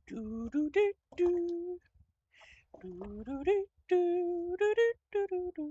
Do do do do do do do do do do do do.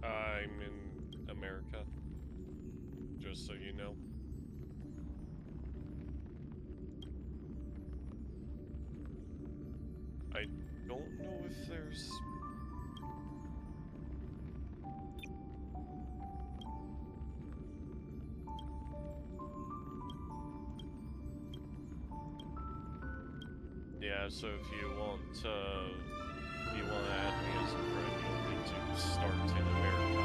I'm in America, just so you know. I don't know if there's... Yeah, so if you want to add me as a friend, you'll need to start in America.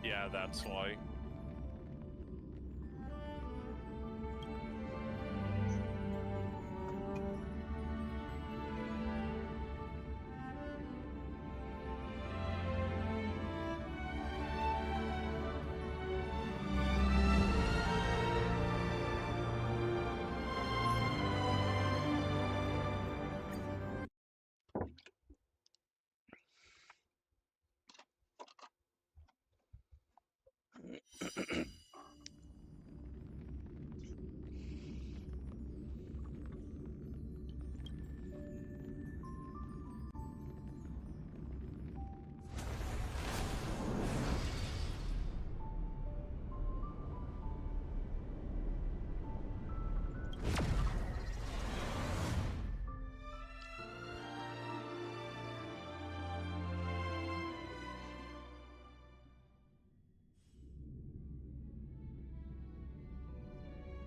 Yeah, that's why.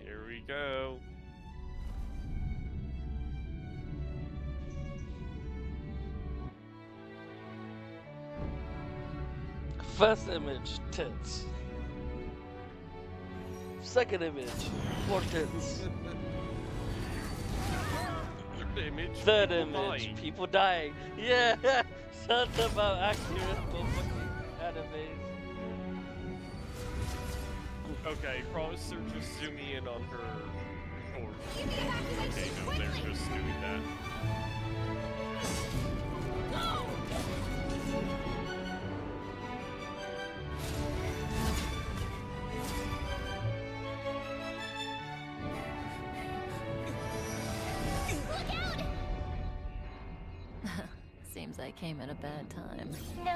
Here we go. First image, tits. Second image, more tits. Third image, people dying. Yeah, something about accurate fucking animes. Okay, promise they're just zooming in on her. Or... Okay, no, they're just doing that. Seems I came at a bad time. No.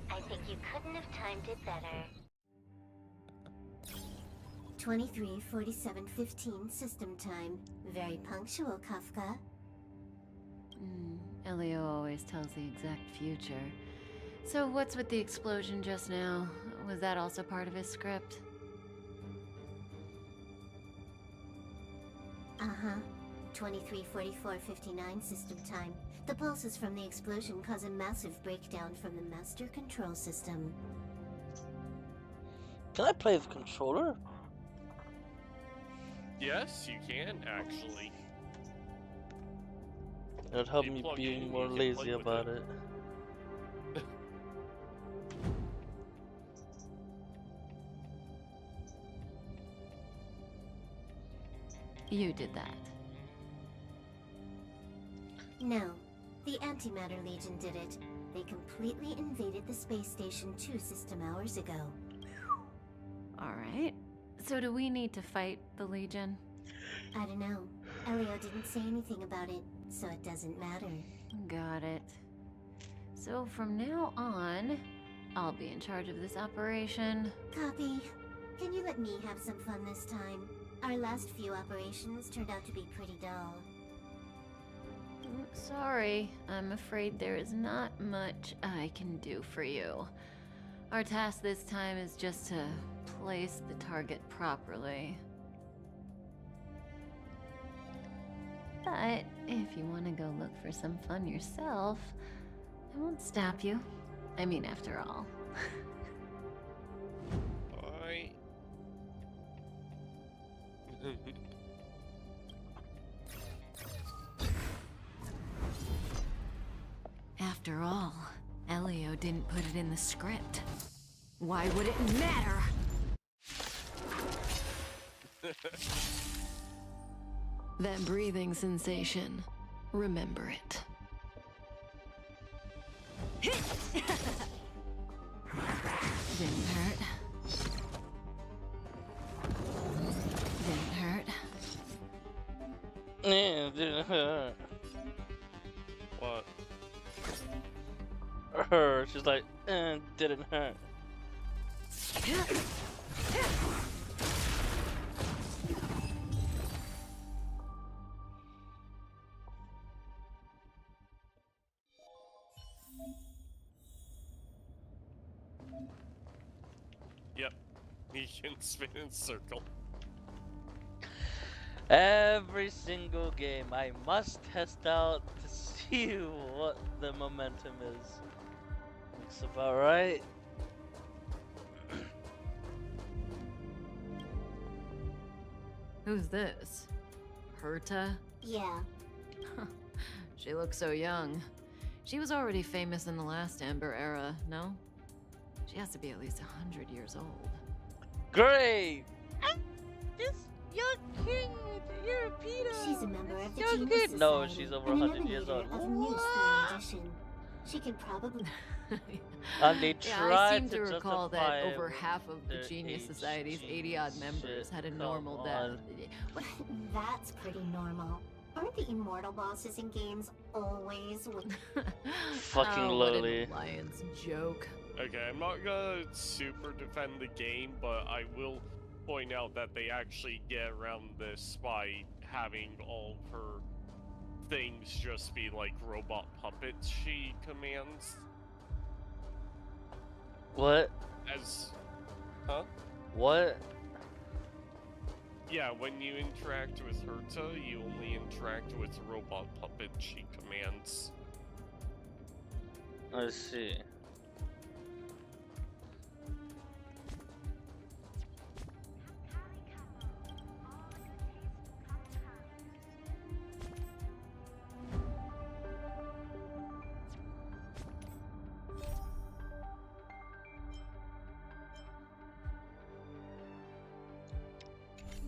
I think you couldn't have timed it better. 23:47:15 system time. Very punctual, Kafka. Elio always tells the exact future. So what's with the explosion just now? Was that also part of his script? Uh-huh. 23:44:59 system time. The pulses from the explosion cause a massive breakdown from the master control system. Can I play the controller? Yes, you can, actually. It would help You me plug being in, more you can lazy play with about it. it. You did that. No, the Antimatter Legion did it. They completely invaded the space station 2 system hours ago. Alright. So do we need to fight the Legion? I don't know. Elio didn't say anything about it, so it doesn't matter. Got it. So from now on, I'll be in charge of this operation. Copy. Can you let me have some fun this time? Our last few operations turned out to be pretty dull. Sorry, I'm afraid there is not much I can do for you. Our task this time is just to place the target properly. But if you want to go look for some fun yourself, I won't stop you. I mean, after all. I... After all, Elio didn't put it in the script. Why would it matter? That breathing sensation, remember it. Didn't hurt. Didn't hurt. Yeah, it didn't hurt. What? Her, she's like, didn't hurt. Yep. He can spin in circle. Every single game, I must test out to see what the momentum is. Looks about right. Who's this? Herta? Yeah. She looks so young. She was already famous in the last Amber era, no? She has to be at least 100 years old. Great! This young kid, you're Peter. She's a member of the Young Genius kid. Society. No, she's over and 100 years eliminator old. Of News Theory Edition. She could probably. And they Yeah, tried I seem to recall justify that it over with half of the their Genius age Society's genius 80-odd members shit. had a Come normal on. death. That's pretty normal. Aren't the immortal bosses in games always with. Fucking Oh, lowly. what an alliance joke. Okay, I'm not gonna super defend the game, but I will point out that they actually get around this by having all of her things just be like robot puppets she commands. What? As... Huh? What? Yeah, when you interact with Herta, you only interact with the robot puppet she commands. I see.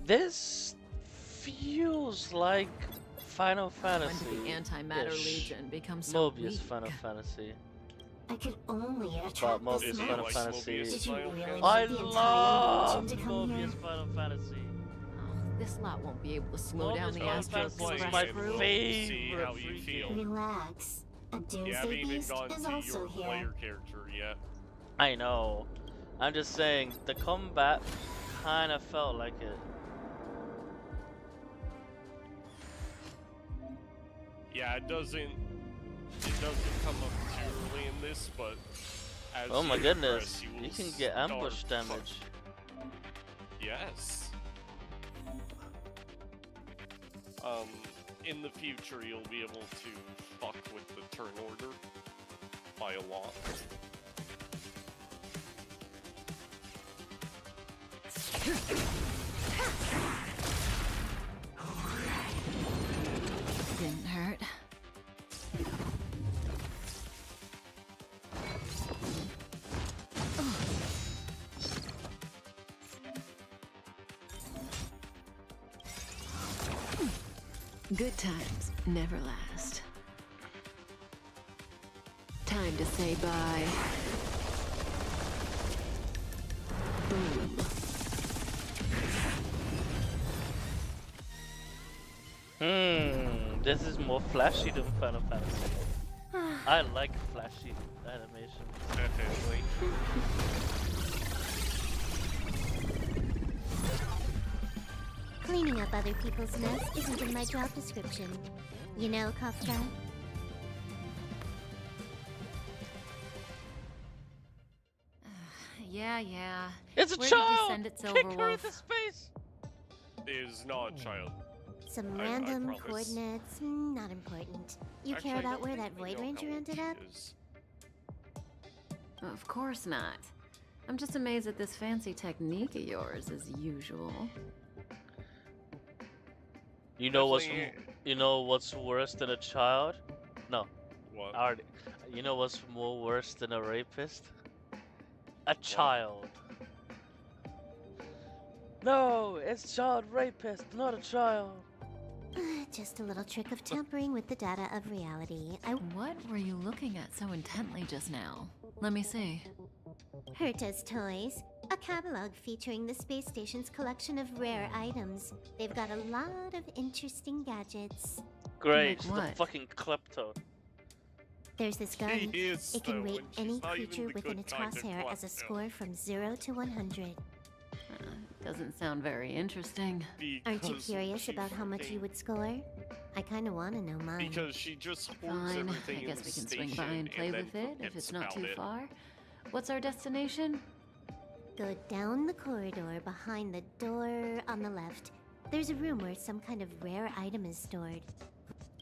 This feels like Final When Fantasy. did the Antimatter ish. Legion become so Mobius weak? Final Fantasy. I could only But attract this Mobius Is it Final much. like Fantasy. Mobius Did you Final really Fantasy? I want the entire love legion to come here? Mobius Final Fantasy. Oh, this lot won't be able to slow down Mobius the Final Astro Fantasy Express is my crew. We'll see how you favorite feel. freaking- Relax. A You Doomsday haven't even Beast gone is to also your here. player character yet. I know. I'm just saying, the combat kind of felt like it. Yeah, it doesn't come up too early in this, but as Oh my you goodness, progress, you will can get start ambush fuck- damage. Yes. In the future, you'll be able to fuck with the turn order by a lot. Didn't hurt. Good times never last. Time to say bye. Boom. This is more flashy than Final Fantasy. I like flashy animations. Definitely. Cleaning up other people's mess isn't in my job description. You know, Kafka? Yeah. It's a Where did you child! send it, Kick her Silverwolf? into space! Is not a child. Some I random promise. coordinates, not important. You Actually, care I about don't where think that we Void know Ranger how ended old up? she is. Of course not. I'm just amazed at this fancy technique of yours, as usual. You know what's Definitely- you know what's worse than a child? No, What? already. You know what's more worse than a rapist? A child. No, it's child rapist, not a child. Just a little trick of tampering with the data of reality. What were you looking at so intently just now? Let me see. Herta's Toys, a catalog featuring the space station's collection of rare items. They've got a lot of interesting gadgets. Great, Like she's a what? fucking klepto. There's this She gun. is, It can though, rate and she's any not even creature the within good its kind of crosshair as a klepto. score from 0 to 100. Doesn't sound very interesting. Aren't you Because curious she about how much you freaking- would score? I kinda wanna know mine. Because she just hoards Fine, everything I in guess the we can swing by station and play then with it if forgets it's not about too it. far. What's our destination? Go down the corridor behind the door on the left. There's a room where some kind of rare item is stored.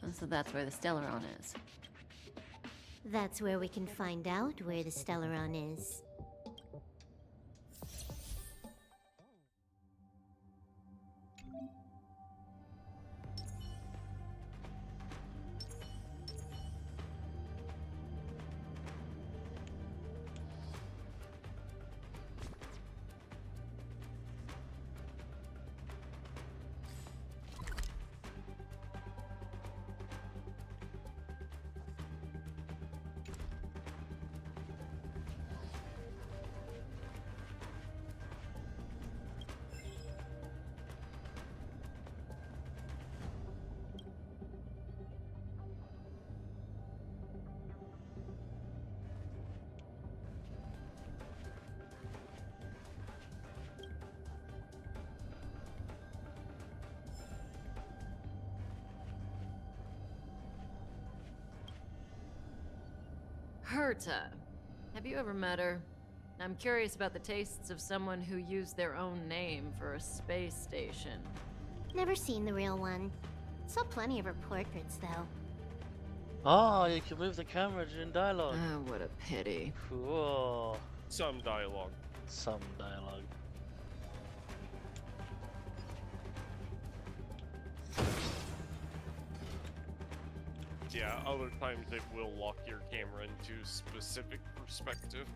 Oh, so that's where the Stellaron is. That's where we can find out where the Stellaron is. Herta. Have you ever met her? I'm curious about the tastes of someone who used their own name for a space station. Never seen the real one. Saw plenty of her portraits, though. Oh, you can move the camera during dialogue. Oh, what a pity. Cool. Some dialogue. Some dialogue. Yeah, other times it will lock your camera into specific perspective.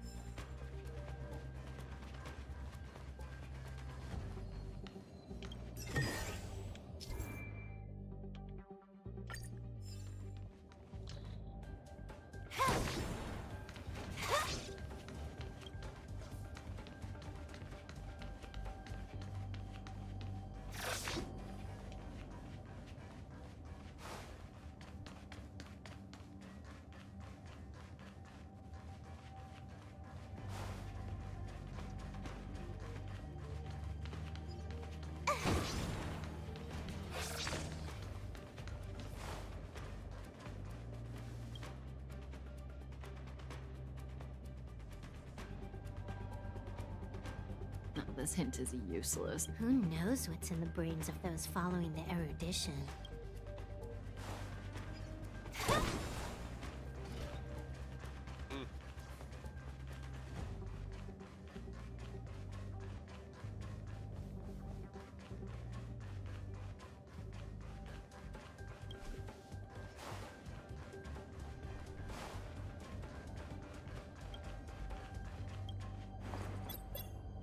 Oh, this hint is useless. Who knows what's in the brains of those following the erudition?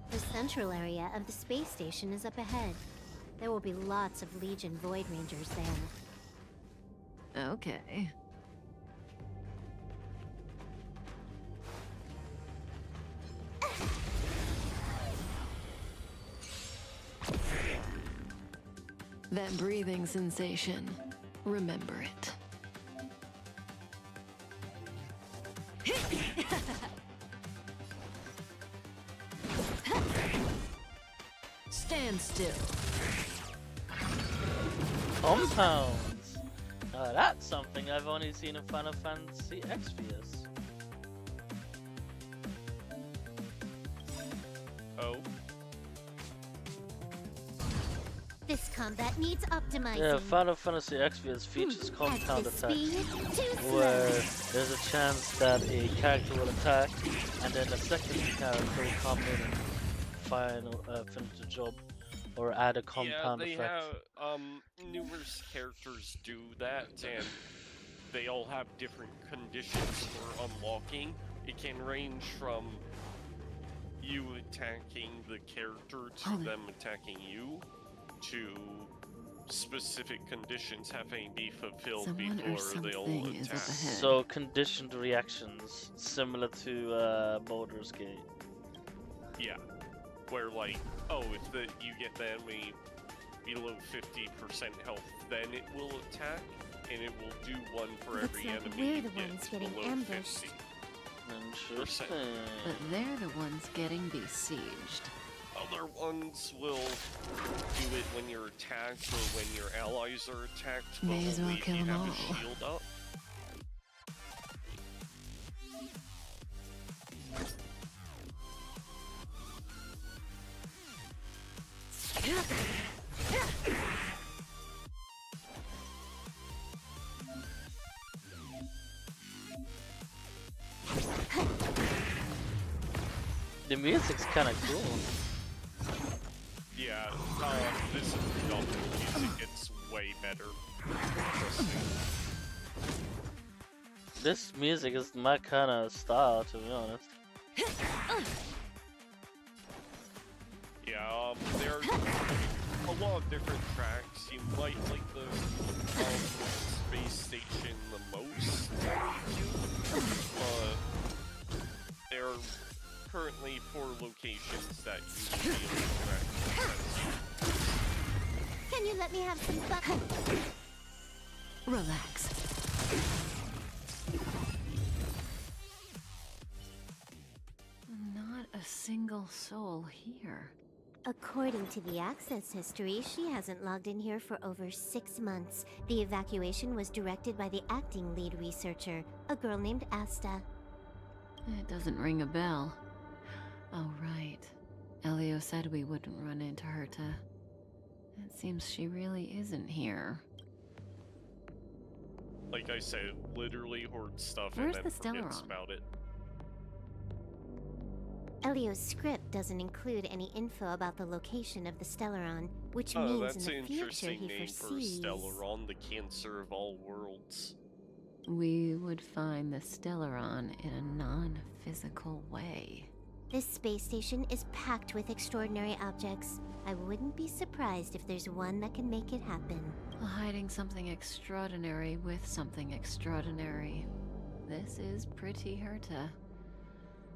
The central area of the space station is up ahead. There will be lots of Legion Void Rangers there. Okay. That breathing sensation. Remember it. Stand still. Compounds. Now that's something I've only seen in Final Fantasy Xvius. Oh, This combat needs optimizing. Yeah, Final Fantasy Xvius features compound At this attacks, speed, too slow. where there's a chance that a character will attack, and then a second character will come in and finish the job, or add a compound yeah, they effect. have numerous characters do that, and they all have different conditions for unlocking. It can range from you attacking the character to them attacking you, to specific conditions having to be fulfilled Someone or before they'll something is up attack. ahead. So conditioned reactions, similar to Baldur's Gate. Yeah, where like, oh, if you get the enemy below 50% health, then it will attack, and it will do one for Looks every like enemy we're you the get ones getting below ambushed. 50. Interesting. But they're the ones getting besieged. Other ones will do it when you're attacked or when your allies are attacked, but May as well only if kill you 'em have all. a shield up. The music's kind of cool. Yeah, this is not the music, it's way better. This music is my kind of style, to be honest. Yeah, there's a lot of different tracks. You might like the space station the most, but there are currently 4 locations that you will be able to track. Can you let me have some fun? Relax. Not a single soul here. According to the access history, she hasn't logged in here for over 6 months. The evacuation was directed by the acting lead researcher, a girl named Asta. It doesn't ring a bell. Oh, right. Elio said we wouldn't run into Herta. It seems she really isn't here. Like I said, literally hoards stuff Where's and the then forgets Stellaron? about it. Elio's script doesn't include any info about the location of the Stellaron, which Oh, means that's in an the future interesting he name for foresees... Stellaron, the cancer of all worlds. We would find the Stellaron in a non-physical way. This space station is packed with extraordinary objects. I wouldn't be surprised if there's one that can make it happen. Hiding something extraordinary with something extraordinary. This is pretty Herta.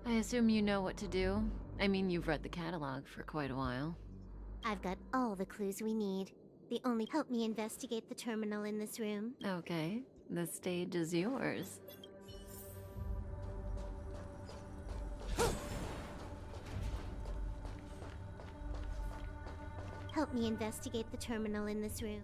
I assume you know what to do? I mean, you've read the catalog for quite a while. I've got all the clues we need. The only help me investigate the terminal in this room. Okay, the stage is yours. Help me investigate the terminal in this room.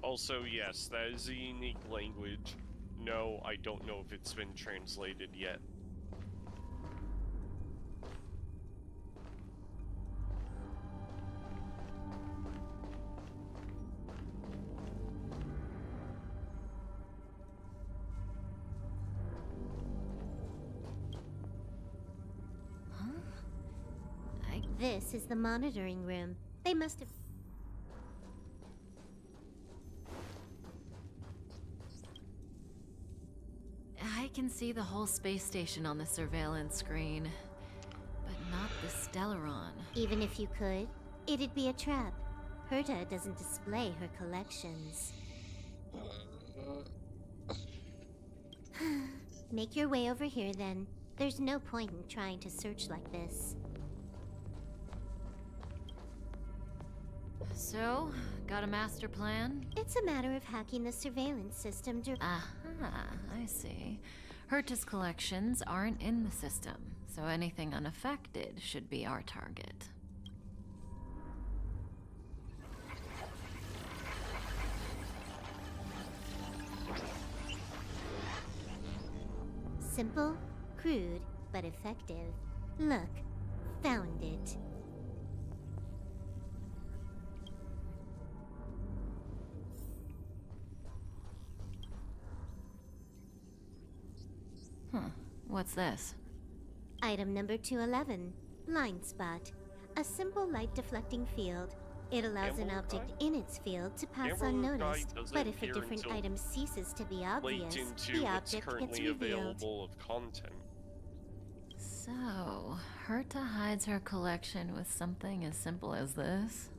Also, yes, that is a unique language. No, I don't know if it's been translated yet. This is the monitoring room. They must have... can see the whole space station on the surveillance screen, but not the Stellaron. Even if you could, it'd be a trap. Herta doesn't display her collections. Make your way over here then. There's no point in trying to search like this. So, got a master plan? It's a matter of hacking the surveillance system Aha, I see. Herta's collections aren't in the system, so anything unaffected should be our target. Simple, crude, but effective. Look, found it. What's this? Item number 211, line spot. A simple light deflecting field. It allows an object in its field to pass unnoticed, but if a different item ceases to be obvious, the object gets revealed. Available of content. So, Herta hides her collection with something as simple as this?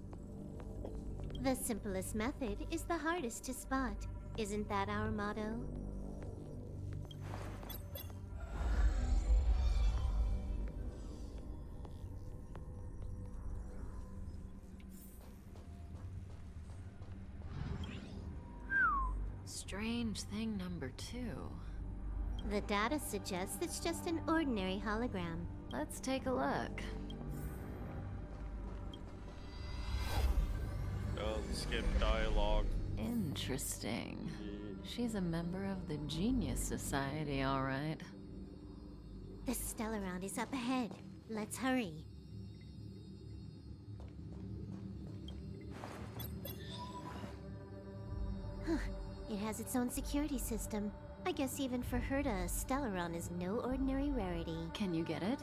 The simplest method is the hardest to spot. Isn't that our motto? Strange thing number 2. The data suggests it's just an ordinary hologram. Let's take a look. Skip dialogue. Interesting. She's a member of the Genius Society, all right. The Stellaron is up ahead. Let's hurry. It has its own security system. I guess even for Herta, Stellaron is no ordinary rarity. Can you get it?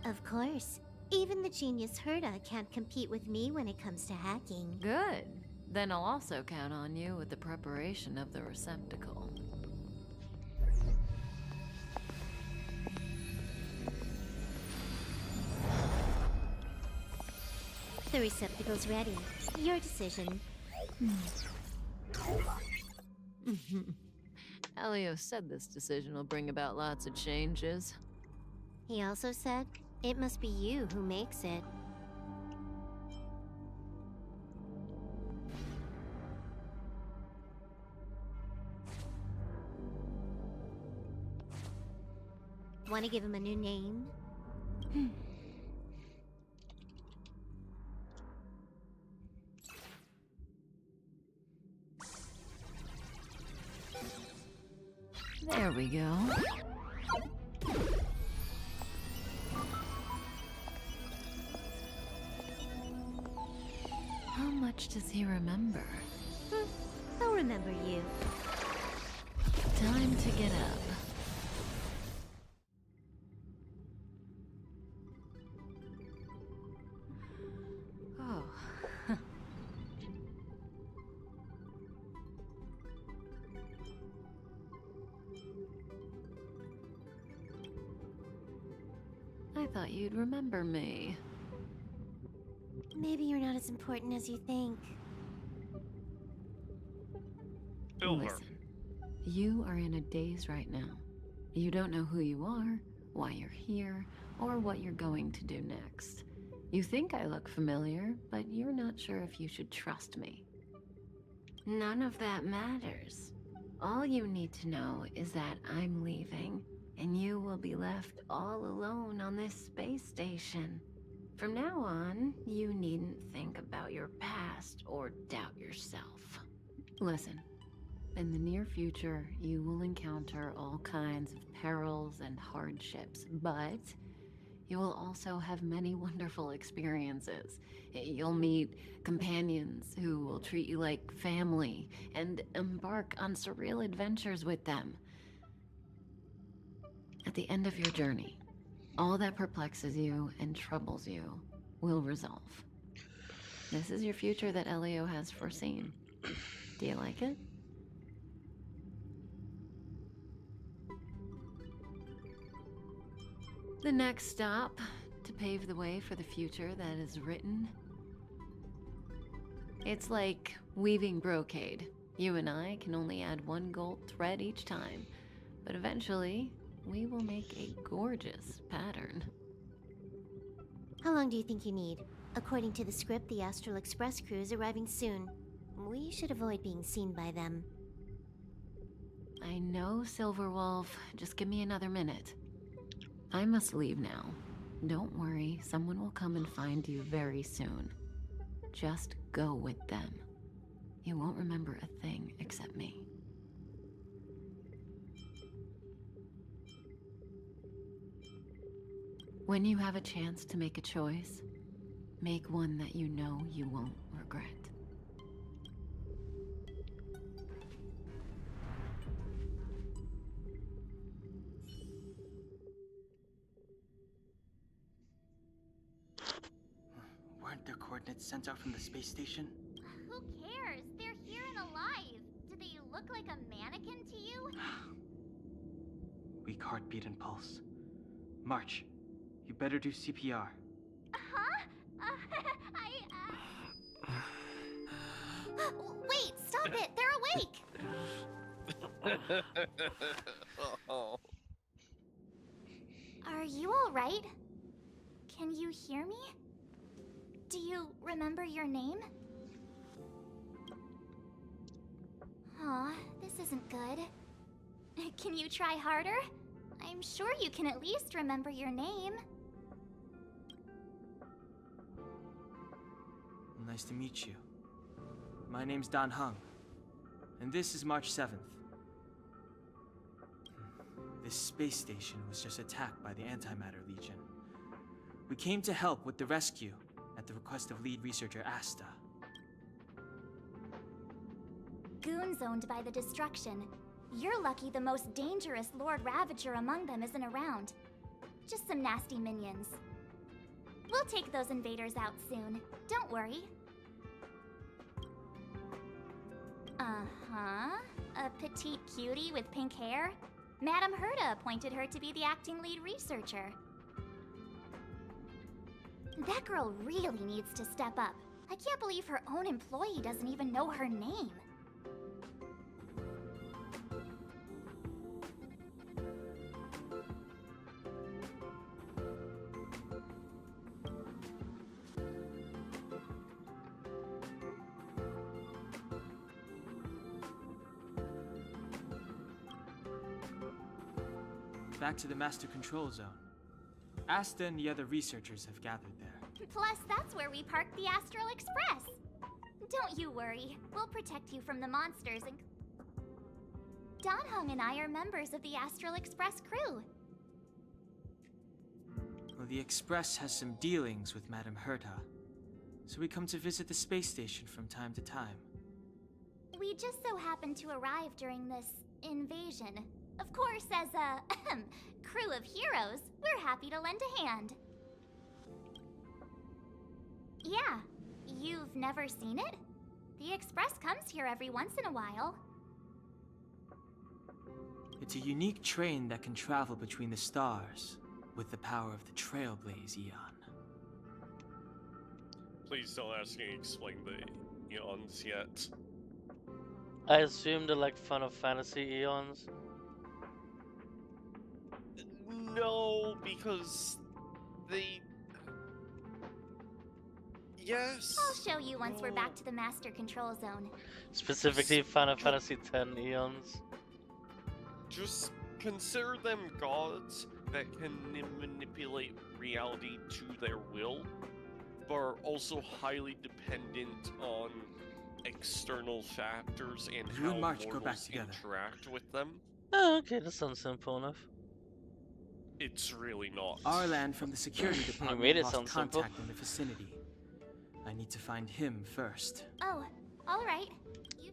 Of course. Even the genius Herta can't compete with me when it comes to hacking. Good. Then I'll also count on you with the preparation of the receptacle. The receptacle's ready. Your decision. Elio said this decision will bring about lots of changes. He also said, it must be you who makes it. Want to give him a new name? There we go. How much does he remember? I'll remember you. Time to get up. Oh. I thought you'd remember me. Maybe you're not as important as you think. Silver. Listen, you are in a daze right now. You don't know who you are, why you're here, or what you're going to do next. You think I look familiar, but you're not sure if you should trust me. None of that matters. All you need to know is that I'm leaving, and you will be left all alone on this space station. From now on, you needn't think about your past or doubt yourself. Listen, in the near future, you will encounter all kinds of perils and hardships, but you will also have many wonderful experiences. You'll meet companions who will treat you like family and embark on surreal adventures with them. At the end of your journey, all that perplexes you and troubles you will resolve. This is your future that Elio has foreseen. Do you like it? The next stop to pave the way for the future that is written. It's like weaving brocade. You and I can only add one gold thread each time, but eventually we will make a gorgeous pattern. How long do you think you need? According to the script, the Astral Express crew is arriving soon. We should avoid being seen by them. I know, Silverwolf. Just give me another minute. I must leave now. Don't worry, someone will come and find you very soon. Just go with them. You won't remember a thing except me. When you have a chance to make a choice, make one that you know you won't regret. Weren't their coordinates sent out from the space station? Who cares? They're here and alive. Do they look like a mannequin to you? Weak heartbeat and pulse. March, you better do CPR. Huh? Wait, stop it! They're awake! Oh. Are you alright? Can you hear me? Do you remember your name? Aw, this isn't good. Can you try harder? I'm sure you can at least remember your name. Nice to meet you. My name's Dan Hung, and this is March 7th. This space station was just attacked by the Antimatter Legion. We came to help with the rescue at the request of lead researcher Asta. Goons owned by the destruction. You're lucky the most dangerous Lord Ravager among them isn't around. Just some nasty minions. We'll take those invaders out soon. Don't worry. Uh-huh. A petite cutie with pink hair? Madame Herta appointed her to be the acting lead researcher. That girl really needs to step up. I can't believe her own employee doesn't even know her name. Back to the Master Control Zone. Asta and the other researchers have gathered there. Plus, that's where we parked the Astral Express. Don't you worry. We'll protect you from the monsters and... Dan Hung and I are members of the Astral Express crew. Well, the Express has some dealings with Madame Herta, so we come to visit the space station from time to time. We just so happened to arrive during this invasion. Of course, as a crew of heroes, we're happy to lend a hand. Yeah, you've never seen it? The Express comes here every once in a while. It's a unique train that can travel between the stars with the power of the Trailblaze Eon. Please don't ask me to explain the eons yet. I assume they're like Final Fantasy eons. No, because they... Yes. I'll show you once we're back to the Master Control Zone. Specifically Final Fantasy X eons. Just consider them gods that can manipulate reality to their will, but are also highly dependent on external factors and You how and March go back mortals together. interact with them. Oh, okay, that sounds simple enough. It's really not. Arlan from the security made department it lost sound simple. contact in the vicinity. I need to find him first. Oh, alright. You...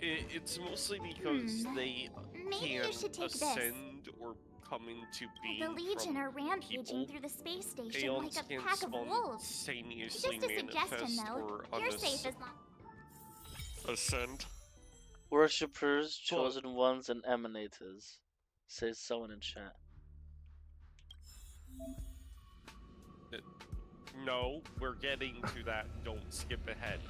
It's mostly because they Maybe you can't should take this. ascend or come into being The Legion from are rampaging people. through the space station Aeons like a can't pack of wolves. spontaneously Just a suggestion, manifest though. or You're safe as long. ascend. Worshippers, chosen ones, and emanators. Says someone in chat. No, we're getting to that. Don't skip ahead.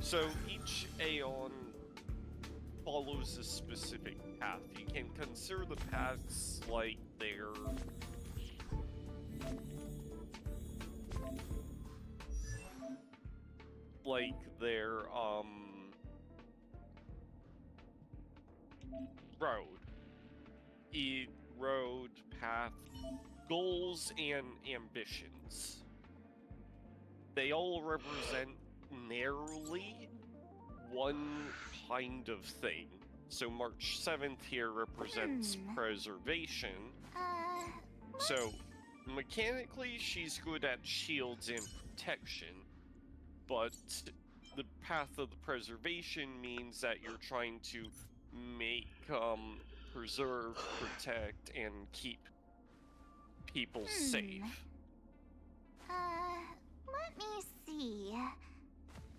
So each Aeon follows a specific path. You can consider the paths like they're road, path, goals, and ambitions. They all represent narrowly one kind of thing. So March 7th here represents preservation. So mechanically she's good at shields and protection, but the path of the preservation means that you're trying to make, preserve, protect, and keep people safe. Let me see.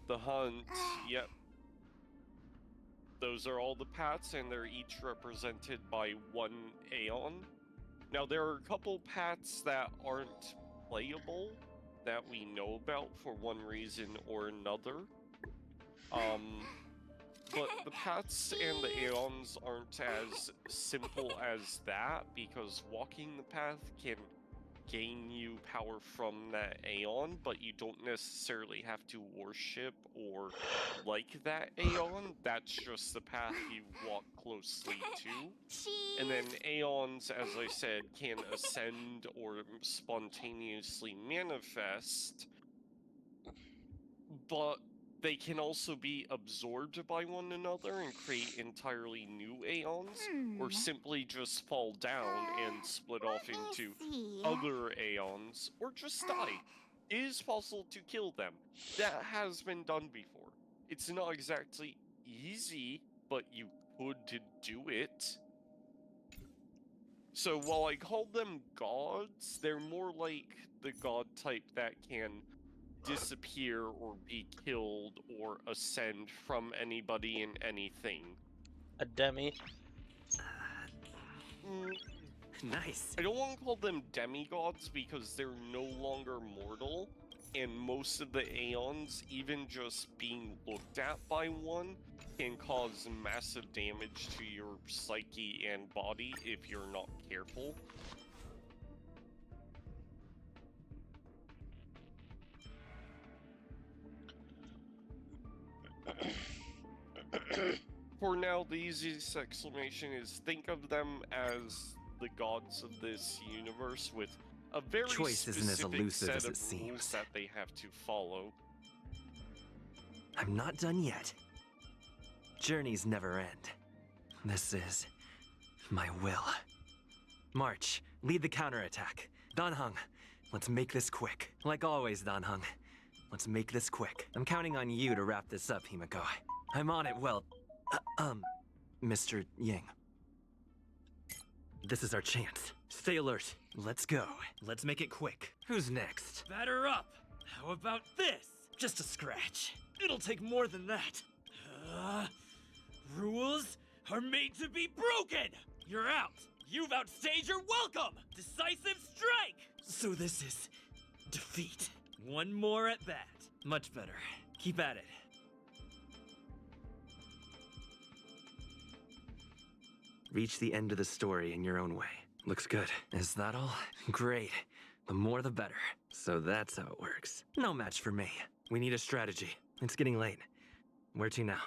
The hunt, yep. Those are all the paths, and they're each represented by one Aeon. Now, there are a couple paths that aren't playable that we know about for one reason or another. But the paths and the Aeons aren't as simple as that, because walking the path can gain you power from that Aeon, but you don't necessarily have to worship or like that Aeon. That's just the path you walk closely to. And then Aeons, as I said, can ascend or spontaneously manifest, but they can also be absorbed by one another and create entirely new Aeons, or simply just fall down and split off into other Aeons, or just die. It is possible to kill them. That has been done before. It's not exactly easy, but you could do it. So while I call them gods, they're more like the god type that can disappear or be killed or ascend from anybody and anything. A demi. Nice. I don't want to call them demigods because they're no longer mortal, and most of the Aeons, even just being looked at by one, can cause massive damage to your psyche and body if you're not careful. For now, the easiest explanation is think of them as the gods of this universe with a very Choice isn't as specific elusive set as of it seems. rules that they have to follow. I'm not done yet. Journeys never end. This is my will. March, lead the counterattack. Danheng, let's make this quick. Like always, Danheng. Let's make this quick. I'm counting on you to wrap this up, Himiko. I'm on it, well, Mr. Ying. This is our chance. Stay alert. Let's go. Let's make it quick. Who's next? Batter up! How about this? Just a scratch. It'll take more than that. Rules are made to be broken! You're out! You've outstayed your welcome! Decisive strike! So this is defeat. One more at that. Much better. Keep at it. Reach the end of the story in your own way. Looks good. Is that all? Great. The more the better. So that's how it works. No match for me. We need a strategy. It's getting late. Where to now?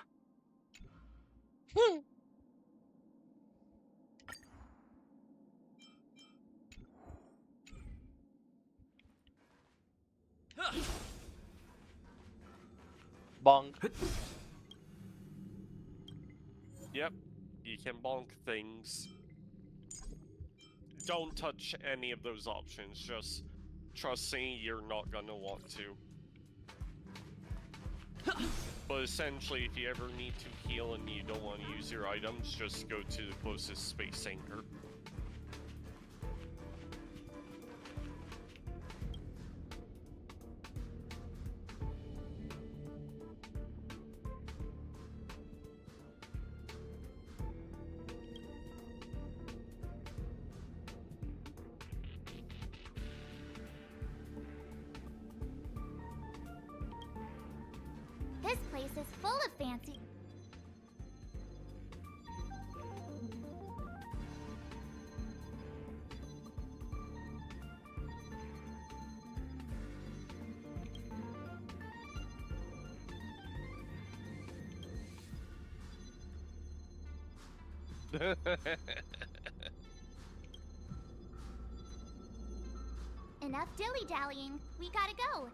Bonk. Yep, you can bonk things. Don't touch any of those options, just trust me, you're not gonna want to. But essentially, if you ever need to heal and you don't want to use your items, just go to the closest space anchor. This place is full of fancy. Enough dilly-dallying. We gotta go.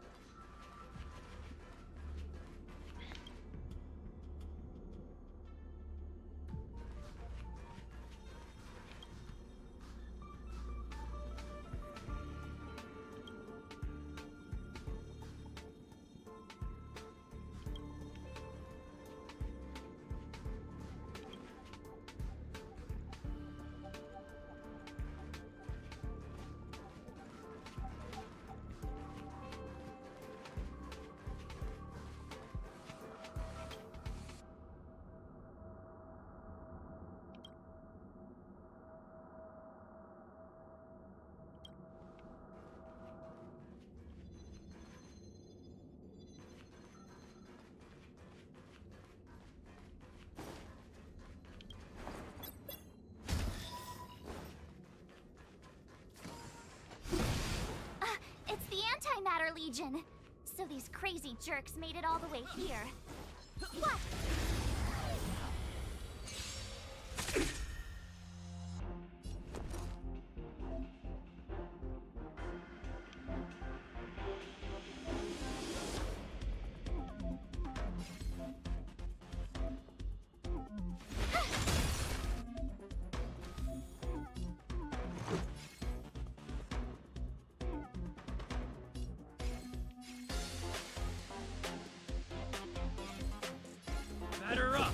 It's the Antimatter Legion. So these crazy jerks made it all the way here. What? Batter up!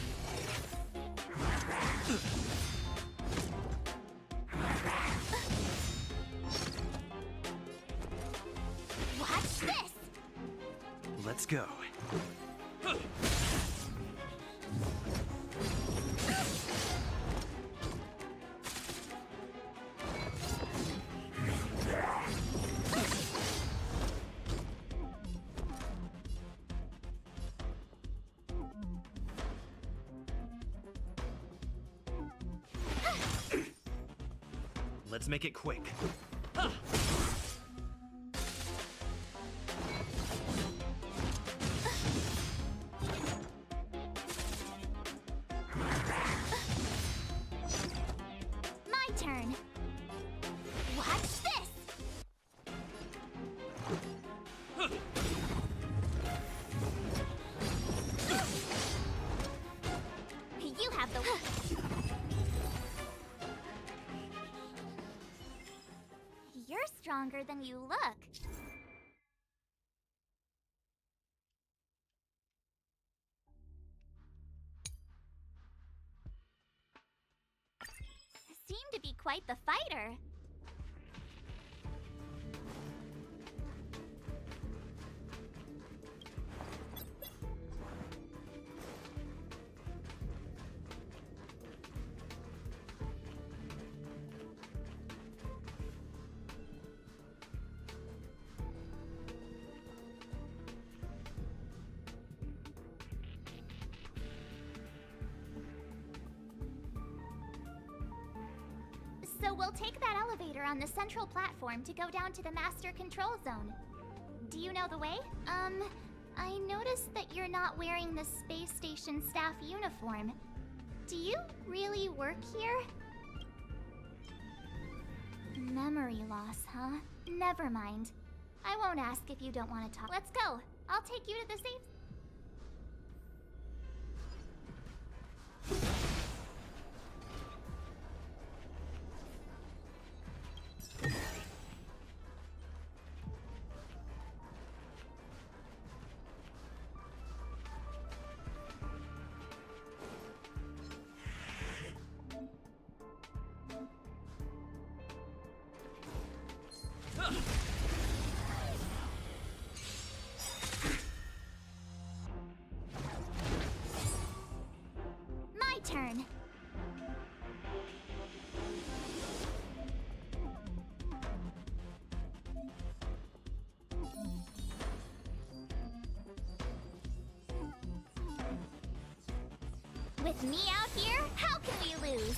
Watch this! Let's go. Let's make it quick. My turn. Watch this! You have the... You're stronger than you look. Seem to be quite the fighter. So we'll take that elevator on the central platform to go down to the master control zone. Do you know the way? I noticed that you're not wearing the space station staff uniform. Do you really work here? Memory loss, huh? Never mind. I won't ask if you don't want to talk. Let's go. I'll take you to the safe... My turn. With me out here, how can we lose?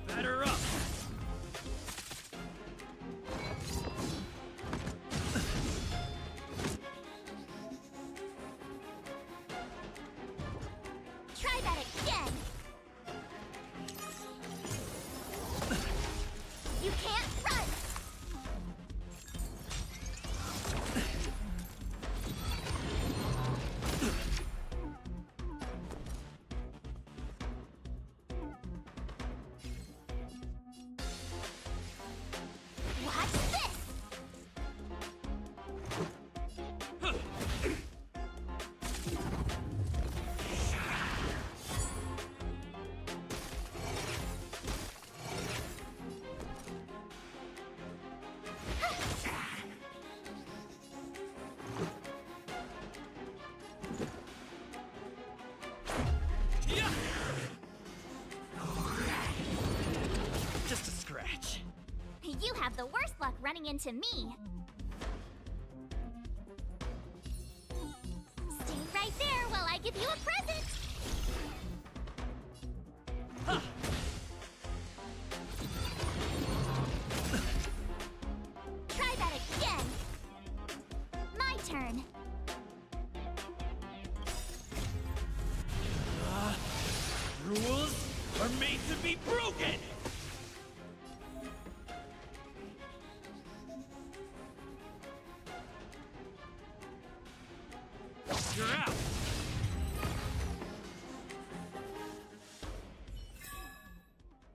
Batter up! Try that again! You can't run! Watch this! Yeah! Just a scratch. You have the worst luck running into me. Stay right there while I give you a present. Ha! Try that again. My turn. Rules are made to be broken! You're out!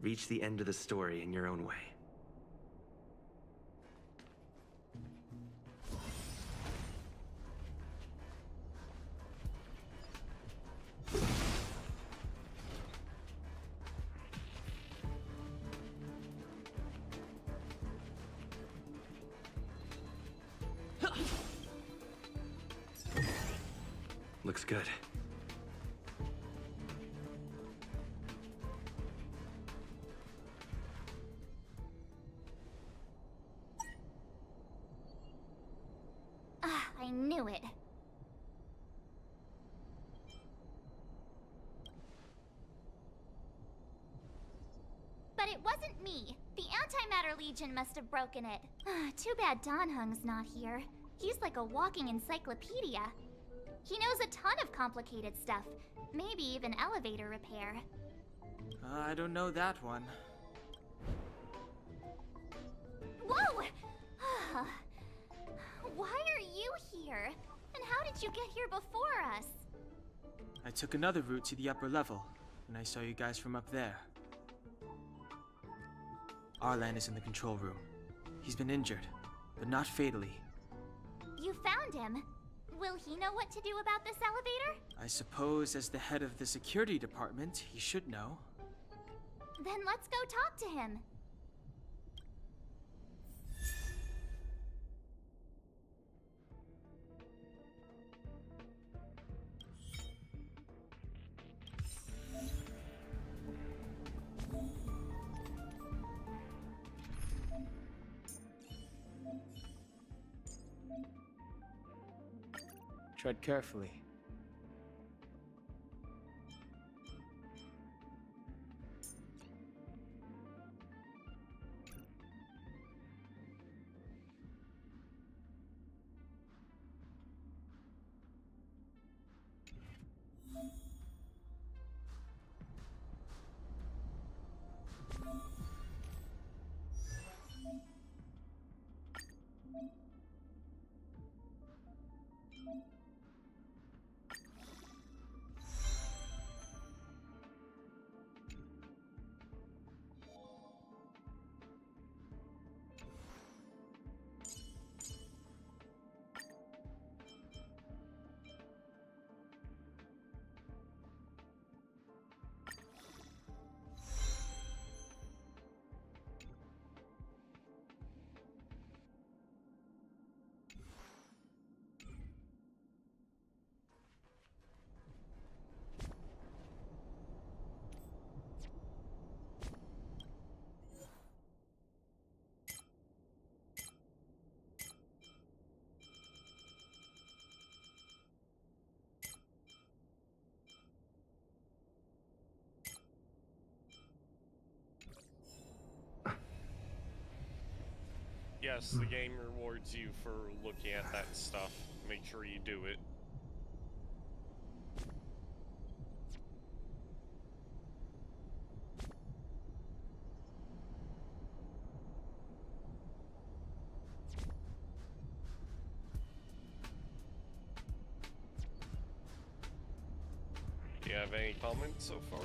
Reach the end of the story in your own way. Looks good. Ah, I knew it. But it wasn't me. The Antimatter Legion must have broken it. Too bad Danhung's not here. He's like a walking encyclopedia. He knows a ton of complicated stuff. Maybe even elevator repair. I don't know that one. Whoa! Why are you here? And how did you get here before us? I took another route to the upper level, and I saw you guys from up there. Arlan is in the control room. He's been injured, but not fatally. You found him. Will he know what to do about this elevator? I suppose as the head of the security department, he should know. Then let's go talk to him. Tread carefully. Yes, the game rewards you for looking at that stuff. Make sure you do it. Do you have any comments so far?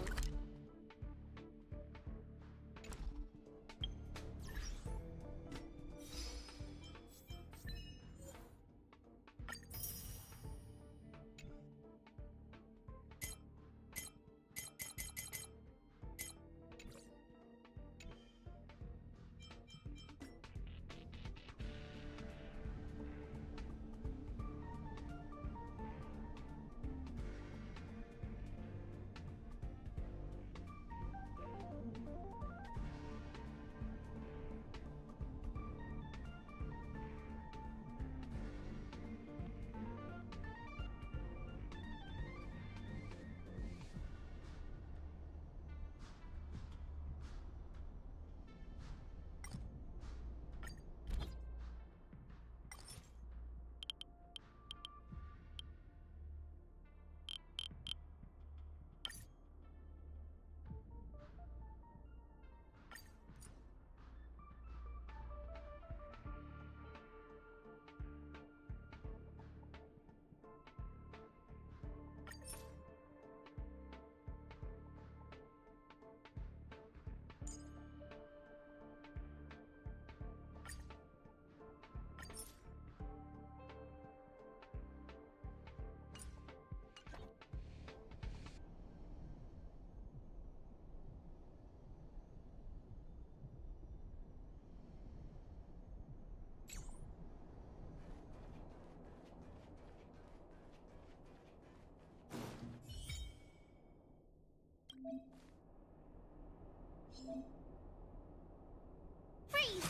Freeze!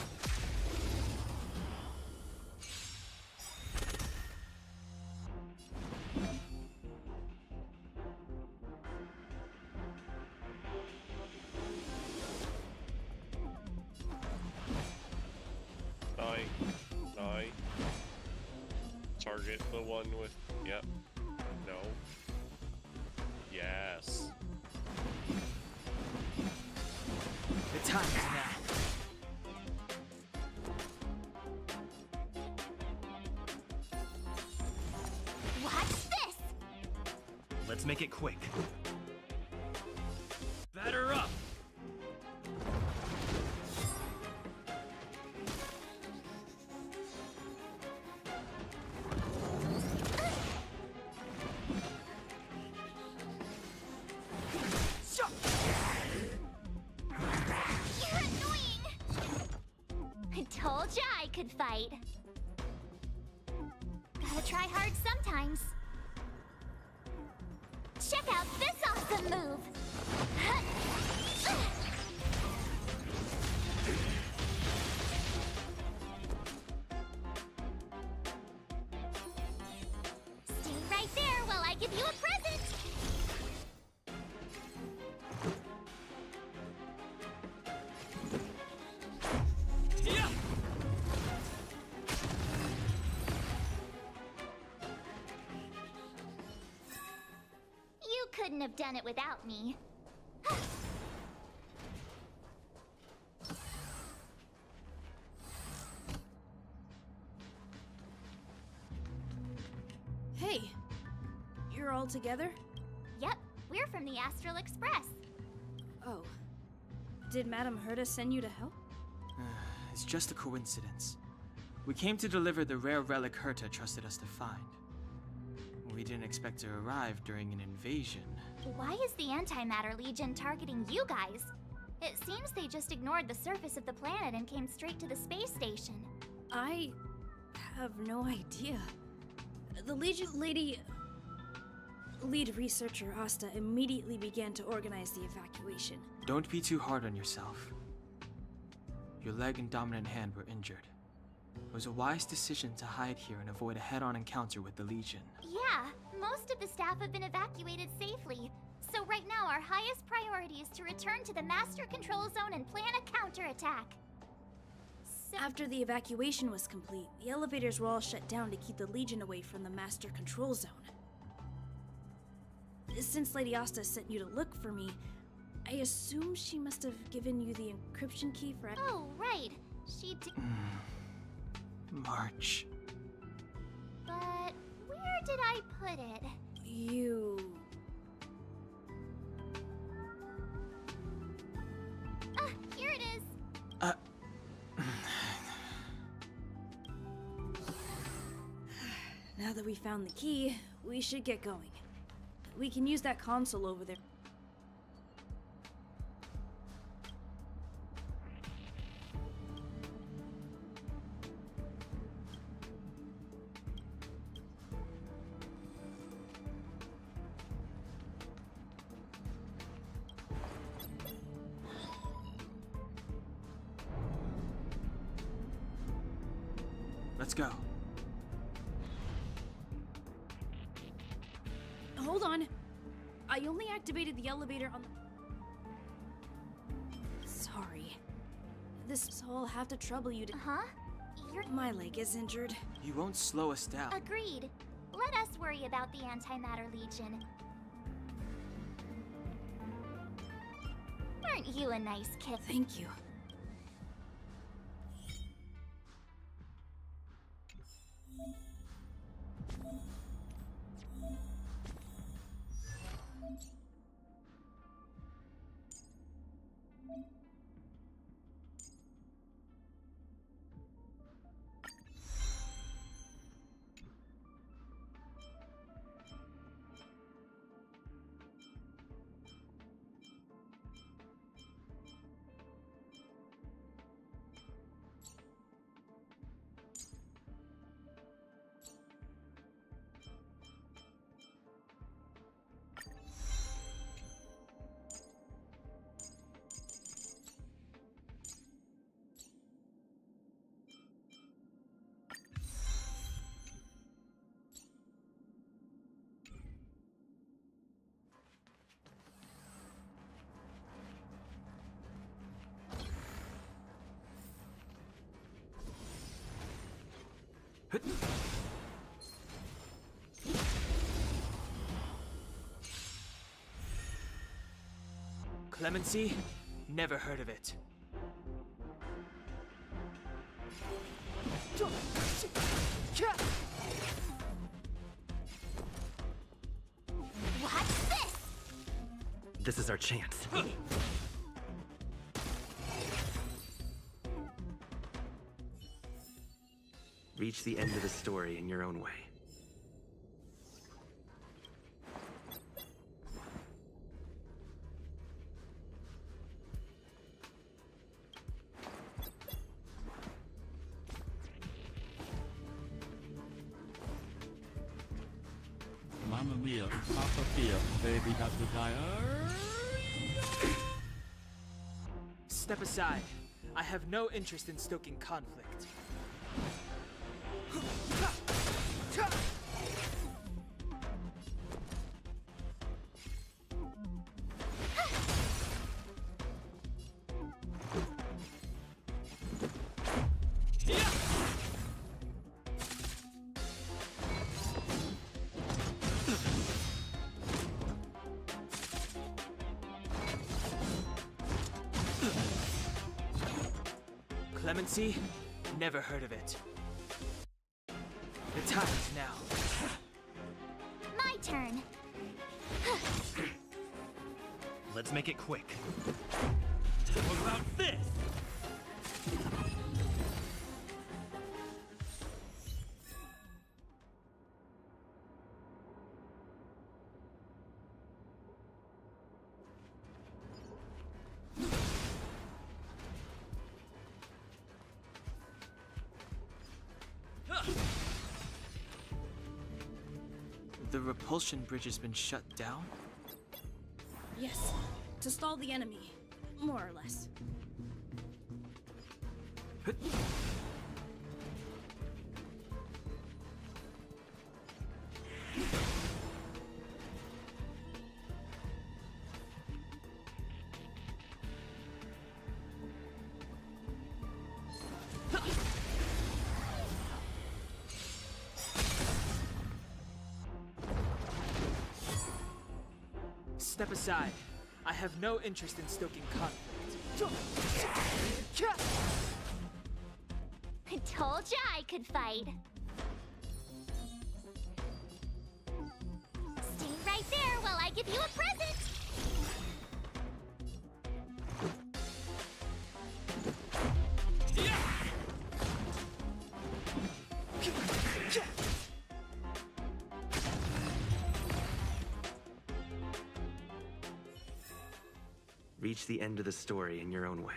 Die. Die. Target the one with... Yep. No. Yes. The time is now. Watch this! Let's make it quick. Batter up! You're annoying! I told ya I could fight. Gotta try hard sometimes. Check out this awesome move! Stay right there while I give you a present! Yeah! You couldn't have done it without me. Hey, you're all together? Yep, we're from the Astral Express. Oh. Did Madame Herta send you to help? It's just a coincidence. We came to deliver the rare relic Herta trusted us to find. We didn't expect to arrive during an invasion. Why is the Antimatter Legion targeting you guys? It seems they just ignored the surface of the planet and came straight to the space station. I have no idea. The Legion lady... Lead researcher Asta immediately began to organize the evacuation. Don't be too hard on yourself. Your leg and dominant hand were injured. It was a wise decision to hide here and avoid a head-on encounter with the Legion. Yeah, most of the staff have been evacuated safely. So right now our highest priority is to return to the Master Control Zone and plan a counterattack. After the evacuation was complete, the elevators were all shut down to keep the Legion away from the Master Control Zone. Since Lady Asta sent you to look for me, I assume she must have given you the encryption key for... Oh, right. She did. March. But where did I put it? You... Ah, here it is. Now that we found the key, we should get going. We can use that console over there. Let's go. Hold on. I only activated the elevator on the... Sorry. This will have to trouble you to... Huh? My leg is injured. You won't slow us down. Agreed. Let us worry about the Antimatter Legion. Aren't you a nice kid? Thank you. Clemency? Never heard of it. What's this? This is our chance. Reach the end of the story in your own way. Mamma mia, Papa Pia, baby got the tire. Step aside. I have no interest in stoking conflict. Clemency? Never heard of it. The time is now. My turn. Let's make it quick. What about this? The repulsion bridge has been shut down? Yes, to stall the enemy, more or less. step aside. I have no interest in stoking conflict. I told ya I could fight. Stay right there while I give you a present. Reach the end of the story in your own way.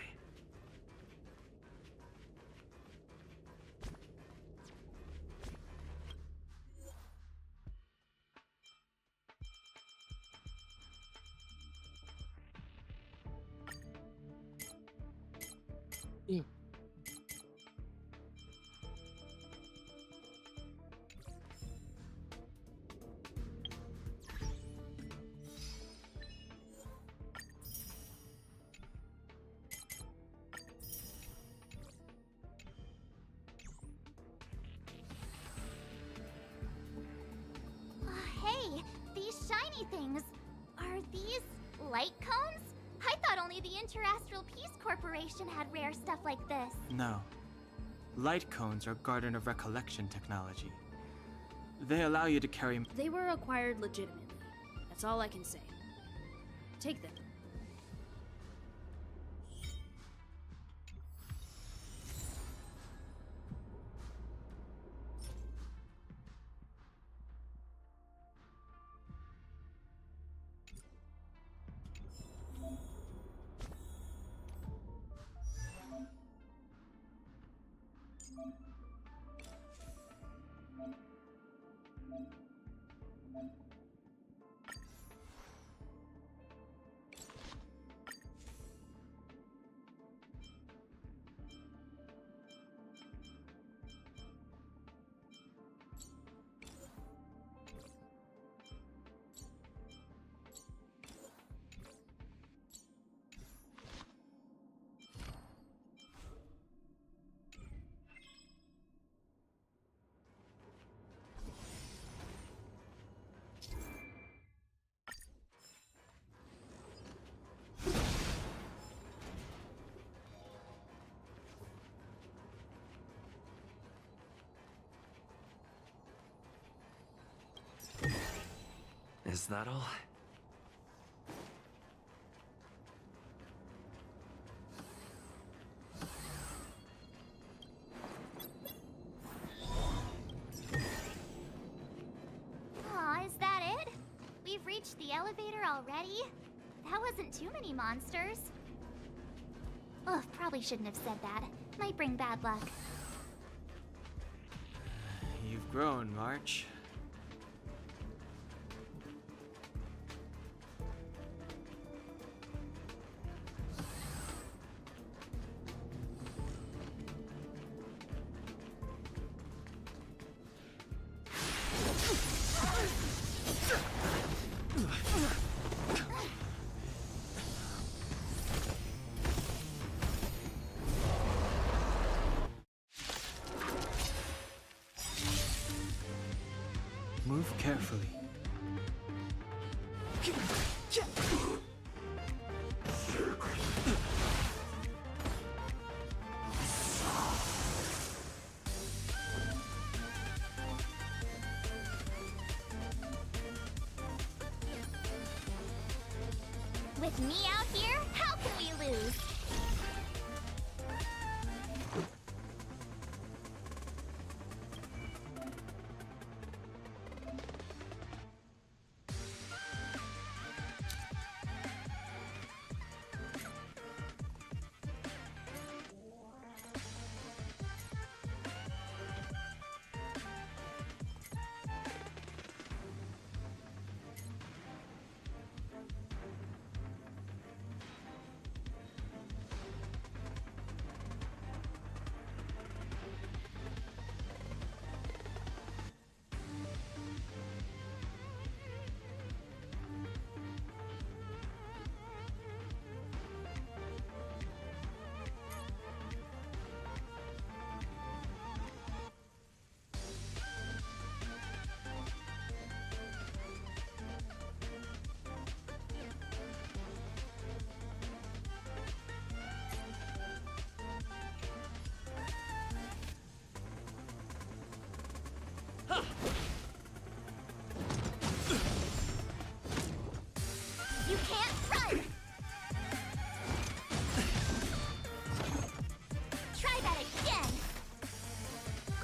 Hey, these shiny things. Are these light cones? I thought only the Interastral Peace Corporation had rare stuff like this. No. Light cones are Garden of Recollection technology. They allow you to carry. They were acquired legitimately. That's all I can say. Take them. Is that all? Aw, is that it? We've reached the elevator already? That wasn't too many monsters. Ugh, probably shouldn't have said that. Might bring bad luck. You've grown, March. Move carefully. With me out here, how can we lose?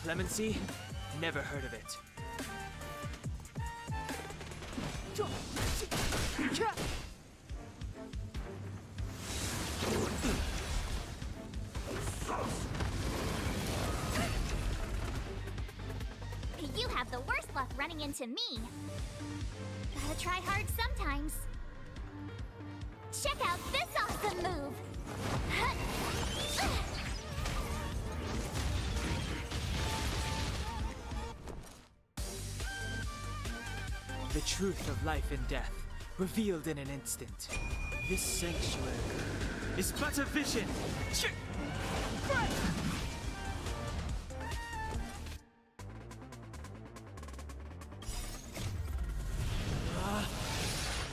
Clemency? Never heard of it. You have the worst luck running into me. Gotta try hard sometimes. Check out this awesome move! The truth of life and death, revealed in an instant. This sanctuary is but a vision!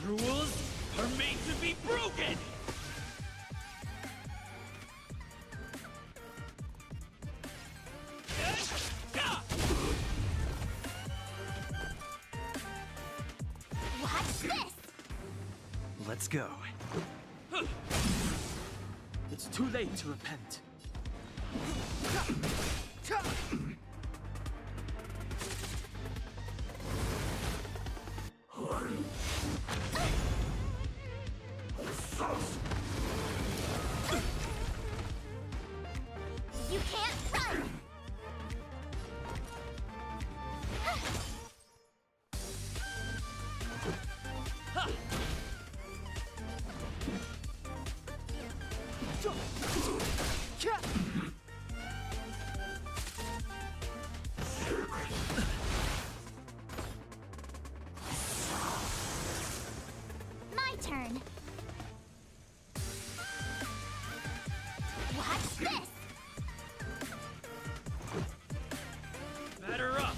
Rules are made to be broken! Watch this! Let's go. It's too late to repent. You can't run! My turn. Watch this! Batter up!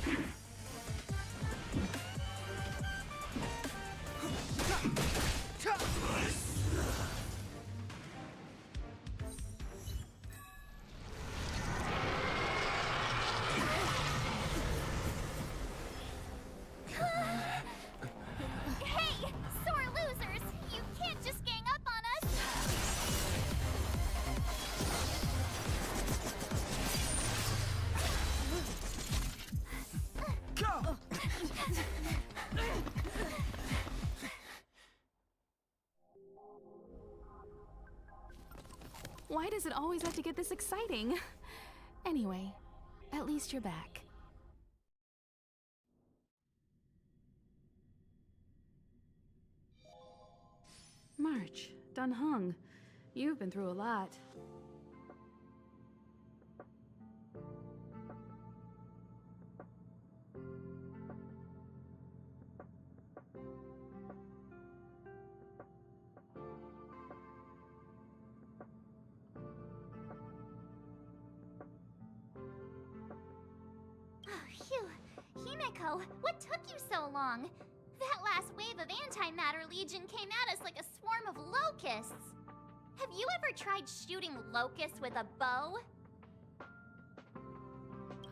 Hey, sore losers! You can't just gang up on us! Why does it always have to get this exciting? Anyway, at least you're back. March, Dunhung, you've been through a lot. Phew. Himeko, what took you so long? That last wave of antimatter legion came at us like a swarm of locusts. Have you ever tried shooting locusts with a bow?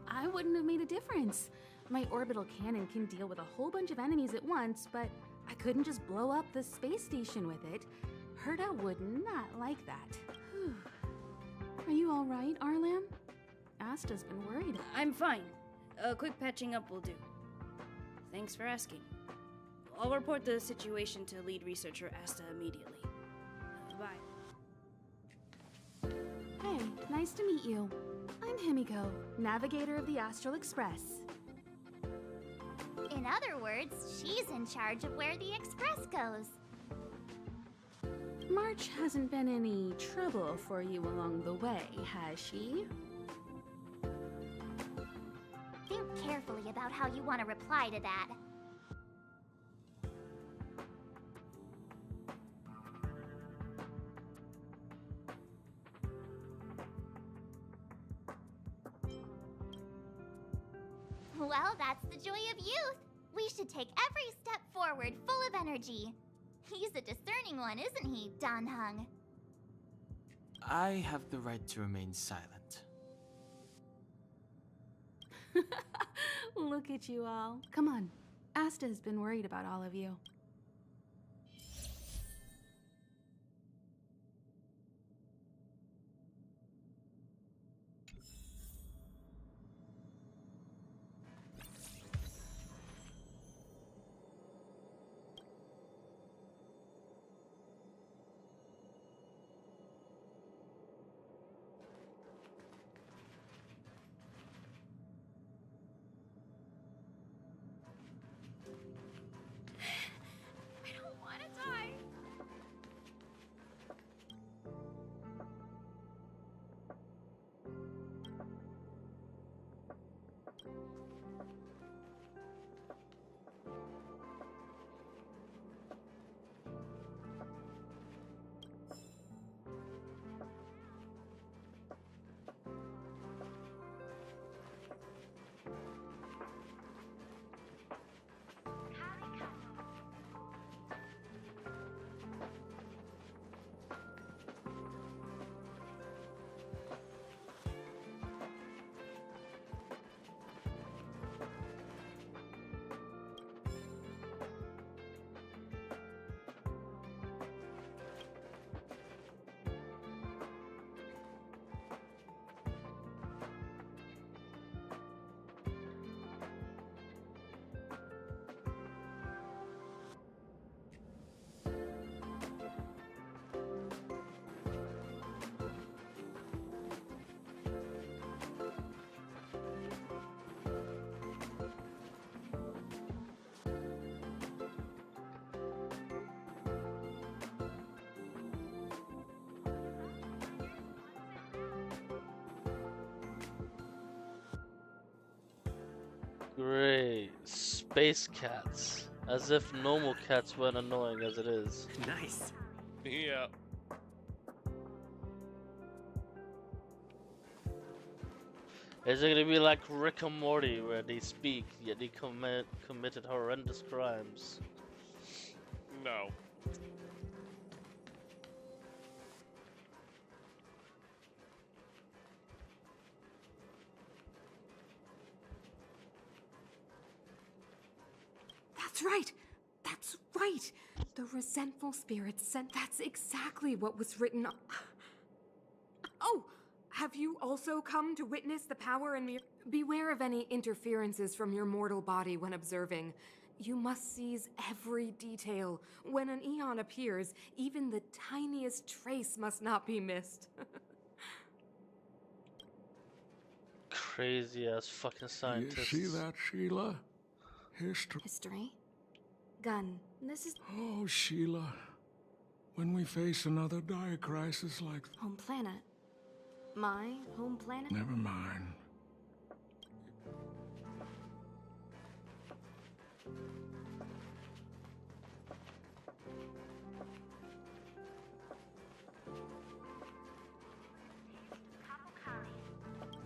I wouldn't have made a difference. My orbital cannon can deal with a whole bunch of enemies at once, but I couldn't just blow up the space station with it. Herta would not like that. Whew. Are you all right, Arlam? Asta's been worried. I'm fine. A quick patching up will do. Thanks for asking. I'll report the situation to lead researcher Asta immediately. Bye. Hey, nice to meet you. I'm Himiko, navigator of the Astral Express. In other words, she's in charge of where the express goes. March hasn't been any trouble for you along the way, has she? Think carefully about how you want to reply to that. Well, that's the joy of youth. We should take every step forward full of energy. He's a discerning one, isn't he, Danhung? I have the right to remain silent. Look at you all. Come on. Asta has been worried about all of you. Great. Space cats. As if normal cats weren't annoying as it is. Nice. Yeah. Is it gonna be like Rick and Morty where they speak yet they committed horrendous crimes? No. That's right! That's right! The resentful spirits sent. That's exactly what was written on. Oh! Have you also come to witness the power and beware of any interferences from your mortal body when observing. You must seize every detail. When an eon appears, even the tiniest trace must not be missed. Crazy ass fucking scientists. You see that, Sheila? History. History? Gun, this is Oh, Sheila. When we face another dire crisis like... home planet. My home planet? Never mind.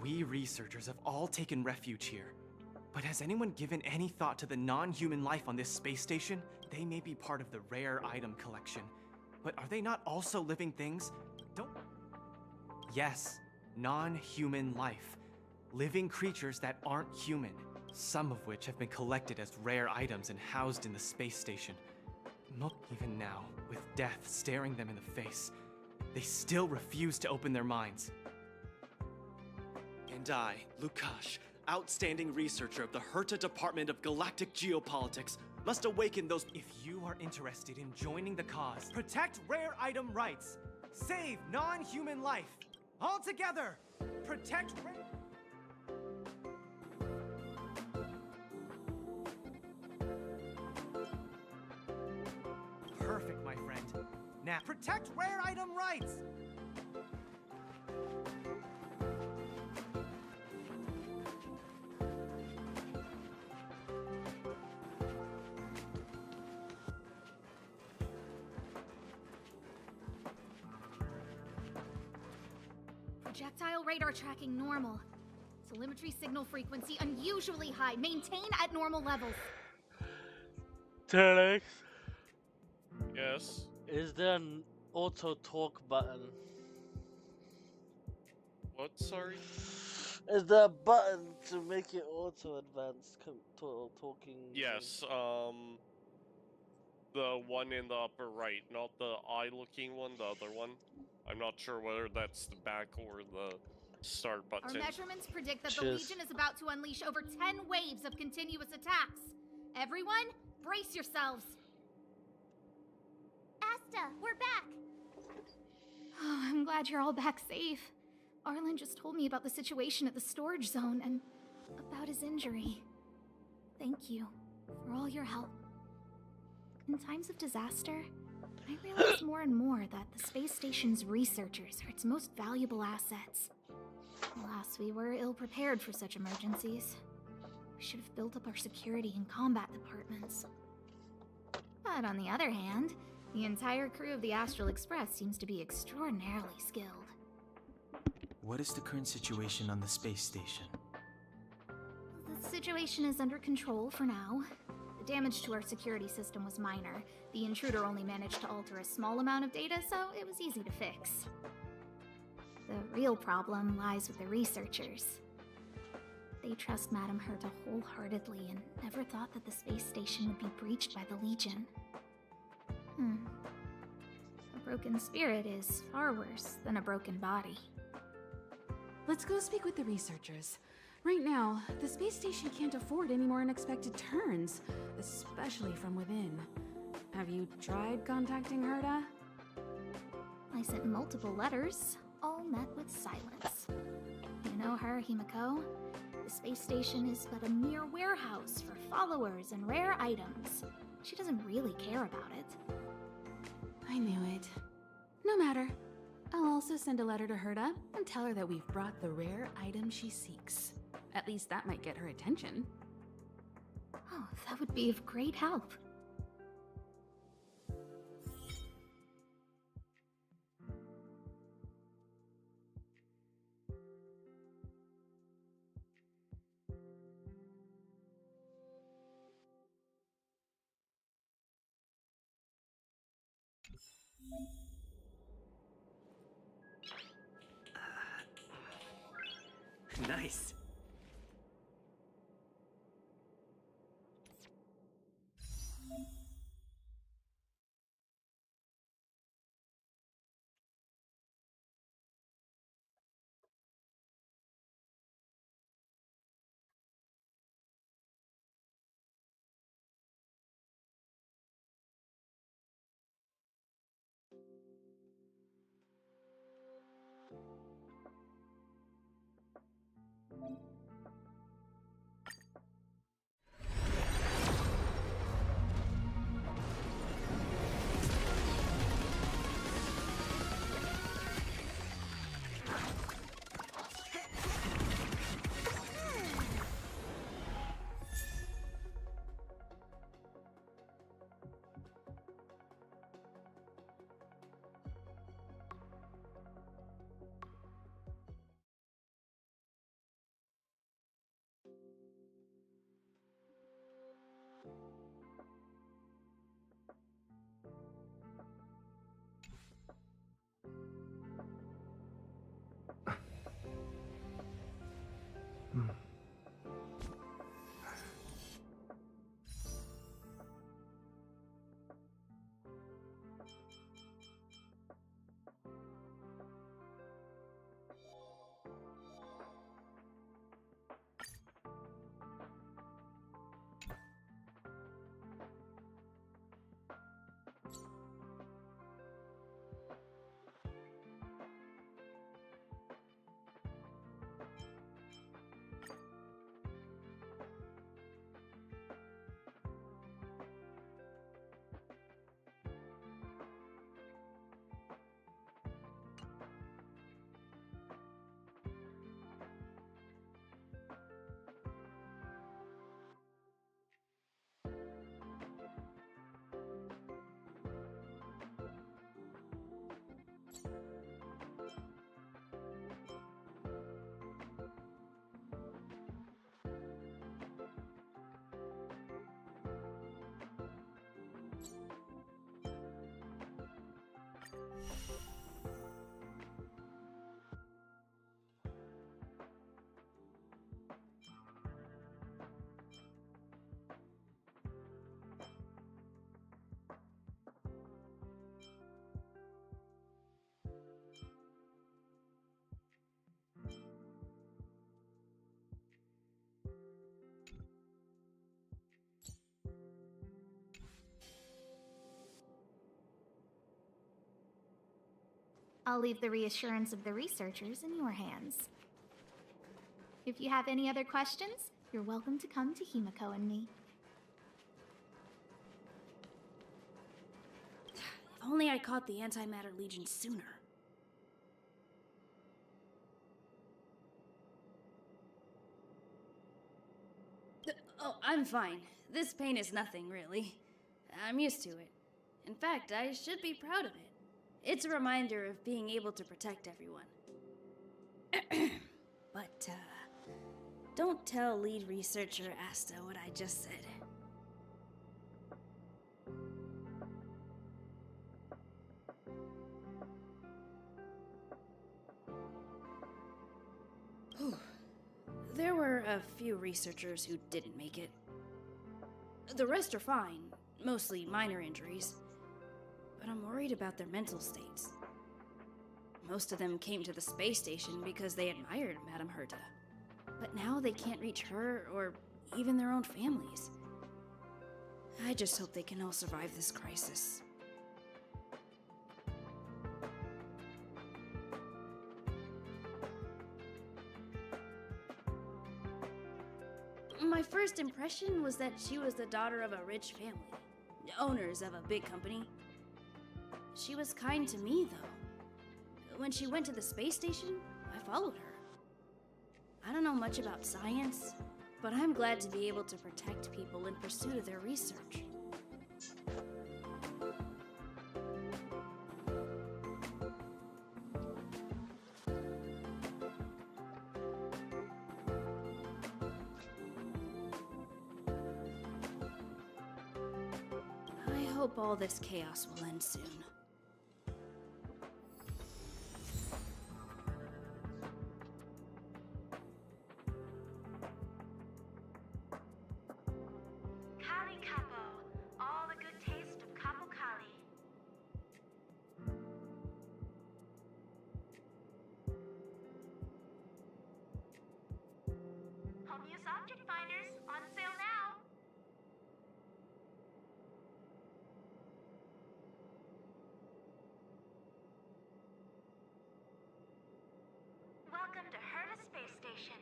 We researchers have all taken refuge here. But has anyone given any thought to the non-human life on this space station? They may be part of the rare item collection. But are they not also living things? Yes, non-human life. Living creatures that aren't human. Some of which have been collected as rare items and housed in the space station. Even now, with death staring them in the face, they still refuse to open their minds. And I, Lukash, outstanding researcher of the Herta Department of Galactic Geopolitics, must awaken those. If you are interested in joining the cause, protect rare item rights, save non-human life, all together, protect rare. Perfect, my friend. Now, protect rare item rights. Projectile radar tracking normal. Telemetry signal frequency unusually high. Maintain at normal levels. Telex. Yes. Is there an auto talk button? What? Sorry? Is there a button to make it auto advanced talking? Yes, the one in the upper right, not the eye-looking one, the other one. I'm not sure whether that's the back or the start Our button. measurements predict that the Legion is about to unleash over 10 waves of continuous attacks. Everyone, brace yourselves. Asta, we're back! Oh, I'm glad you're all back safe. Arlen just told me about the situation at the storage zone and about his injury. Thank you for all your help. In times of disaster, I realize more and more that the space station's researchers are its most valuable assets. Alas, we were ill-prepared for such emergencies. We should have built up our security and combat departments. But on the other hand, the entire crew of the Astral Express seems to be extraordinarily skilled. What is the current situation on the space station? The situation is under control for now. The damage to our security system was minor. The intruder only managed to alter a small amount of data, so it was easy to fix. The real problem lies with the researchers. They trust Madame Herta wholeheartedly and never thought that the space station would be breached by the Legion. A broken spirit is far worse than a broken body. Let's go speak with the researchers. Right now, the space station can't afford any more unexpected turns, especially from within. Have you tried contacting Herta? I sent multiple letters, all met with silence. You know her, Himiko? The space station is but a mere warehouse for followers and rare items. She doesn't really care about it. I knew it. No matter. I'll also send a letter to Herta and tell her that we've brought the rare item she seeks. At least that might get her attention. Oh, that would be of great help. Nice. I'll leave the reassurance of the researchers in your hands. If you have any other questions, you're welcome to come to Himiko and me. If only I caught the Antimatter Legion sooner. Oh, I'm fine. This pain is nothing, really. I'm used to it. In fact, I should be proud of it. It's a reminder of being able to protect everyone. But, don't tell lead researcher Asta what I just said. Whew. There were a few researchers who didn't make it. The rest are fine, mostly minor injuries. But I'm worried about their mental states. Most of them came to the space station because they admired Madame Herta. But now they can't reach her or even their own families. I just hope they can all survive this crisis. My first impression was that she was the daughter of a rich family, owners of a big company. She was kind to me, though. When she went to the space station, I followed her. I don't know much about science, but I'm glad to be able to protect people in pursuit of their research. I hope all this chaos will end soon. Kali Capo, all the good taste of Capo Kali. Home use object finders on sale now. Welcome to Herta Space Station.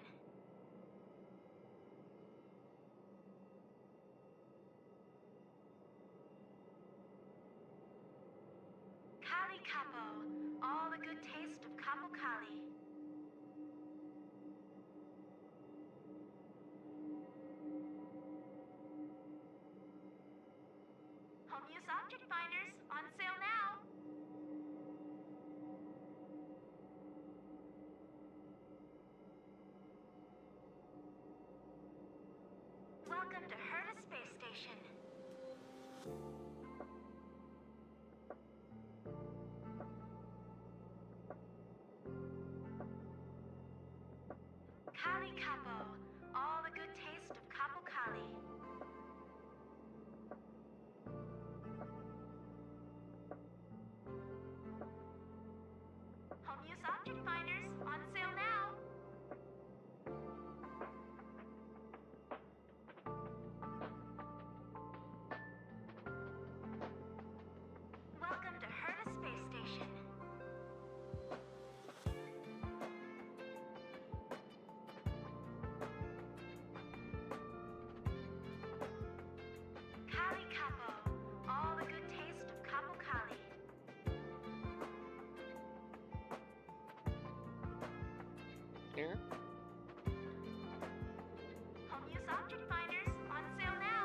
Kali Capo, all the good taste of Capo Kali. Home use object finders on sale now. Welcome to Herta Space Station. Kali Capo, all the good taste of Capo Kali. Home use object finders on sale now. Welcome to Herta Space Station. Kali Capo, all the good taste of Capo Kali. Here? Home use object finders on sale now.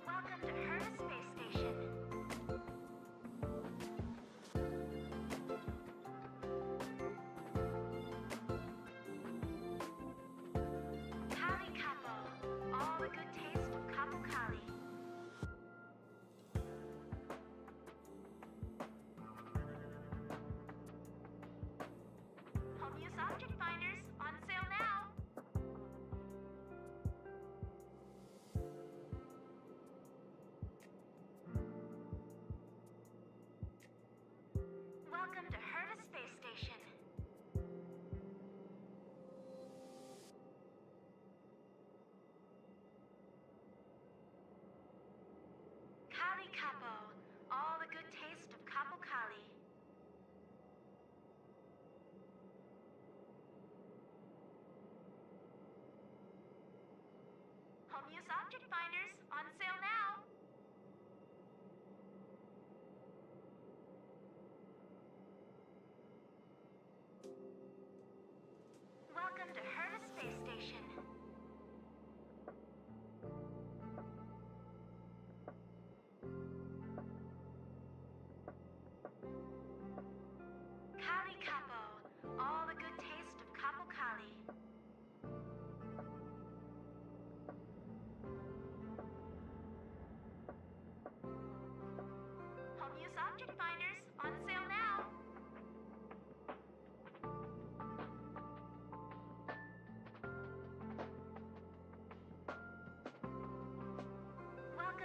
Welcome to Herta Space Station. Kali Capo, all the good taste of Capo Kali.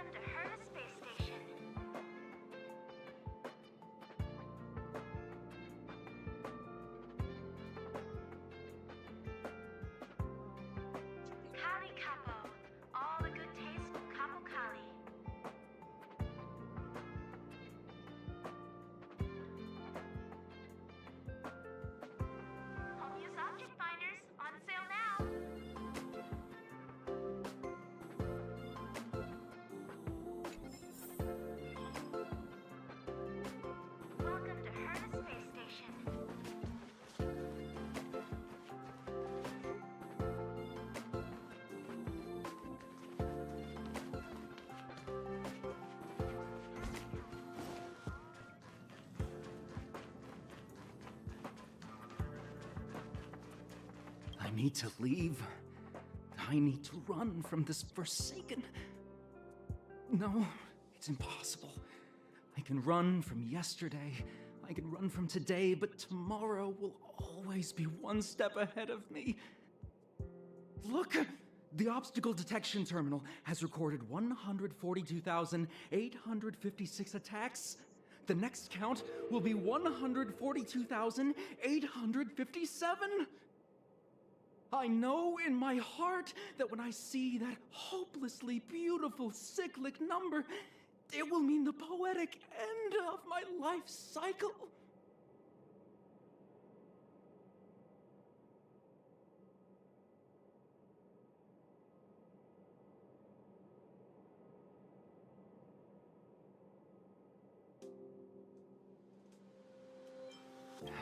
Welcome to Herta Space Station. Kali Capo. All the good taste of Capo Kali. Home use object finders on sale now. Welcome to Herta Space Station. I need to leave. I need to run from this Forsaken. No, it's impossible. I can run from yesterday. I can run from today, but tomorrow will always be one step ahead of me. Look! The obstacle detection terminal has recorded 142,856 attacks. The next count will be 142,857. I know in my heart that when I see that hopelessly beautiful cyclic number, it will mean the poetic end of my life cycle.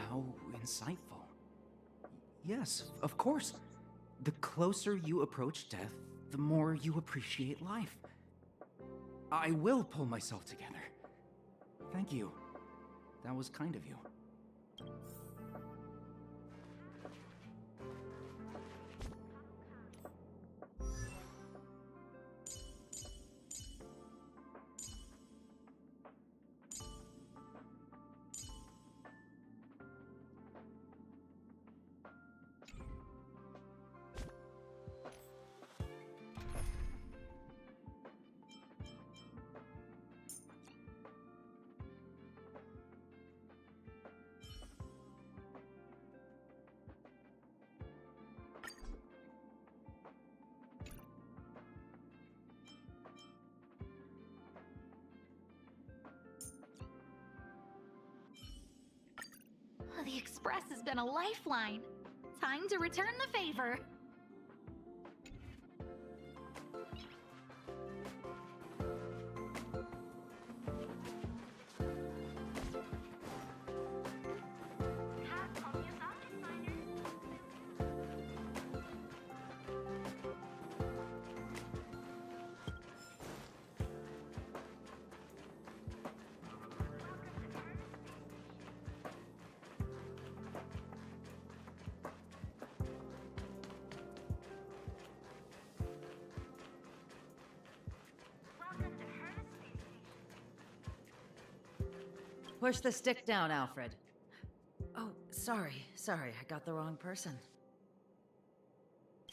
How insightful. Yes, of course. The closer you approach death, the more you appreciate life. I will pull myself together. Thank you. That was kind of you. The Express has been a lifeline. Time to return the favor. Push the stick down, Alfred. Oh, sorry. I got the wrong person.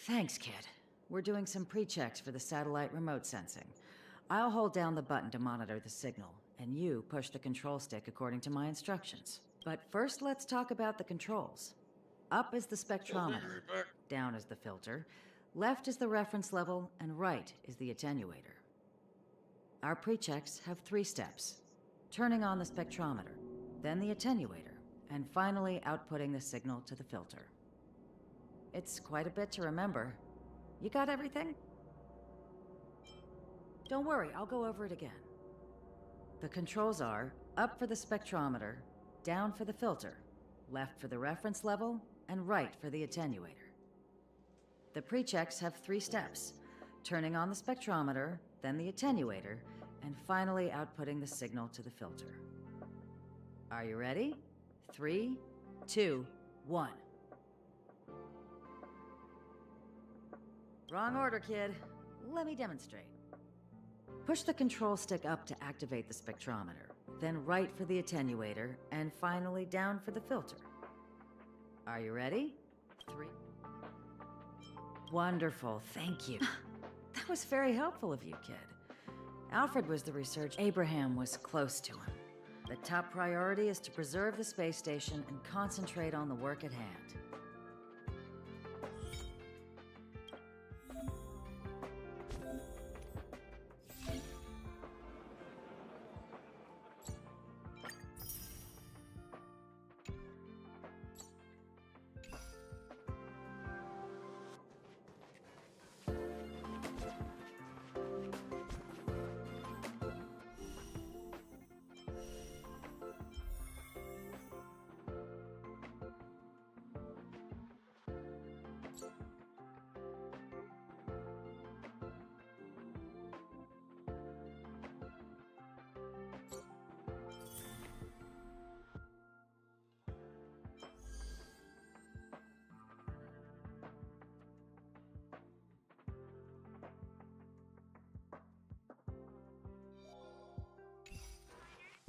Thanks, kid. We're doing some pre-checks for the satellite remote sensing. I'll hold down the button to monitor the signal, and you push the control stick according to my instructions. But first, let's talk about the controls. Up is the spectrometer, down is the filter, left is the reference level, and right is the attenuator. Our pre-checks have 3 steps. Turning on the spectrometer, then the attenuator, and finally outputting the signal to the filter. It's quite a bit to remember. You got everything? Don't worry, I'll go over it again. The controls are up for the spectrometer, down for the filter, left for the reference level, and right for the attenuator. The pre-checks have 3 steps. Turning on the spectrometer, then the attenuator, and finally outputting the signal to the filter. Are you ready? 3, 2, 1. Wrong order, kid. Let me demonstrate. Push the control stick up to activate the spectrometer, then right for the attenuator, and finally down for the filter. Are you ready? 3. Wonderful, thank you. That was very helpful of you, kid. Alfred was the research. Abraham was close to him. The top priority is to preserve the space station and concentrate on the work at hand.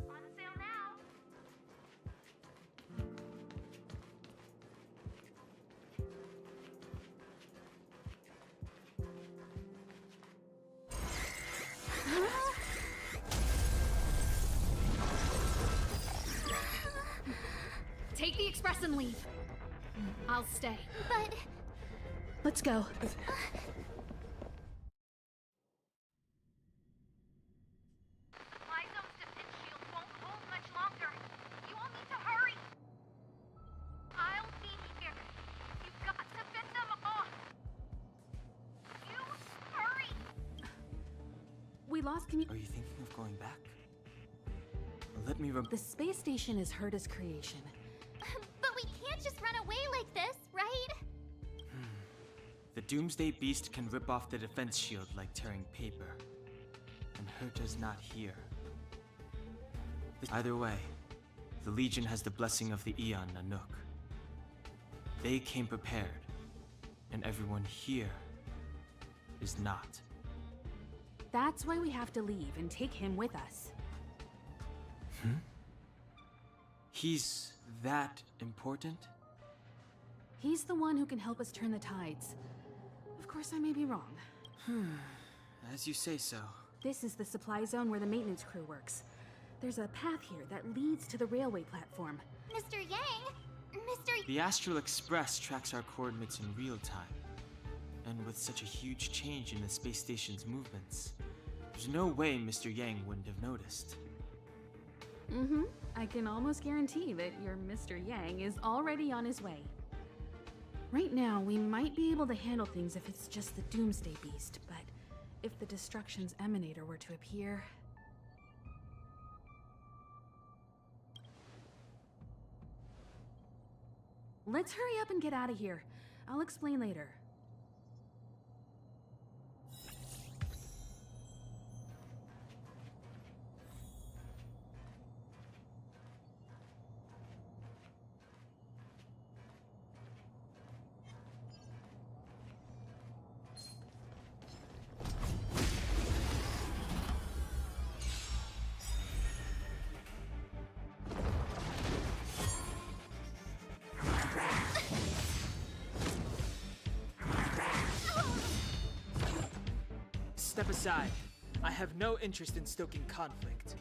On sale now. Take the express and leave. I'll stay. But Let's go. My zone's defense shield won't hold much longer. You all need to hurry. I'll be here. You've got to fend them off. You hurry. We lost Are you thinking of going back? Let me The space station is Herta's creation. but we can't just run away like this, right? The Doomsday Beast can rip off the defense shield like tearing paper. And Herta's not here. Either way, the Legion has the blessing of the Aeon Nanook. They came prepared, and everyone here is not. That's why we have to leave and take him with us. He's that important? He's the one who can help us turn the tides. Of course, I may be wrong. As you say so. This is the supply zone where the maintenance crew works. There's a path here that leads to the railway platform. Mr. Yang? Mr. The Astral Express tracks our coordinates in real time. And with such a huge change in the space station's movements, there's no way Mr. Yang wouldn't have noticed. Mm-hmm. I can almost guarantee that your Mr. Yang is already on his way. Right now, we might be able to handle things if it's just the Doomsday Beast, but if the Destruction's Emanator were to appear... Let's hurry up and get out of here. I'll explain later. Step aside. I have no interest in stoking conflict.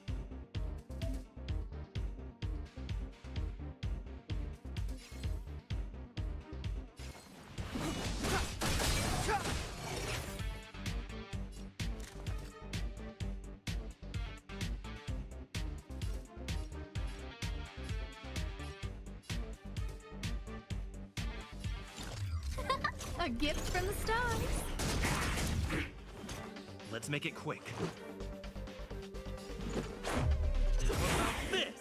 A gift from the stars. Let's make it quick. How about this?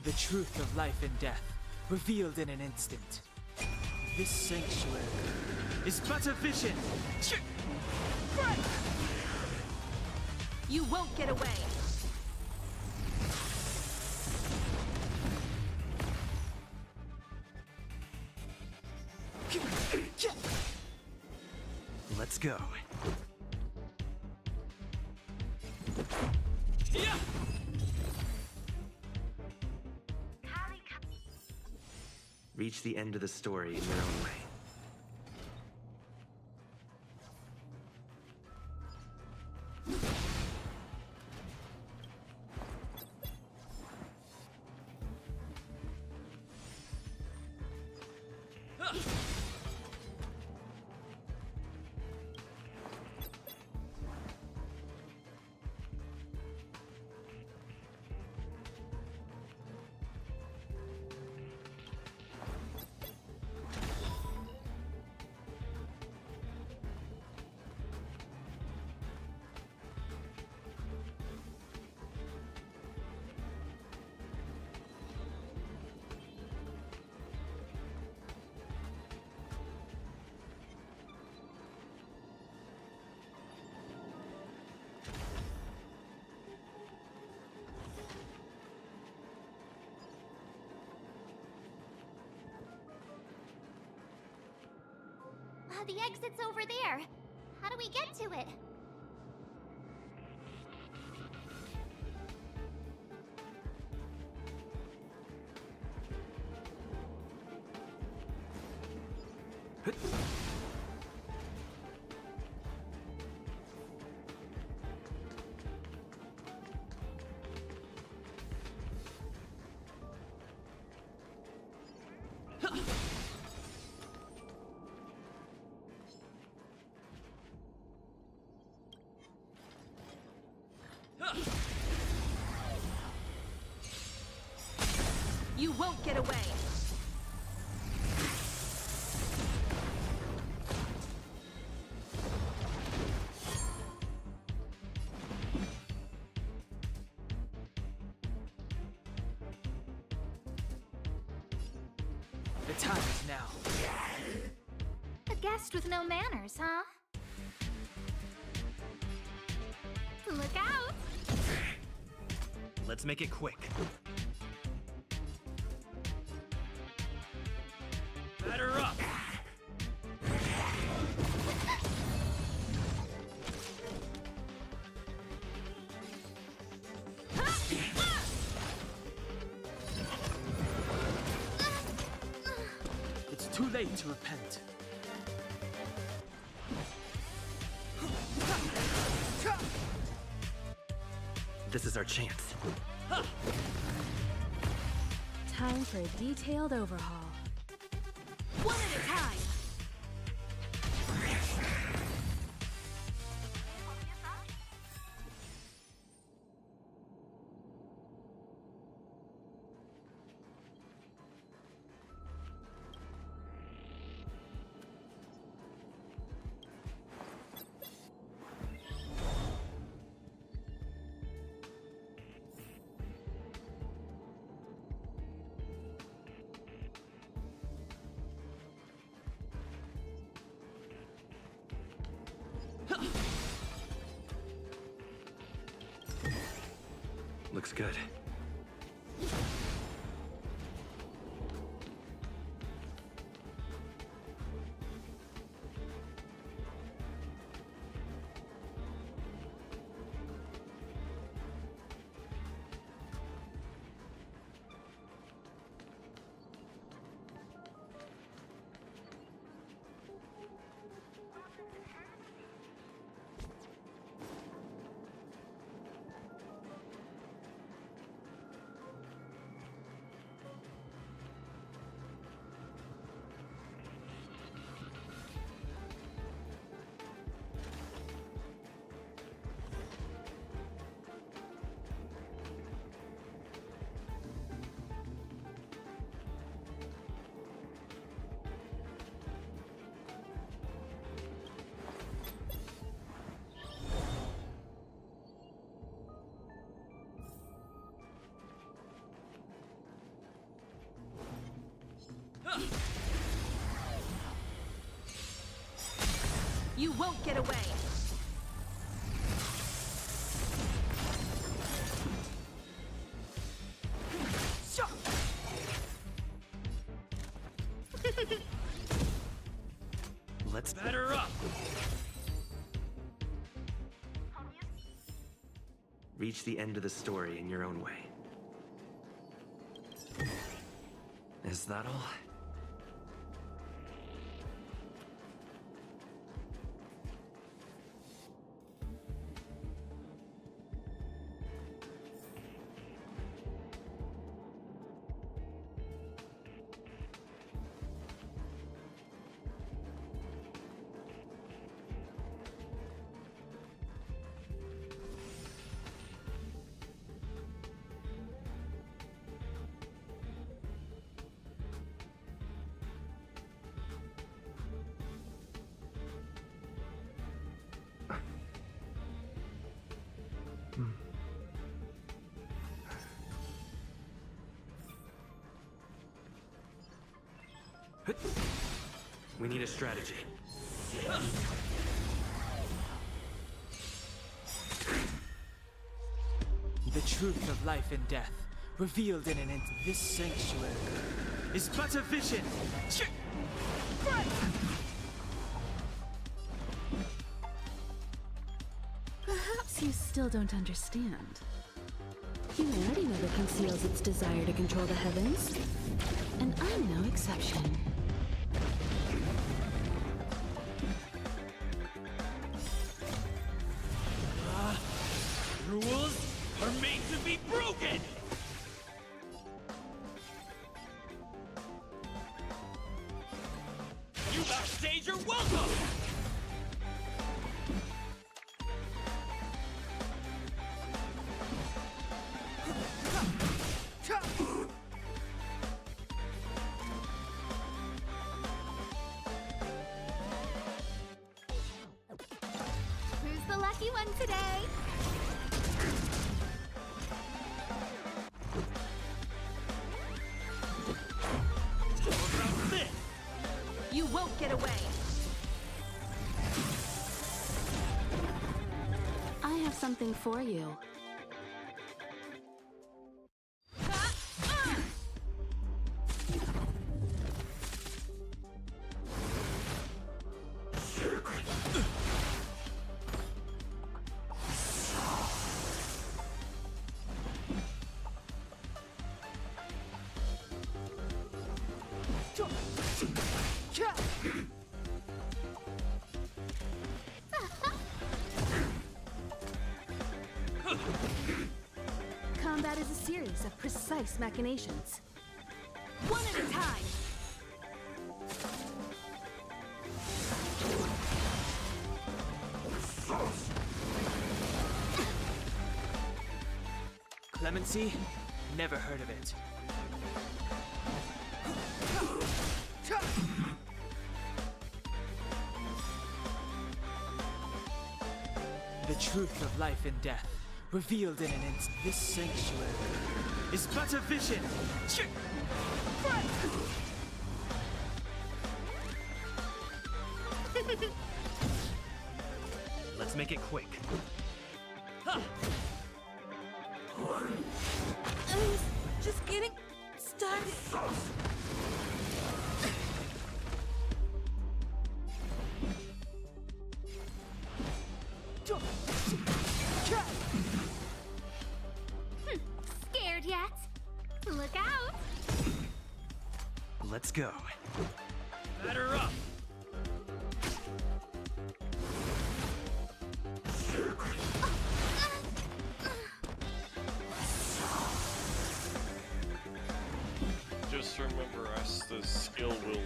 The truth of life and death, revealed in an instant. This sanctuary is but a vision. You won't get away! Let's go. Yeah! Reach the end of the story in your own way. The exit's over there. How do we get to it? You won't get away! The time is now. A guest with no manners, huh? Look out! Let's make it quick. Batter up! It's too late to repent. This is our chance. Time for a detailed overhaul. One at a time! Looks good. You won't get away! Let's batter up! Reach the end of the story in your own way. Is that all? We need a strategy. The truth of life and death, revealed in this sanctuary, is but a vision. Perhaps you still don't understand. Humanity never conceals its desire to control the heavens, and I'm no exception. Rules are made to be broken! You backstage are welcome! Who's the lucky one today? You won't get away! I have something for you. Combat is a series of precise machinations. One at a time! Clemency? Never heard of it. The truth of life and death, revealed in an instant. This sanctuary is but a vision. Let's make it quick. I was just getting started. Scared yet? Look out! Let's go. Batter up! Just remember, as the skill will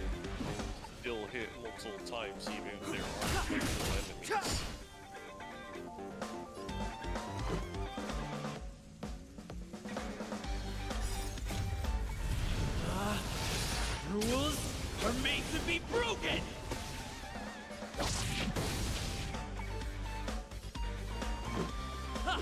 still hit multiple times even if there are multiple enemies. Rules are made to be broken! Ha!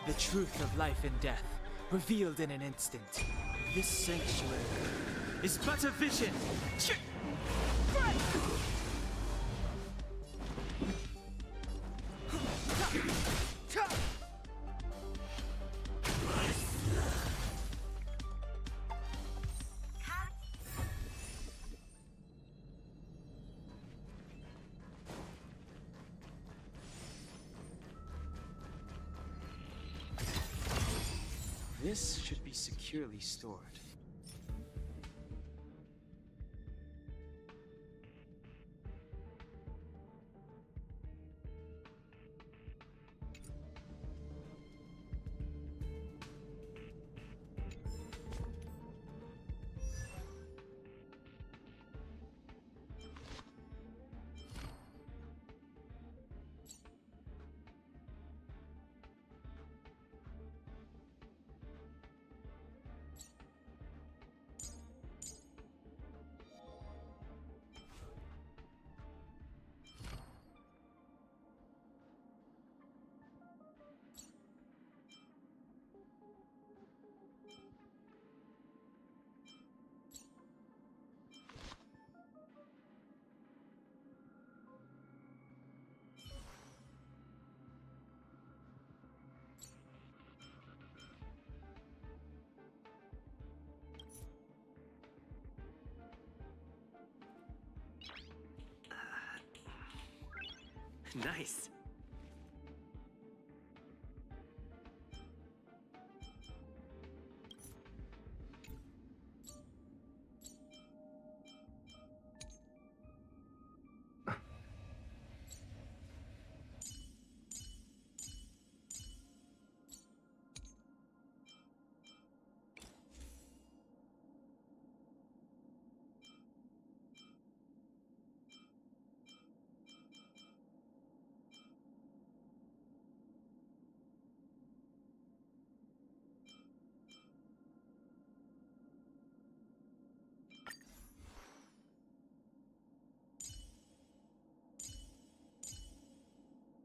The truth of life and death, revealed in an instant. This sanctuary is but a vision. This should be securely stored. Nice.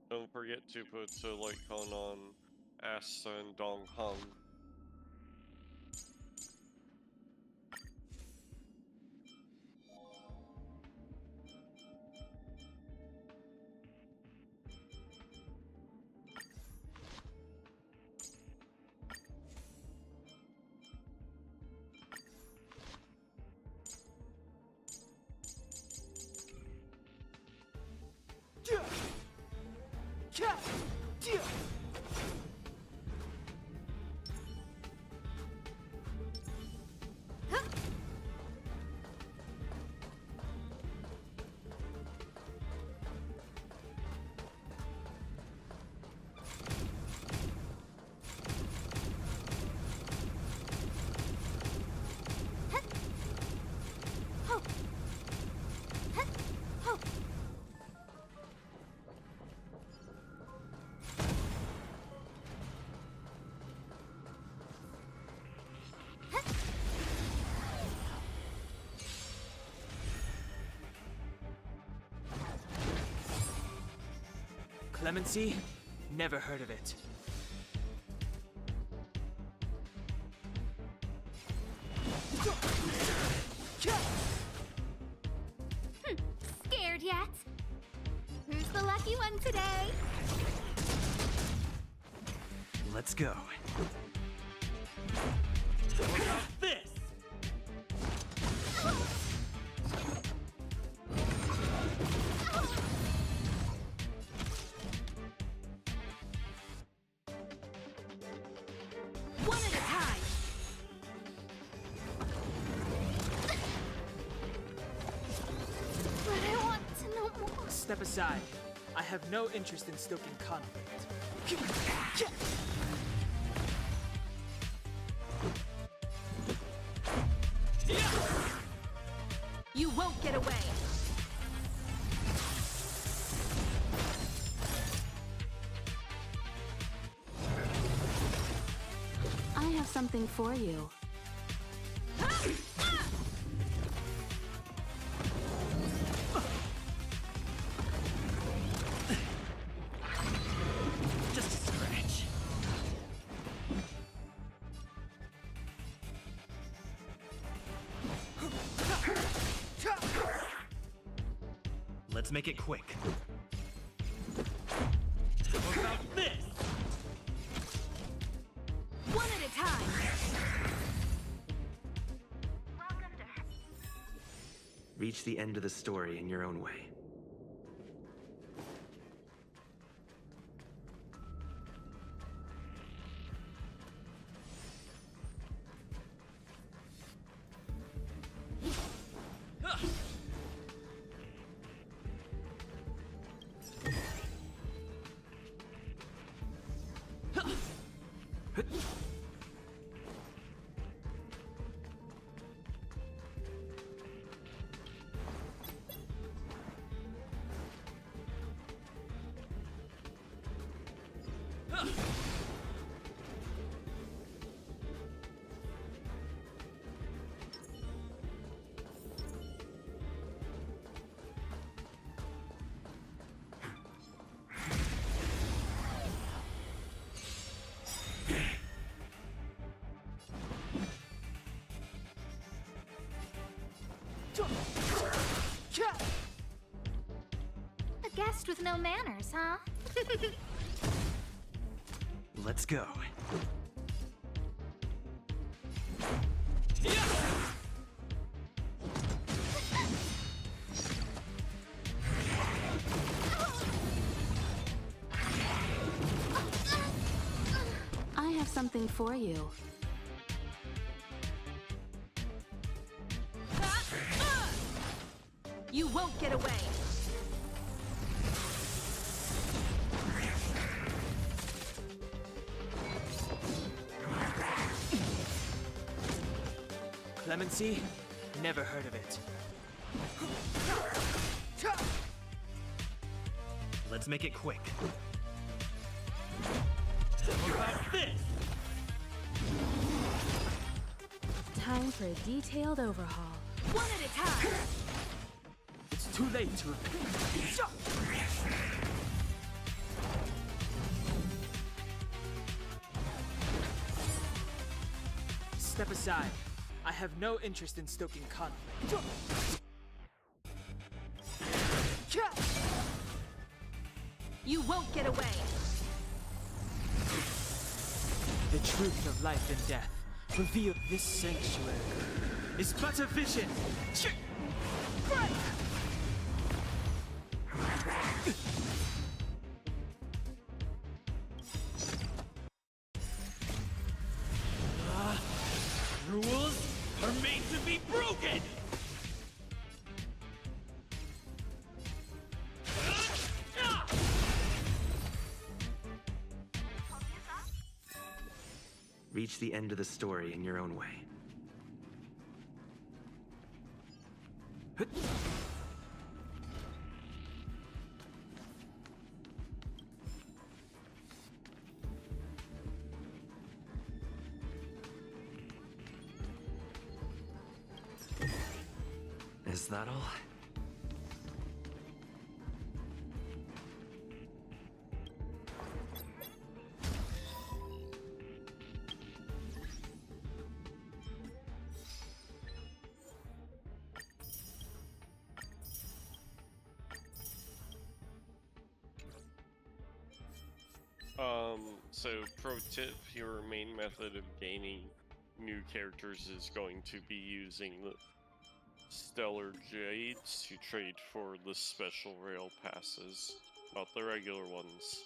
Don't forget to put a like on Asta and Dong Hung. Clemency? Never heard of it. Scared yet? Who's the lucky one today? Let's go. This! One at a time! But I want to know more. Step aside. I have no interest in stoking conflict. You won't get away! I have something for you. Just a scratch. Let's make it quick. What about this? One at a time! Reach the end of the story in your own way. A guest with no manners, huh? Let's go. I have something for you. You won't get away! Clemency? Never heard of it. Let's make it quick. How about this? Time for a detailed overhaul. One at a time! It's too late to... Step aside. I have no interest in stoking conflict. You won't get away! The truth of life and death revealed this sanctuary is but a vision. Rules are made to be broken! Reach the end of the story in your own way. Is that all? So pro tip, your main method of gaining new characters is going to be using the Stellar Jades to trade for the special rail passes, not the regular ones.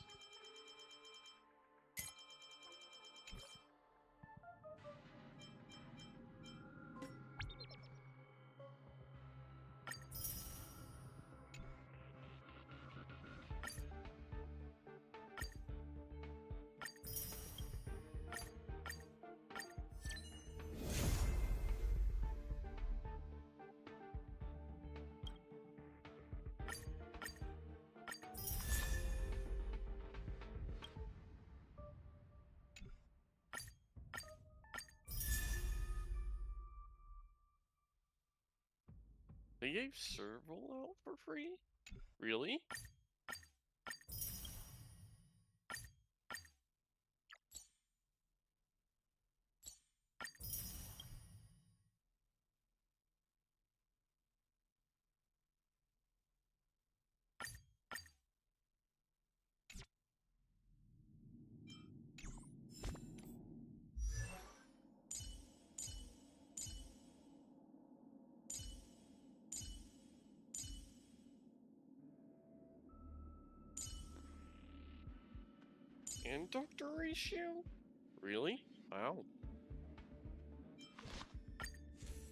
They gave Serval out for free? Really? And Dr. Ratio? Really? Wow.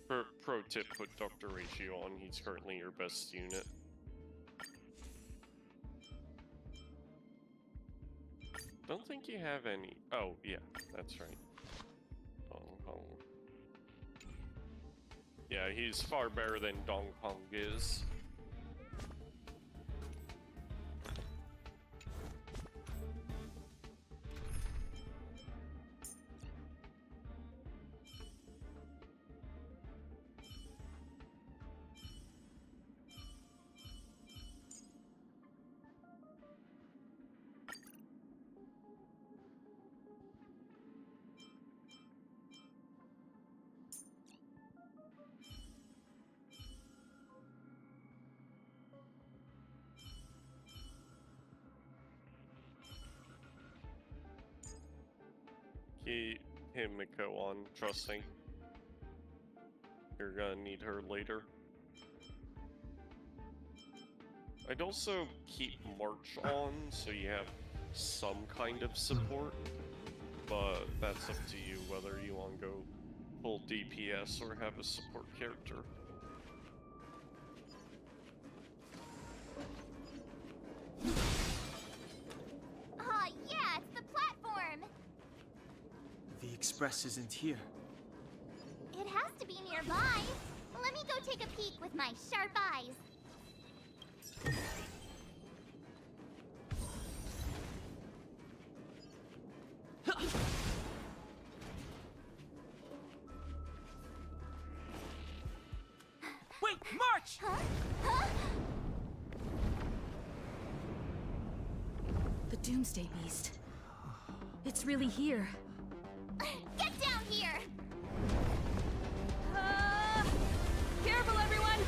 Pro tip, put Dr. Ratio on, he's currently your best unit. Don't think you have any. Oh, yeah, that's right. Dong Pong. Yeah, he's far better than Dong Pong is. Himiko on trusting. You're gonna need her later. I'd also keep March on so you have some kind of support, but that's up to you whether you want to go full DPS or have a support character. Aw, yeah, it's the platform! The express isn't here. It has to be nearby. Let me go take a peek with my sharp eyes. Wait, March! Huh? The Doomsday Beast. It's really here. Get down here! Careful, everyone!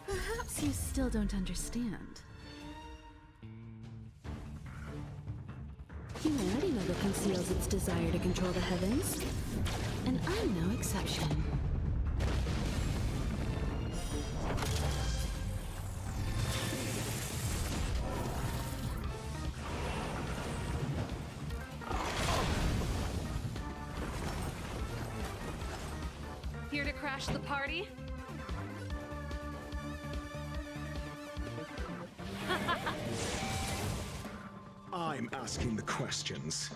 Perhaps you still don't understand. Humanity never conceals its desire to control the heavens, and I'm no exception. Here to crash the party? I'm asking the questions.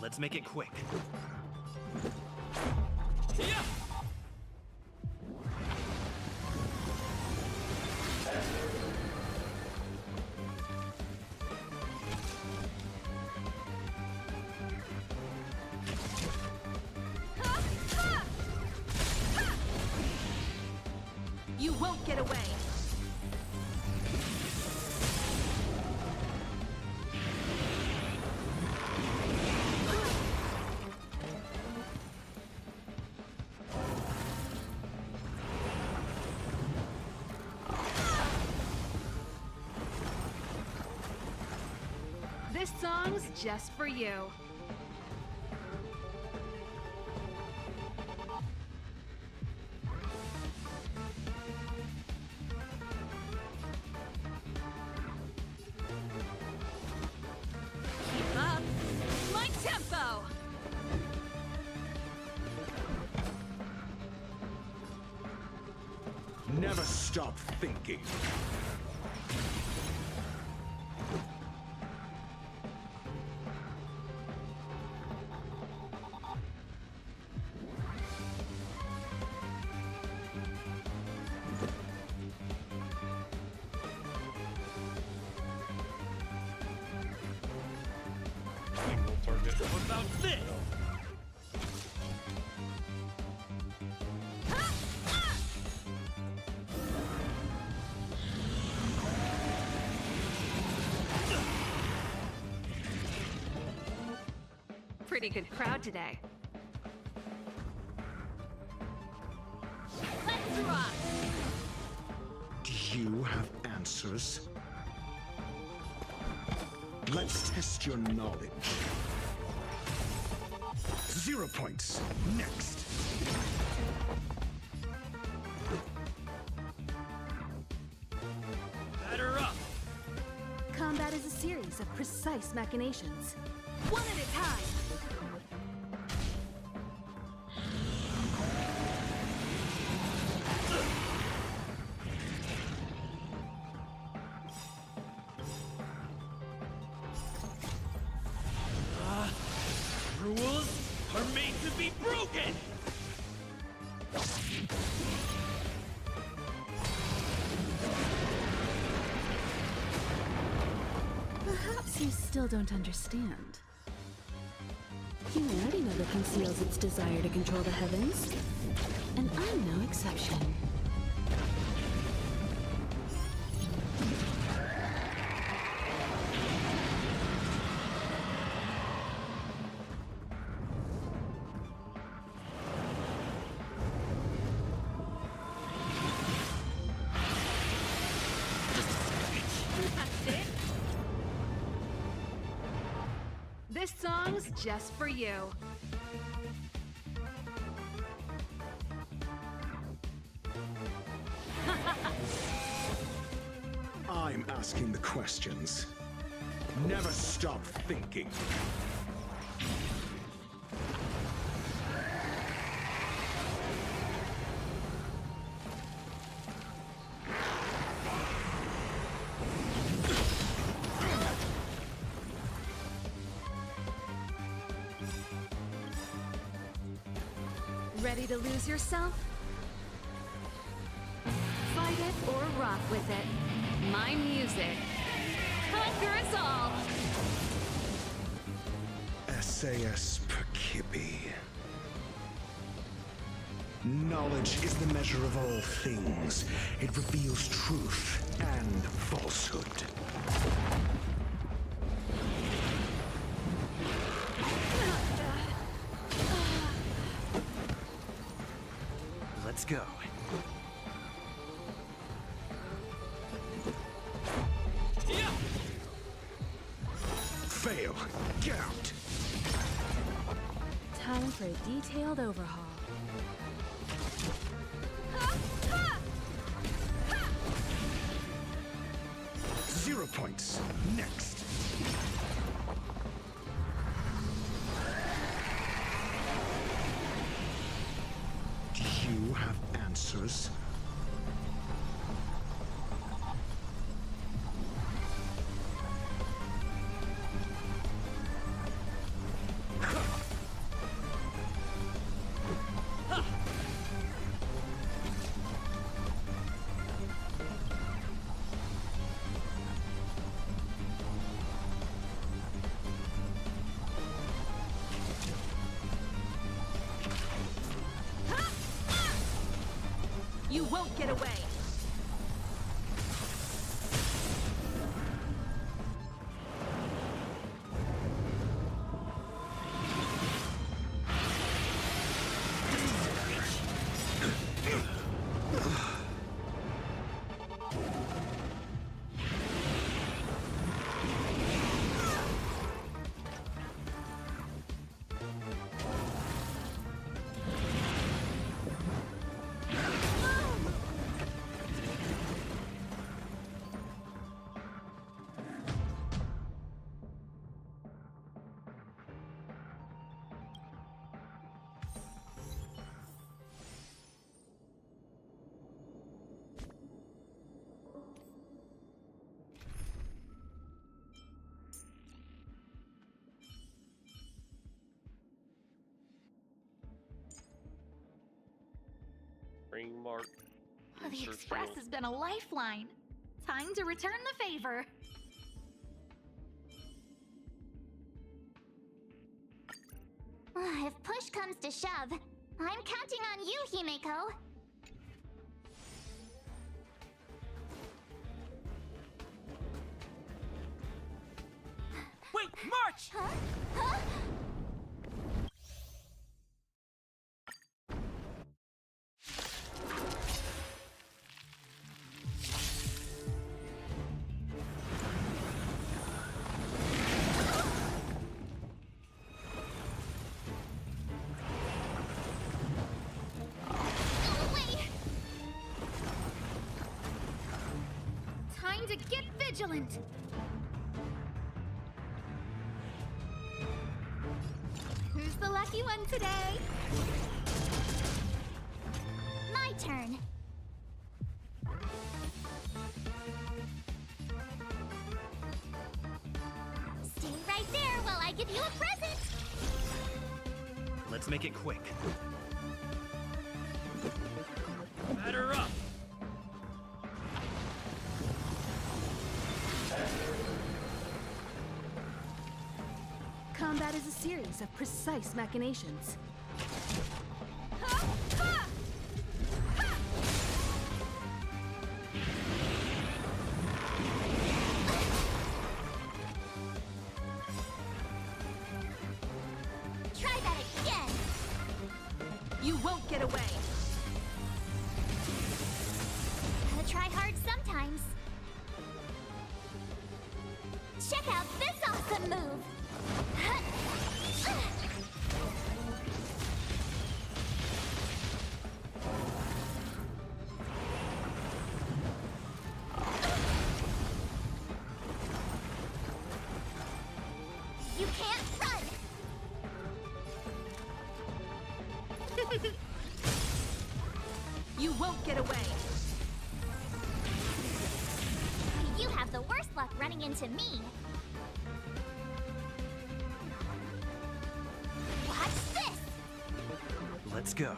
Let's make it quick. You won't get away! This song's just for you. Keep up! My tempo! Never stop thinking. Single target. What about this? Pretty good crowd today. Let's rock! Do you have answers? Let's test your knowledge. 0 points. Next. Batter up! Combat is a series of precise machinations. One at a time! Rules are made to be broken! Perhaps you still don't understand. Humanity never conceals its desire to control the heavens, and I'm no exception. This song's just for you. I'm asking the questions. Never stop thinking. Ready to lose yourself? Fight it or rock with it. My music. Conquer us all! SAS Perkibi. Knowledge is the measure of all things. It reveals truth and falsehood. Let's go. Fail. Get out. Time for a detailed overhaul. 0 points. Next. Do you have answers? You won't get away! Ring mark. The Express has been a lifeline. Time to return the favor. If push comes to shove, I'm counting on you, Himeko. Wait, March! Huh? Time to get vigilant. Who's the lucky one today? My turn. Stay right there while I give you a present. Let's make it quick. Batter up! Combat is a series of precise machinations. Try that again. You won't get away! Gotta try hard sometimes. Check out this awesome move. You won't get away! You have the worst luck running into me. Watch this! Let's go.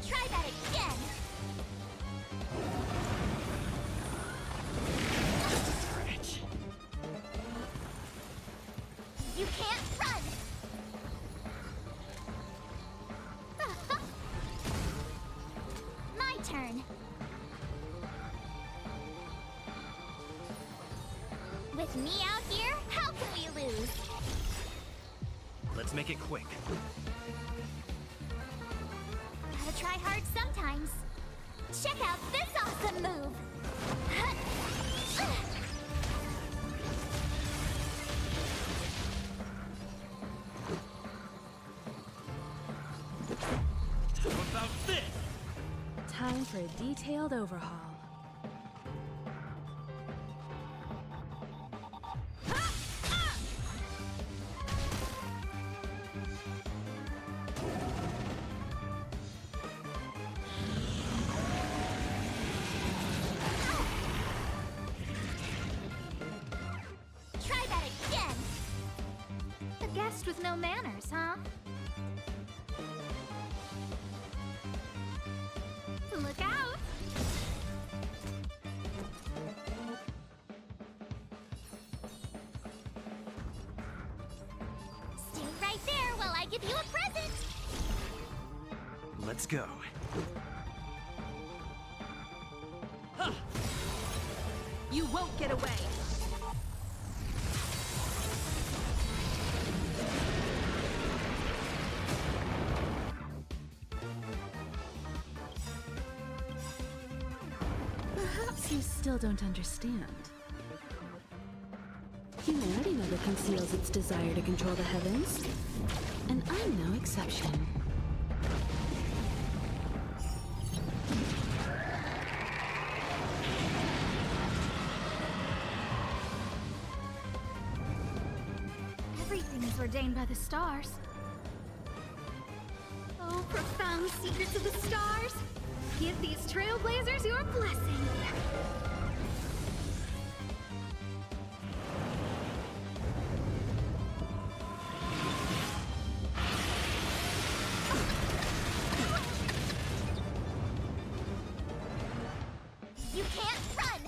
Try that again! You can't run! My turn. With me out here, how can we lose? Let's make it quick. Gotta try hard sometimes. Check out this awesome move! How about this? Time for a detailed overhaul. Try that again! A guest with no manners, huh? Look out! Stay right there while I give you a present! Let's go. You won't get away! Perhaps you still don't understand. Humanity never conceals its desire to control the heavens, and I'm no exception. Everything is ordained by the stars. Oh, profound secrets of the stars! Give these trailblazers your blessing! You can't run!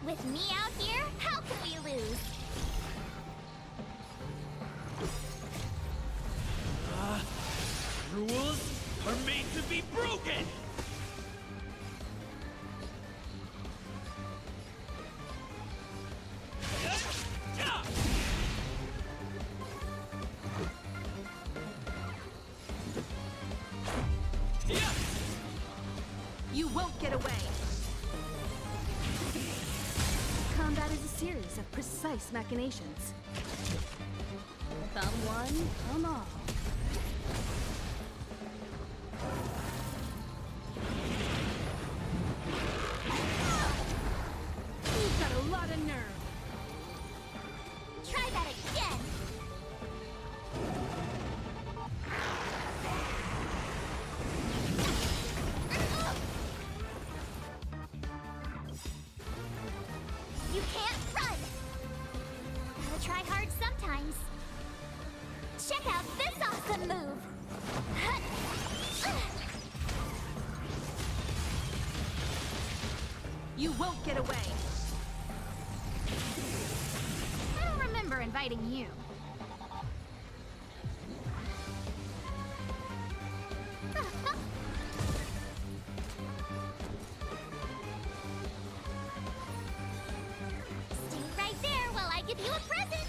With me out here, how can we lose? Rules are made to be broken! You won't get away! Combat is a series of precise machinations. Come one, come all. You've got a lot of nerve. Try that again! You can't run! gotta try hard sometimes. Check out this awesome move! You won't get away! I don't remember inviting you. Stay right there while I give you a present!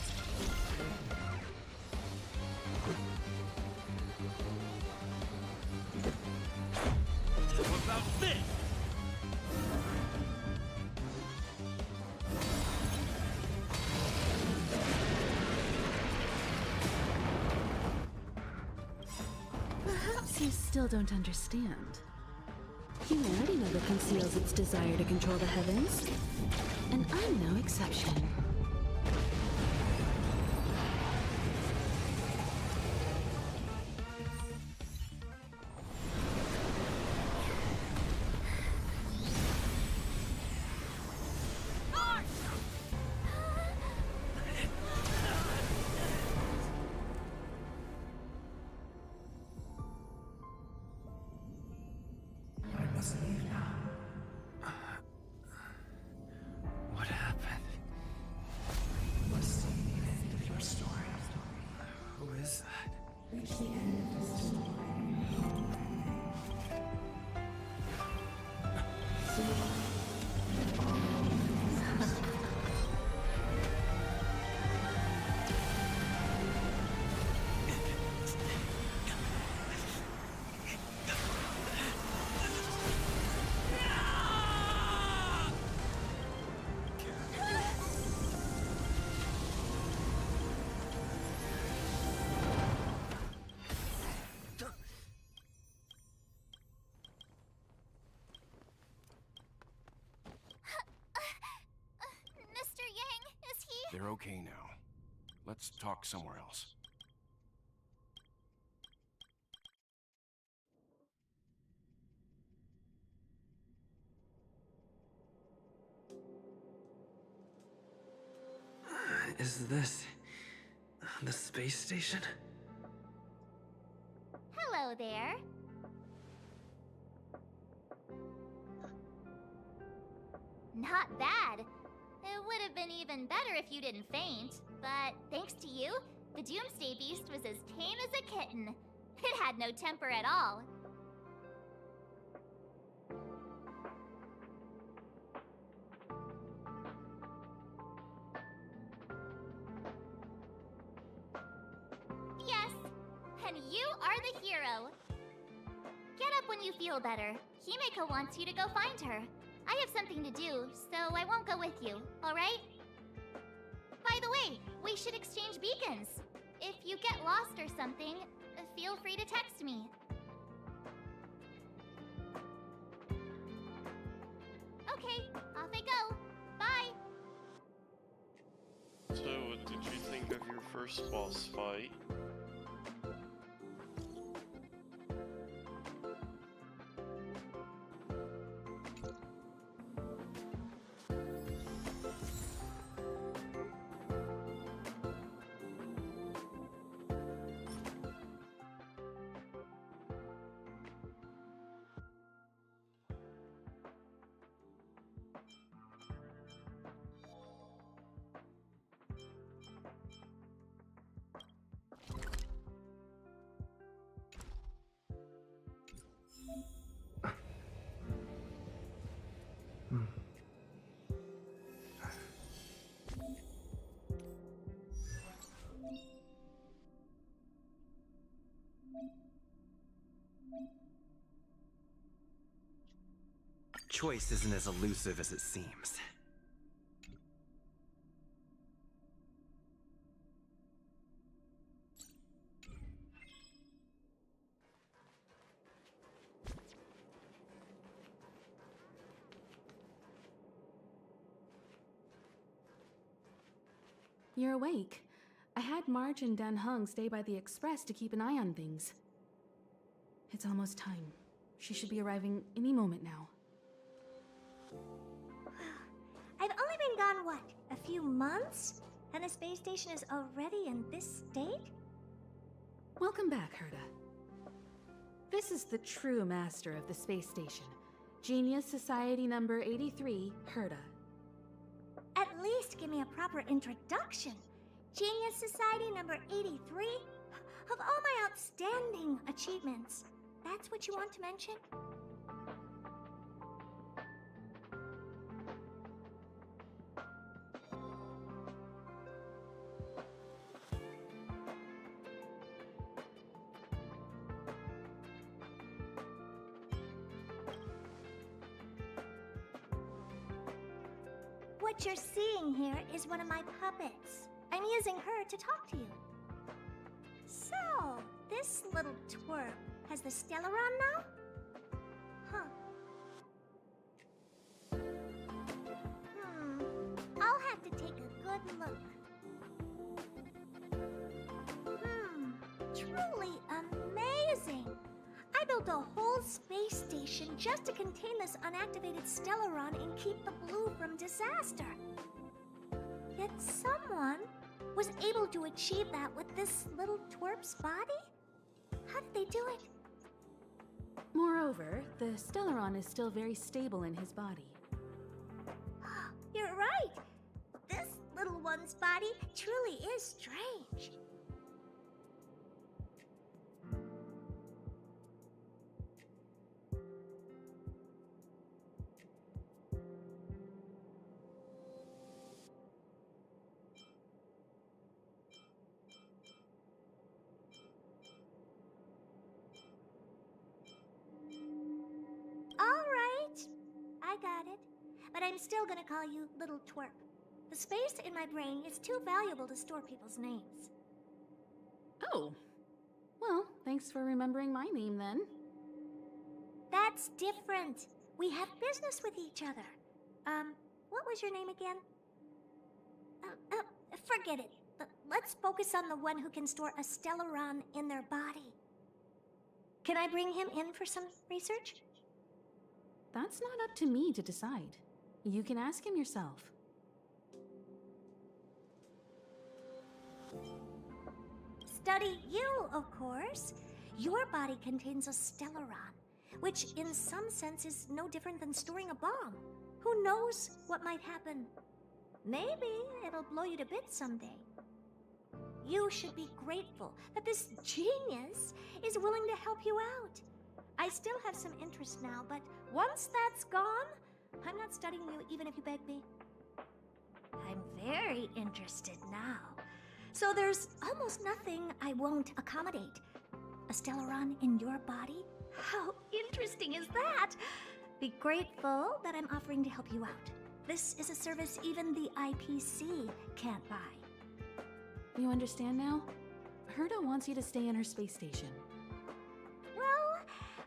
What about this? Perhaps you still don't understand. Humanity never conceals its desire to control the heavens, and I'm no exception. I must leave now. What happened? Must see the end of your story. Who is that? Reach the end of the story. Mr. Yang, is he? They're okay now. Let's talk somewhere else. Is this the space station? Hello there. Not bad. It would have been even better if you didn't faint, but thanks to you, the Doomsday Beast was as tame as a kitten. It had no temper at all. Yes, and you are the hero. Get up when you feel better. Himeko wants you to go find her. I have something to do, so I won't go with you, alright? By the way, we should exchange beacons. If you get lost or something, feel free to text me. Okay, off I go. Bye! So, what did you think of your first boss fight? Choice isn't as elusive as it seems. You're awake. I had March and Dan Hung stay by the express to keep an eye on things. It's almost time. She should be arriving any moment now. I've only been gone, what, a few months? And the space station is already in this state? Welcome back, Herta. This is the true master of the space station, Genius Society number 83, Herta. At least give me a proper introduction. Genius Society number 83? Of all my outstanding achievements, that's what you want to mention? What you're seeing here is one of my puppets. I'm using her to talk to you. So, this little twerp has the Stellaron now? Huh. I'll have to take a good look. Truly amazing! I built a whole space station just to contain this unactivated Stellaron and keep the blue from disaster. Yet someone was able to achieve that with this little twerp's body? How did they do it? Moreover, the Stellaron is still very stable in his body. You're right! This little one's body truly is strange. I got it. But I'm still gonna call you Little Twerp. The space in my brain is too valuable to store people's names. Oh. Well, thanks for remembering my name then. That's different. We have business with each other. What was your name again? Forget it. Let's focus on the one who can store a Stellaron in their body. Can I bring him in for some research? That's not up to me to decide. You can ask him yourself. Study you, of course. Your body contains a Stellaron, which in some sense is no different than storing a bomb. Who knows what might happen? Maybe it'll blow you to bits someday. You should be grateful that this genius is willing to help you out. I still have some interest now, but once that's gone, I'm not studying you even if you beg me. I'm very interested now. So there's almost nothing I won't accommodate. A Stellaron in your body? How interesting is that? Be grateful that I'm offering to help you out. This is a service even the IPC can't buy. You understand now? Herta wants you to stay in her space station. Well,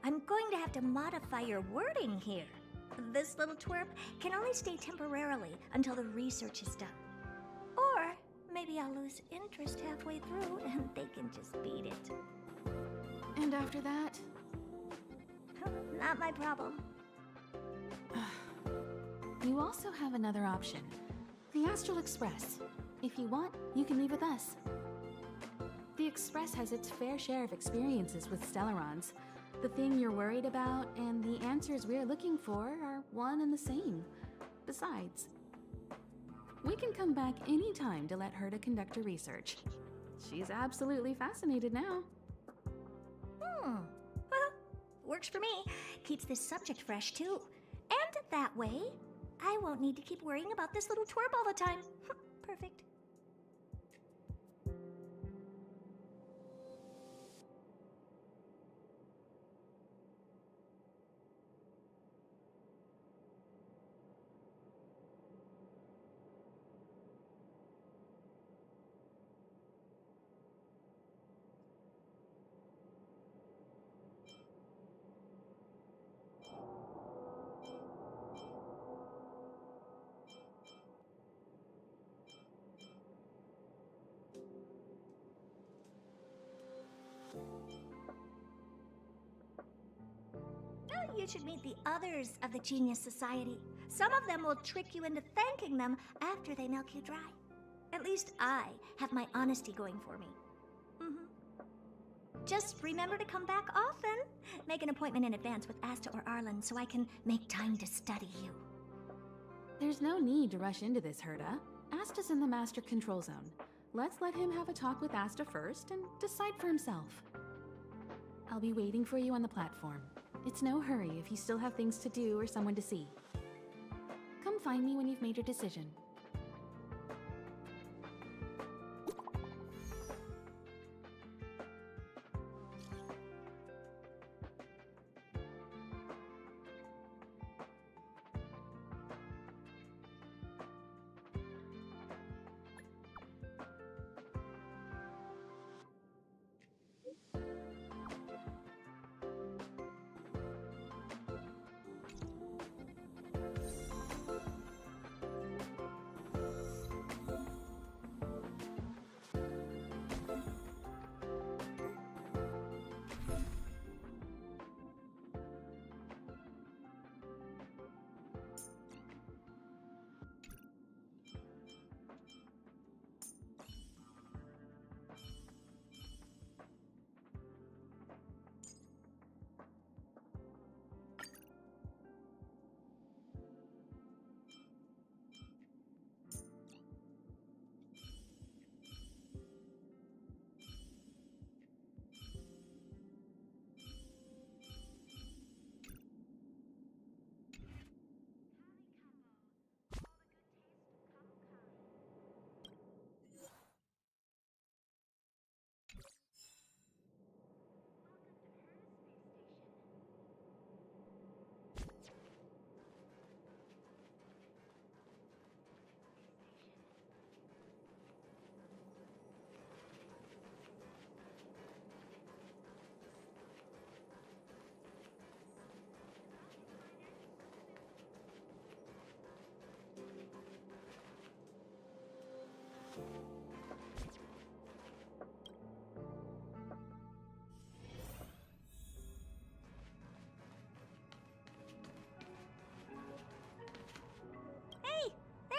I'm going to have to modify your wording here. This little twerp can only stay temporarily until the research is done. Or maybe I'll lose interest halfway through and they can just beat it. And after that? Not my problem. You also have another option. The Astral Express. If you want, you can leave with us. The Express has its fair share of experiences with Stellarons. The thing you're worried about and the answers we're looking for are one and the same. Besides, we can come back anytime to let Herta conduct her research. She's absolutely fascinated now. Well, works for me. Keeps this subject fresh, too. And that way, I won't need to keep worrying about this little twerp all the time. Perfect. You should meet the others of the Genius Society. Some of them will trick you into thanking them after they milk you dry. And At least I have my honesty going for me. Just remember to come back often. Make an appointment in advance with Asta or Arlen so I can make time to study you. There's no need to rush into this, Herta. Asta's in the Master Control Zone. Let's let him have a talk with Asta first and decide for himself. I'll be waiting for you on the platform. It's no hurry if you still have things to do or someone to see. Come find me when you've made your decision.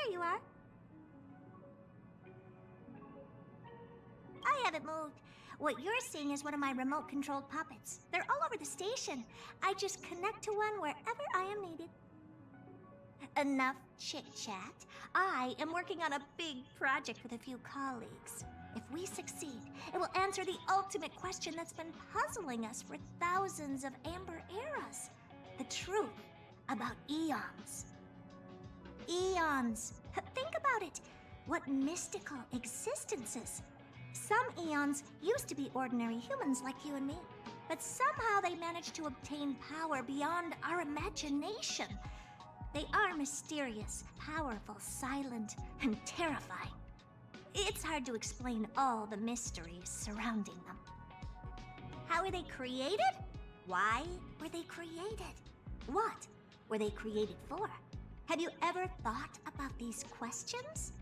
There you are. I haven't moved. What you're seeing is one of my remote-controlled puppets. They're all over the station. I just connect to one wherever I am needed. Enough chit-chat. I am working on a big project with a few colleagues. If we succeed, it will answer the ultimate question that's been puzzling us for thousands of Amber eras. The truth about eons. Eons. Think about it. What mystical existences. Some eons used to be ordinary humans like you and me, but somehow they managed to obtain power beyond our imagination. They are mysterious, powerful, silent, and terrifying. It's hard to explain all the mysteries surrounding them. How were they created? Why were they created? What were they created for? Have you ever thought about these questions?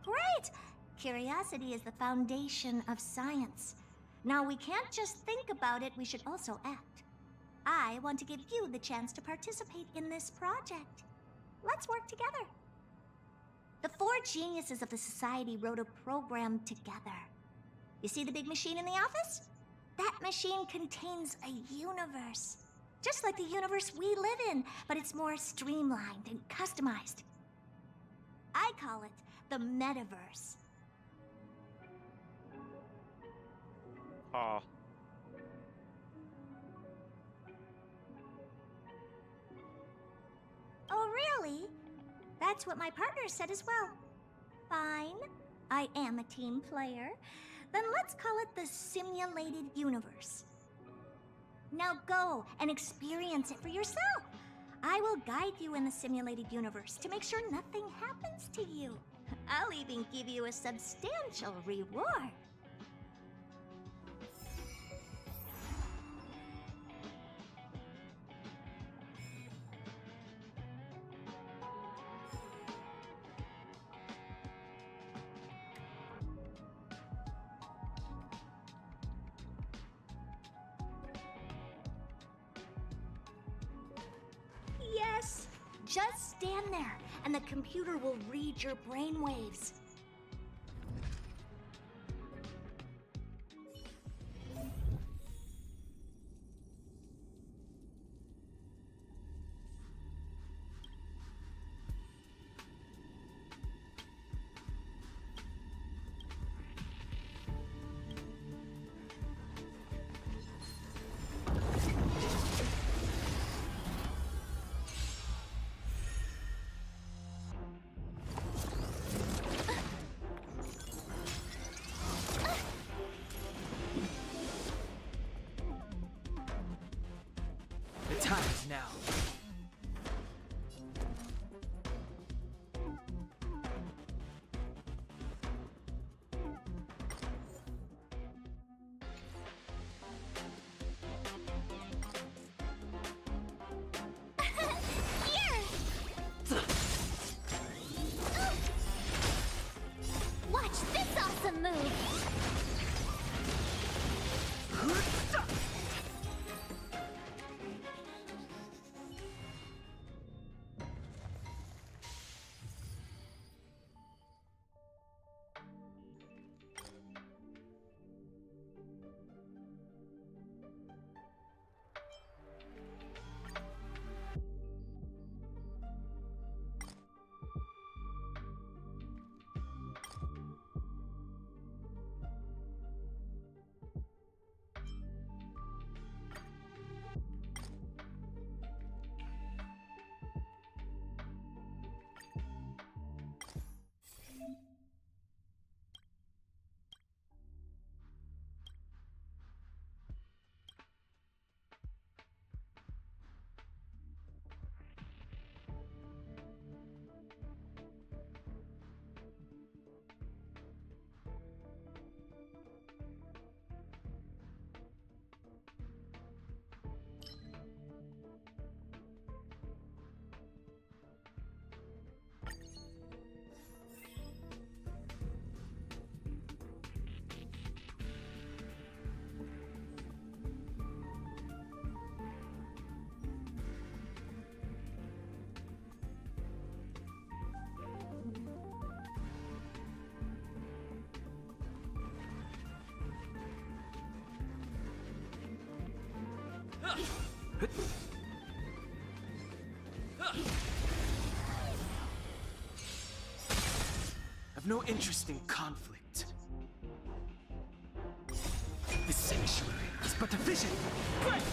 Great! Curiosity is the foundation of science. Now, we can't just think about it, we should also act. I want to give you the chance to participate in this project. Let's work together. The 4 geniuses of the society wrote a program together. You see the big machine in the office? That machine contains a universe. Just like the universe we live in, but it's more streamlined and customized. I call it the metaverse. Ah. Oh, really? That's what my partner said as well. Fine. I am a team player. Then let's call it the simulated universe. Now go and experience it for yourself. I I will guide you in the simulated universe to make sure nothing happens to you. I'll even give you a substantial reward. Yes, just stand there, and the computer will read your brainwaves. The time is now. Watch this awesome move! I've no interest in conflict. The sanctuary is but a vision. Break!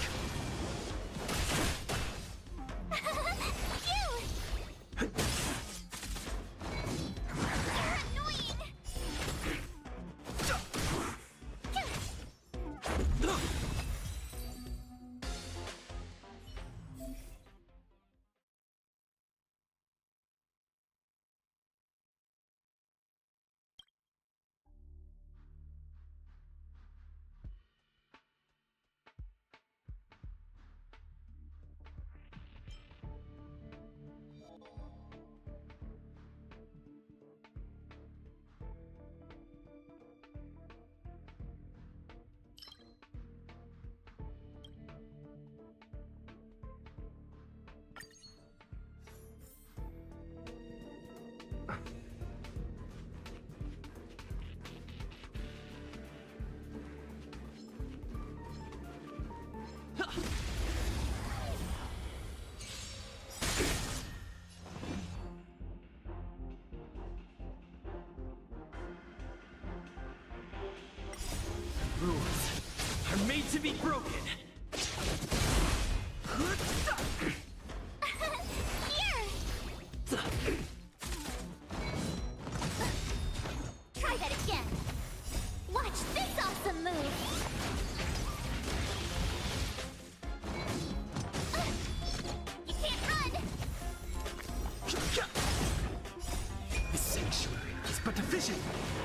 vision!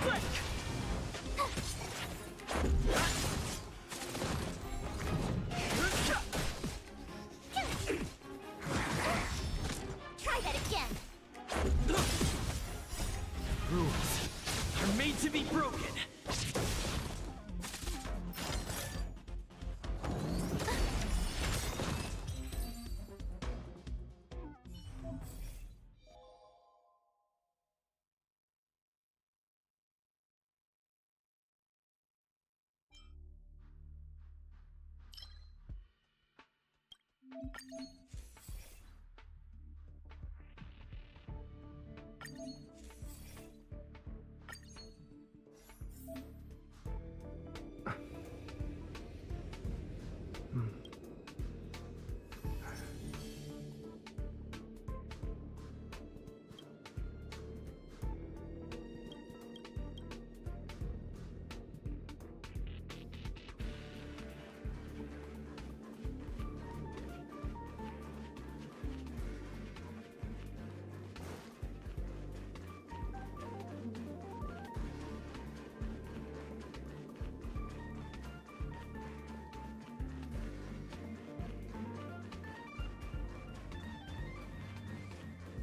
Break! Try that again. Rules are made to be broken.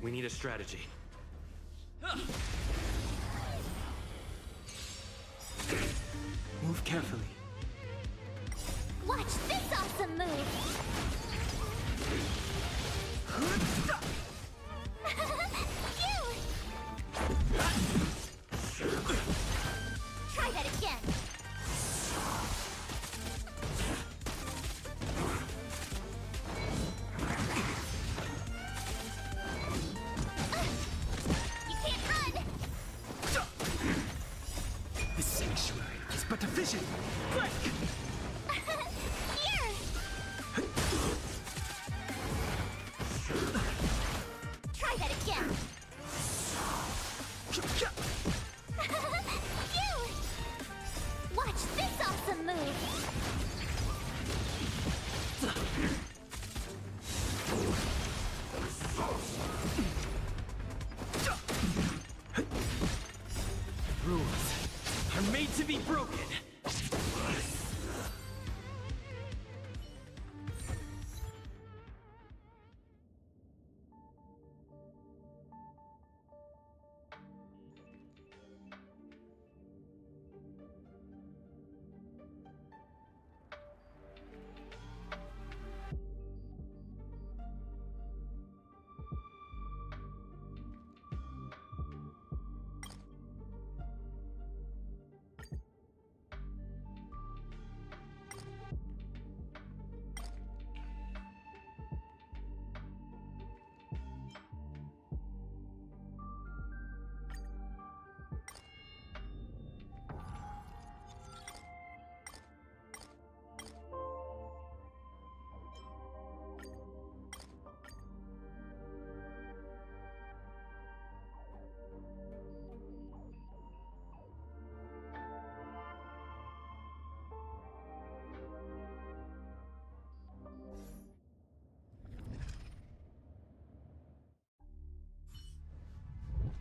We need a strategy. Move carefully. Watch this awesome move! Try that again! You can't run! The sanctuary is but a vision! Break! Here! Try that again! You! Watch this awesome move! Rules are made to be broken.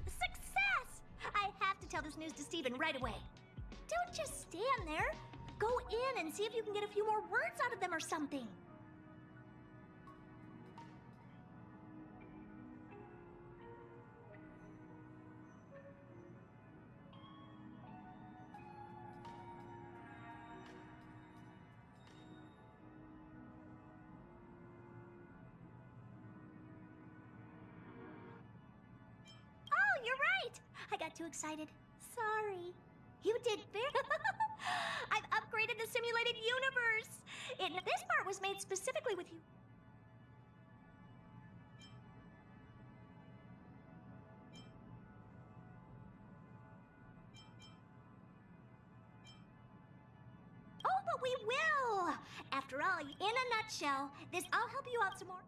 Success! I have to tell this news to Steven right away. Don't just stand there. Go in and see if you can get a few more words out of them or something. Oh, you're right! I got too excited. Sorry. You did very... I've upgraded the simulated universe! This part was made specifically with you. Oh, but we will! After all, in a nutshell, I'll help you out some more.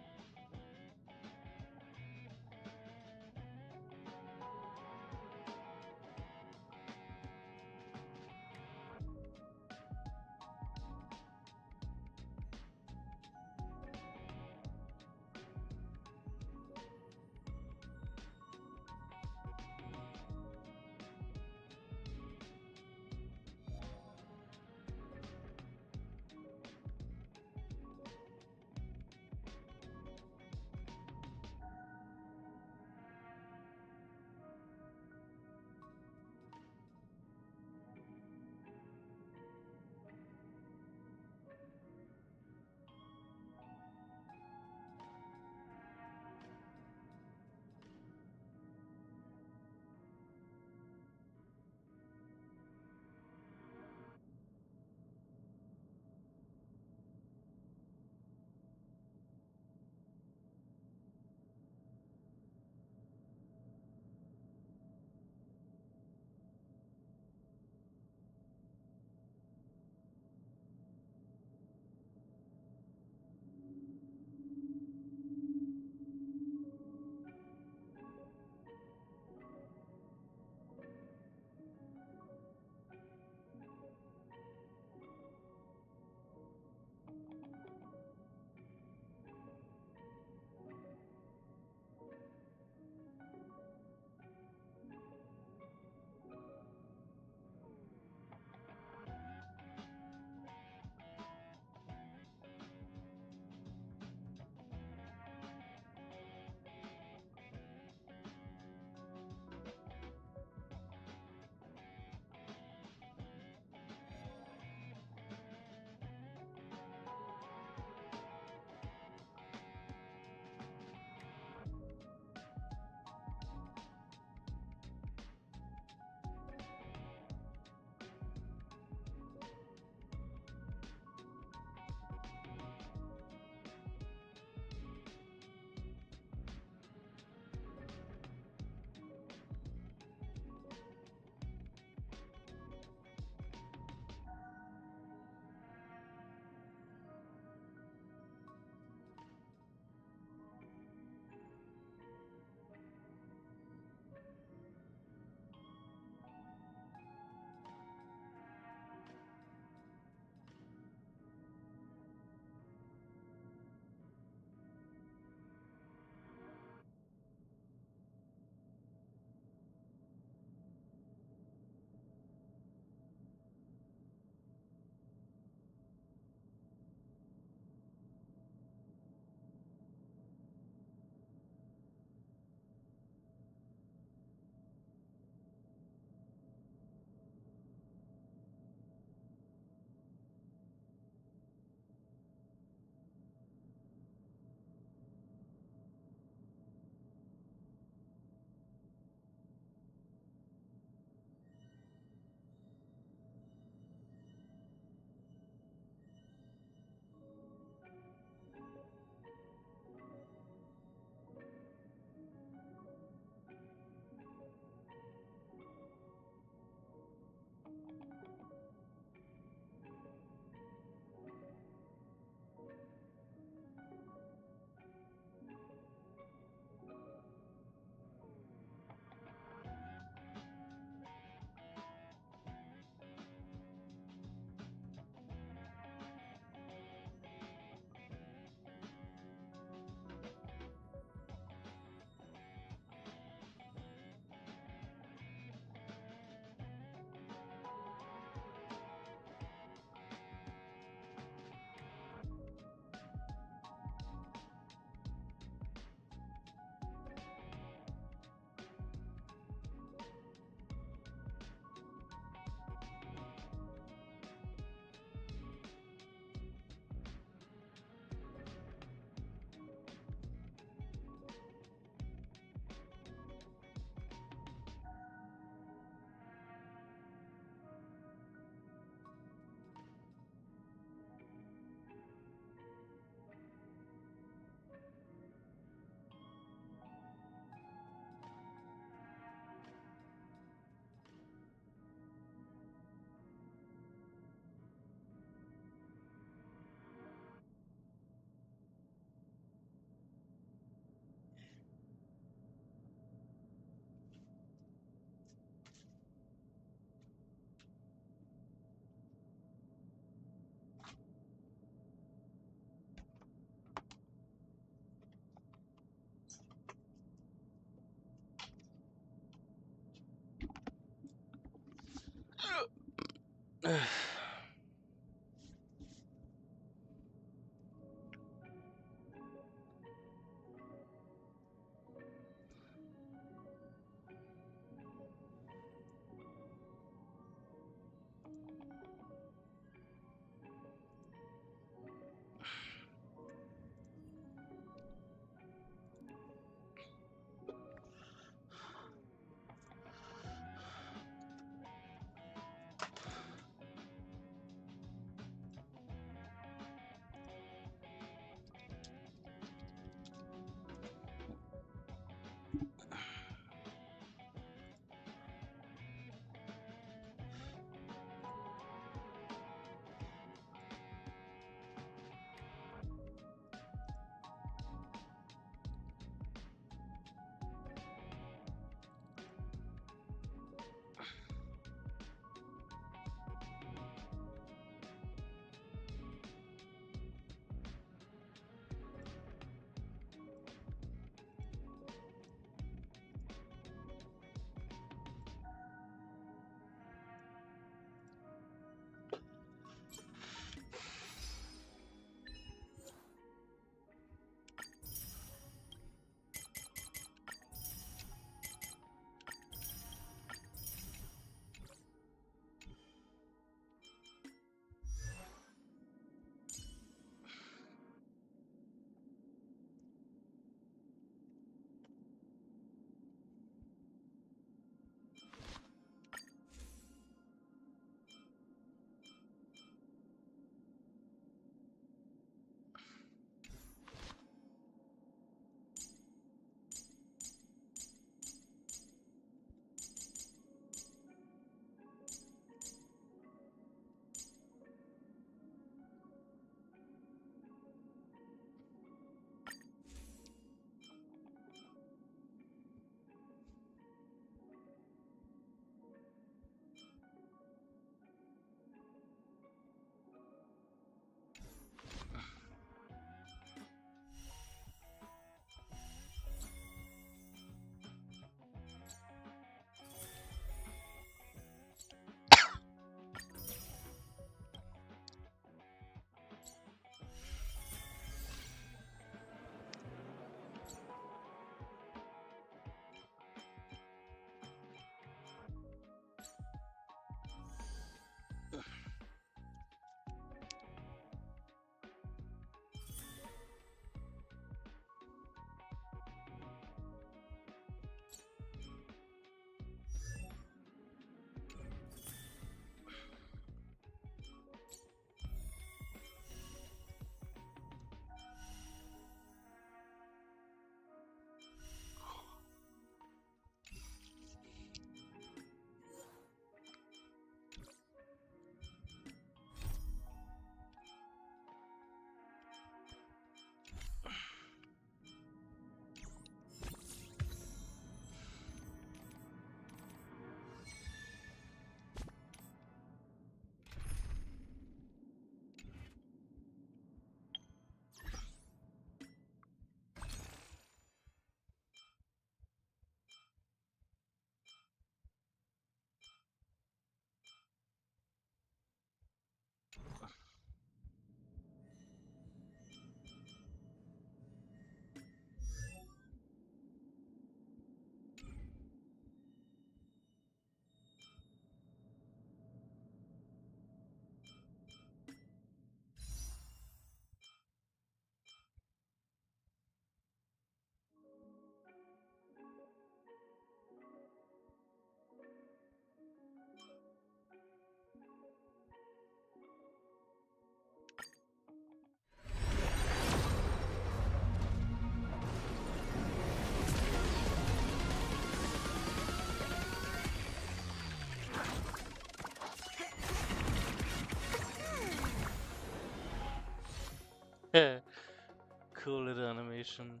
Cool little animation.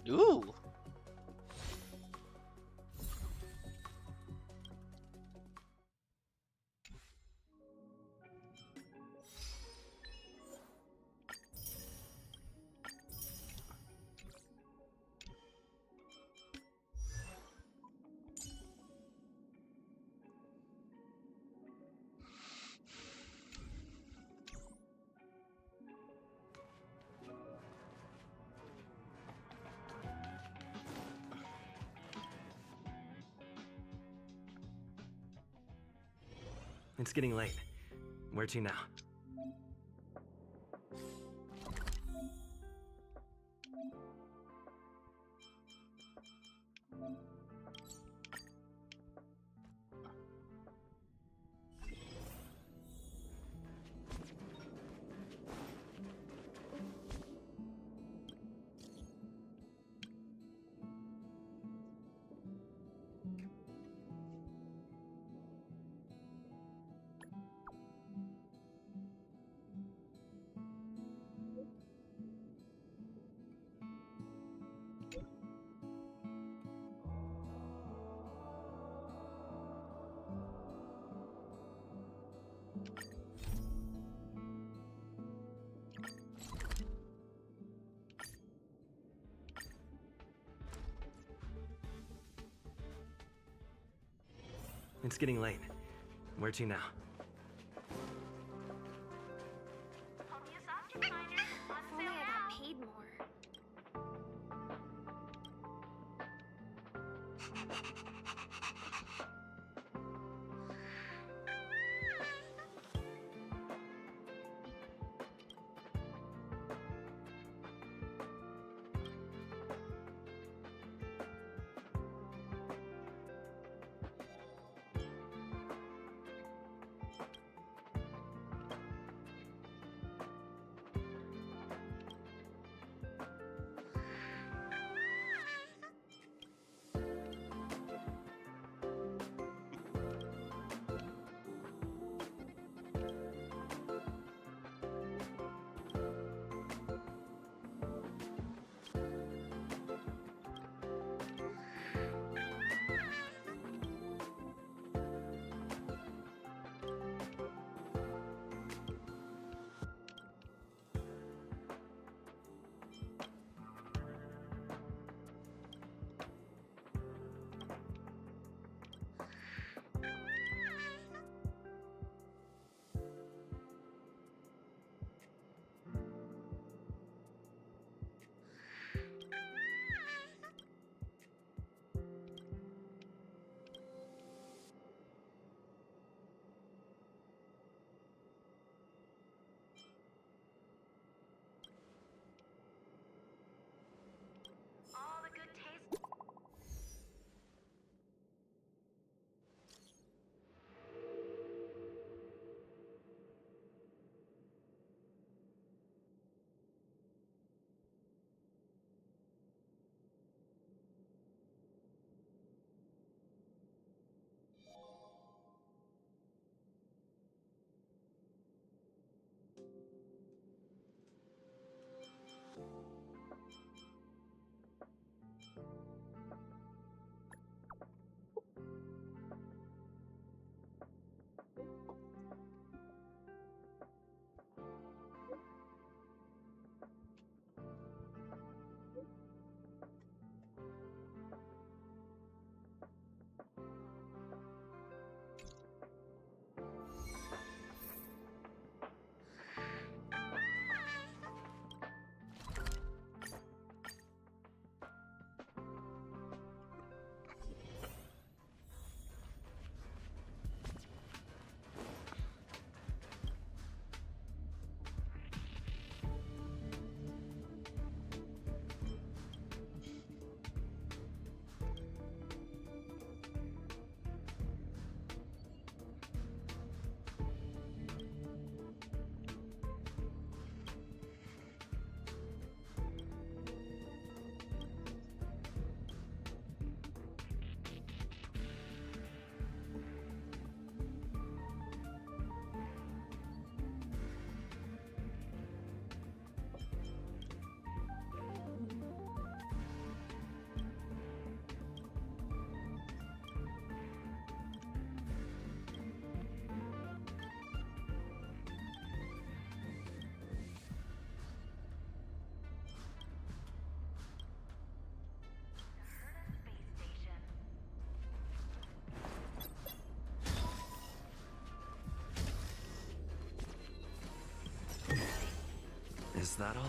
Ooh. It's getting late. Where to now? It's getting late. Where to now? If only I got paid more. that all?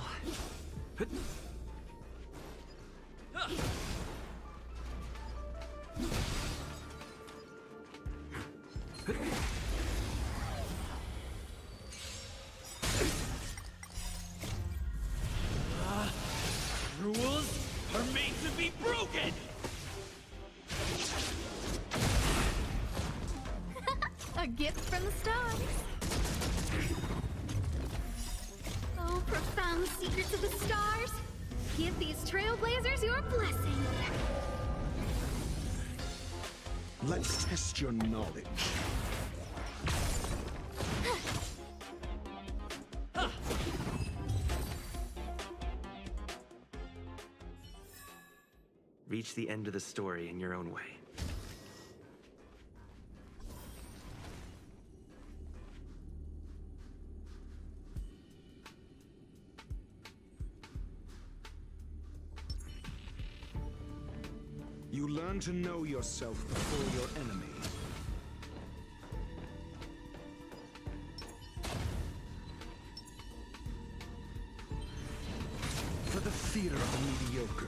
Rules are made to be broken! A gift from the stars. Oh, profound secrets of the stars. Give these trailblazers your blessing. Let's test your knowledge. Reach the end of the story in your own way. You learn to know yourself before your enemy. For the fear of the mediocre.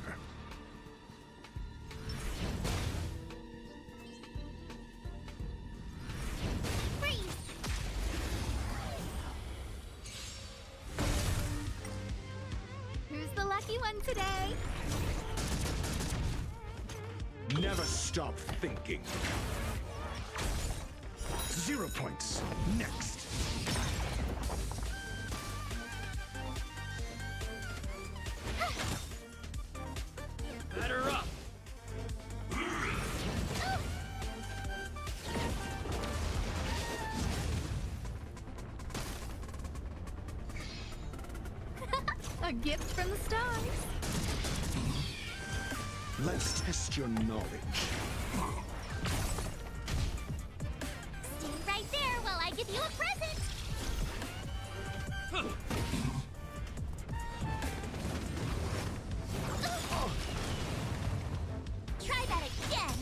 Who's the lucky one today? Never stop thinking. 0 points. Next. Batter up! A gift from the stars. Let's test your knowledge. Stand right there while I give you a present! Try that again!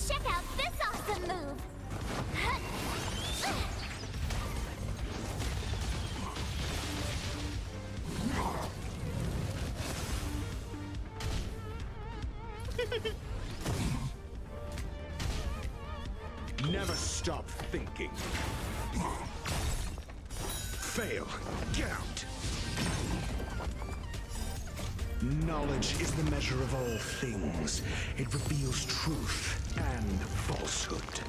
Check out this awesome move! Never stop thinking. Fail. Get out. Knowledge is the measure of all things. It reveals truth and falsehood.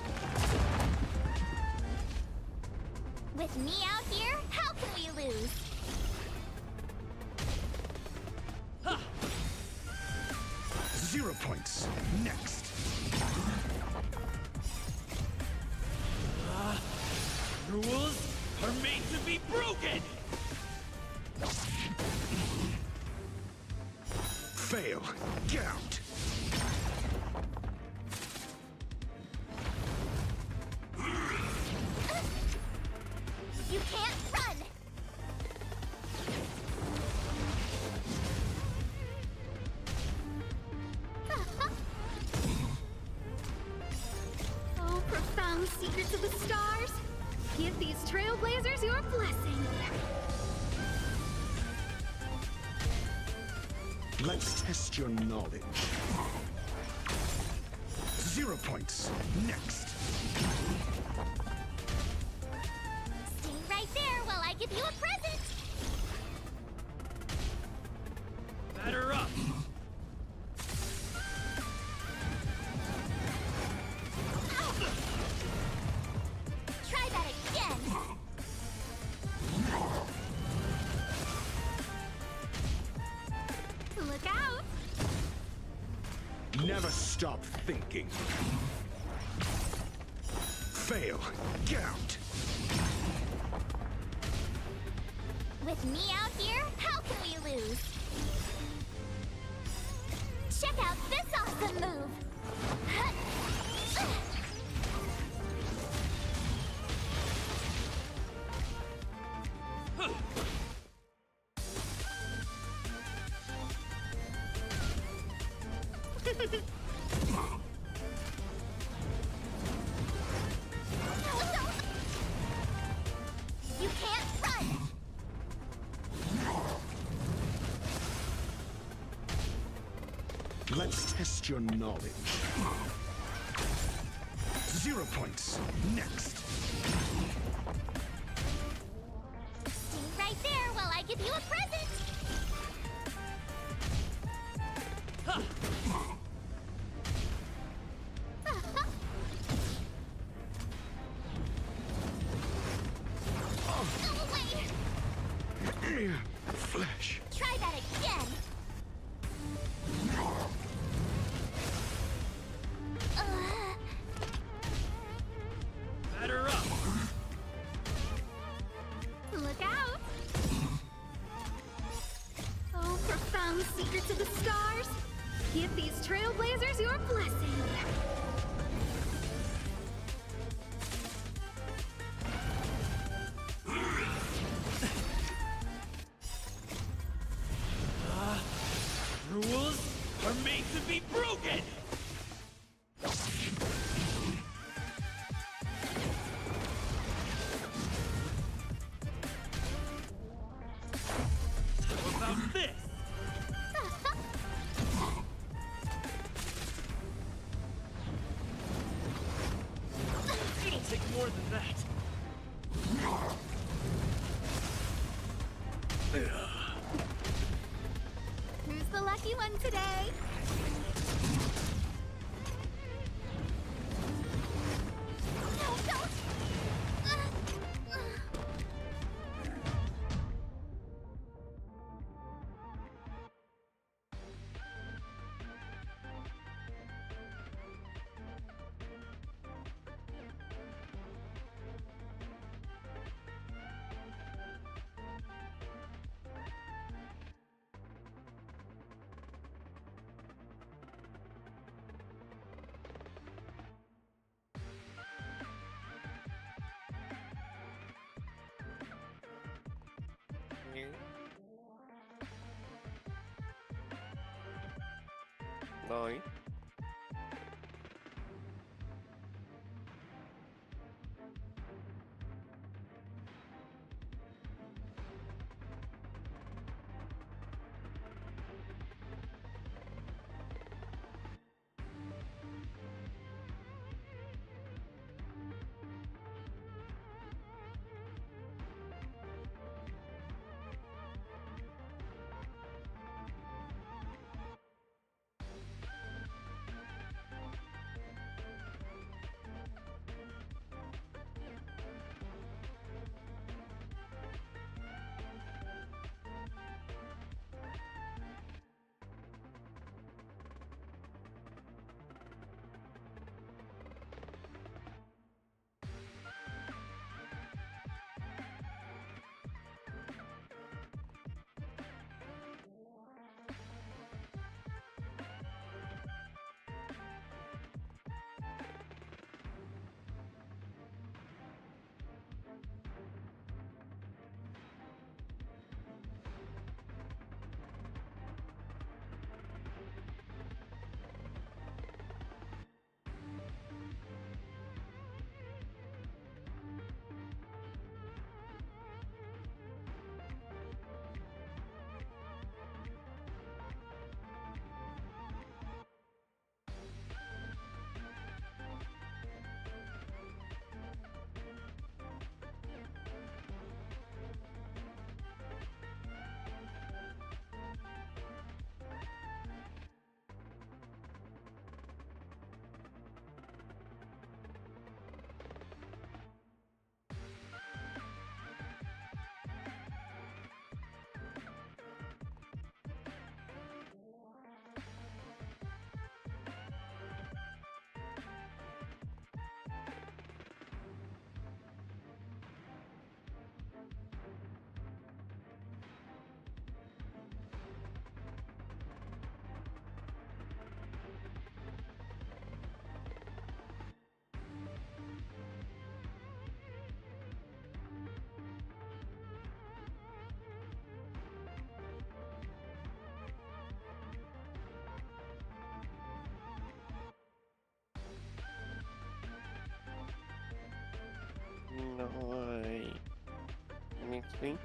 With me out here, how can we lose? 0 points. Next. Rules are made to be broken! Fail. Get out. You can't run! Oh, profound secrets of the stars. Give these trailblazers your blessing. Let's test your knowledge. 0 points. Next. Stay right there while I give you a present! Batter up! Try that again! Look out! Never stop thinking. Fail. Get out. With me out here, how can we lose? Check out this awesome move! You can't run! test your knowledge. 0 points. Next. Stay right there while I give you a present! Go away! Mere flesh. Try that again! Batter up! Look out! Oh, profound secrets of the stars! Give these trailblazers your blessing! Rules are made to be broken! How about this? It'll take more than that. Who's the lucky one today? No, don't! Nine. Nine. Next thing.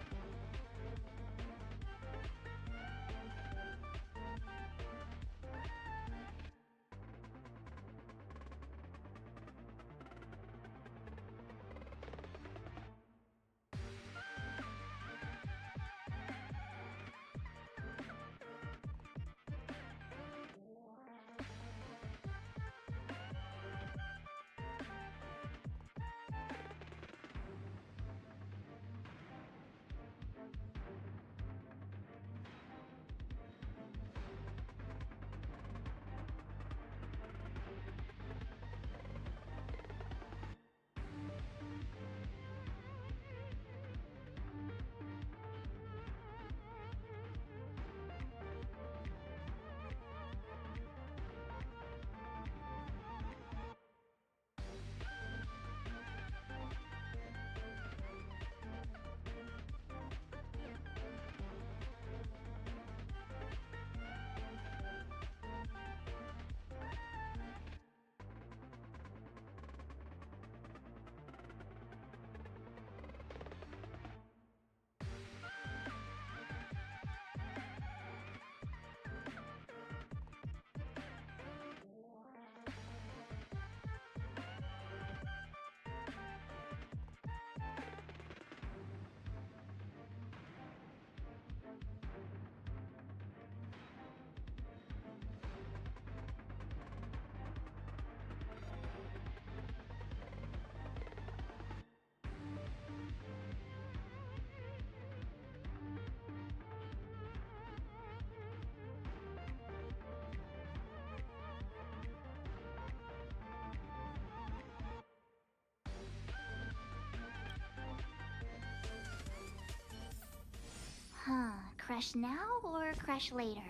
crush now or crush later?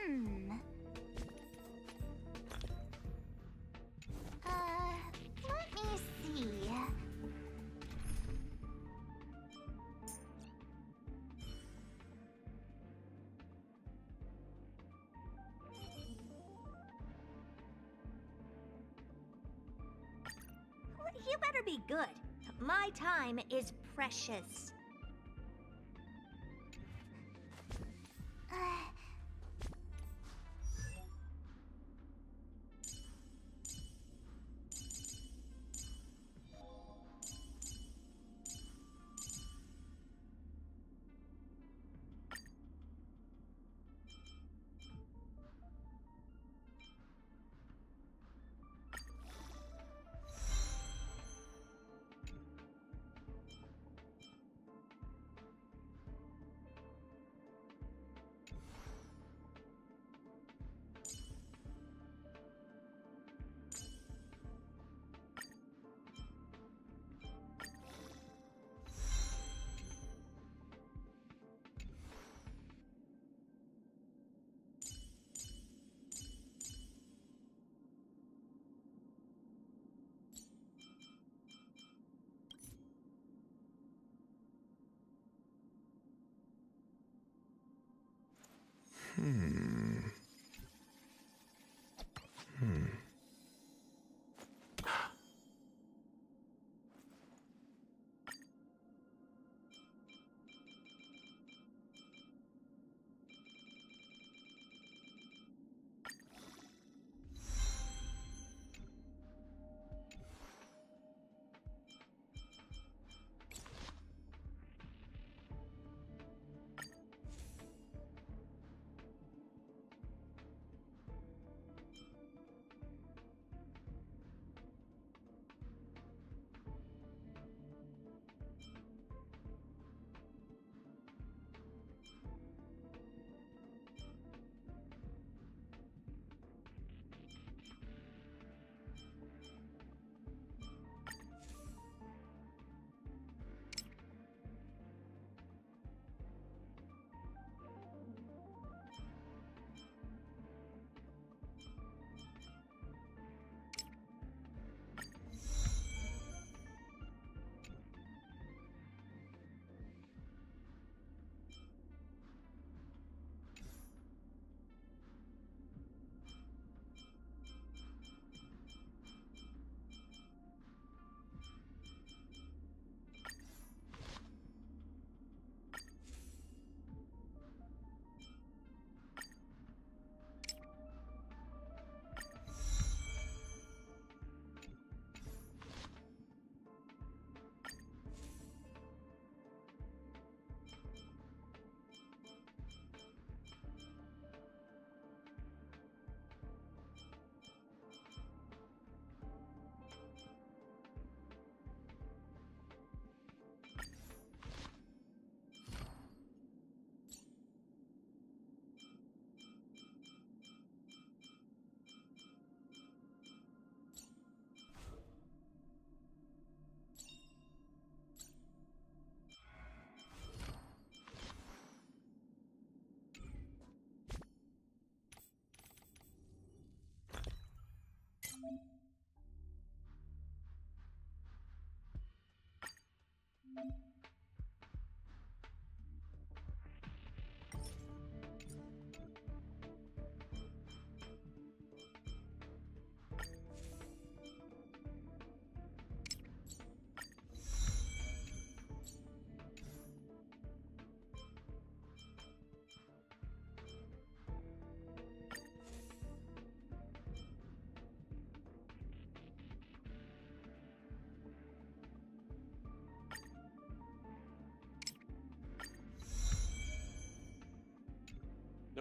Hmm. Let me see. You better be good. My time is precious.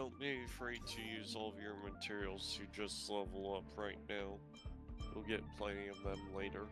Don't be afraid to use all of your materials to just level up right now. You'll get plenty of them later.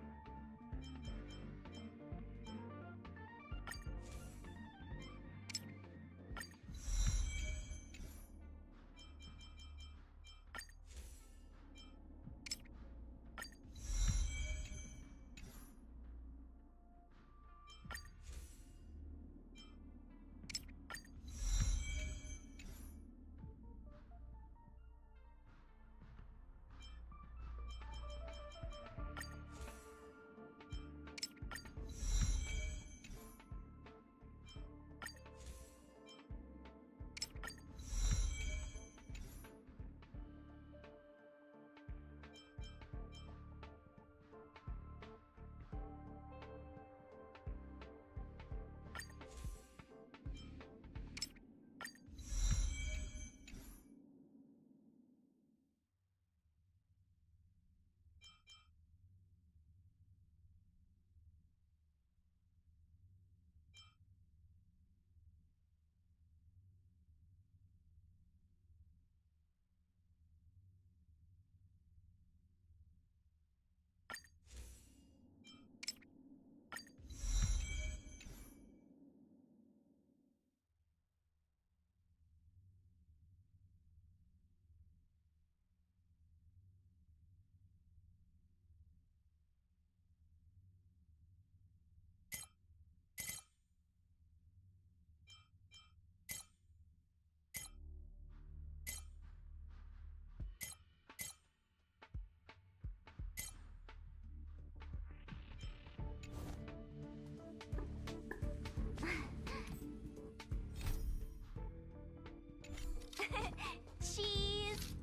Cheese!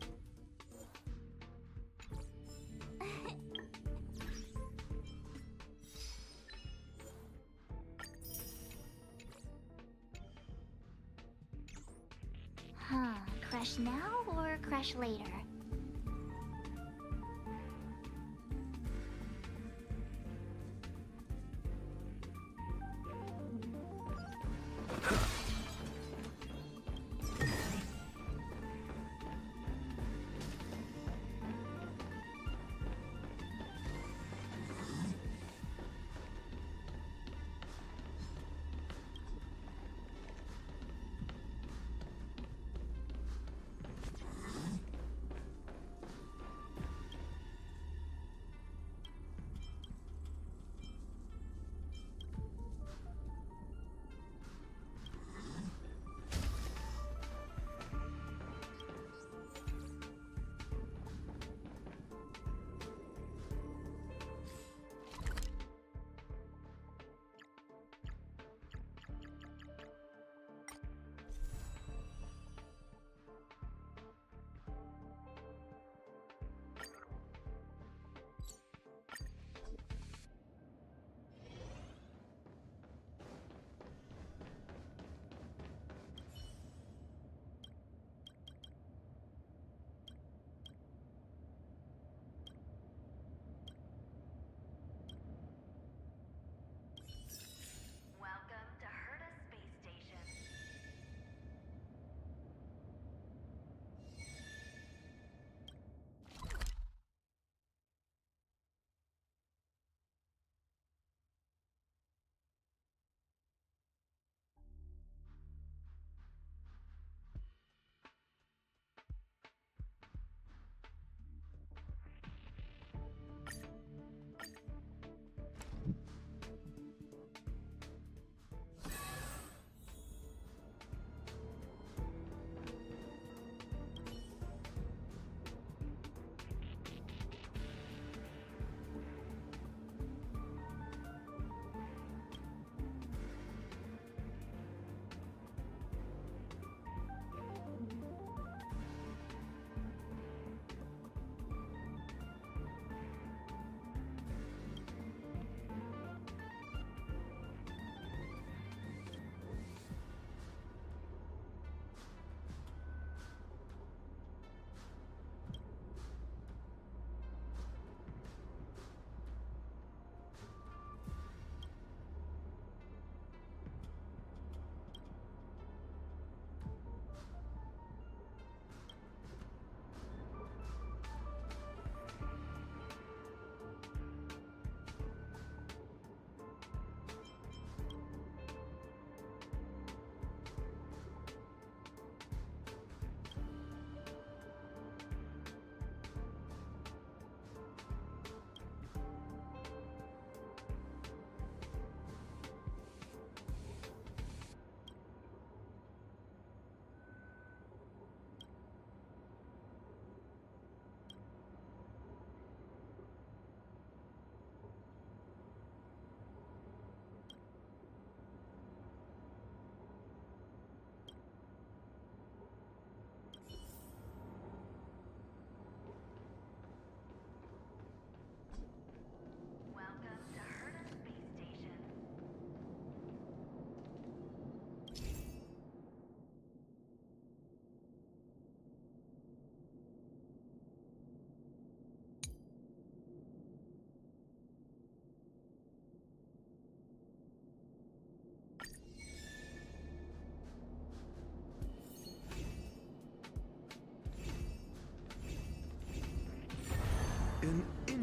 Huh, crush now or crush later?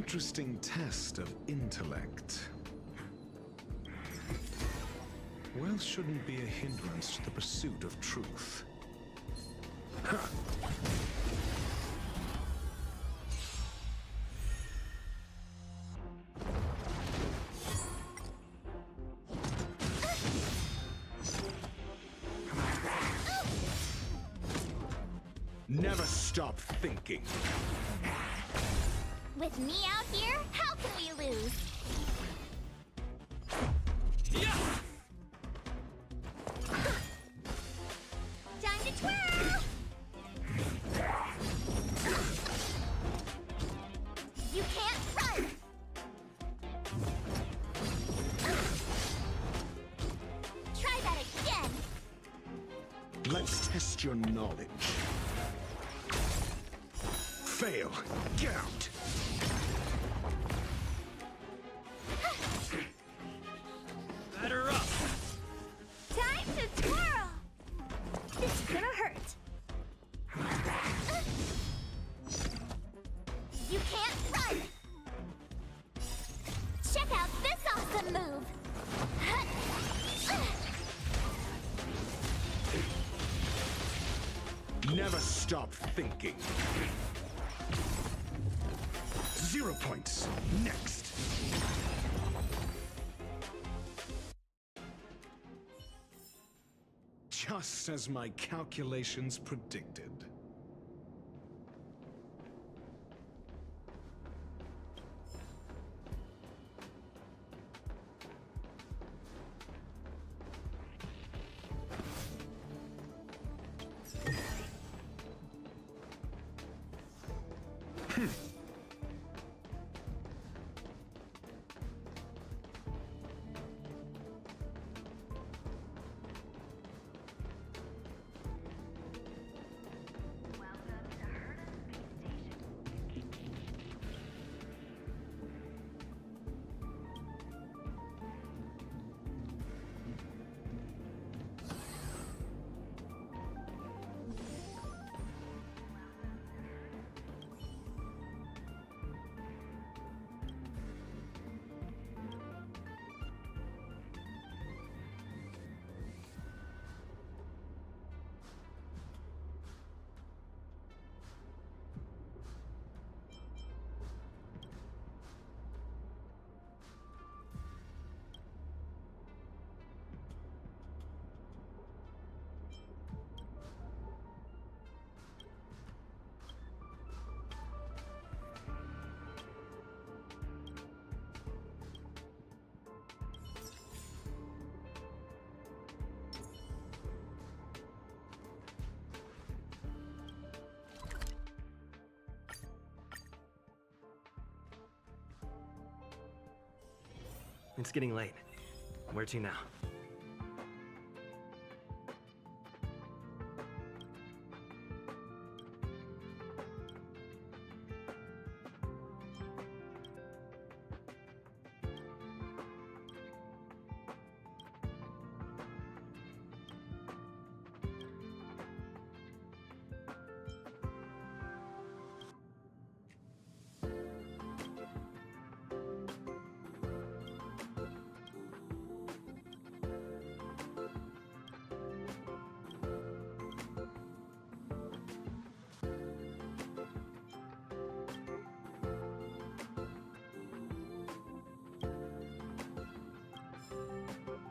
interesting test of intellect. Wealth shouldn't be a hindrance to the pursuit of truth. Huh. Never stop thinking. With me out here, how can we lose? Time to twirl! You can't run! Try that again! Let's test your knowledge. Fail. Get out. Batter up! Time to twirl! It's gonna hurt. You can't run! Check out this awesome move! Never stop thinking. 0 points. Next. Just as my calculations predicted. It's getting late. Where to now?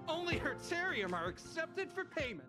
Only Hertarium are accepted for payment.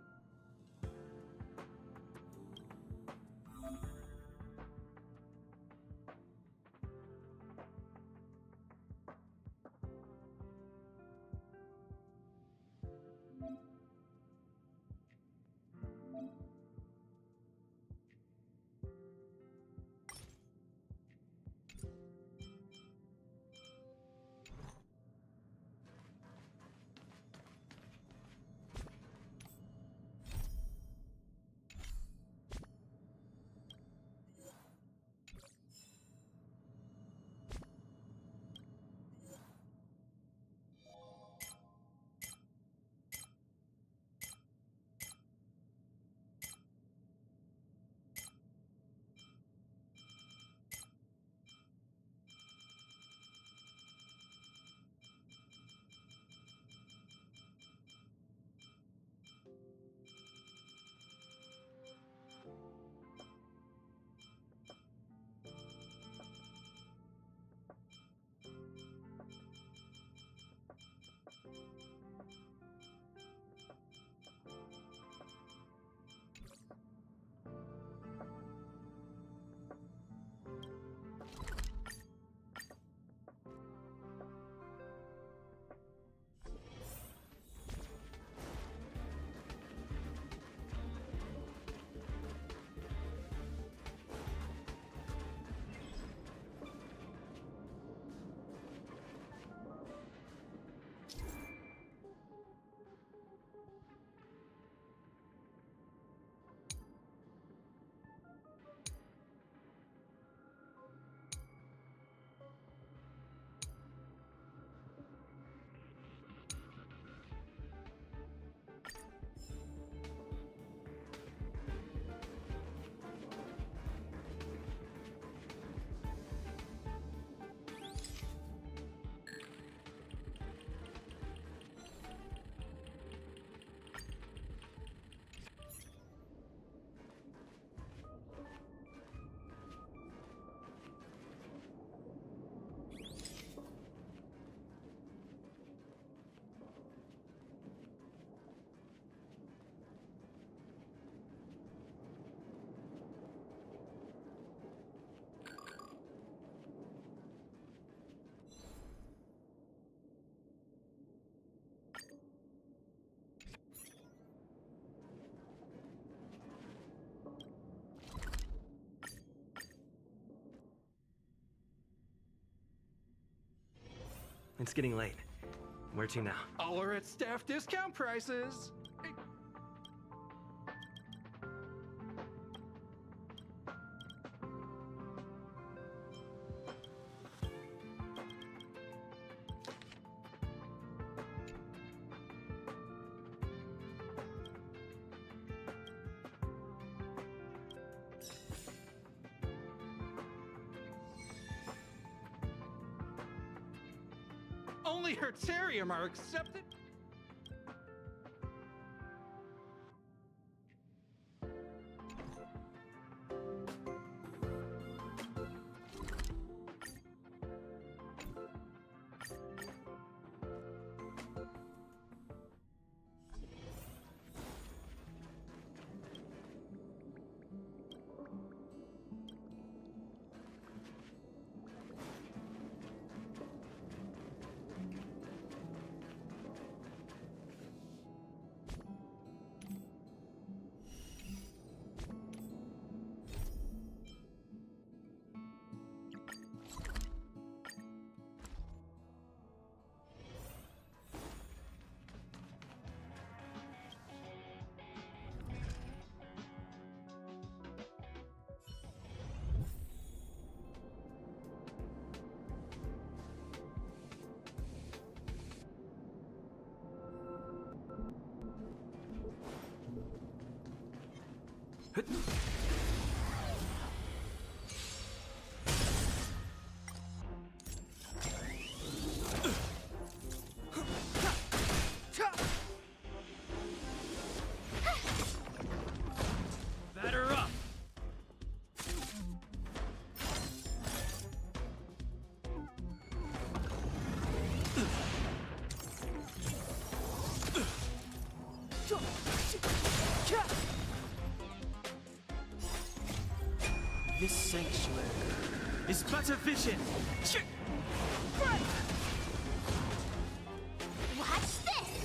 It's getting late. Where to now? All are at staff discount prices. Only Hertarium are accepted. Batter up! This sanctuary is but a vision. Watch this!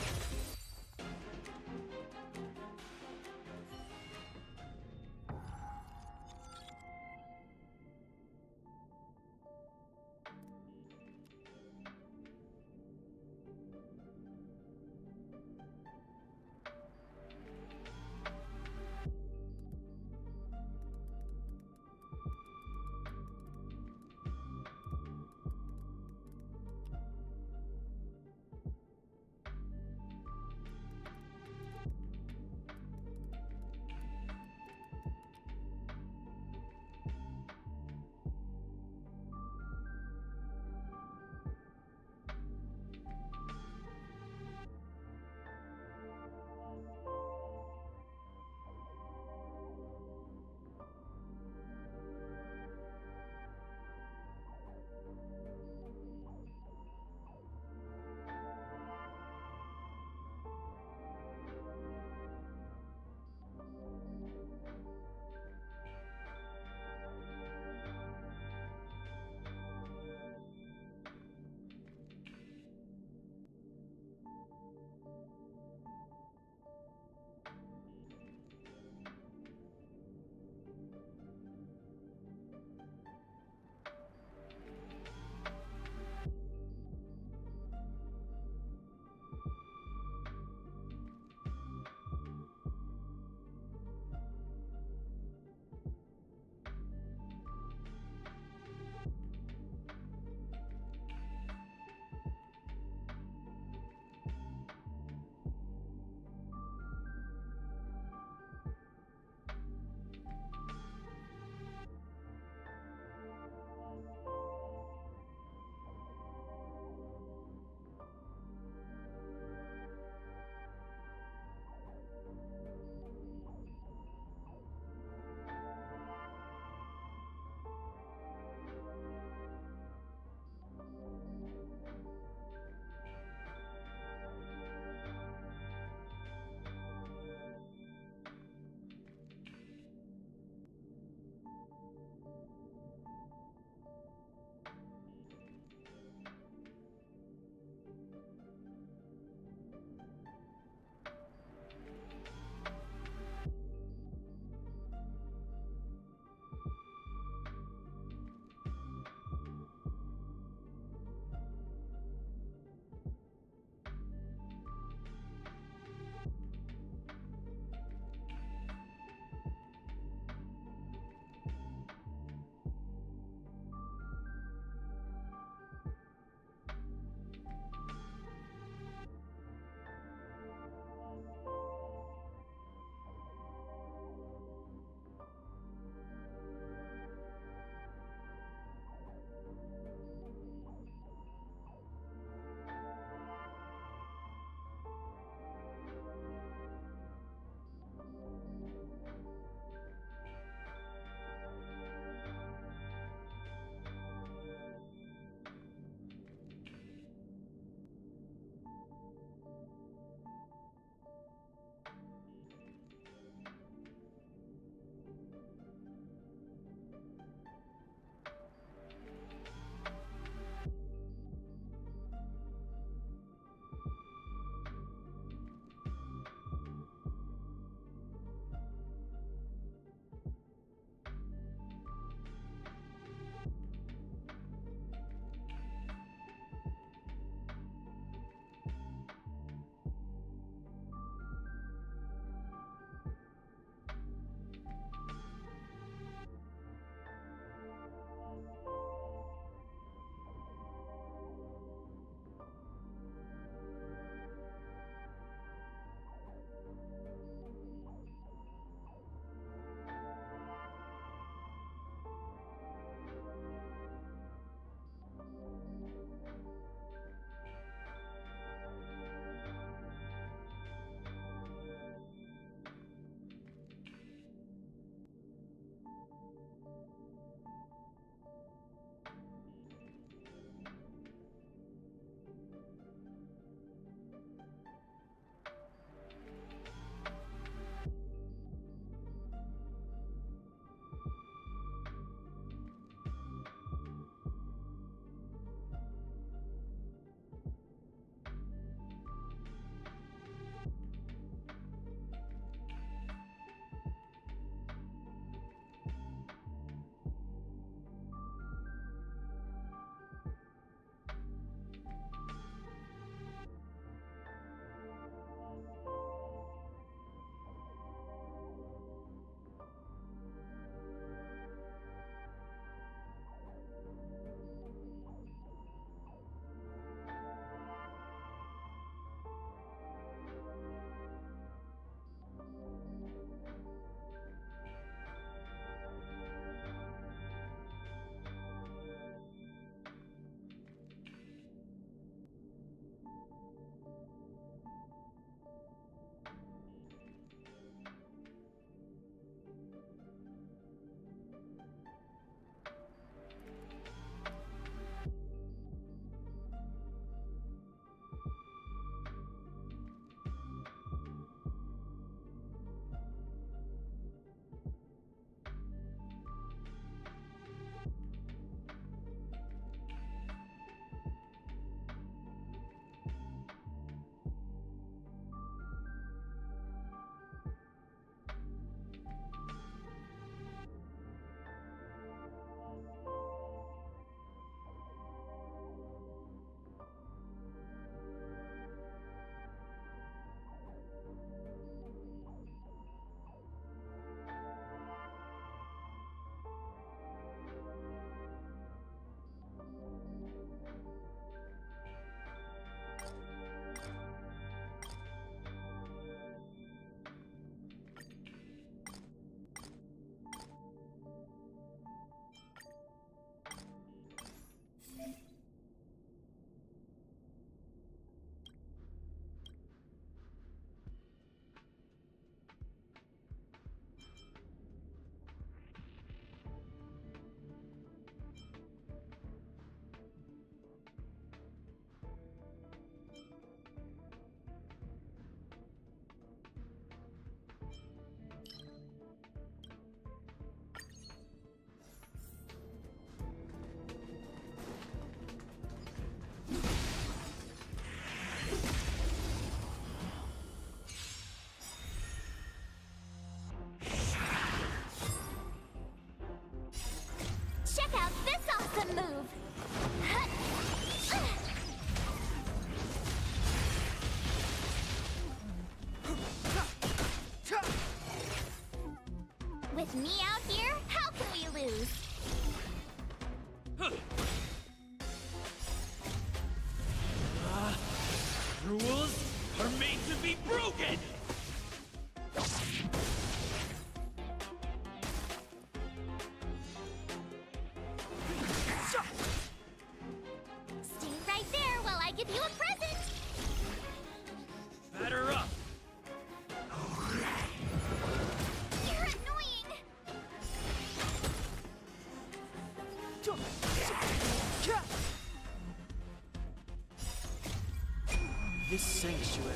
This sanctuary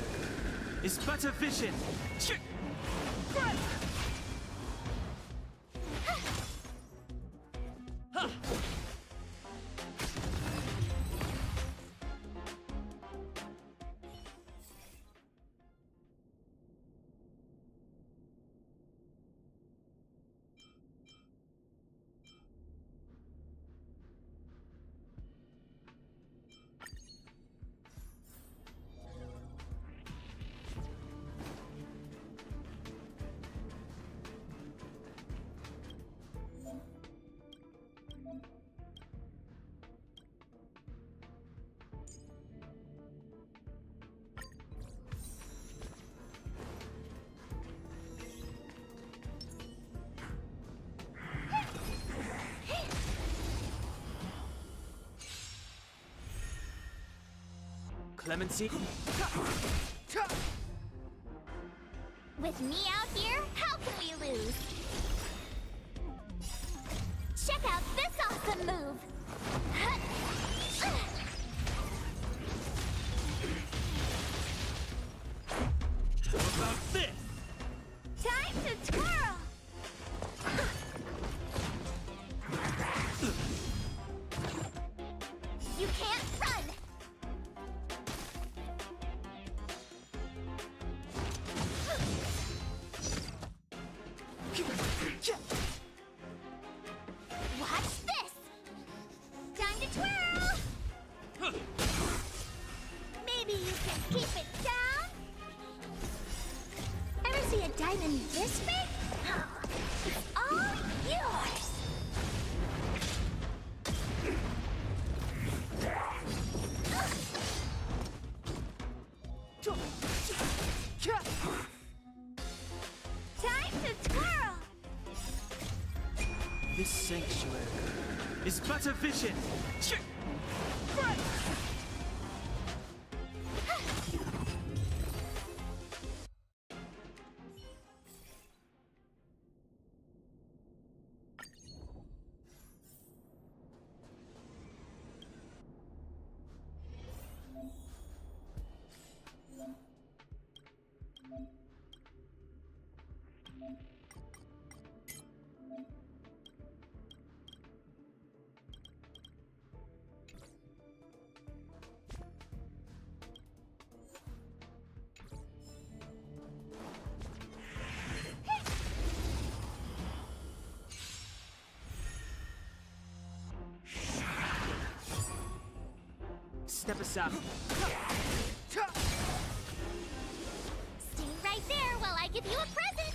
is but a vision. Clemency? With me out here, how can we lose? Check out this awesome move! How about this? Time to twirl! You can't run! Watch this! Time to twirl! Maybe you can keep it down? Ever see a diamond this big? It's all yours! Time to twirl! This sanctuary is but a vision. Step aside. Stay right there while I give you a present!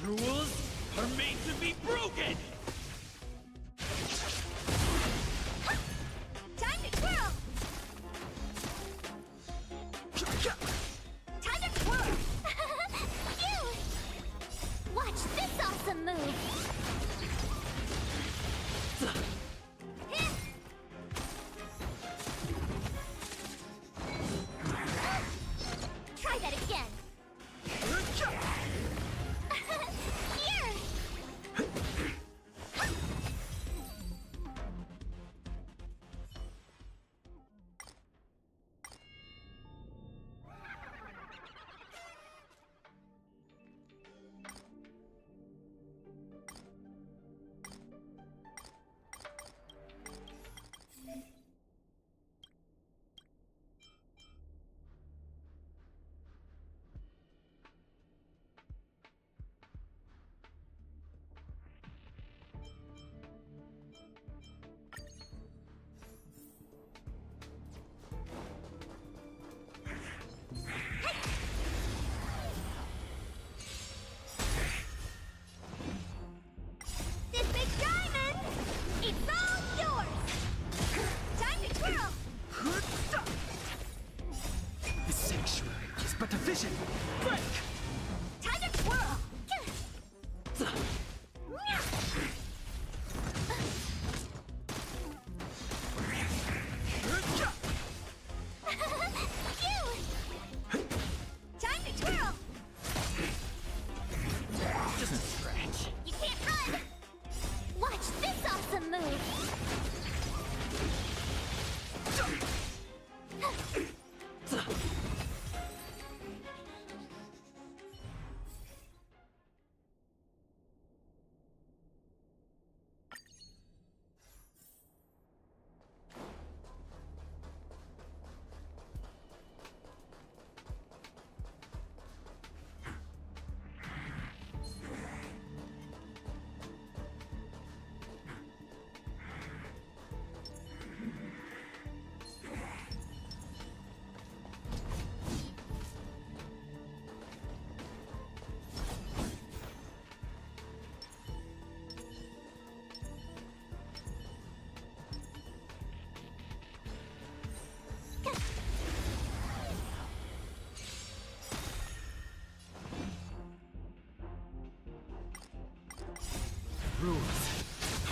Rules are made to be broken! Time to twirl! Time to twirl! Phew! Watch this awesome move! Try that again! Here!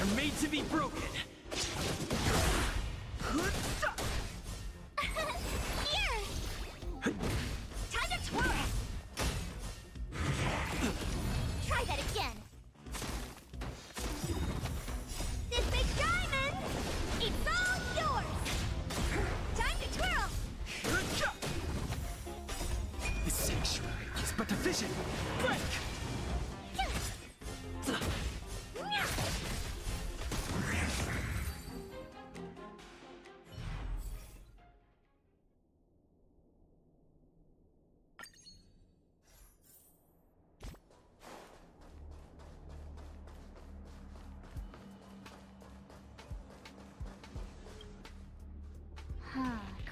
You're made to be broken! Here! Time to twirl! Try that again! This big diamond! It's all yours! Time to twirl! The sanctuary is but a vision! Break!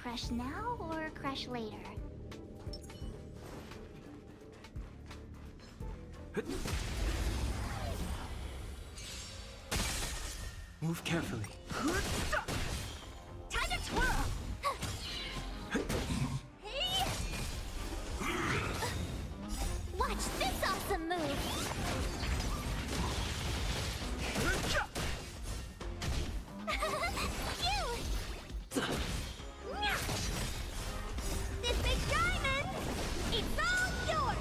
Crash now or crash later? Move carefully. Time to twirl! Watch this awesome move! This big diamond! It's all yours!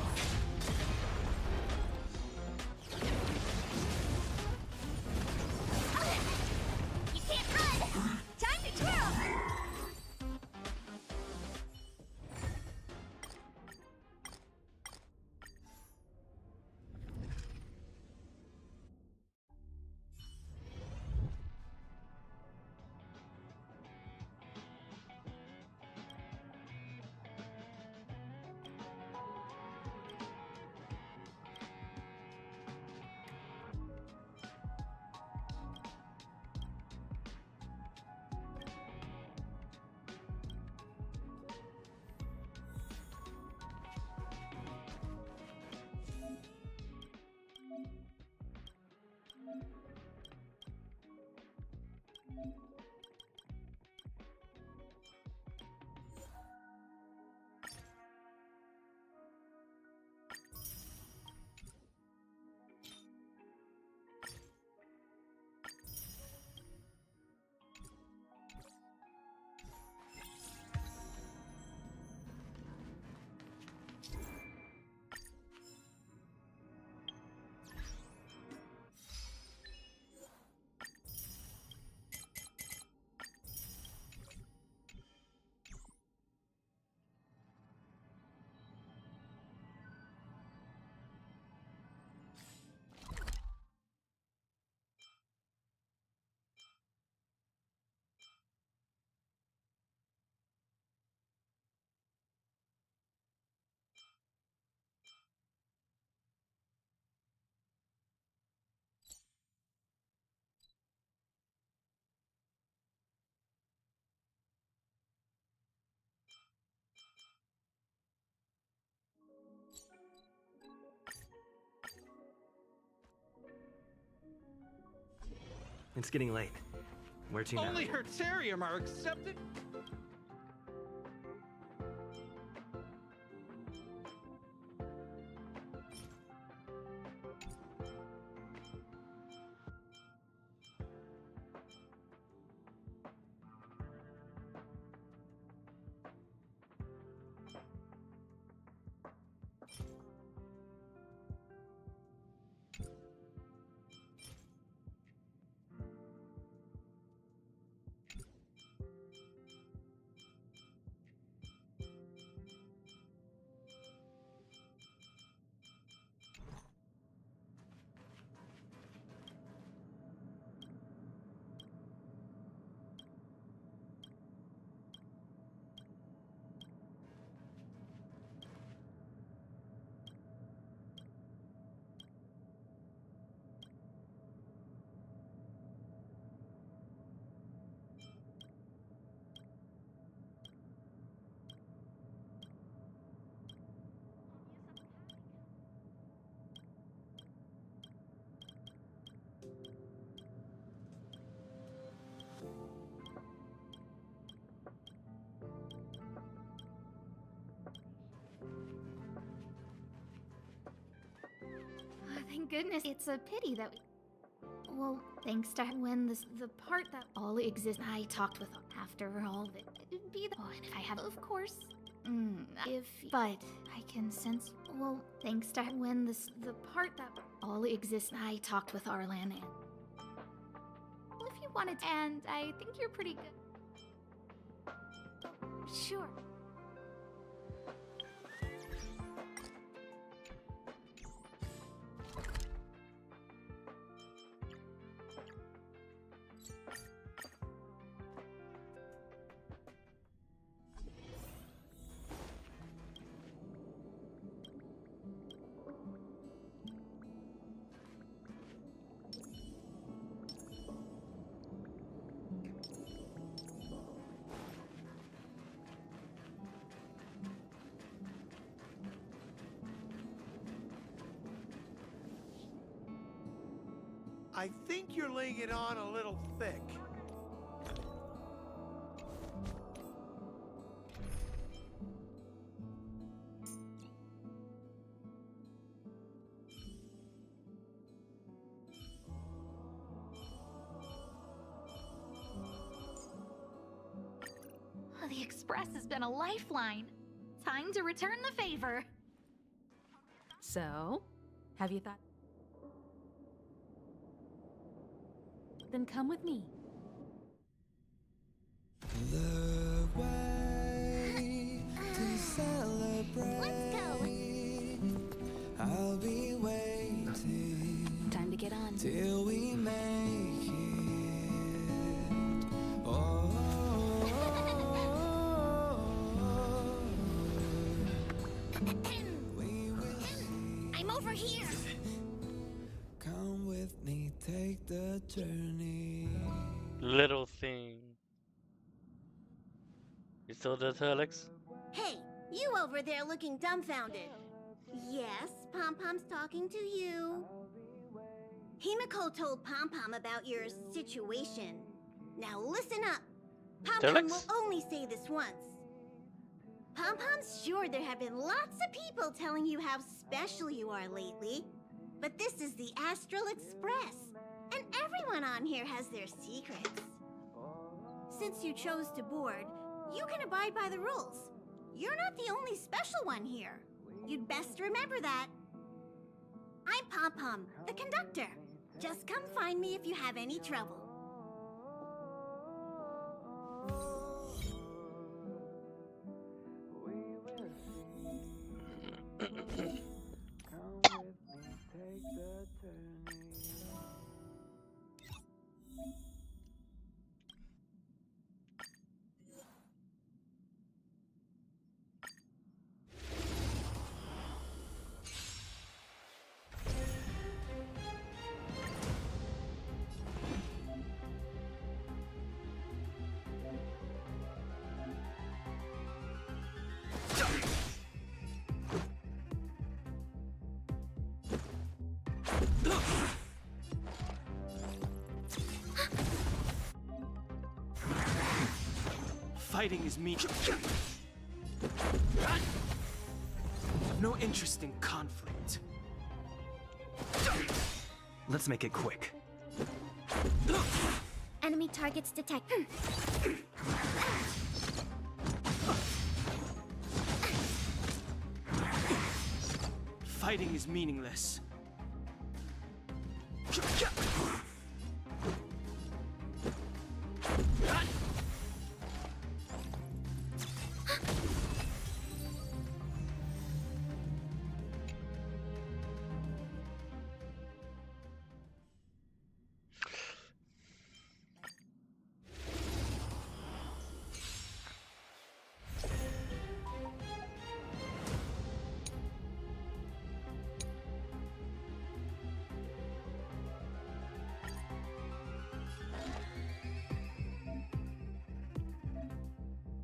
You can't run! Time to twirl! It's getting late. Where to now? Only Hertarium are accepted. Thank goodness. It's a pity that we... Well, Well, thanks to when the part that all exists, I talked with after all of it. It'd be the and if I have, of course. But I can sense. Well, thanks to when the part that all exists, I talked with Arlan and. Well, if you wanted, and I think you're pretty good. Sure. I think you're laying it on a little thick. The Express has been a lifeline. Time to return the favor. So, have you thought? Then come with me. The way to celebrate. Let's go. I'll be waiting. Time to get on. Till we make it. Oh. I'm over here. Come with me, take the journey. Little thing. You still there, Alex? Hey, you over there looking dumbfounded. Yes, Pom-Pom's talking to you. Himiko told Pom-Pom about your situation. Now listen up. Pom-Pom will only say this once. Pom-Pom's sure there have been lots of people telling you how special you are lately. But this is the Astral Express, and everyone on here has their secrets. Since you chose to board, you can abide by the rules. You're not the only special one here. You'd best remember that. I'm Pom-Pom, the conductor. Just come find me if you have any trouble. Fighting is me. No interest in conflict. Let's make it quick. Enemy targets detected. Fighting is meaningless.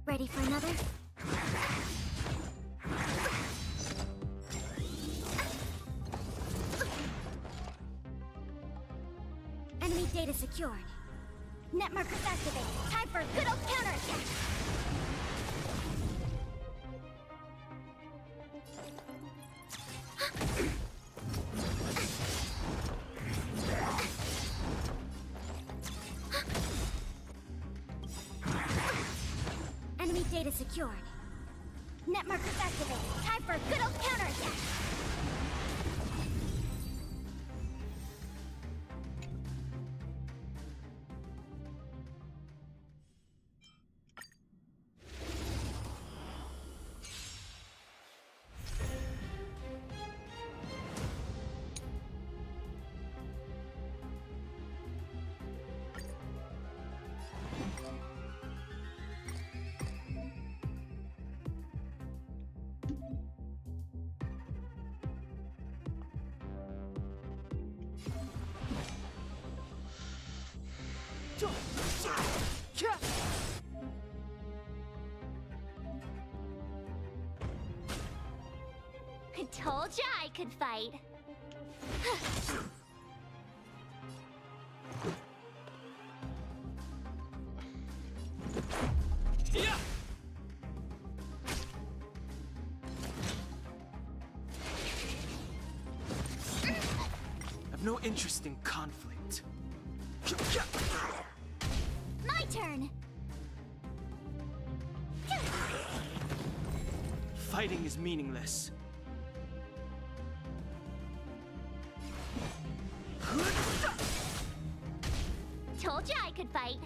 Ready for another? Enemy data secured. Net markers activated. Time for a good old counterattack. Data secured. Net markers activated. Time for a good old counterattack. I told ya I could fight. Yeah! I've no interest in conflict. My turn. Fighting is meaningless. Told ya I could fight.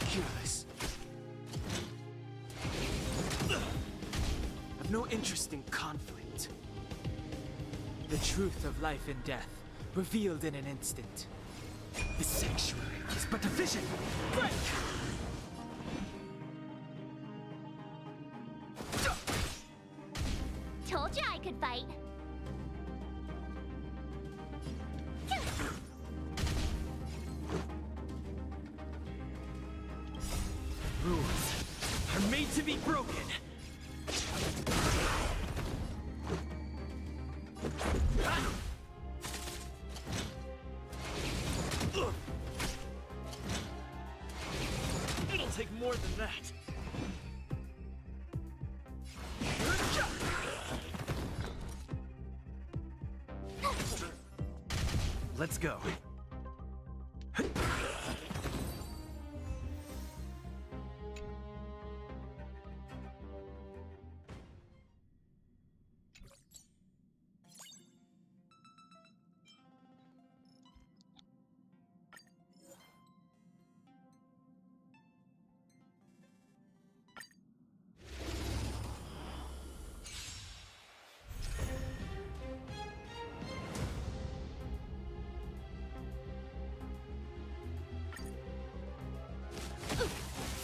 Careless. I've no interest in conflict. The truth of life and death, revealed in an instant. The sanctuary is but a vision. Break! Told ya I could fight. Rules are made to be broken. It'll take more than that. Let's go.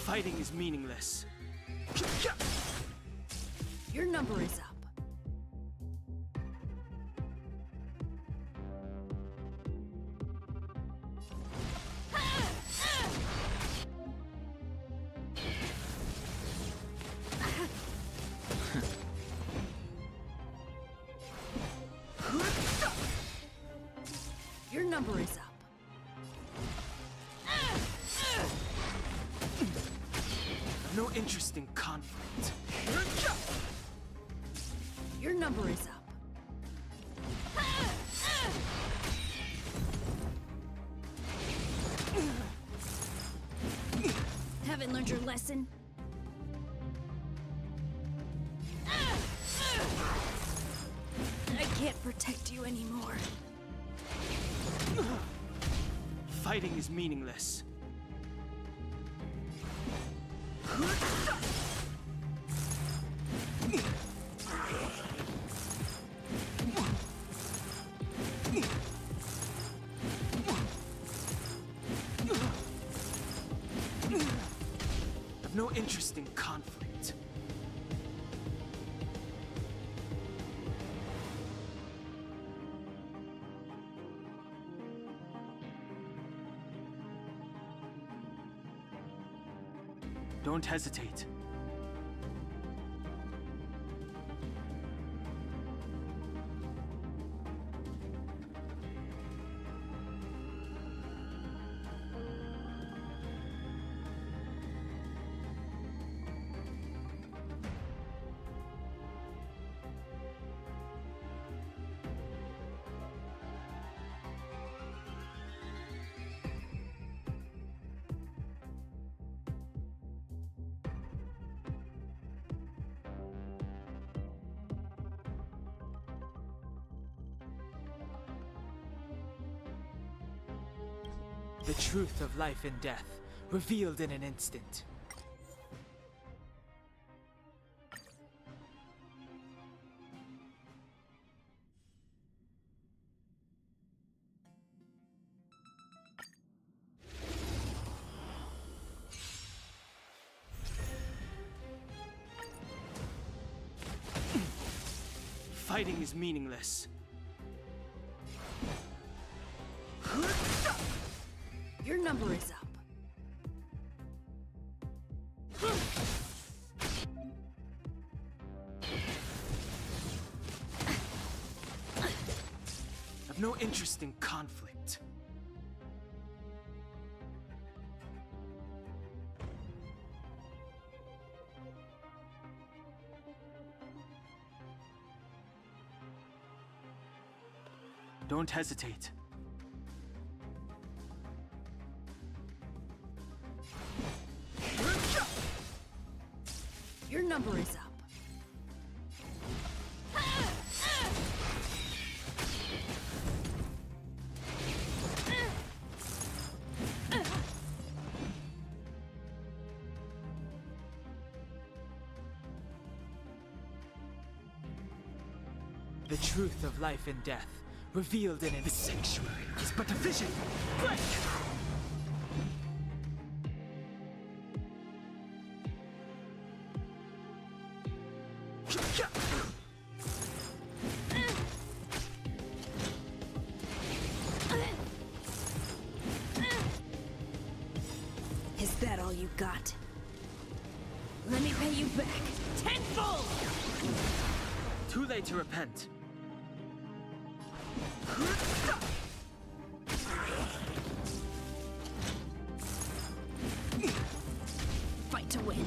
Fighting is meaningless. Your number is up. Your number is up. No interest in conflict. Your number is up. Haven't learned your lesson? I can't protect you anymore. Fighting is meaningless. I've no interest in conflict. Don't hesitate. The truth of life and death, revealed in an instant. Fighting is meaningless. Your number is up. I've no interest in conflict. Don't hesitate. Your number is up. The truth of life and death, revealed in an sanctuary, is but a vision. Break! Is that all you got? Let me pay you back tenfold! Too late to repent. Fight to win.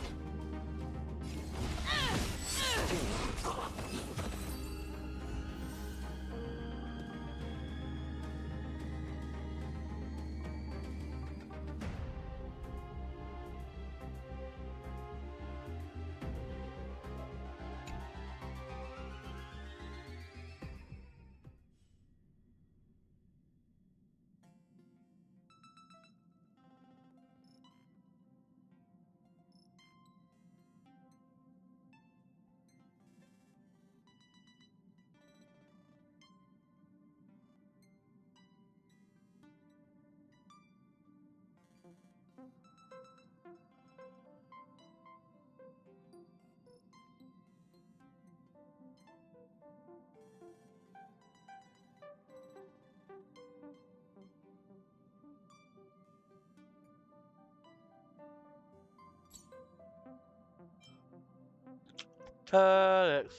Alex.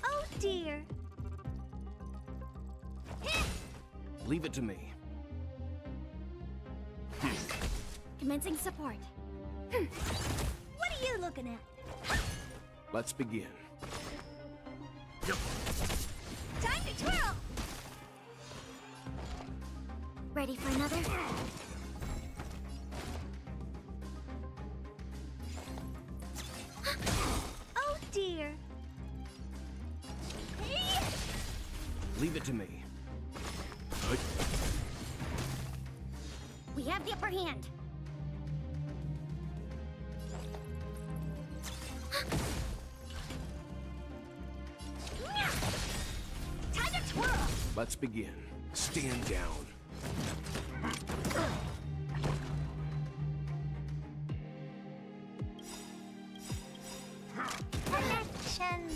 Oh dear. Leave it to me. Commencing support. What are you looking at? Let's begin. Time to twirl! Ready for another? Oh dear. Leave it to me. We have the upper hand. Time to twirl! Let's begin. Stand down.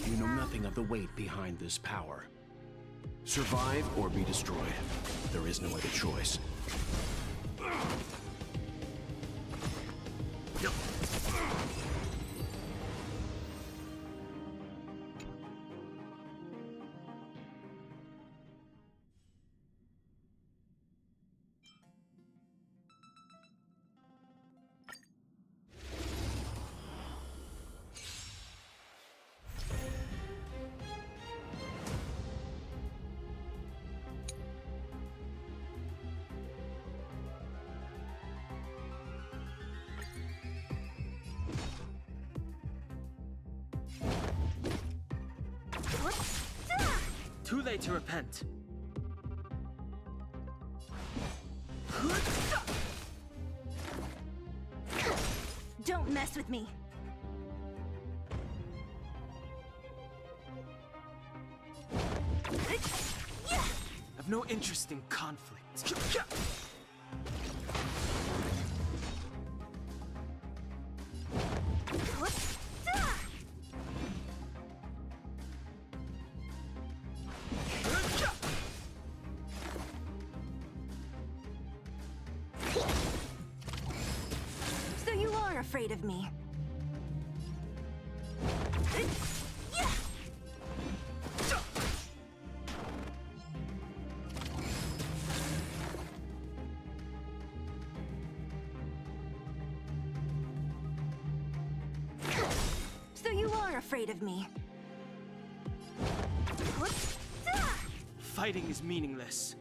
You know nothing of the weight behind this power. Survive or be destroyed. There is no other choice. Too late to repent. Don't mess with me. I've no interest in conflict. So you are afraid of me. So you are afraid of me. Fighting is meaningless.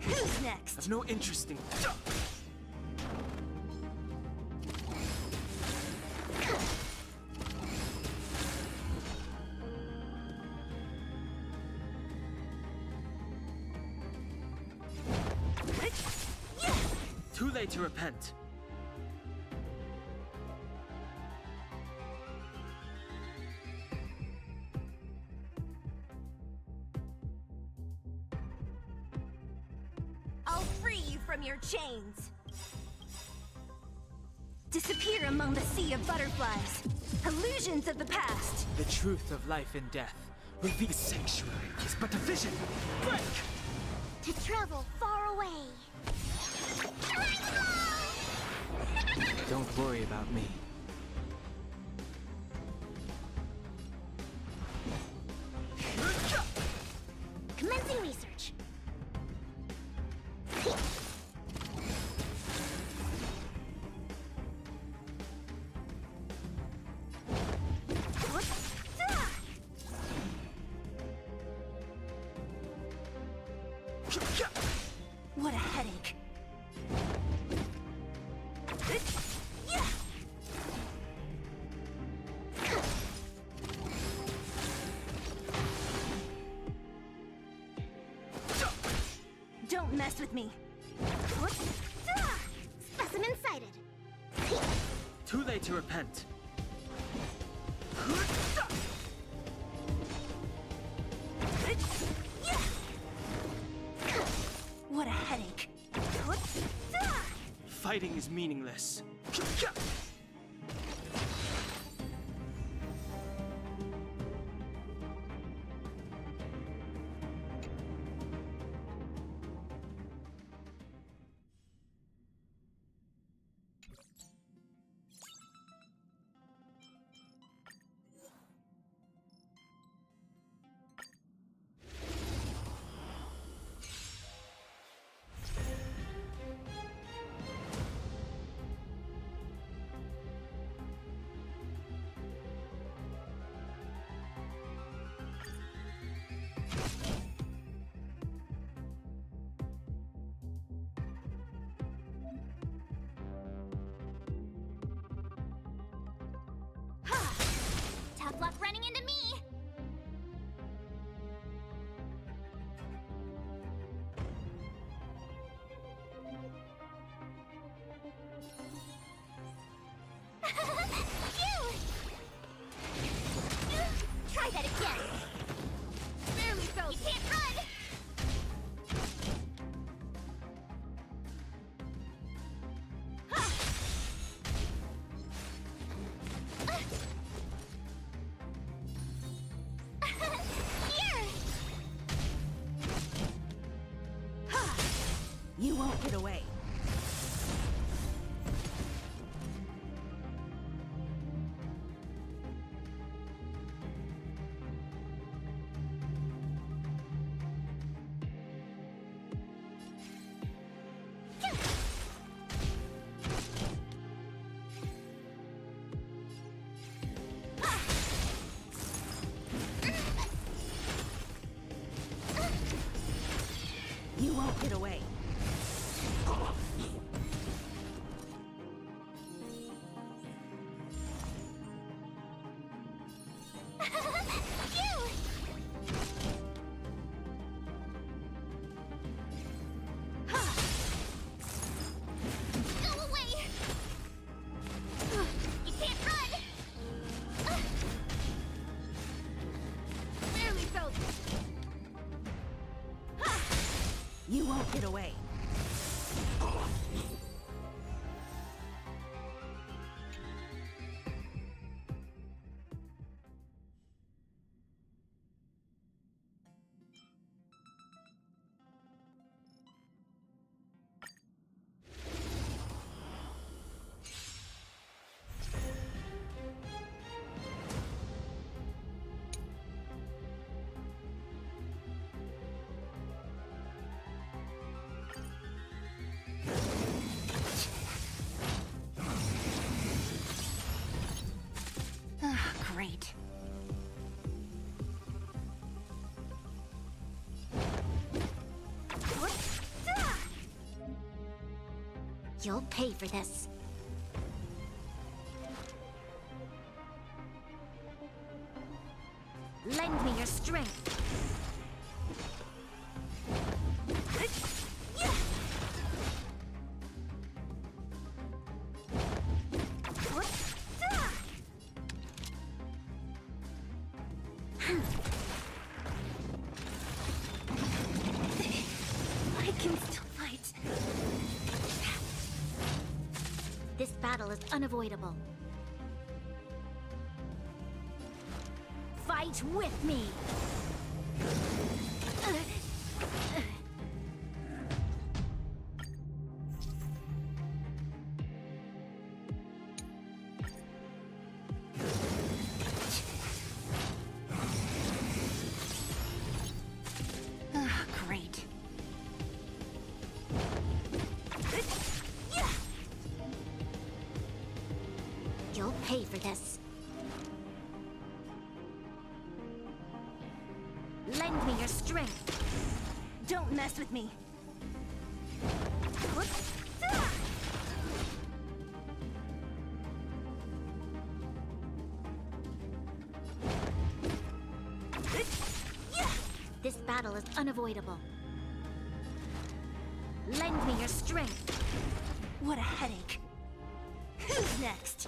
Who's next? I've no interest in. Too late to repent. I'll free you from your chains. Disappear among the sea of butterflies. Illusions of the past. The truth of life and death. Reveal sanctuary is but a vision. Break! To travel far away. Don't worry about me. Commencing research. What a headache. Don't mess with me. Specimen sighted. Too late to repent. What a headache. Fighting is meaningless. Tough luck running into me. Try that again. Barely felt. You can't run. You won't get away. won't get away. Go away! You can't run! Barely felt it. You won't get away. Great. You'll pay for this. Lend me your strength. I can still fight. This battle is unavoidable. Fight with me! Great. You'll pay for this. Lend me your strength. Don't mess with me. This battle is unavoidable. Lend me your strength. What a headache. Who's next?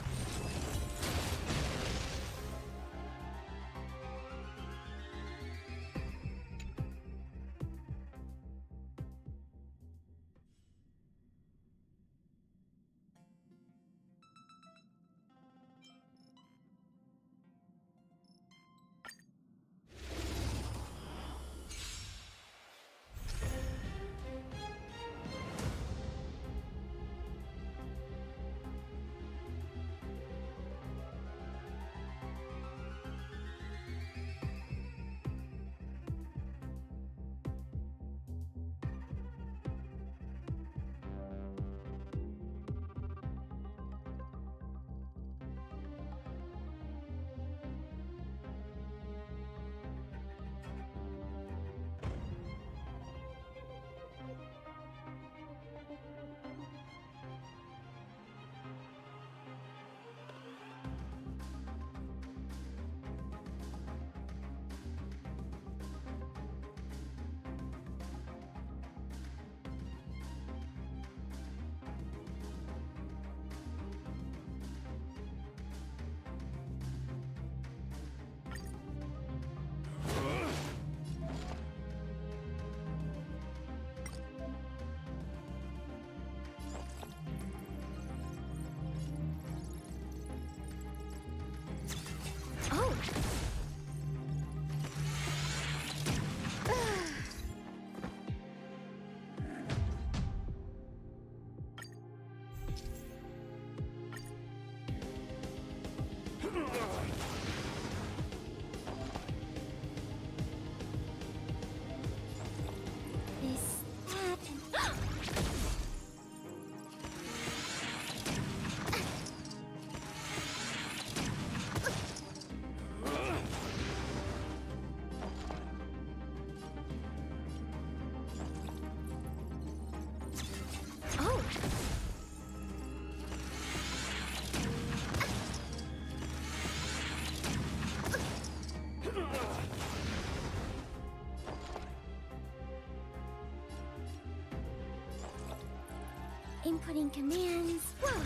Inputting commands. Whoa.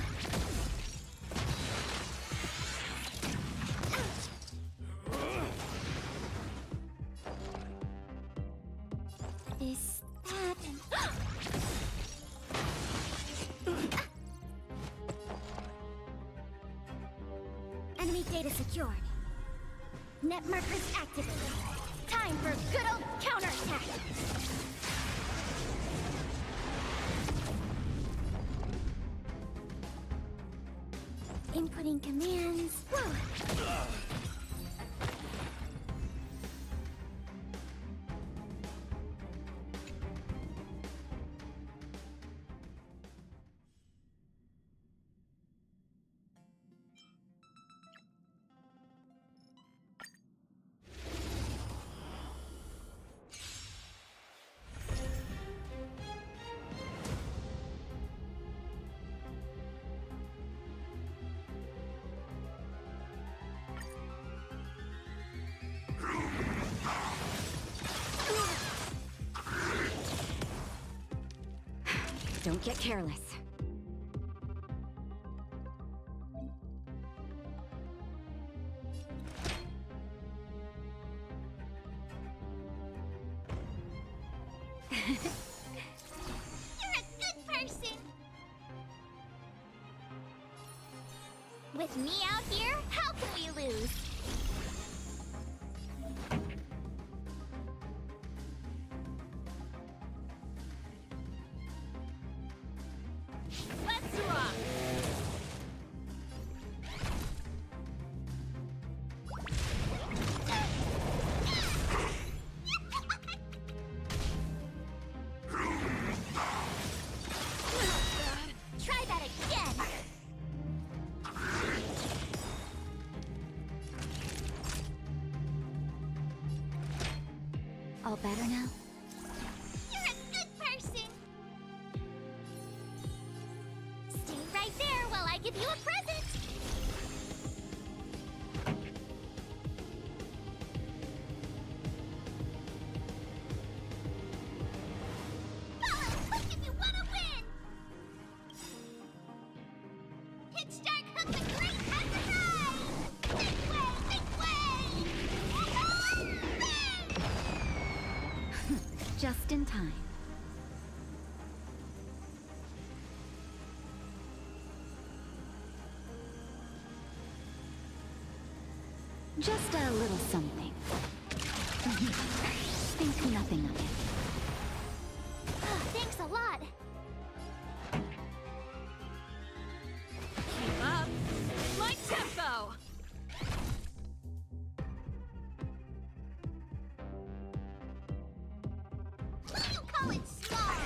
Is that Enemy data secured. Net markers activated. Time for good old counterattack. Inputting commands. Whoa. Don't get careless. You're a good person! With me out here, how can we lose? Let's rock! Try that again! All better now? You're a good person! Stay right there while I give you a present! Follow quick if you want to win! Pitch Dark Hook the Great has arrived! This way! This way! Just in time. Just a little something. Think nothing of it. Thanks a lot! Keep up. My tempo. What do you call it, small?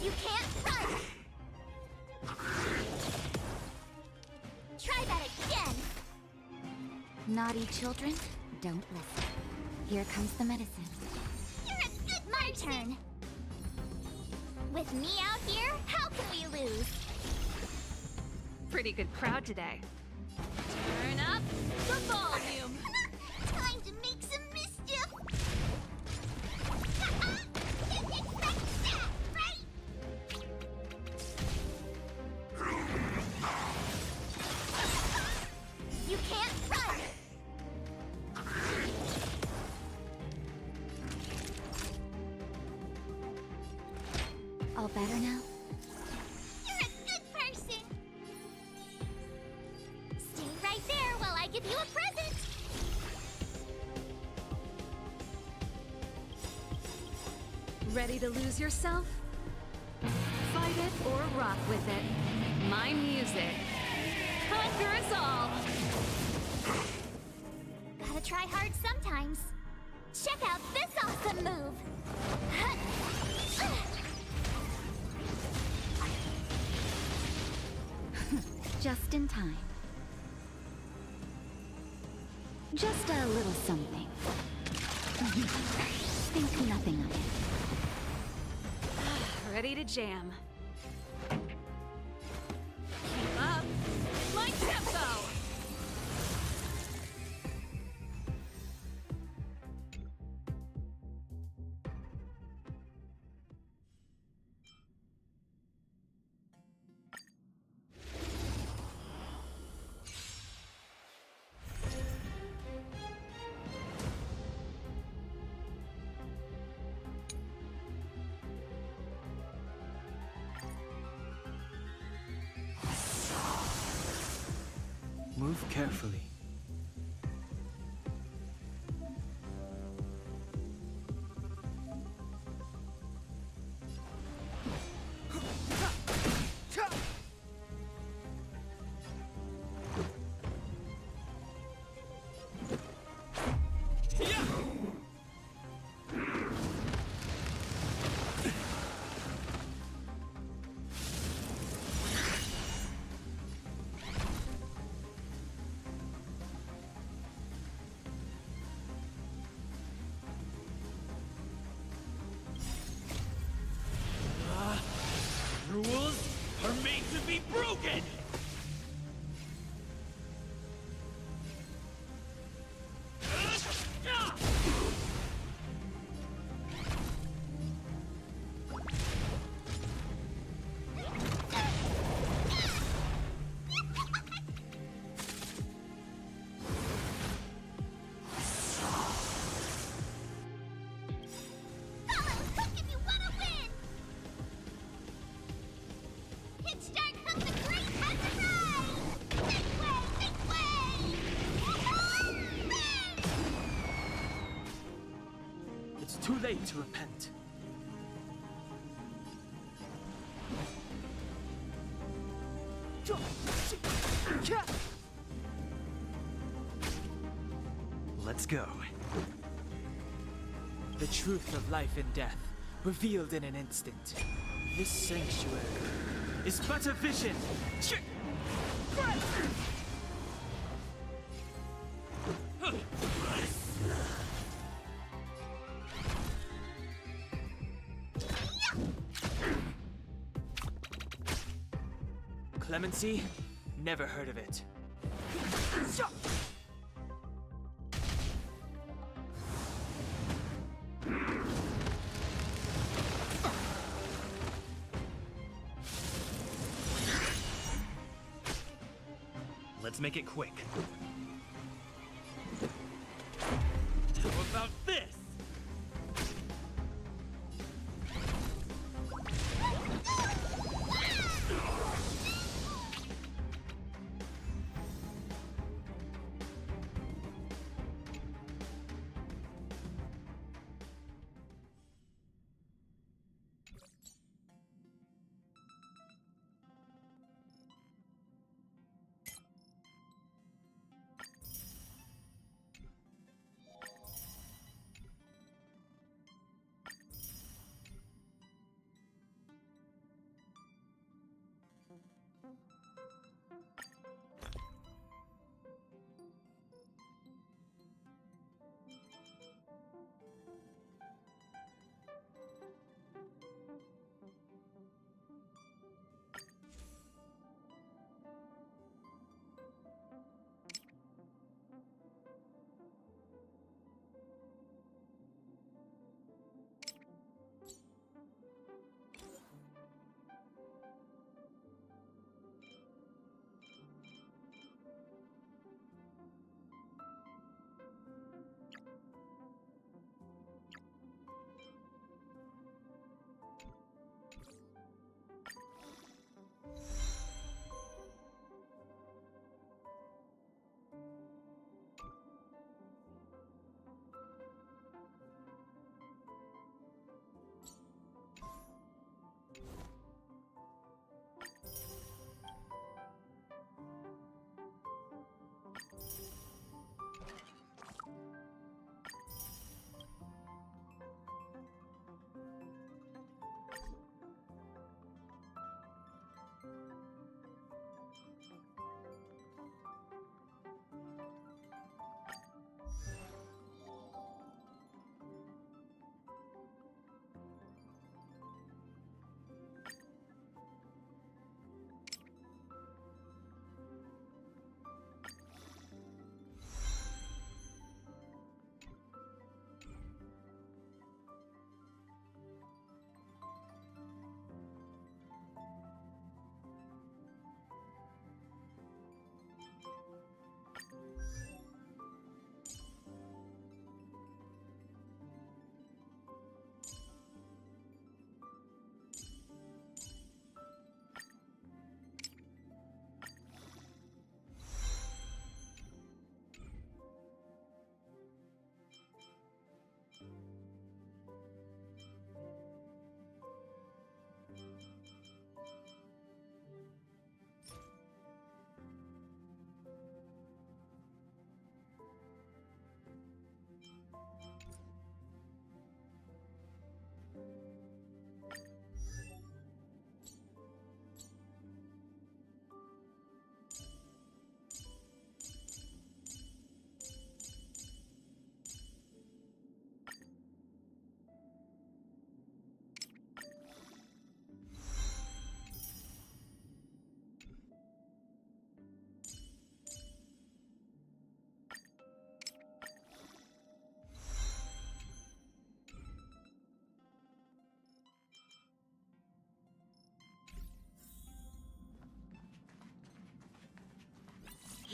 You can't run! Try that again! Naughty children, don't listen. Here comes the medicine. You're a good My turn! With me out here, how can we lose? Pretty good crowd today. Turn up the volume. Time to make some mischief! Didn't expect that, right? You can't run! All better now? You're a good person! Stay right there while I give you a present! Ready to lose yourself? Fight it or rock with it. My music. Conquer us all! Gotta try hard sometimes. Check out this awesome move! Just in time. Just a little something. Think nothing of it. Ready to jam. Keep up. My tempo! carefully. Rules are made to be broken! It's too late to repent. Let's go. The truth of life and death, revealed in an instant. This sanctuary is but a vision. Clemency? Never heard of it. Let's make it quick. How about this?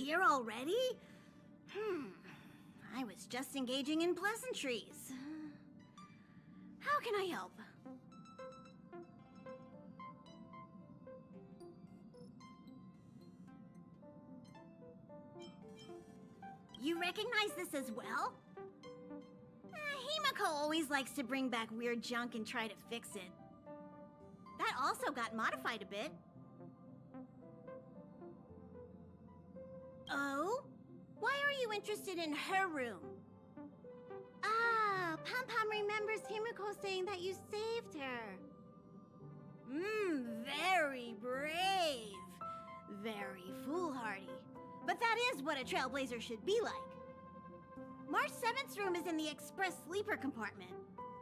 Here already? I was just engaging in pleasantries. How can I help? You recognize this as well? Himiko always likes to bring back weird junk and try to fix it. That also got modified a bit. Oh? Why are you interested in her room? Ah, Pom Pom remembers Himiko saying that you saved her. Very brave. Very foolhardy. But that is what a trailblazer should be like. March 7th's room is in the express sleeper compartment.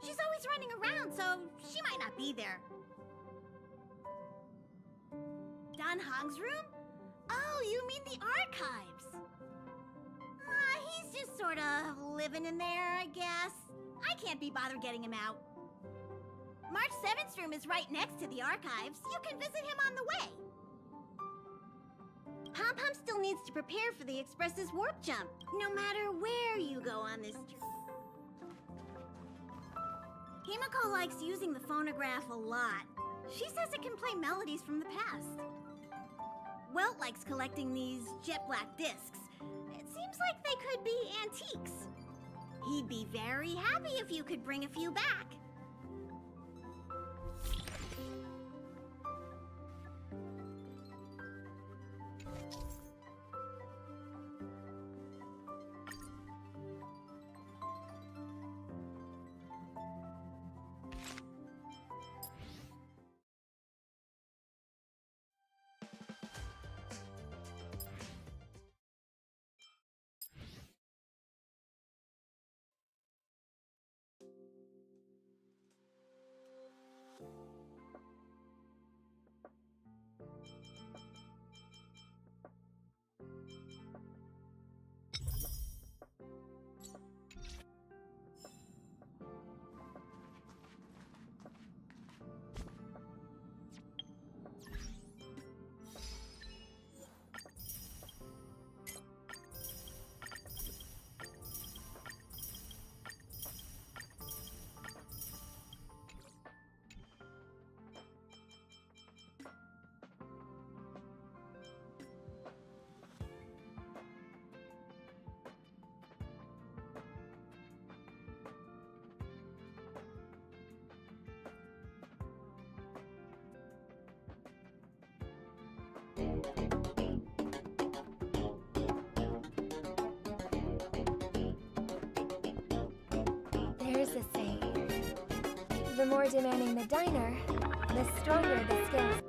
She's always running around, so she might not be there. Dan Hong's room? Oh, you mean the archives. He's just sort of living in there, I guess. I can't be bothered getting him out. March 7th's room is right next to the archives. You can visit him on the way. Pom Pom still needs to prepare for the Express's warp jump, no matter where you go on this trip. Himiko likes using the phonograph a lot. She says it can play melodies from the past. Welt likes collecting these jet black discs. It seems like they could be antiques. He'd be very happy if you could bring a few back. There's a saying. The more demanding the diner, the stronger the skills.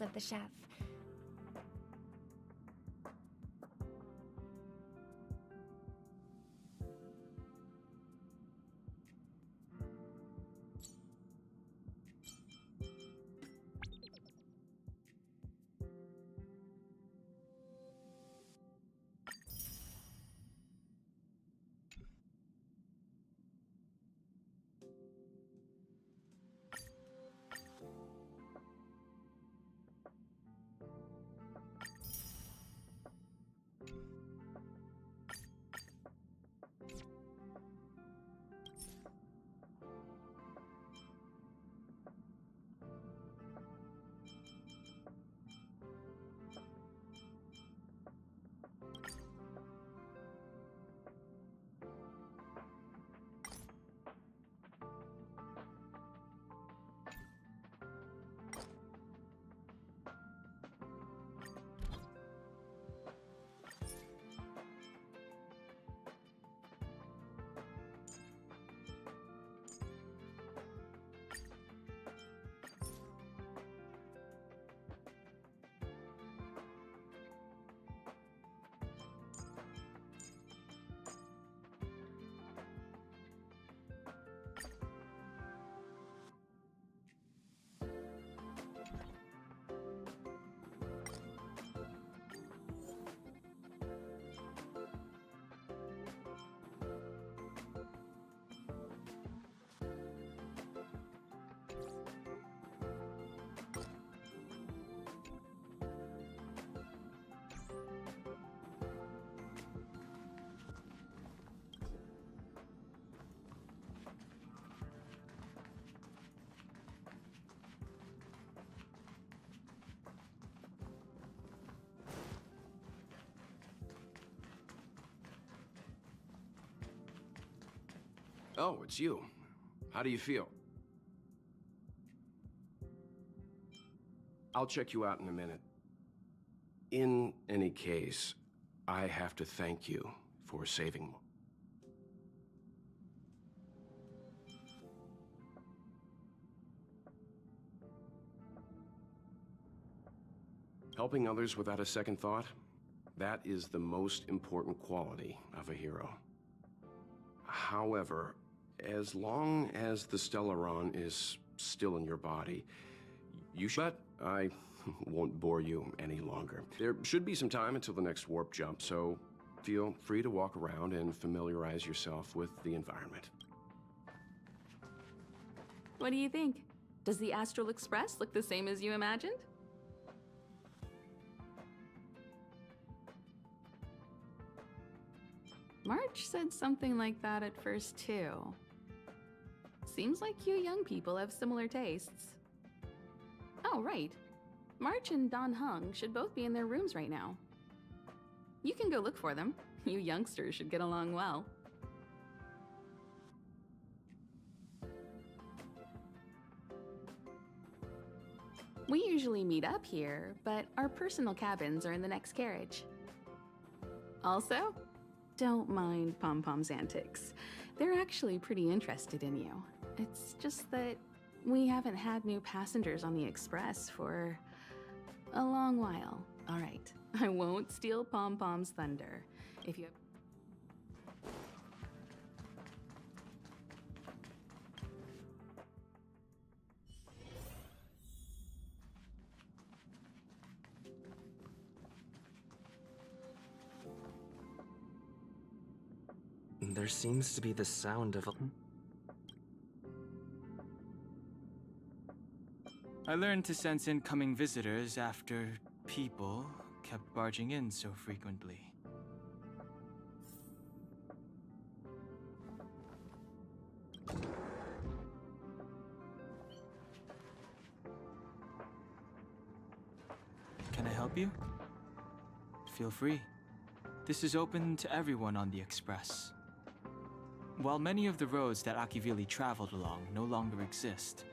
Of the chef. Oh, it's you. How do you feel? I'll check you out in a minute. In any case, I have to thank you for saving me. Helping others without a second thought? That is the most important quality of a hero. However, as long as the Stellaron is still in your body, you should... But I won't bore you any longer. There should be some time until the next warp jump, so feel free to walk around and familiarize yourself with the environment. What do you think? Does the Astral Express look the same as you imagined? March said something like that at first, too. Seems like you young people have similar tastes. Oh, right. March and Don Hung should both be in their rooms right now. You can go look for them. You youngsters should get along well. We usually meet up here, but our personal cabins are in the next carriage. Also, don't mind Pom-Pom's antics. They're actually pretty interested in you. It's just that we haven't had new passengers on the Express for a long while. All right, I won't steal Pom-Pom's thunder. If you have... There seems to be the sound of a... I learned to sense incoming visitors after people kept barging in so frequently. Can I help you? Feel free. This is open to everyone on the Express. While many of the roads that Akivili traveled along no longer exist,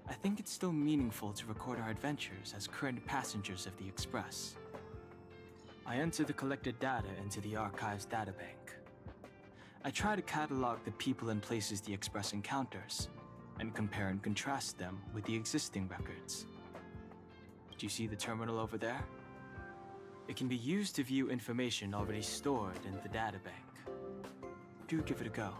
I think it's still meaningful to record our adventures as current passengers of the Express. I enter the collected data into the Archives databank. I try to catalog the people and places the Express encounters, and compare and contrast them with the existing records. Do you see the terminal over there? It can be used to view information already stored in the databank. Do give it a go.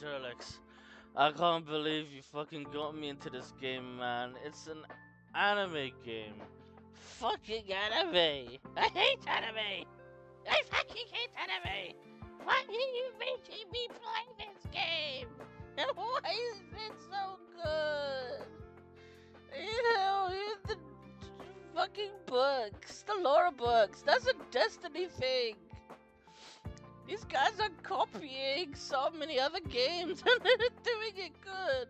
Alex, I can't believe you fucking got me into this game, man. It's an anime game. Fucking anime! I hate anime! I fucking hate anime! Why are you making me play this game? And why is it so good? You know, the fucking books, the lore books, that's a Destiny thing. These guys are copying so many other games and they're doing it good.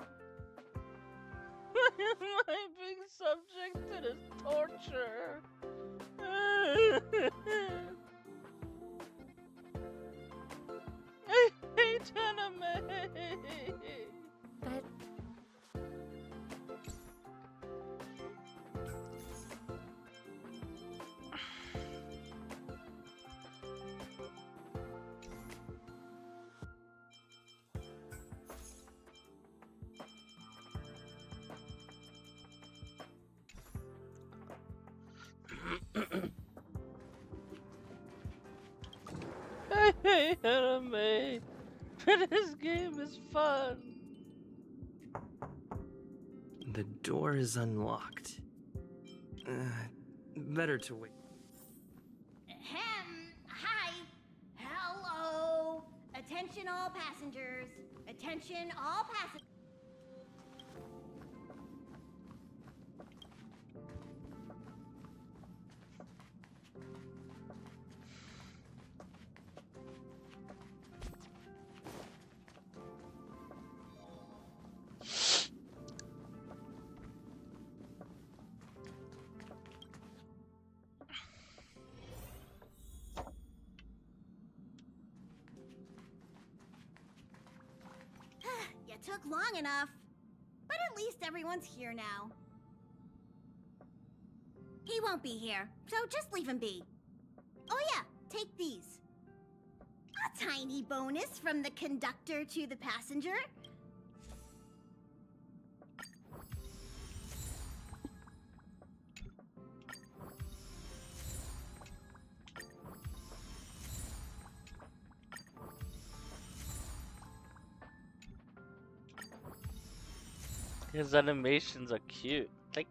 Why am I being subject to this torture? I hate anime. But I hate anime, but this game is fun. The door is unlocked. Better to wait. Hi. Hello. Attention all passengers. Attention all passengers. You took long enough. But at least everyone's here now. He won't be here, so just leave him be. Oh yeah, take these. A tiny bonus from the conductor to the passenger. His animations are cute. Like,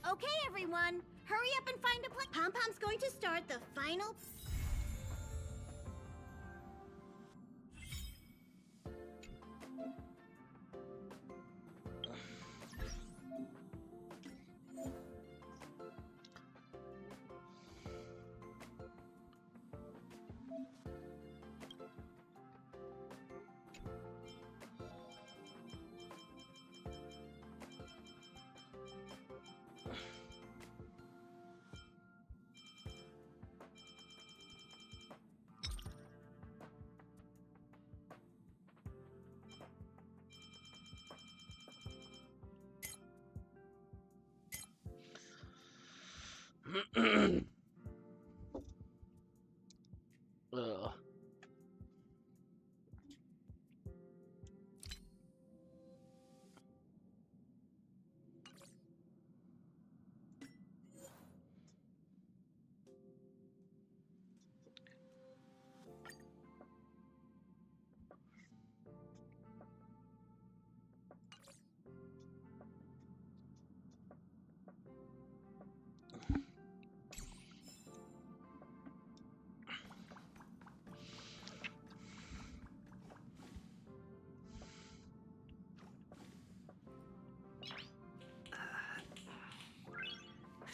Okay, everyone, hurry up and find a place. Pom-Pom's going to start the final. ugh.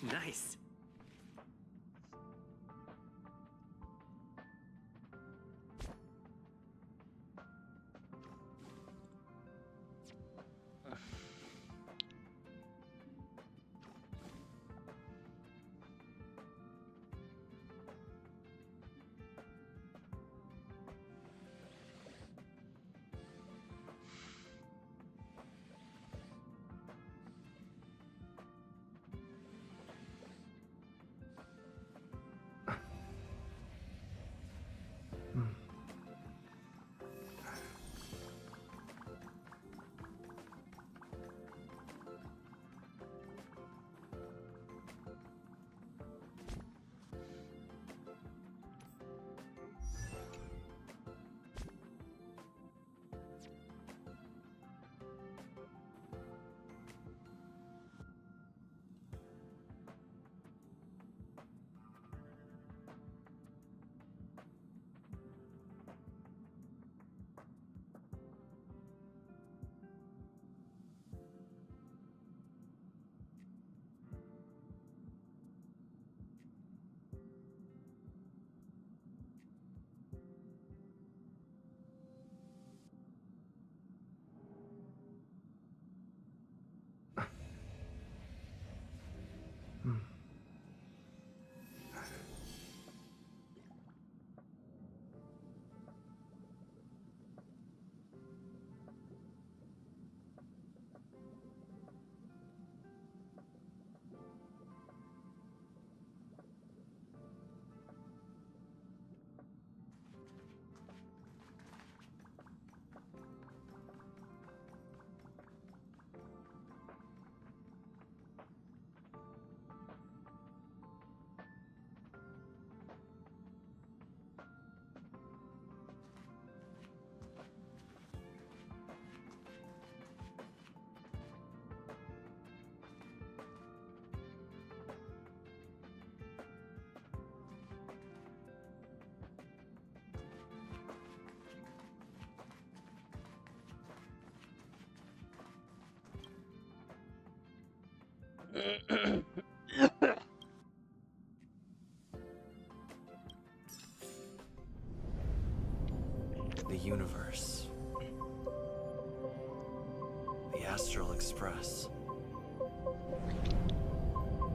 Nice. The universe. The Astral Express.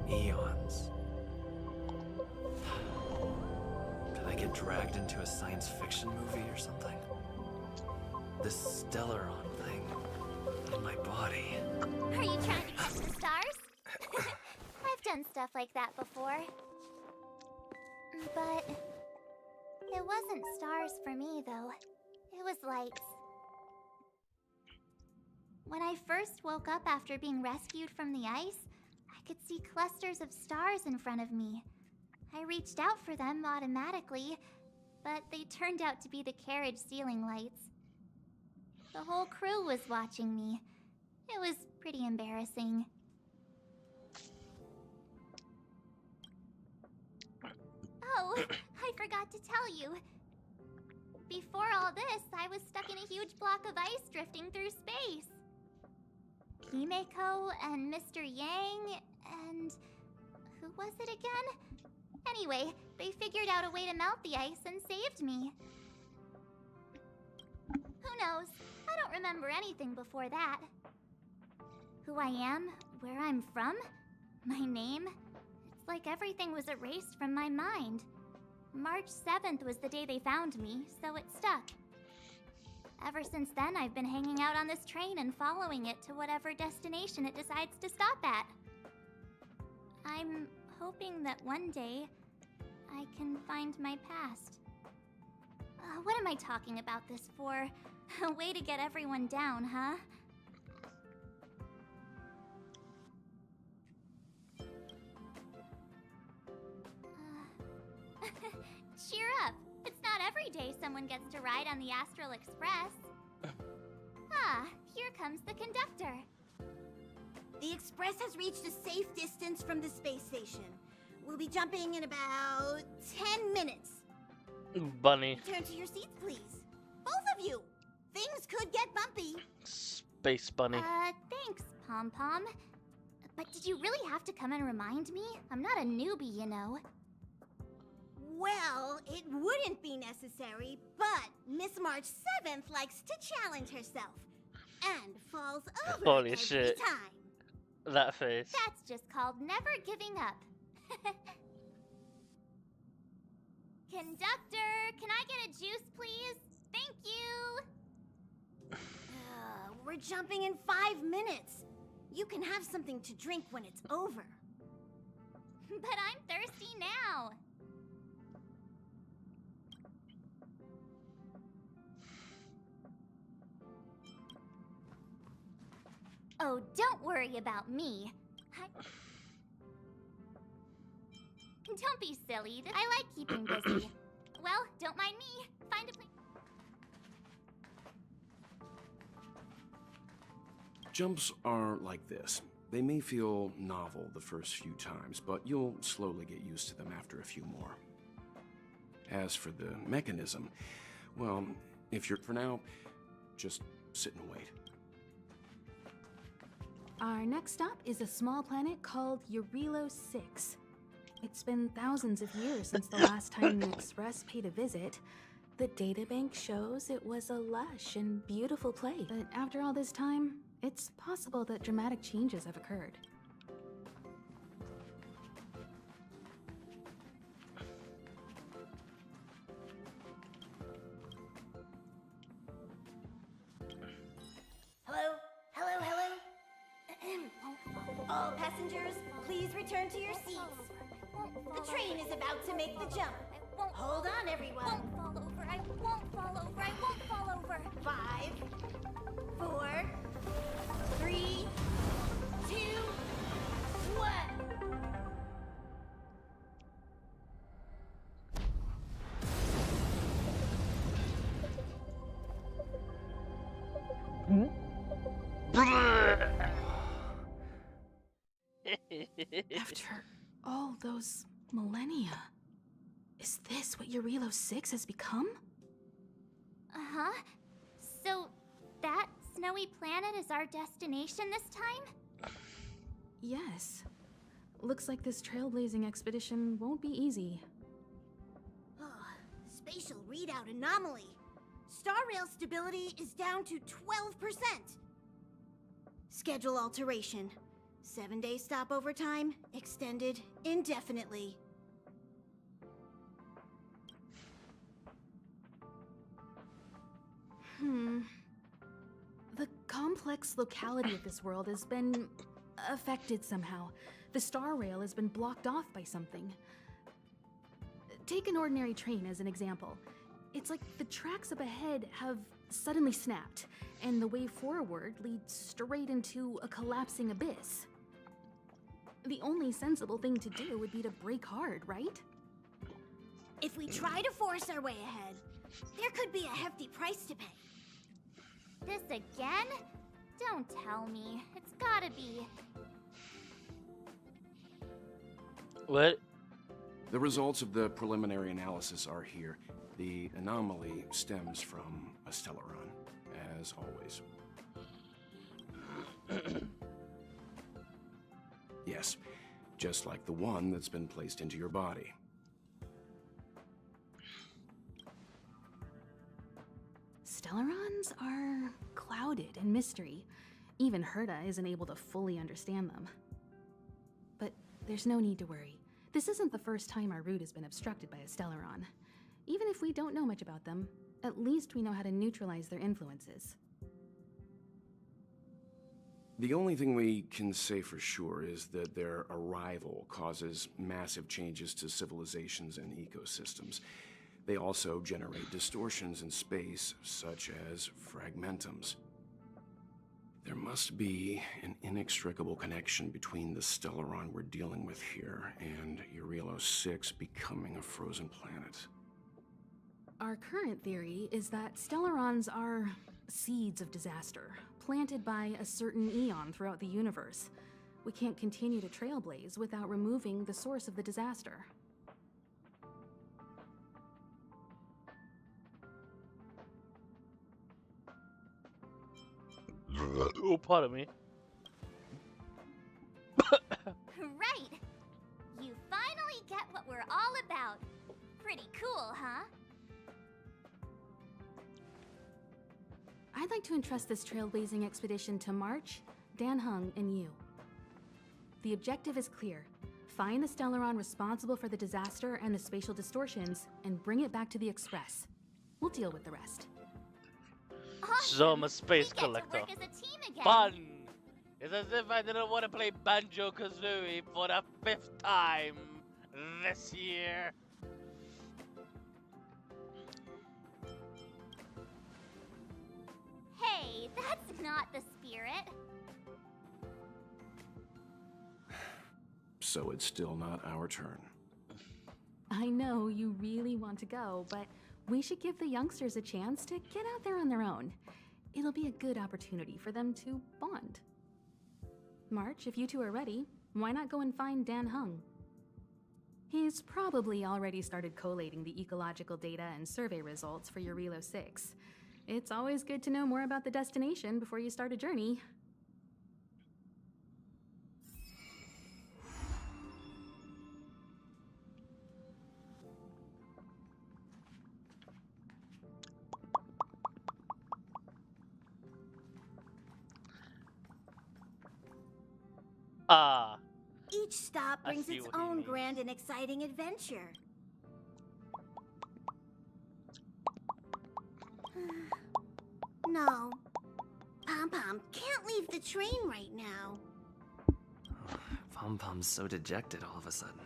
Eons. Did I get dragged into a science fiction movie or something? This Stellaron thing in my body. Are you trying to catch the stars? I've done stuff like that before. But it wasn't stars for me, though. It was lights. When I first woke up after being rescued from the ice, I could see clusters of stars in front of me. I reached out for them automatically, but they turned out to be the carriage ceiling lights. The whole crew was watching me. It was pretty embarrassing. Oh, I forgot to tell you. Before all this, I was stuck in a huge block of ice drifting through space. Himeko and Mr. Yang and... who was it again? Anyway, they figured out a way to melt the ice and saved me. Who knows? I don't remember anything before that. Who I am, where I'm from, my name. It's like everything was erased from my mind. March 7th was the day they found me, so it stuck. Ever since then, I've been hanging out on this train and following it to whatever destination it decides to stop at. I'm hoping that one day I can find my past. What am I talking about this for? A way to get everyone down, huh? Cheer up! It's not every day someone gets to ride on the Astral Express. Ah, here comes the conductor. The Express has reached a safe distance from the space station. We'll be jumping in about 10 minutes. Bunny. Return to your seats, please. Both of you! Things could get bumpy. Space bunny. Thanks, Pom Pom. But did you really have to come and remind me? I'm not a newbie, you know. Well, it wouldn't be necessary, but Miss March 7th likes to challenge herself. And falls over Holy every shit. time. That face. That's just called never giving up. Conductor, can I get a juice, please? Thank you! We're jumping in 5 minutes. You can have something to drink when it's over. But I'm thirsty now. Oh, don't worry about me. Don't be silly. I like keeping busy. Well, don't mind me. Find a place. Jumps are like this. They may feel novel the first few times, but you'll slowly get used to them after a few more. As for the mechanism, well, if you're for now, just sit and wait. Our next stop is a small planet called Eurilo 6. It's been thousands of years since the last time the Express paid a visit. The databank shows it was a lush and beautiful place. But after all this time, it's possible that dramatic changes have occurred. Hello? Hello, hello? All passengers, please return to your seats. The train is about to make the jump. Hold on, everyone. I won't fall over. I won't fall over. I won't fall over. 5, 4, 3, 2, 1. After all those millennia, is this what Eurilo 6 has become? Uh-huh. So, that snowy planet is our destination this time? Yes. Looks like this trailblazing expedition won't be easy. Oh, spatial readout anomaly. Star rail stability is down to 12%. Schedule alteration. 7-day stopover time extended indefinitely. The complex locality of this world has been affected somehow. The star rail has been blocked off by something. Take an ordinary train as an example. It's like the tracks up ahead have suddenly snapped, and the way forward leads straight into a collapsing abyss. The only sensible thing to do would be to brake hard, right? If we try to force our way ahead, there could be a hefty price to pay. This again? Don't tell me. It's gotta be. What? The results of the preliminary analysis are here. The anomaly stems from a Stellaron, as always. Yes, just like the one that's been placed into your body. Stellarons are clouded in mystery. Even Herta isn't able to fully understand them. But there's no need to worry. This isn't the first time our route has been obstructed by a Stellaron. Even if we don't know much about them, at least we know how to neutralize their influences. The only thing we can say for sure is that their arrival causes massive changes to civilizations and ecosystems. They also generate distortions in space, such as fragmentums. There must be an inextricable connection between the Stellaron we're dealing with here and Eurelos 6 becoming a frozen planet. Our current theory is that Stellarons are seeds of disaster, planted by a certain eon throughout the universe. We can't continue to trailblaze without removing the source of the disaster. Oh, pardon me. Right! You finally get what we're all about. Pretty cool, huh? I'd like to entrust this trailblazing expedition to March, Dan Heng, and you. The objective is clear. Find the Stellaron responsible for the disaster and the spatial distortions, and bring it back to the Express. We'll deal with the rest. So I'm a space collector. Fun! It's as if I didn't want to play Banjo-Kazooie for the 5th time this year. Hey, that's not the spirit. So it's still not our turn. I know you really want to go, but we should give the youngsters a chance to get out there on their own. It'll be a good opportunity for them to bond. March, if you two are ready, why not go and find Dan Heng? He's probably already started collating the ecological data and survey results for Eurelos 6. It's always good to know more about the destination before you start a journey. Each stop brings its own grand and exciting adventure. No. Pom-Pom can't leave the train right now. Pom-Pom's so dejected all of a sudden.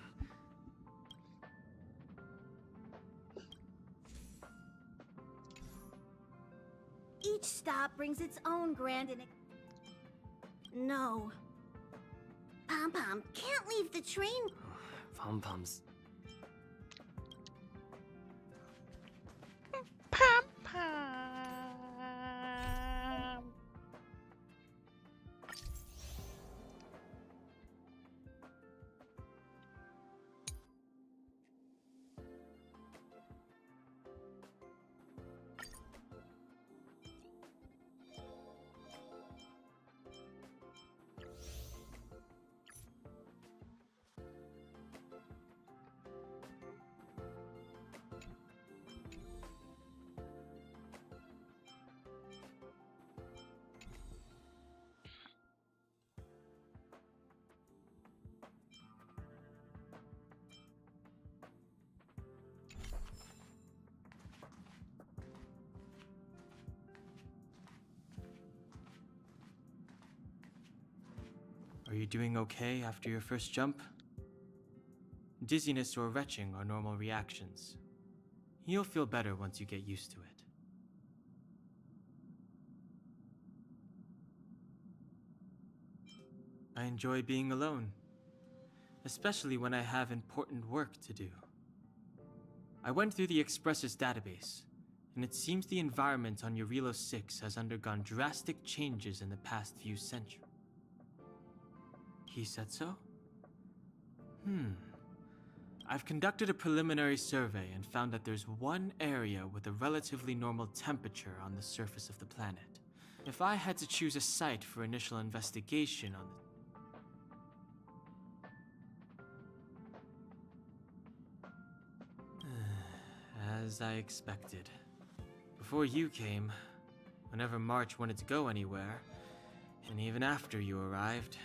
Each stop brings its own grand and... No. Pom-Pom can't leave the train... Pom-Pom's... Are you doing okay after your first jump? Dizziness or retching are normal reactions. You'll feel better once you get used to it. I enjoy being alone, especially when I have important work to do. I went through the Express's database, and it seems the environment on Eurilo 6 has undergone drastic changes in the past few centuries. He said so? I've conducted a preliminary survey and found that there's one area with a relatively normal temperature on the surface of the planet. If I had to choose a site for initial investigation on As I expected. Before you came, whenever March wanted to go anywhere, and even after you arrived,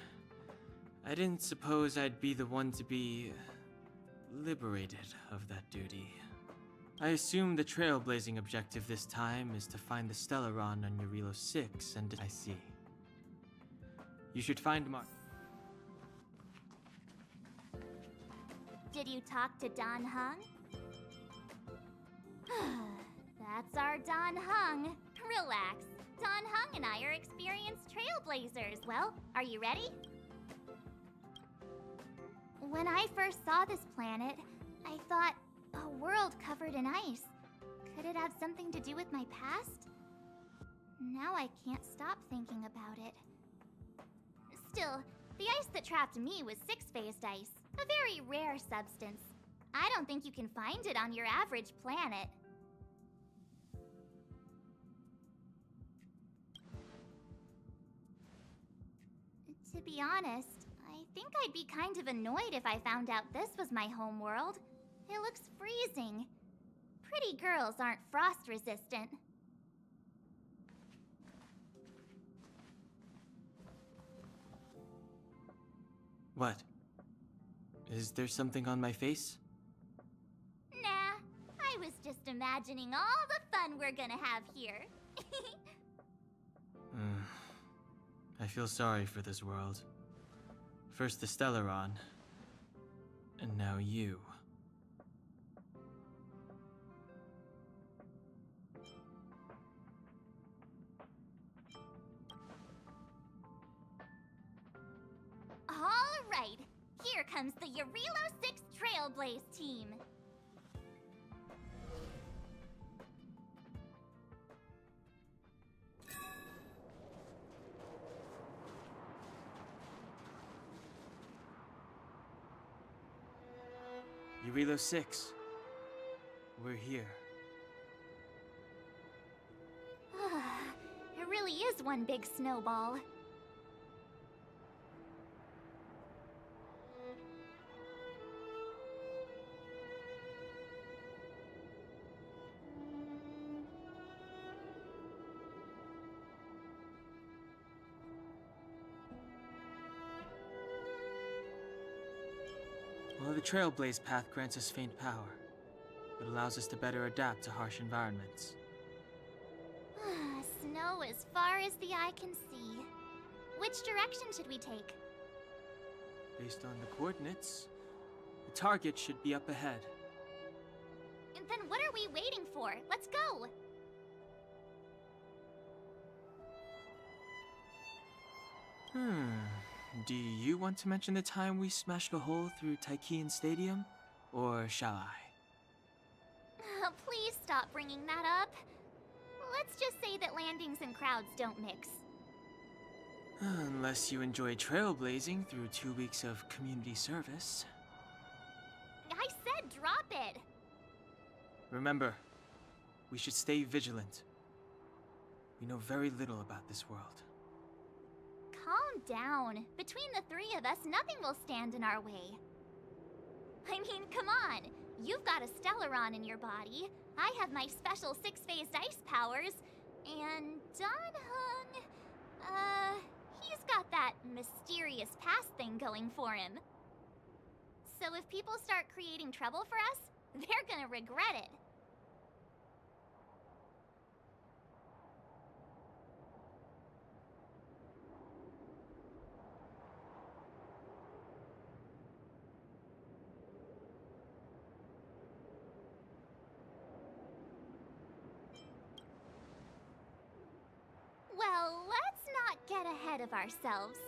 I didn't suppose I'd be the one to be liberated of that duty. I assume the trailblazing objective this time is to find the Stellaron on Eurilo 6 and I see. You should find March. Did you talk to Don Hung? That's our Don Hung. Relax. Don Hung and I are experienced trailblazers. Well, are you ready? When I first saw this planet, I thought, a world covered in ice. Could it have something to do with my past? Now I can't stop thinking about it. Still, the ice that trapped me was six-phased ice, a very rare substance. I don't think you can find it on your average planet. To be honest, I think I'd be kind of annoyed if I found out this was my home world. It looks freezing. Pretty girls aren't frost resistant. What? Is there something on my face? Nah, I was just imagining all the fun we're gonna have here. I feel sorry for this world. First the Stellaron, and now you. All right, here comes the Eurilo 6 Trailblaze team. Eurilo 6. We're here. It really is one big snowball. Well, the Trailblaze path grants us faint power. It allows us to better adapt to harsh environments. Snow as far as the eye can see. Which direction should we take? Based on the coordinates, the target should be up ahead. And then what are we waiting for? Let's go! Do you want to mention the time we smashed a hole through Taikian Stadium? Or shall I? Please stop bringing that up. Let's just say that landings and crowds don't mix. Unless you enjoy trailblazing through 2 weeks of community service. I said drop it! Remember, we should stay vigilant. We know very little about this world. Calm down. Between the three of us, nothing will stand in our way. I mean, come on. You've got a Stellaron in your body. I have my special six-phased ice powers. And Don Hung... he's got that mysterious past thing going for him. So if people start creating trouble for us, they're gonna regret it. get ahead of ourselves.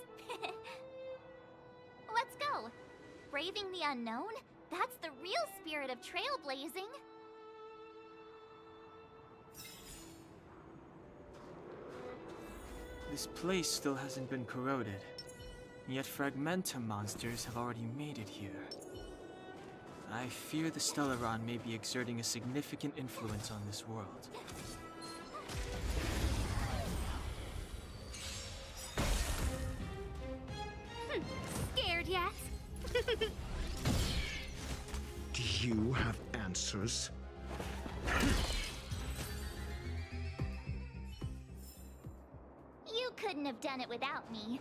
Let's go! Braving the unknown? That's the real spirit of trailblazing! This place still hasn't been corroded, yet fragmentum monsters have already made it here. I fear the Stellaron may be exerting a significant influence on this world. Scared yet? Do you have answers? You couldn't have done it without me.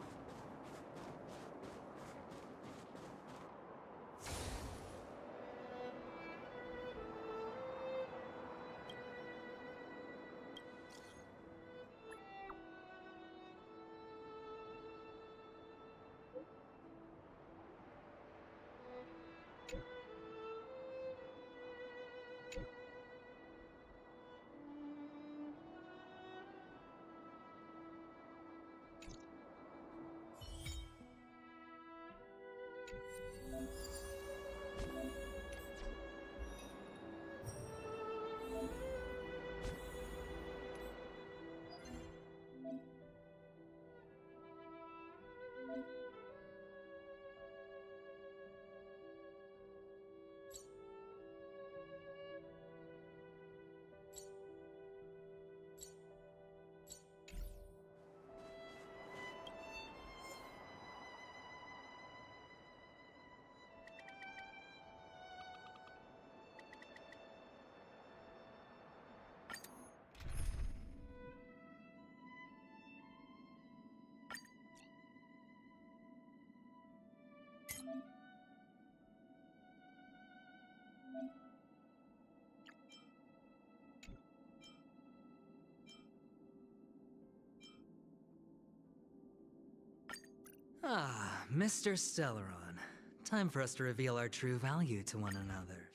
Ah, Mr. Stellaron. Time for us to reveal our true value to one another.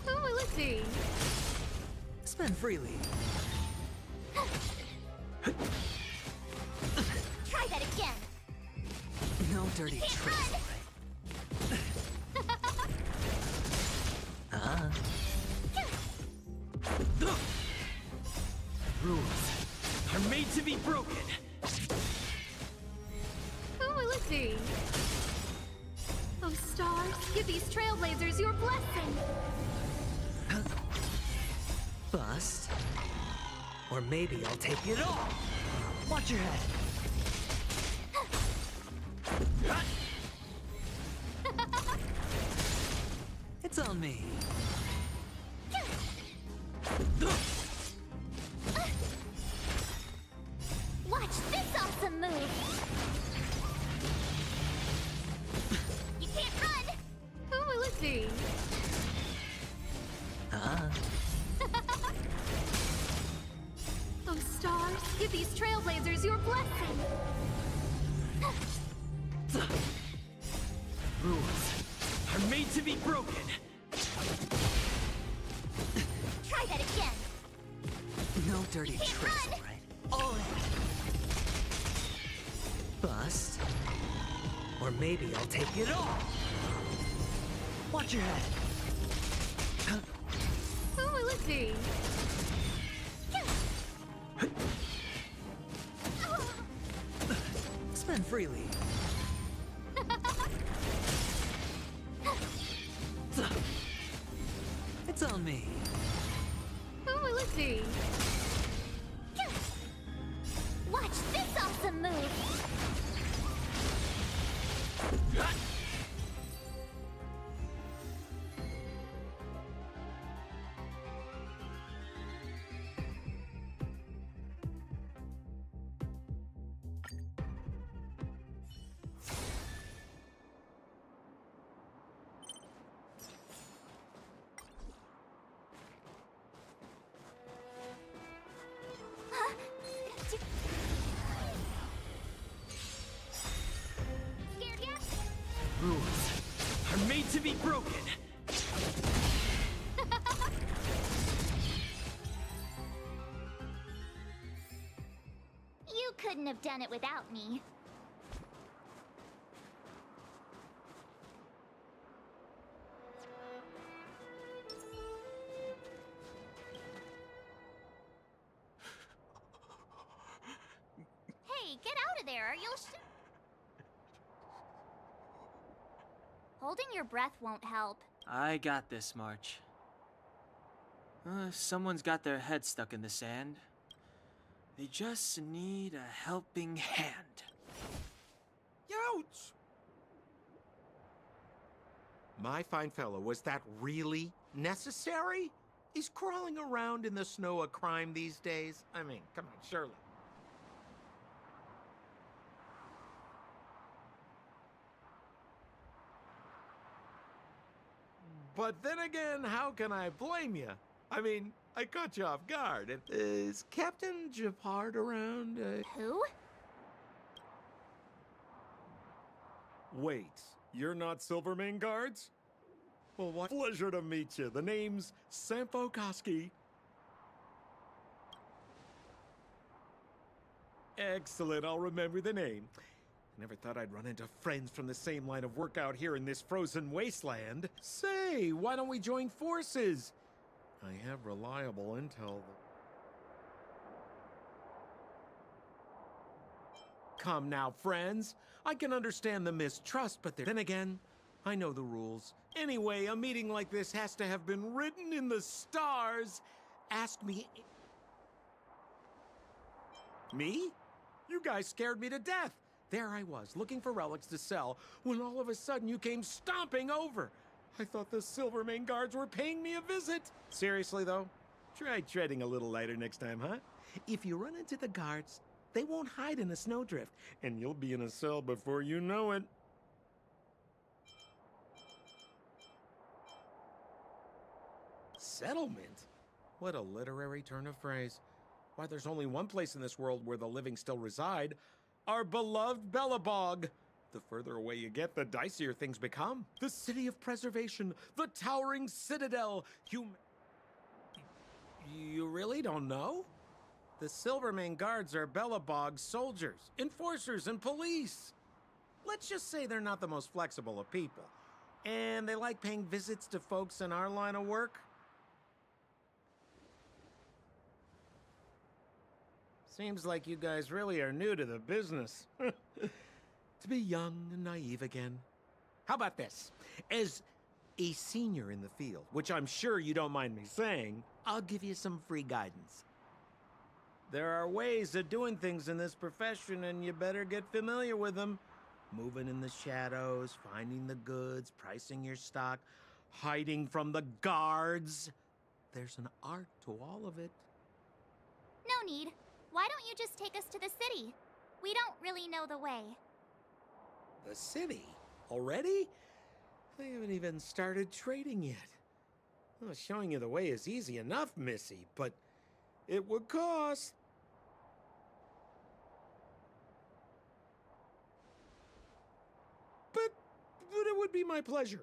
Who will it be? Spend freely. Try that again! No dirty tricks, alright? Rules are made to be broken. Who will it be? Oh, stars, give these trailblazers your blessing! Bust. Or maybe I'll take it all. Watch your head. It's on me. Watch this awesome move! You can't run! Who will it be? Oh, stars, give these trailblazers your blessing! Rules are made to be broken. Try that again! No dirty tricks, alright? All in. Bust. Or maybe I'll take it all. Watch your head. Who will it be? Spend freely. It's on me. Who will it be? Watch this awesome move! couldn't have done it without me. Hey, get out of there, or you'll Holding your breath won't help. I got this, March. Someone's got their head stuck in the sand. They just need a helping hand. Ouch! My fine fellow, was that really necessary? Is crawling around in the snow a crime these days? I mean, come on, surely. But then again, how can I blame you? I mean, I caught you off guard. Is Captain Japard around? Who? Wait, you're not Silvermane Guards? Well, what pleasure to meet you. The name's Sampo Koski. Excellent, I'll remember the name. Never thought I'd run into friends from the same line of work out here in this frozen wasteland. Say, why don't we join forces? I have reliable intel. Come now, friends. I can understand the mistrust, but then again, I know the rules. Anyway, a meeting like this has to have been written in the stars. Ask me... Me? You guys scared me to death. There I was, looking for relics to sell, when all of a sudden you came stomping over. I thought the Silvermane Guards were paying me a visit. Seriously, though, try treading a little lighter next time, huh? If you run into the guards, they won't hide in a snowdrift, and you'll be in a cell before you know it. Settlement? What a literary turn of phrase. Why, there's only one place in this world where the living still reside. Our beloved Bellabog. The further away you get, the dicier things become. The city of preservation, the towering citadel. You really don't know? The Silvermane Guards are Bellabog's soldiers, enforcers, and police. Let's just say they're not the most flexible of people. And they like paying visits to folks in our line of work. Seems like you guys really are new to the business. To be young and naive again. How about this? As a senior in the field, which I'm sure you don't mind me saying, I'll give you some free guidance. There are ways of doing things in this profession, and you better get familiar with them. Moving in the shadows, finding the goods, pricing your stock, hiding from the guards. There's an art to all of it. No need. Why don't you just take us to the city? We don't really know the way. The city? Already? I haven't even started trading yet. Well, showing you the way is easy enough, Missy, but it would cost. But it would be my pleasure.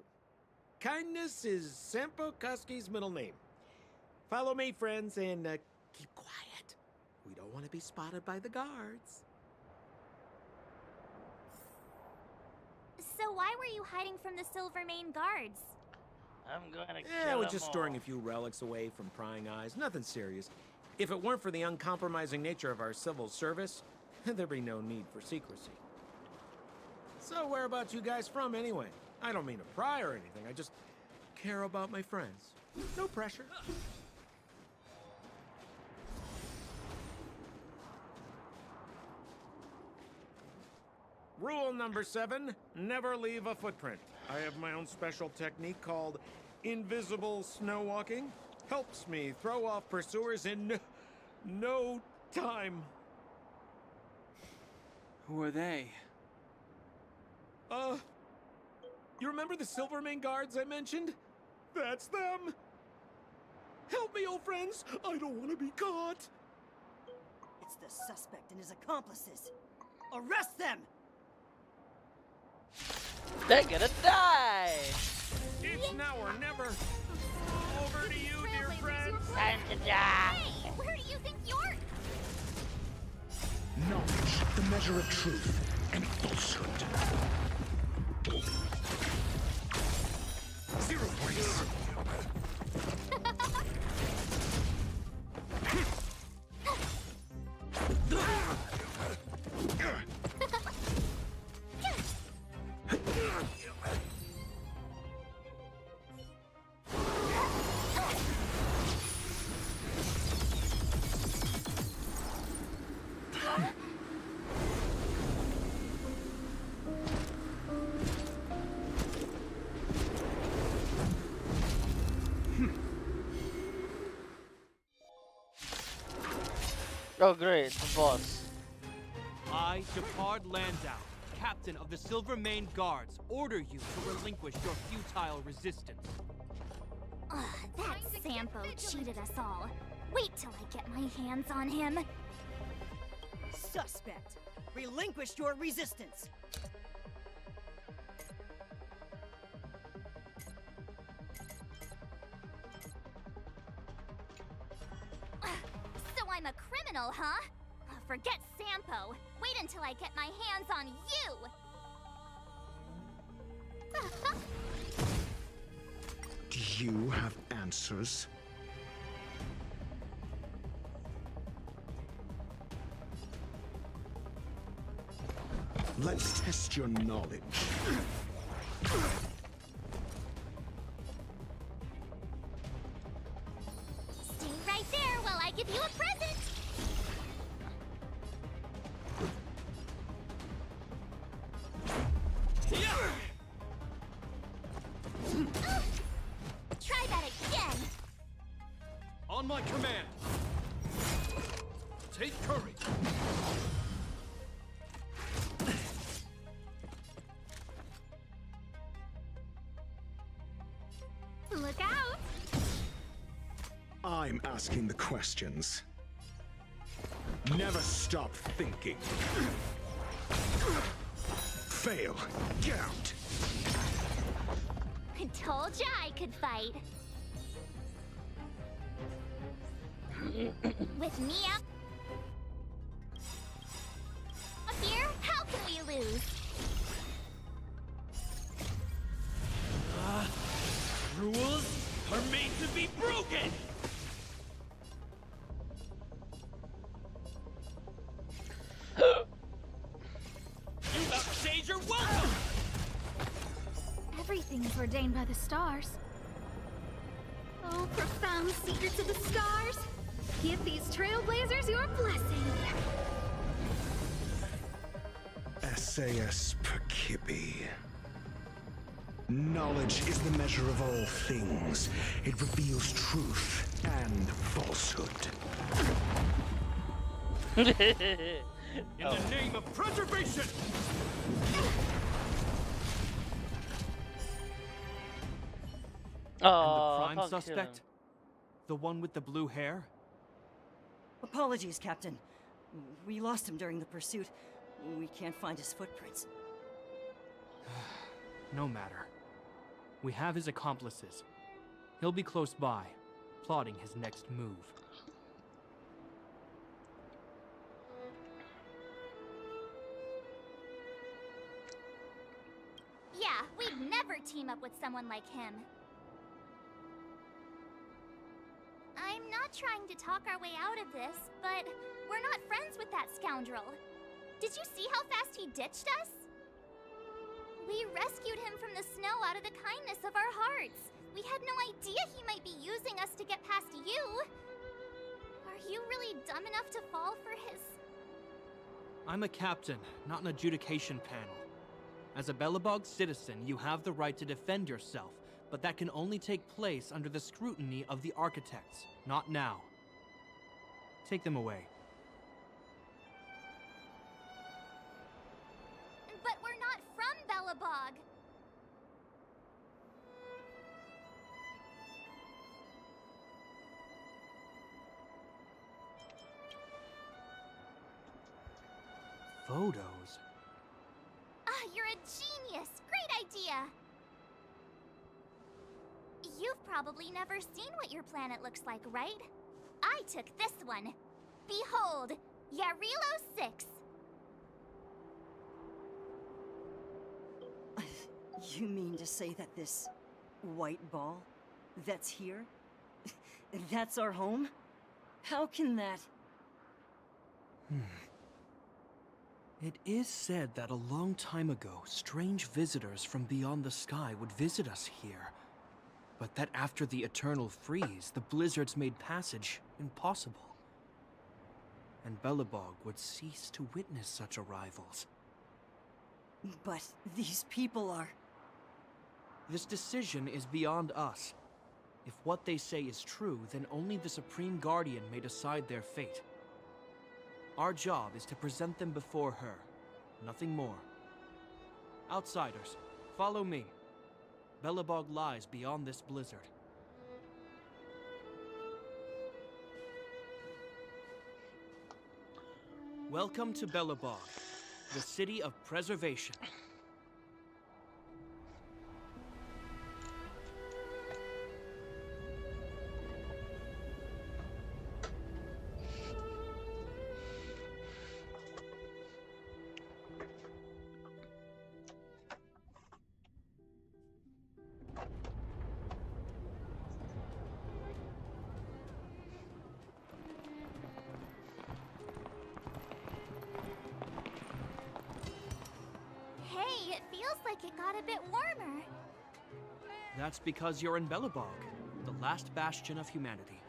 Kindness is Sampo Koski's middle name. Follow me, friends, and keep quiet. We don't want to be spotted by the guards. So why were you hiding from the Silvermane Guards? I'm gonna Yeah, kill we're them just all. storing a few relics away from prying eyes. Nothing serious. If it weren't for the uncompromising nature of our civil service, there'd be no need for secrecy. So whereabouts you guys from, anyway? I don't mean to pry or anything. I just care about my friends. No pressure. Rule number 7, never leave a footprint. I have my own special technique called invisible snow walking. Helps me throw off pursuers in no time. Who are they? You remember the Silvermane Guards I mentioned? That's them! Help me, old friends! I don't want to be caught! It's the suspect and his accomplices. Arrest them! They're gonna die! It's now or never! Over to you, dear friends! Time to die! Hey, where do you think you're... Knowledge measure of truth and falsehood. 0 points. Oh great, the boss. I, Shepard Landau, captain of the Silver Mane Guards, order you to relinquish your futile resistance. Ugh, that Sampo cheated us all. Wait till I get my hands on him. Suspect, relinquish your resistance. So I'm a criminal, huh? Forget Sampo. Wait until I get my hands on you! Do you have answers? Let's test your knowledge. Stay right there while I give you a present! Try that again! On my command! Take courage! Look out! I'm asking the questions. Never stop thinking. Fail. Get out. I told ya I could fight. With me out here, how can we lose? Rules are made to be broken! You've outstayed your welcome! Everything is ordained by the stars. Oh, profound secrets of the stars! Give these trailblazers your blessing! SAS Perkibi. Knowledge is the measure of all things. It reveals truth and falsehood. In the name of preservation! Oh, and the prime suspect? The one with the blue hair? Apologies, Captain. We lost him during the pursuit. We can't find his footprints. No matter. We have his accomplices. He'll be close by, plotting his next move. Yeah, we'd never team up with someone like him. I'm not trying to talk our way out of this, but we're not friends with that scoundrel. Did you see how fast he ditched us? We rescued him from the snow out of the kindness of our hearts. We had no idea he might be using us to get past you. Are you really dumb enough to fall for his... I'm a captain, not an adjudication panel. As a Belobog citizen, you have the right to defend yourself, but that can only take place under the scrutiny of the architects, not now. Take them away. But we're not from Belobog. Photos? Ah, you're a genius! Great idea! You've probably never seen what your planet looks like, right? I took this one. Behold, Yarilo 6. You mean to say that this white ball that's here, that's our home? How can that... It is said that a long time ago, strange visitors from beyond the sky would visit us here. But that after the eternal freeze, the blizzards made passage impossible. And Belobog would cease to witness such arrivals. But these people are... This decision is beyond us. If what they say is true, then only the Supreme Guardian may decide their fate. Our job is to present them before her, nothing more. Outsiders, follow me. Belobog lies beyond this blizzard. Welcome to Belobog, the city of preservation. Hey, it feels like it got a bit warmer. That's because you're in Belobog, the last bastion of humanity.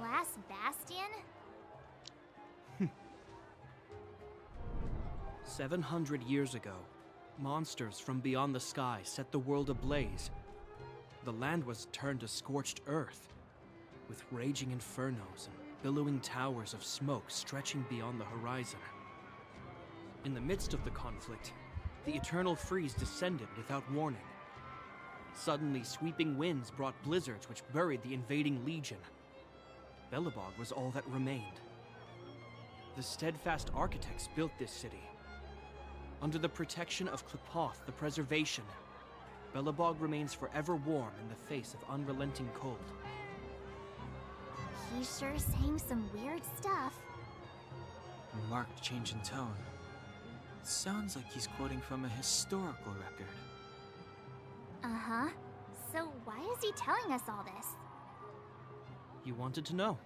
Last bastion? 700 years ago, monsters from beyond the sky set the world ablaze. The land was turned to scorched earth, with raging infernos and billowing towers of smoke stretching beyond the horizon. In the midst of the conflict, the eternal freeze descended without warning. Suddenly, sweeping winds brought blizzards which buried the invading legion. Belobog was all that remained. The steadfast architects built this city. Under the protection of Qlipoth, the preservation, Belobog remains forever warm in the face of unrelenting cold. He's sure saying some weird stuff. Marked change in tone. Sounds like he's quoting from a historical record. Uh-huh. So why is he telling us all this? You wanted to know.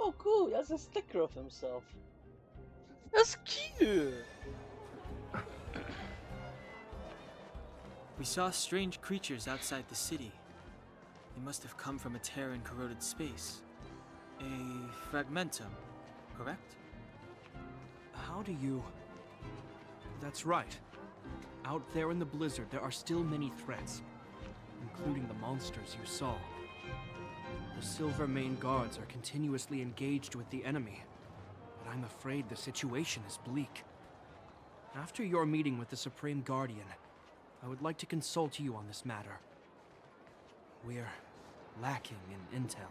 Oh, cool. He has a sticker of himself. That's cute. We saw strange creatures outside the city. They must have come from a tear in corroded space. A fragmentum, correct? How do you... That's right. Out there in the blizzard, there are still many threats, including the monsters you saw. The Silvermane guards are continuously engaged with the enemy, but I'm afraid the situation is bleak. After your meeting with the Supreme Guardian, I would like to consult you on this matter. We're lacking in intel.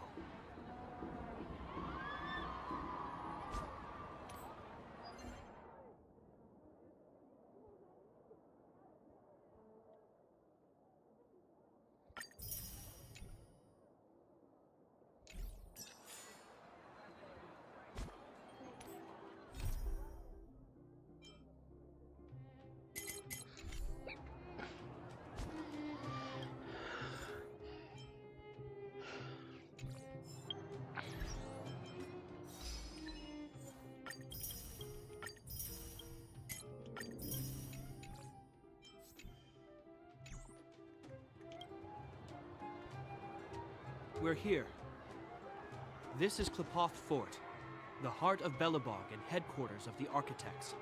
We're here. This is Qlipoth Fort, the heart of Belobog and headquarters of the architects.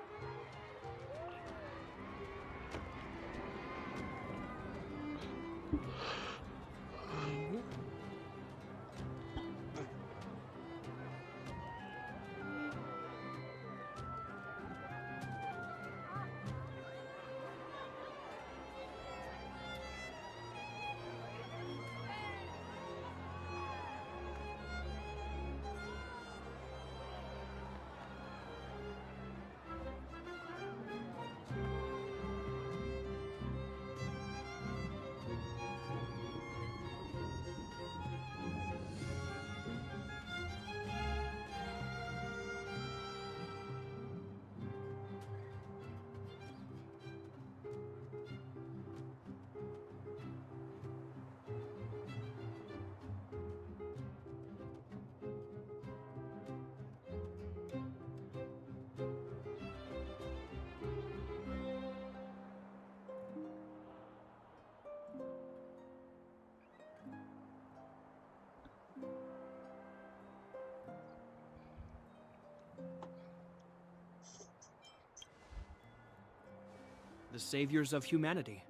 the saviors of humanity.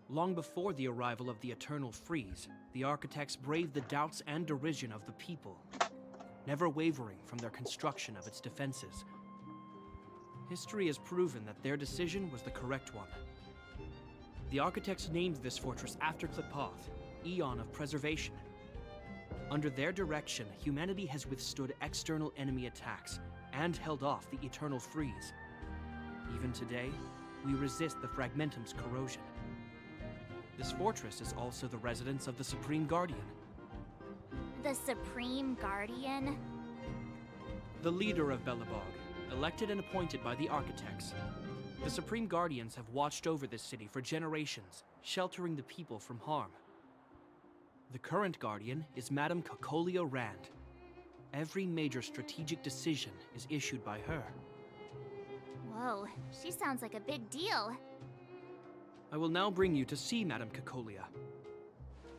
Long before the arrival of the Eternal Freeze, the architects braved the doubts and derision of the people, never wavering from their construction of its defenses. History has proven that their decision was the correct one. The architects named this fortress after Klipoth, Eon of Preservation. Under their direction, humanity has withstood external enemy attacks and held off the Eternal Freeze. Even today, we resist the Fragmentum's corrosion. This fortress is also the residence of the Supreme Guardian. The Supreme Guardian? The leader of Belobog, elected and appointed by the architects. The Supreme Guardians have watched over this city for generations, sheltering the people from harm. The current Guardian is Madame Cocolia Rand. Every major strategic decision is issued by her. Whoa, she sounds like a big deal. I will now bring you to see Madame Cocolia.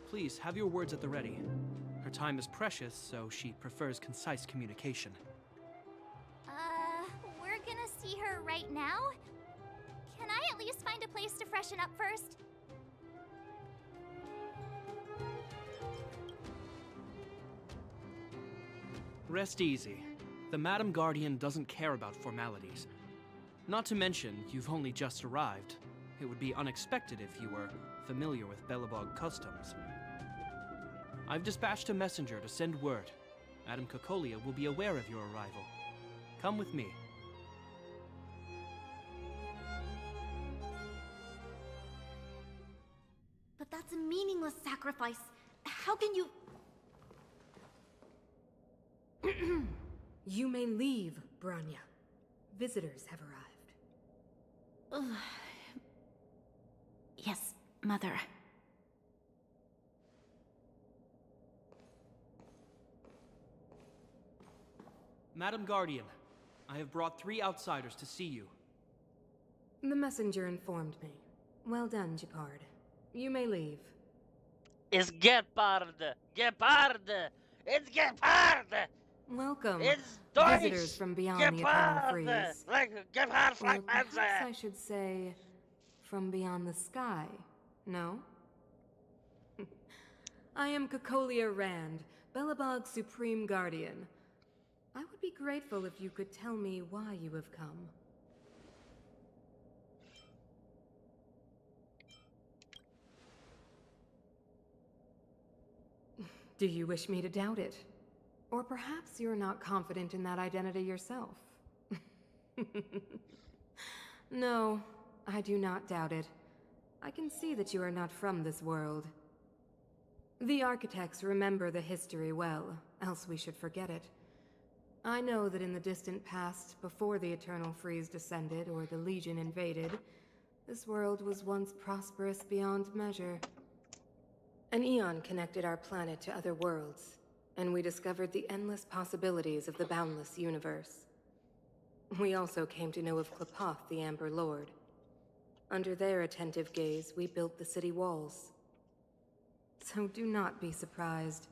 Please, have your words at the ready. Her time is precious, so she prefers concise communication. We're gonna see her right now? Can I at least find a place to freshen up first? Rest easy. The Madame Guardian doesn't care about formalities. Not to mention, you've only just arrived. It would be unexpected if you were familiar with Belobog customs. I've dispatched a messenger to send word. Madame Cocolia will be aware of your arrival. Come with me. But that's a meaningless sacrifice. How can you... You may leave, Branya. Visitors have arrived. Yes, Mother. Madame Guardian, I have brought 3 outsiders to see you. The messenger informed me. Well done, Gepard. You may leave. It's Gepard! Gepard! It's Gepard! Welcome, It's Deutsch! visitors from beyond the Eternal Freeze. Like Gepard Or Fragments! perhaps I should say, from beyond the sky, no? I am Cocolia Rand, Belobog's Supreme Guardian. I would be grateful if you could tell me why you have come. Do you wish me to doubt it? Or perhaps you're not confident in that identity yourself. No, I do not doubt it. I can see that you are not from this world. The architects remember the history well, else we should forget it. I know that in the distant past, before the Eternal Freeze descended or the Legion invaded, this world was once prosperous beyond measure. An eon connected our planet to other worlds, and we discovered the endless possibilities of the boundless universe. We also came to know of Klipoth, the Amber Lord. Under their attentive gaze, we built the city walls. So do not be surprised.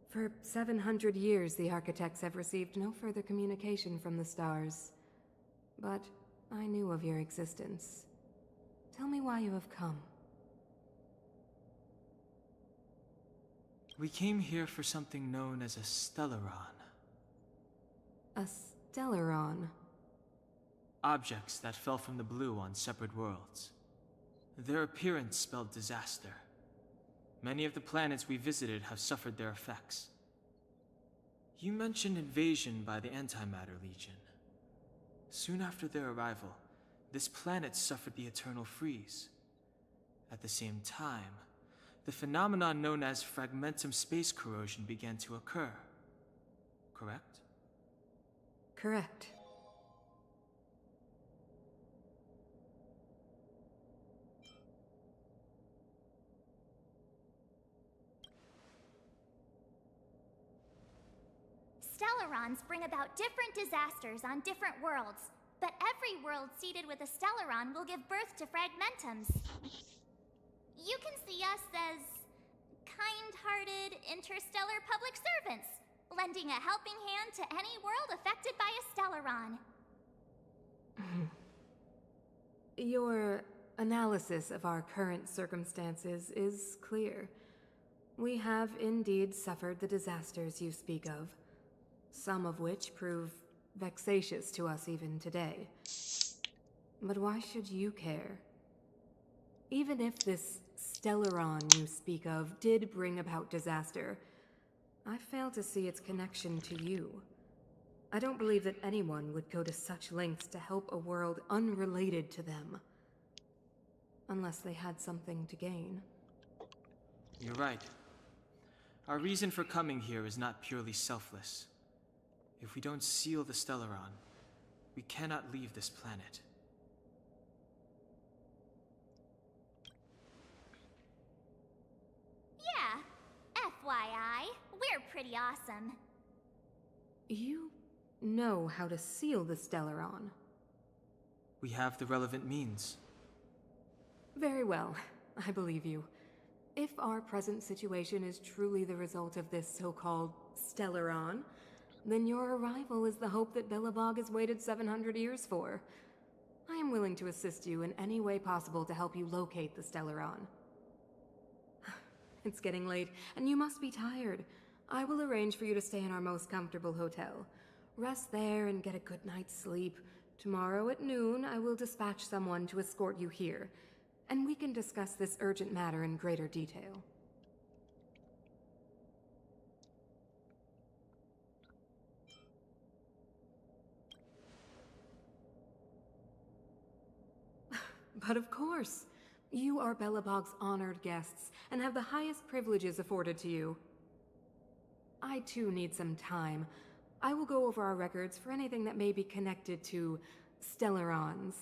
For 700 years, the architects have received no further communication from the stars. But I knew of your existence. Tell me why you have come. We came here for something known as a Stellaron. A Stellaron? Objects that fell from the blue on separate worlds. Their appearance spelled disaster. Many of the planets we visited have suffered their effects. You mentioned invasion by the Antimatter Legion. Soon after their arrival, this planet suffered the Eternal Freeze. At the same time, the phenomenon known as Fragmentum space corrosion began to occur. Correct? Correct. Stellarons bring about different disasters on different worlds, but every world seeded with a Stellaron will give birth to Fragmentums. You can see us as kind-hearted interstellar public servants, lending a helping hand to any world affected by a Stellaron. Your analysis of our current circumstances is clear. We have indeed suffered the disasters you speak of, some of which prove vexatious to us even today. But why should you care? Even if this Stellaron you speak of did bring about disaster, I fail to see its connection to you. I don't believe that anyone would go to such lengths to help a world unrelated to them. Unless they had something to gain. You're right. Our reason for coming here is not purely selfless. If we don't seal the Stellaron, we cannot leave this planet. Yeah, FYI, we're pretty awesome. You know how to seal the Stellaron. We have the relevant means. Very well, I believe you. If our present situation is truly the result of this so-called Stellaron, then your arrival is the hope that Belobog has waited 700 years for. I am willing to assist you in any way possible to help you locate the Stellaron. It's getting late, and you must be tired. I will arrange for you to stay in our most comfortable hotel. Rest there and get a good night's sleep. Tomorrow at noon, I will dispatch someone to escort you here, and we can discuss this urgent matter in greater detail. But of course, you are Belobog's honored guests and have the highest privileges afforded to you. I too need some time. I will go over our records for anything that may be connected to Stellarons.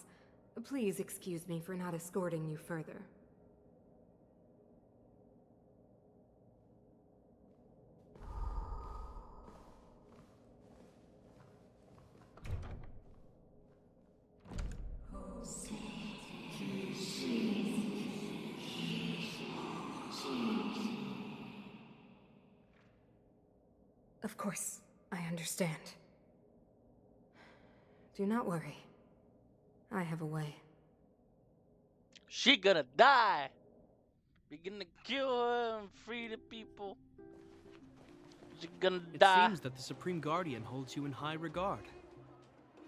Please excuse me for not escorting you further. Of course, I understand. Do not worry. I have a way. She gonna die. We gonna kill her and free the people. She gonna die. It seems that the Supreme Guardian holds you in high regard.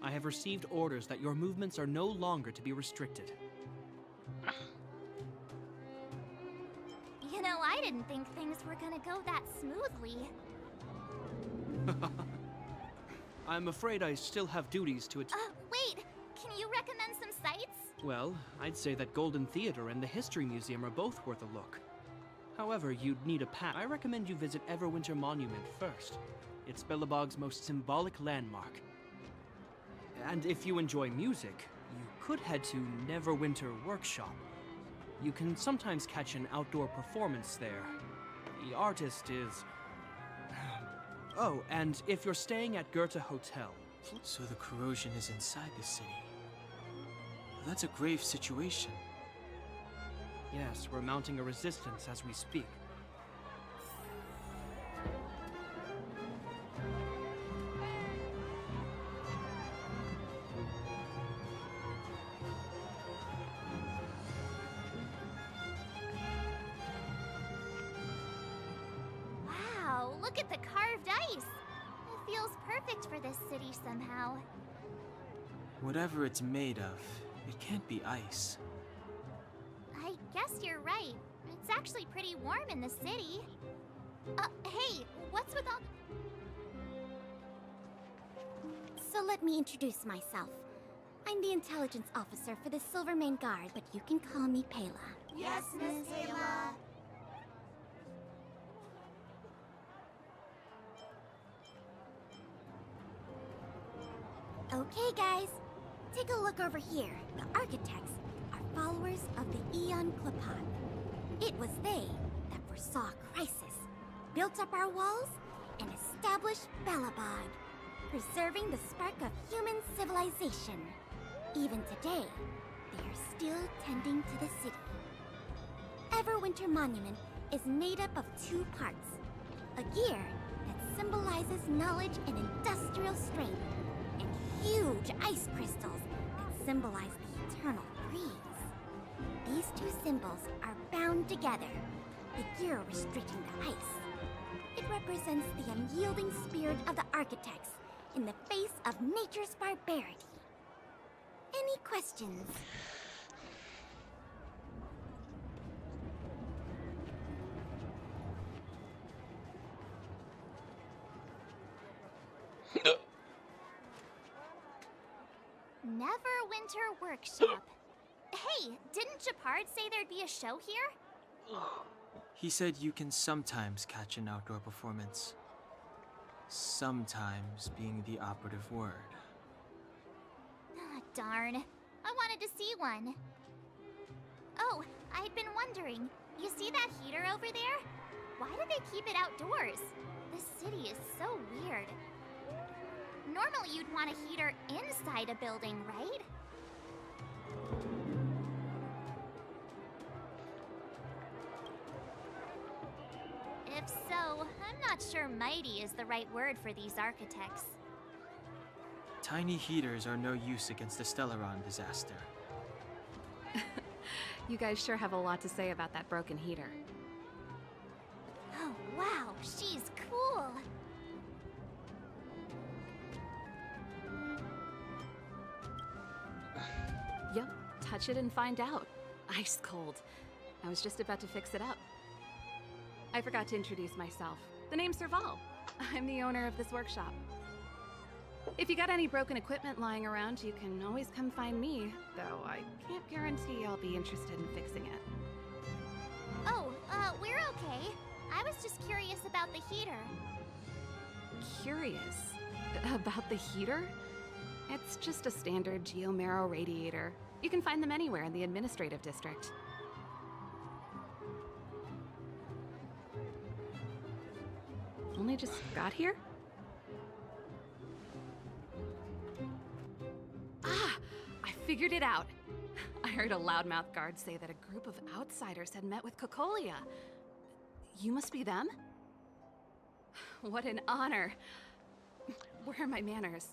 I have received orders that your movements are no longer to be restricted. You know, I didn't think things were gonna go that smoothly. I'm afraid I still have duties to attend. Wait! Can you recommend some sites? Well, I'd say that Golden Theater and the History Museum are both worth a look. However, you'd need a pass. I recommend you visit Everwinter Monument first. It's Belobog's most symbolic landmark. And if you enjoy music, you could head to Neverwinter Workshop. You can sometimes catch an outdoor performance there. The artist is... Oh, and if you're staying at Goethe Hotel... So the corrosion is inside the city. That's a grave situation. Yes, we're mounting a resistance as we speak. Wow, look at the carved ice! It feels perfect for this city somehow. Whatever it's made of, it can't be ice. I guess you're right. It's actually pretty warm in the city. Hey, what's with all... So let me introduce myself. I'm the intelligence officer for the Silvermane Guard, but you can call me Pela. Yes, Miss Pela. Okay, guys. Take a look over here. The architects are followers of the Aeon Klapan. It was they that foresaw a crisis, built up our walls, and established Belobog, preserving the spark of human civilization. Even today, they are still tending to the city. Everwinter Monument is made up of two parts. A gear that symbolizes knowledge and industrial strength, and huge ice crystals that symbolize the eternal freeze. These two symbols are bound together, the gear restricting the ice. It represents the unyielding spirit of the architects in the face of nature's barbarity. Any questions? Neverwinter Workshop. Hey, didn't Japard say there'd be a show here? He said you can sometimes catch an outdoor performance. Sometimes being the operative word. Ah, darn. I wanted to see one. Oh, I'd been wondering. You see that heater over there? Why do they keep it outdoors? This city is so weird. Normally you'd want a heater inside a building, right? If so, I'm not sure mighty is the right word for these architects. Tiny heaters are no use against the Stellaron disaster. You guys sure have a lot to say about that broken heater. Oh, wow, she's cool. Yep, touch it and find out. Ice cold. I was just about to fix it up. I forgot to introduce myself. The name's Serval. I'm the owner of this workshop. If you got any broken equipment lying around, you can always come find me, though I can't guarantee I'll be interested in fixing it. Oh, we're okay. I was just curious about the heater. Curious? About the heater? It's just a standard geomarrow radiator. You can find them anywhere in the administrative district. Only just got here? Ah! I figured it out! I heard a loudmouth guard say that a group of outsiders had met with Cocolia. You must be them? What an honor! Where are my manners?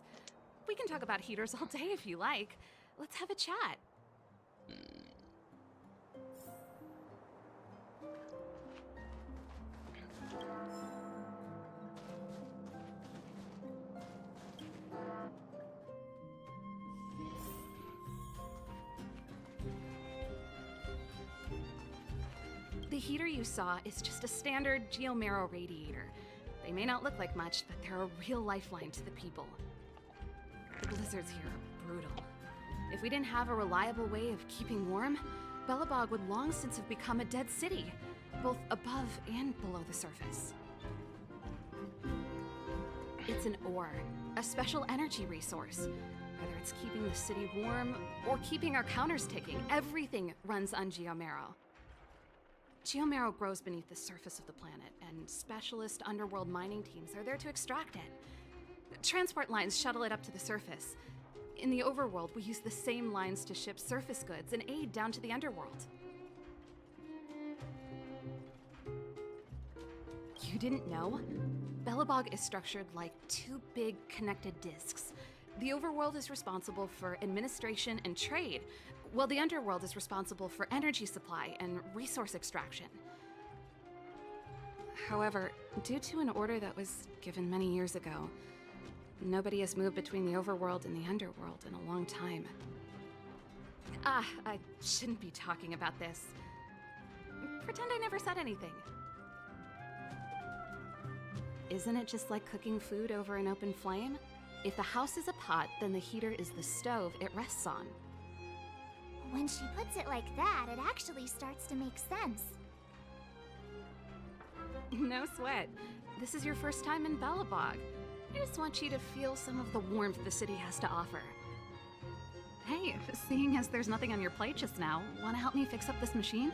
We can talk about heaters all day if you like. Let's have a chat. The heater you saw is just a standard geomarrow radiator. They may not look like much, but they're a real lifeline to the people. The blizzards here are brutal. If we didn't have a reliable way of keeping warm, Belobog would long since have become a dead city, both above and below the surface. It's an ore, a special energy resource. Whether it's keeping the city warm or keeping our counters ticking, everything runs on geomarrow. Geomarrow grows beneath the surface of the planet, and specialist underworld mining teams are there to extract it. Transport lines shuttle it up to the surface. In the overworld, we use the same lines to ship surface goods and aid down to the underworld. You didn't know? Belobog is structured like two big connected disks. The overworld is responsible for administration and trade, while the underworld is responsible for energy supply and resource extraction. However, due to an order that was given many years ago, nobody has moved between the overworld and the underworld in a long time. Ah, I shouldn't be talking about this. Pretend I never said anything. Isn't it just like cooking food over an open flame? If the house is a pot, then the heater is the stove it rests on. When she puts it like that, it actually starts to make sense. No sweat. This is your first time in Belobog. I just want you to feel some of the warmth the city has to offer. Hey, seeing as there's nothing on your plate just now, want to help me fix up this machine?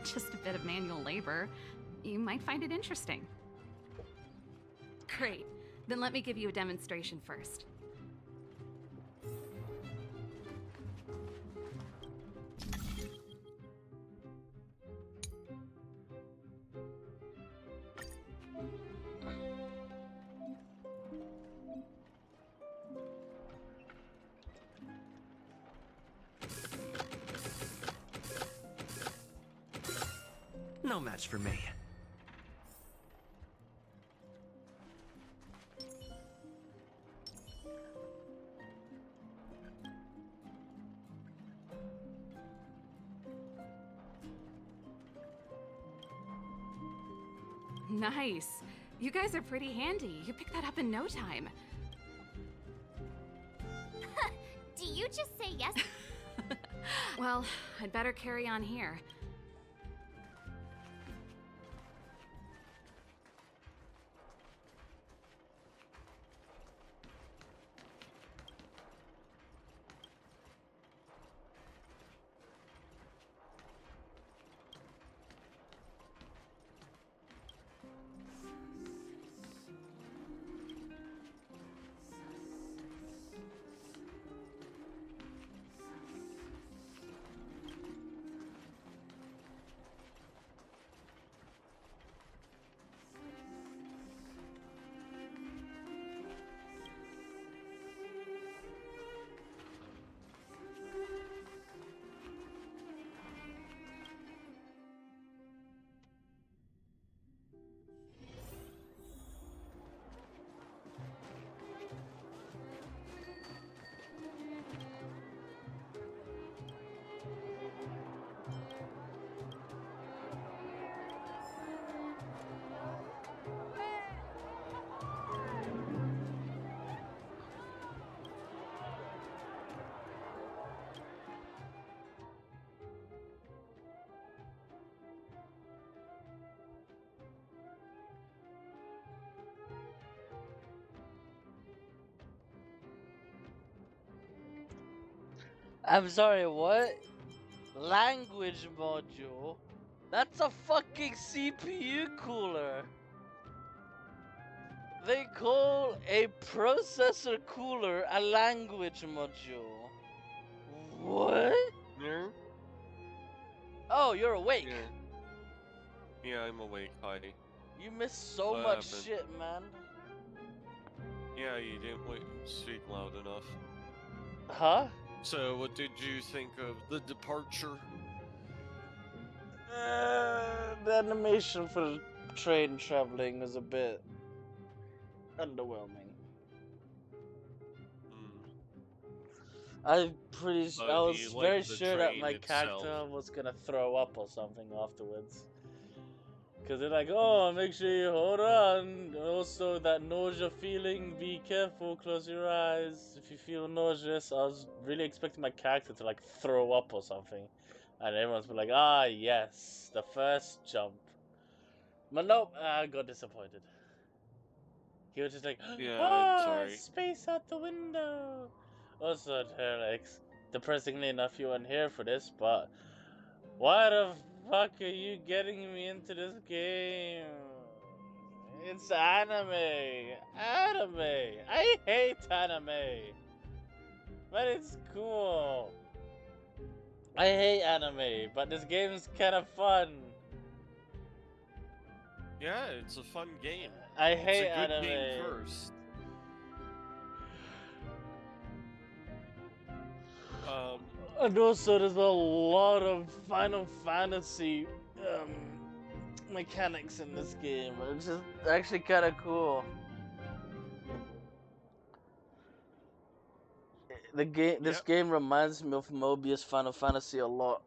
Just a bit of manual labor. You might find it interesting. Great. Then let me give you a demonstration first. No match for me. Nice. You guys are pretty handy. You picked that up in no time. Do you just say yes? Well, I'd better carry on here. I'm sorry, what? Language module? That's a fucking CPU cooler! They call a processor cooler a language module. What? Yeah. Oh, you're awake. Yeah, I'm awake, Heidi. You missed so What much happened? shit, man. Yeah, you didn't speak loud enough. Huh? So, what did you think of the departure? The animation for the train traveling was a bit underwhelming. I But was you very liked the sure that train my itself. character was gonna throw up or something afterwards. Cause they're like, oh, make sure you hold on. Also, that nausea feeling, be careful, close your eyes. If you feel nauseous, I was really expecting my character to like throw up or something. And everyone's been like, ah, yes, the first jump. But nope, I got disappointed. He was just like, Yeah, I'm ah, sorry. space out the window. Also, Terlex, depressingly enough, you weren't here for this, but why the fuck are you getting me into this game? It's anime. Anime. I hate anime. But it's cool. I hate anime, but this game's kind of fun. Yeah, it's a fun game. I hate it's a good anime. game first. And also, there's a lot of Final Fantasy mechanics in this game. It's just actually kind of cool. This game reminds me of Mobius Final Fantasy a lot.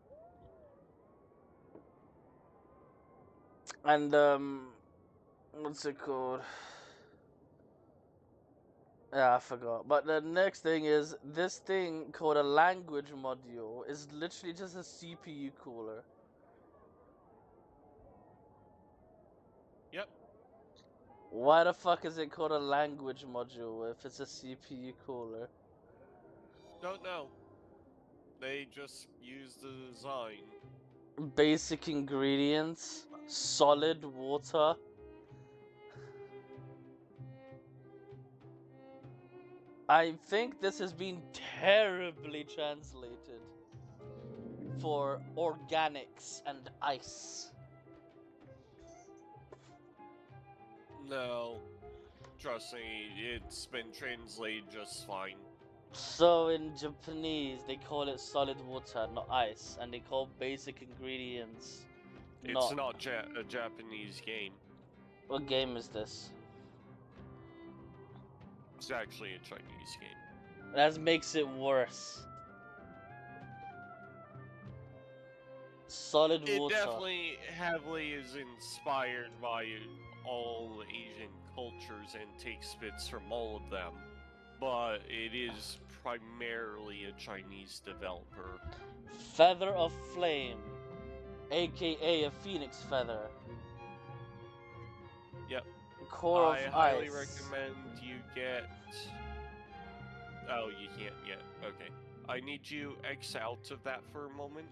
And what's it called? Yeah, I forgot. But the next thing is this thing called a language module is literally just a CPU cooler. Yep. Why the fuck is it called a language module if it's a CPU cooler? Don't know. They just use the design. Basic ingredients, solid water. I think this has been terribly translated for organics and ice. No. Trust me, it's been translated just fine. So in Japanese, they call it solid water, not ice, and they call basic ingredients It's not a Japanese game. What game is this? It's actually a Chinese game. That makes it worse. Solid It water. definitely heavily is inspired by all Asian cultures and takes bits from all of them, but it is primarily a Chinese developer. Feather of Flame, aka a phoenix feather. Yep. Core I of highly Ice. recommend you get... Oh, you can't yet. Okay. I need you X out of that for a moment.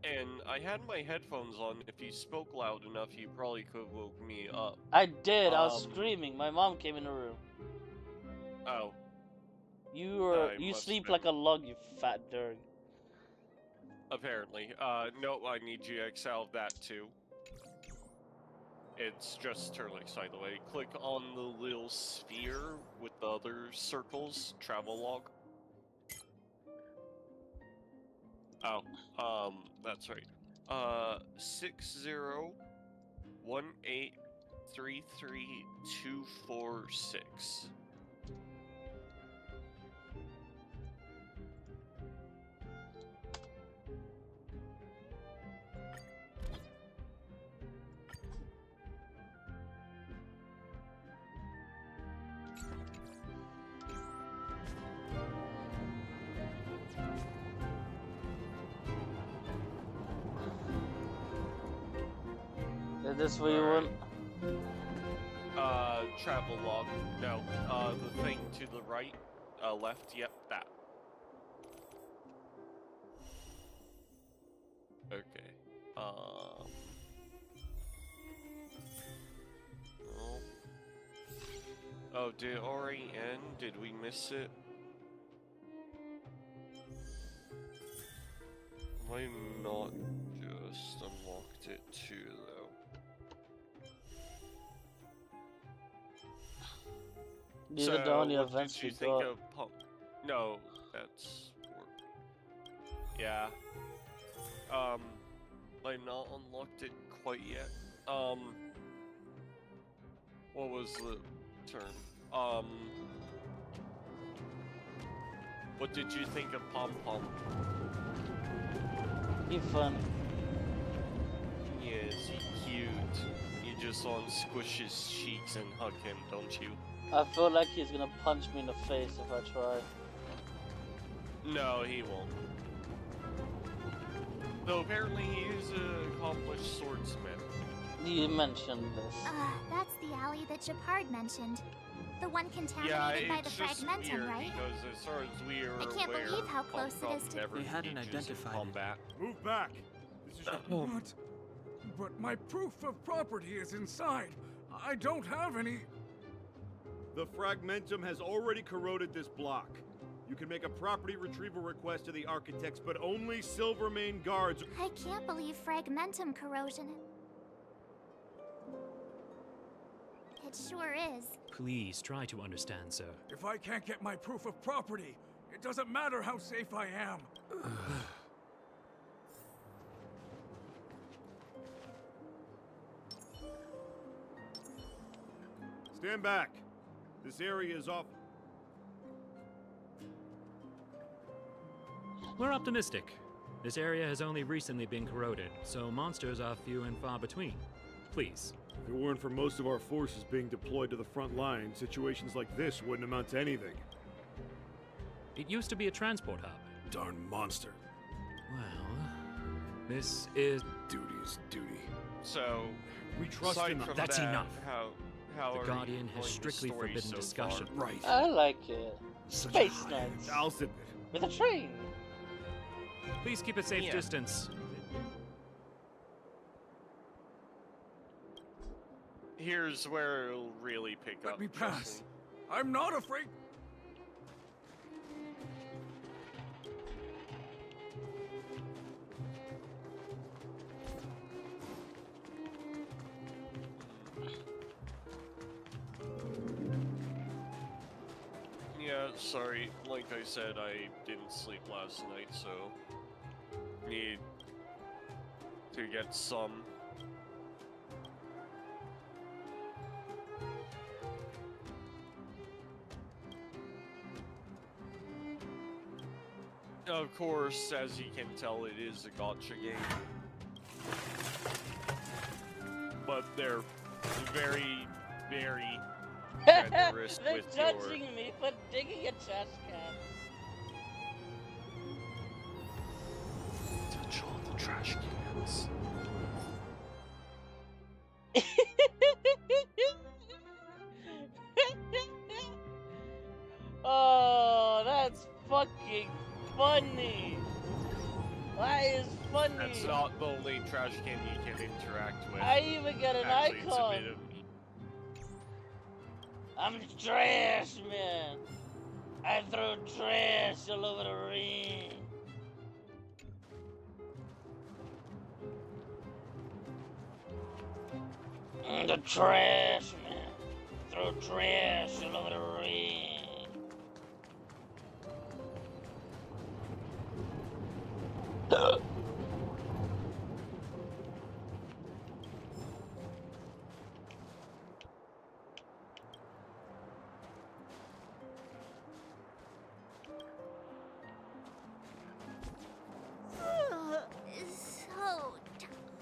And I had my headphones on. If you spoke loud enough, you probably could have woke me up. I did. I was screaming. My mom came in the room. Oh. You sleep like a log, you fat dirg. Apparently. No, I need you X out of that too. It's just Turlex, by the way. Click on the little sphere with the other circles, travel log. Oh, that's right. 6018333246. Is this what you want? Travel log. No, the thing to the right, left, yep, that. Okay, Oh. Oh, did it already end? Did we miss it? Why not just unlocked it too, though? These are the only what events did you we think got. of No, that's... Yeah. I've not unlocked it quite yet. What was the term? What did you think of Pom Pom? He's fun. Yes, he's cute. You just want to squish his cheeks and hug him, don't you? I feel like he's gonna punch me in the face if I try. No, he won't. Though apparently he is an accomplished swordsmith. You mentioned this. That's the alley that Japard mentioned. The one contaminated by the fragmentum, weird right? Because as far as we are I can't aware, believe how close it is to- never They hadn't engages in identified it. combat. Move back. This is what? But my proof of property is inside. I don't have any. The fragmentum has already corroded this block. You can make a property retrieval request to the architects, but only Silvermane guards. I can't believe fragmentum corrosion. It sure is. Please try to understand, sir. If I can't get my proof of property, it doesn't matter how safe I am. Stand back. This area is off. We're optimistic. This area has only recently been corroded, so monsters are few and far between. Please. If it weren't for most of our forces being deployed to the front line, situations like this wouldn't amount to anything. It used to be a transport hub. Darn monster. Well, this is... Duty is duty. So, we trust aside in from That's that, enough. How The are Guardian you has enjoying the strictly story forbidden so discussion. far? Right. I like it. Such Space a high Knights. I'll submit. With a train. Please keep a safe Yeah. distance. Here's where it'll really pick up. Let me trust pass. I'm not afraid. Yeah, sorry, like I said, I didn't sleep last night, so need to get some. Of course, as you can tell, it is a gotcha game. But they're very, very generous They're with judging your... me for digging a trash can. Touch all the trash cans. Oh, that's fucking funny. That is funny. That's not the only trash can you can interact with. I even got an Actually, icon. It's a bit of... I'm trash, man. I throw trash all over the ring. I'm the trash, man. Throw trash all over the ring. So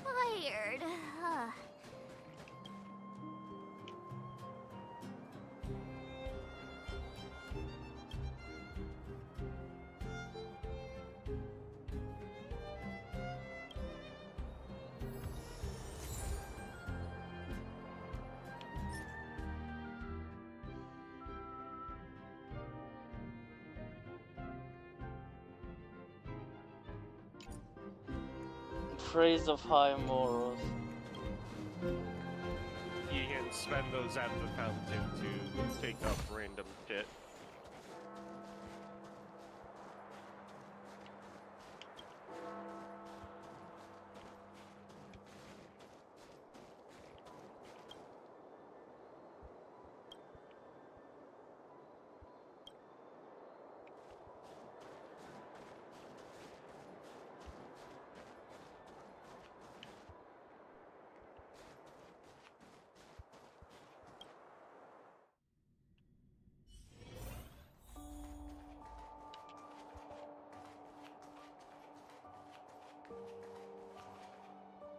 tired. Praise of high morals. You can spend those at the fountain to take up random shit.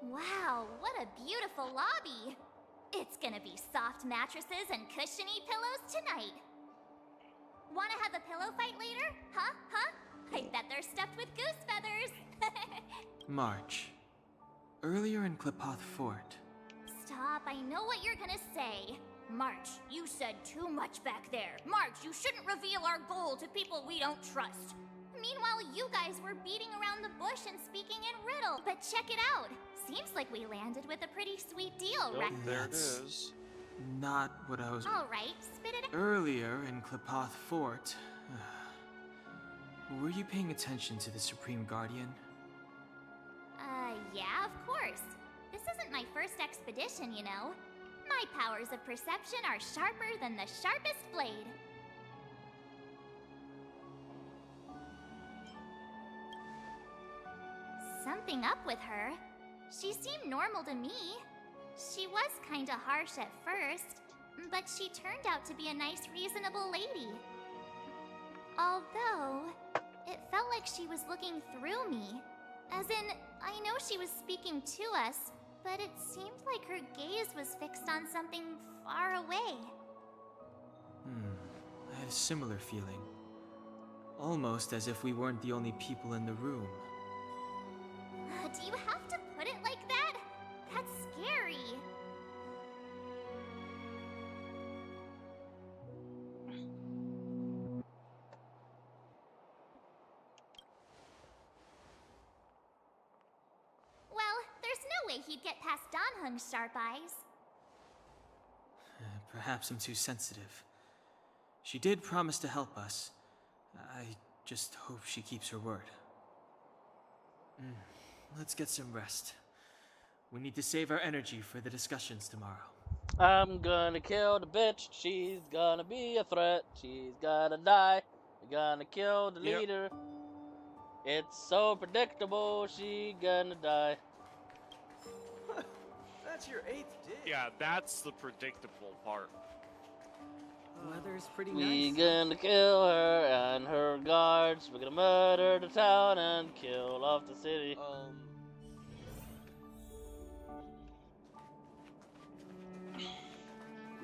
Wow, what a beautiful lobby! It's gonna be soft mattresses and cushiony pillows tonight. Wanna have a pillow fight later? Huh? Huh? I bet they're stuffed with goose feathers! March. Earlier in Klipoth Fort. Stop, I know what you're gonna say. March, you said too much back there. March, you shouldn't reveal our goal to people we don't trust. Meanwhile, you guys were beating around the bush and speaking in riddle. But check it out. Seems like we landed with a pretty sweet deal, right? There it is. Not what I was... Alright, spit it out. Earlier in Klipoth Fort... were you paying attention to the Supreme Guardian? Yeah, of course. This isn't my first expedition, you know. My powers of perception are sharper than the sharpest blade. Something up with her. She seemed normal to me. She was kinda harsh at first, but she turned out to be a nice, reasonable lady. Although, it felt like she was looking through me. As in, I know she was speaking to us, but it seemed like her gaze was fixed on something far away. I had a similar feeling. Almost as if we weren't the only people in the room. Do you have to put it like that? That's scary. Well, there's no way he'd get past Danhung's sharp eyes. Perhaps I'm too sensitive. She did promise to help us. I just hope she keeps her word. Let's get some rest. We need to save our energy for the discussions tomorrow. I'm gonna kill the bitch. She's gonna be a threat. She's gonna die. We're gonna kill the Yep. leader. It's so predictable. She gonna die. That's your 8th dig. Yeah, that's the predictable part. Weather's pretty We nice. gonna kill her and her guards. We're gonna murder the town and kill off the city.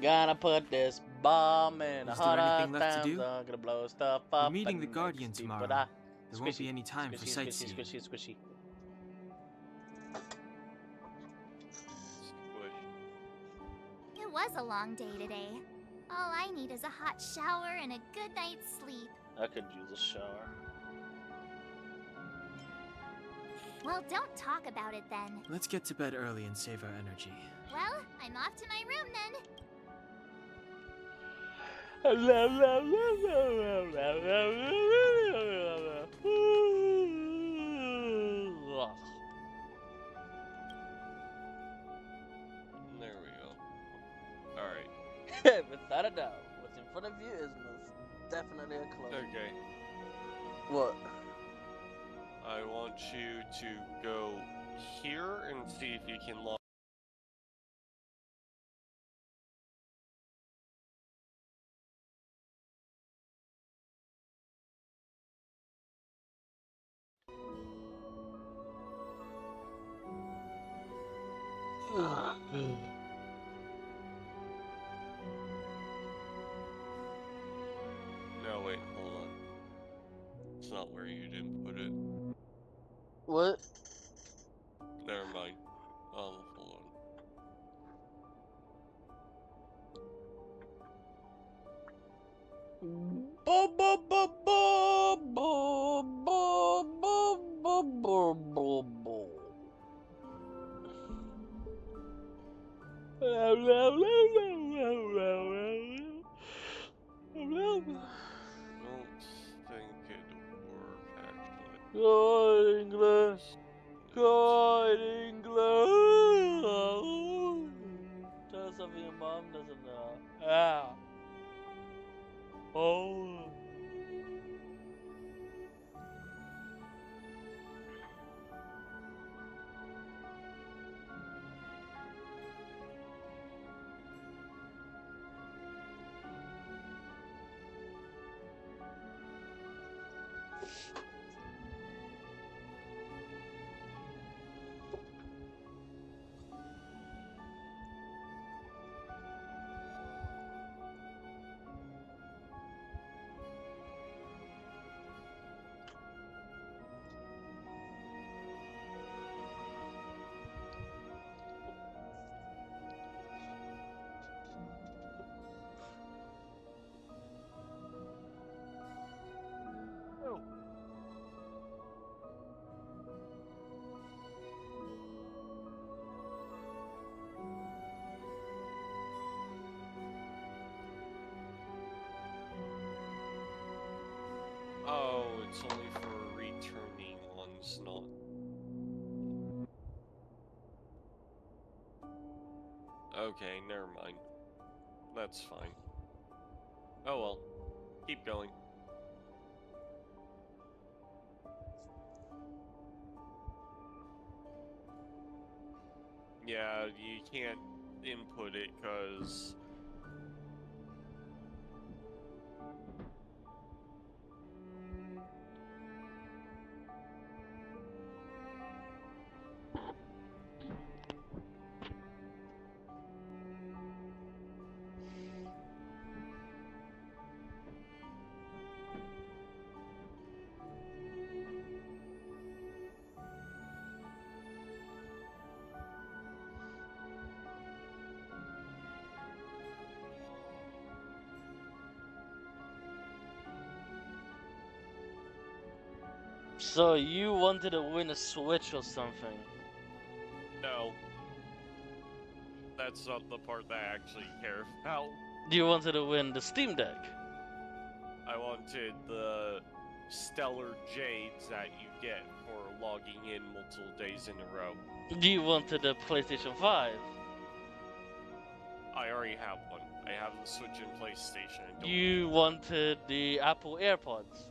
Gonna put this bomb in a Is there hot anything ass left to time do? zone. Gonna blow stuff We're up. meeting the and Guardian makes people tomorrow. die. There won't be Squishy, any time for squishy, sightseeing. squishy, squishy, squishy. It was a long day today. All I need is a hot shower and a good night's sleep. I could use a shower. Well, don't talk about it then. Let's get to bed early and save our energy. Well, I'm off to my room then. There we go. Alright. Without a doubt, what's in front of you is most definitely a clone. Okay. What? I want you to go here and see if you can log. No, wait, hold on. It's not where you'd input it. What? Never mind. Hold on. Bo bo bo bo bo bo bo bo bo bo bo. Don't think it'd work, actually. Go English. Go English. Tell us something your mom doesn't know. Yeah. Oh. Oh, it's only for returning ones, not. Okay, never mind. That's fine. Oh well. Keep going. Yeah, you can't input it because So you wanted to win a Switch or something? no. That's not the part that I actually care about. You wanted to win the Steam Deck? I wanted the stellar jades that you get for logging in multiple days in a row. You wanted the PlayStation 5? I already have one. I have the Switch and PlayStation. I don't You wanted the Apple AirPods.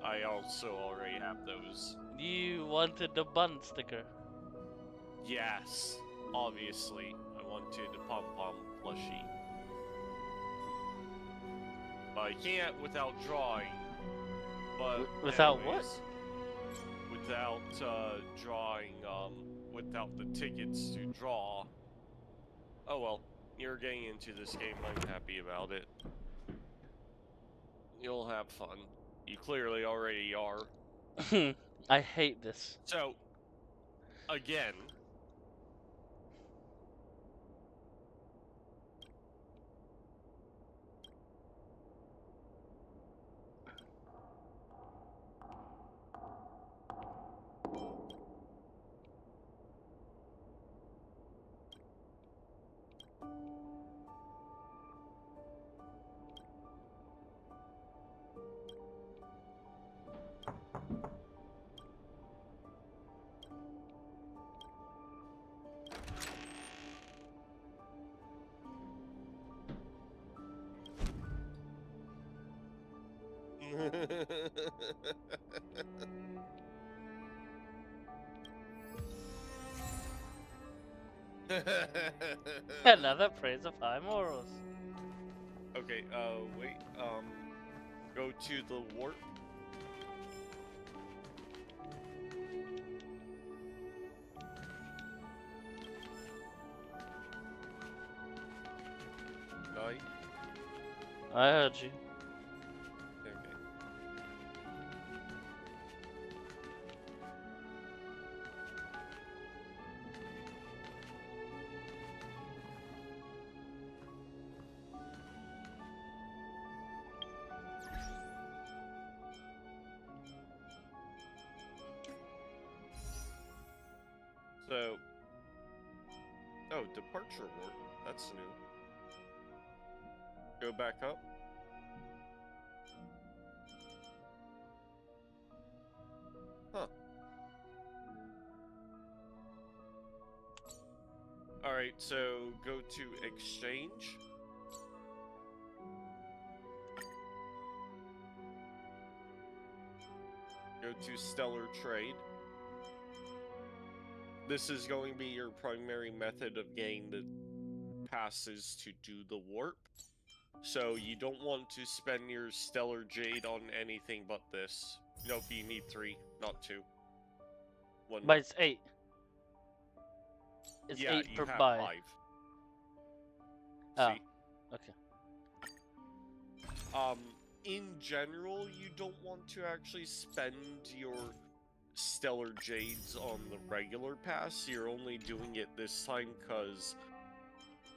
I also already have those. You wanted the bun sticker. Yes, obviously. I wanted a pom-pom plushie. But I can't without drawing. But Without anyways, without drawing, without the tickets to draw. Oh well, you're getting into this game, I'm happy about it. You'll have fun. You clearly already are. I hate this. So, again... Another praise of high morals. Okay, wait, go to the warp. Guy? I heard you. Okay. So, oh, departure warp. That's new. Go back up. Huh. Alright, so go to exchange. Go to stellar trade. This is going to be your primary method of getting the passes to do the warp. So you don't want to spend your stellar jade on anything but this. Nope, you need 3, not 2. One. But it's 8. It's yeah, 8 you per have buy. 5. Oh, See? okay. In general, you don't want to actually spend your stellar jades on the regular pass. You're only doing it this time because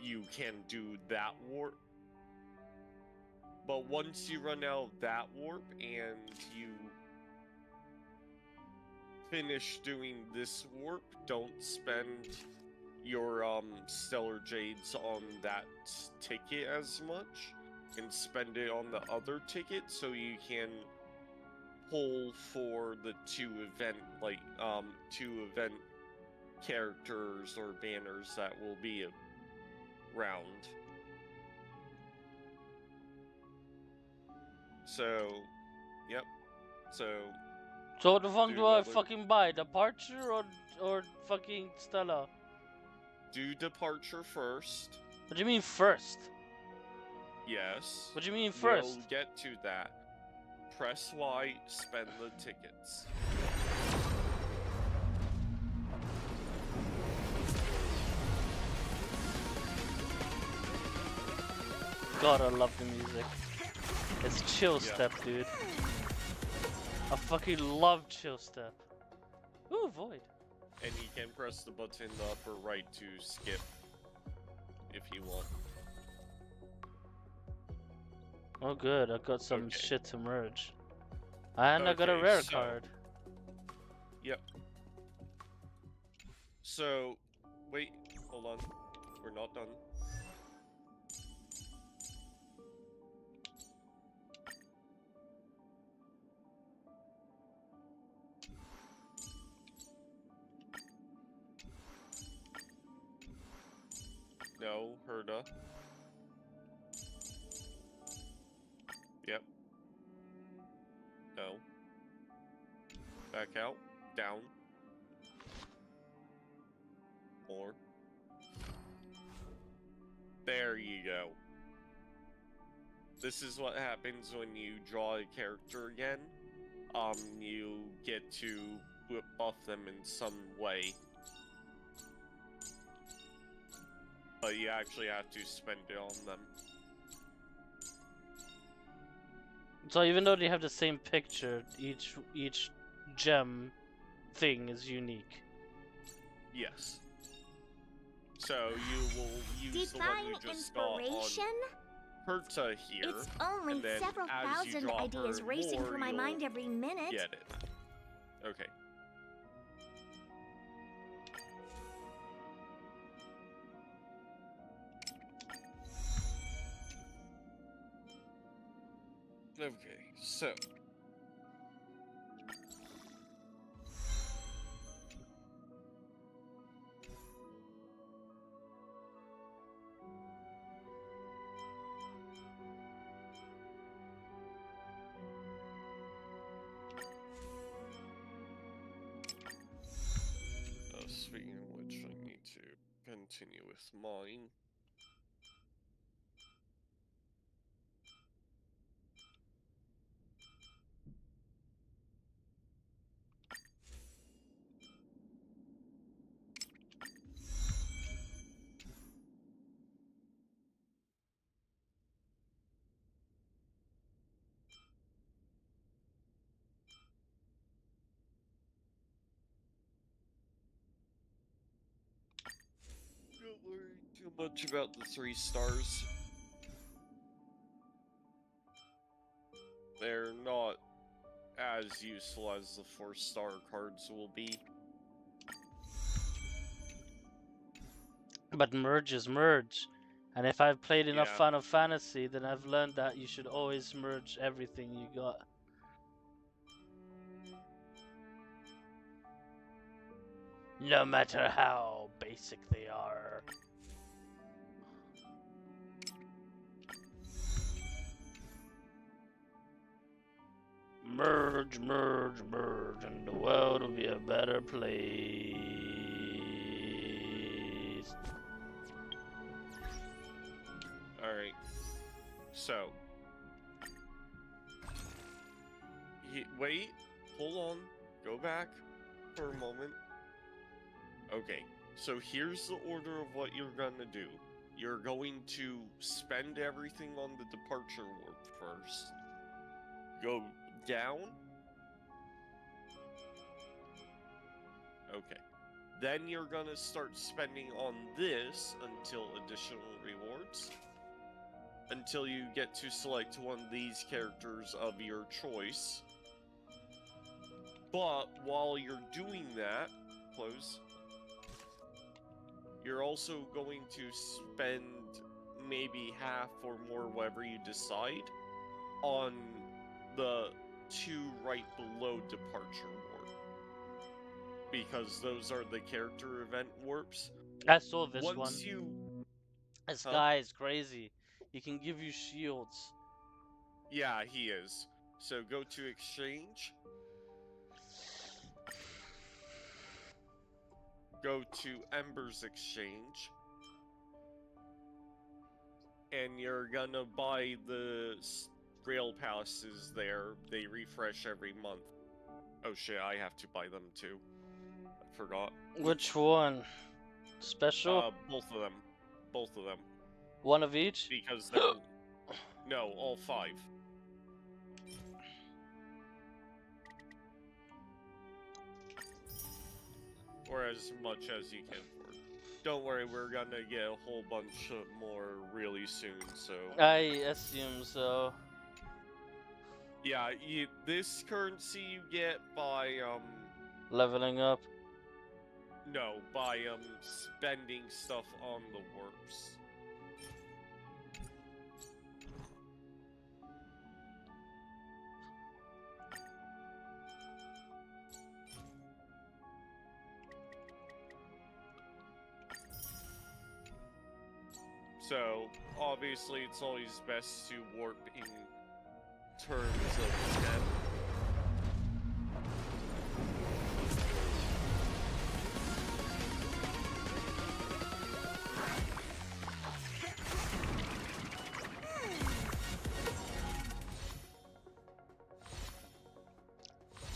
you can do that warp. But once you run out of that warp and you finish doing this warp, don't spend your stellar jades on that ticket as much, and spend it on the other ticket so you can pull for the 2 event characters or banners that will be around. So, yep. So what the fuck do I fucking buy? Departure or fucking Stella? Do departure first. What do you mean first? Yes. What do you mean first? We'll get to that. Press Y, spend the tickets. God, I love the music. It's chill step, dude. I fucking love chill step. Ooh, void. And you can press the button in the upper right to skip if you want. Oh good, I got some shit to merge. And I got a rare card. Yep. So, wait, hold on. We're not done. No, Herda. Yep. No. Back out. Down. More. There you go. This is what happens when you draw a character again. You get to buff them in some way. But you actually have to spend it on them. So even though they have the same picture, each gem thing is unique. Yes. So you will use the one you Divine just got inspiration? on Herta here. It's only and then several as you thousand draw ideas her racing more, through my you'll mind every minute. Get it. Okay. Okay, so speaking of which, I need to continue with mine. Don't worry too much about the 3 stars. They're not as useful as the 4-star cards will be. But merge is merge. And if I've played enough Yeah. Final Fantasy, then I've learned that you should always merge everything you got. No matter how basic they are. Merge, merge, merge, and the world will be a better place. Alright. So. Wait. Hold on. Go back for a moment. Okay. So here's the order of what you're gonna do. You're going to spend everything on the departure warp first. Go down. Okay. Then you're gonna start spending on this until additional rewards. Until you get to select one of these characters of your choice. But while you're doing that, close. You're also going to spend maybe half or more, whatever you decide, on the 2 right below departure warp. Because those are the character event warps. I saw this Once one. you... This guy is crazy. He can give you shields. Yeah, he is. So go to exchange. Go to Ember's Exchange. And you're gonna buy the rail passes there. They refresh every month. Oh shit, I have to buy them too. I forgot. Which one? Special? Both of them. Both of them. One of each? Because they're... No, all 5. Or as much as you can afford. Don't worry, we're gonna get a whole bunch of more really soon, so... I assume so. Yeah, this currency you get by, Leveling up? No, by, spending stuff on the warps. So, obviously, it's always best to warp in terms of 10.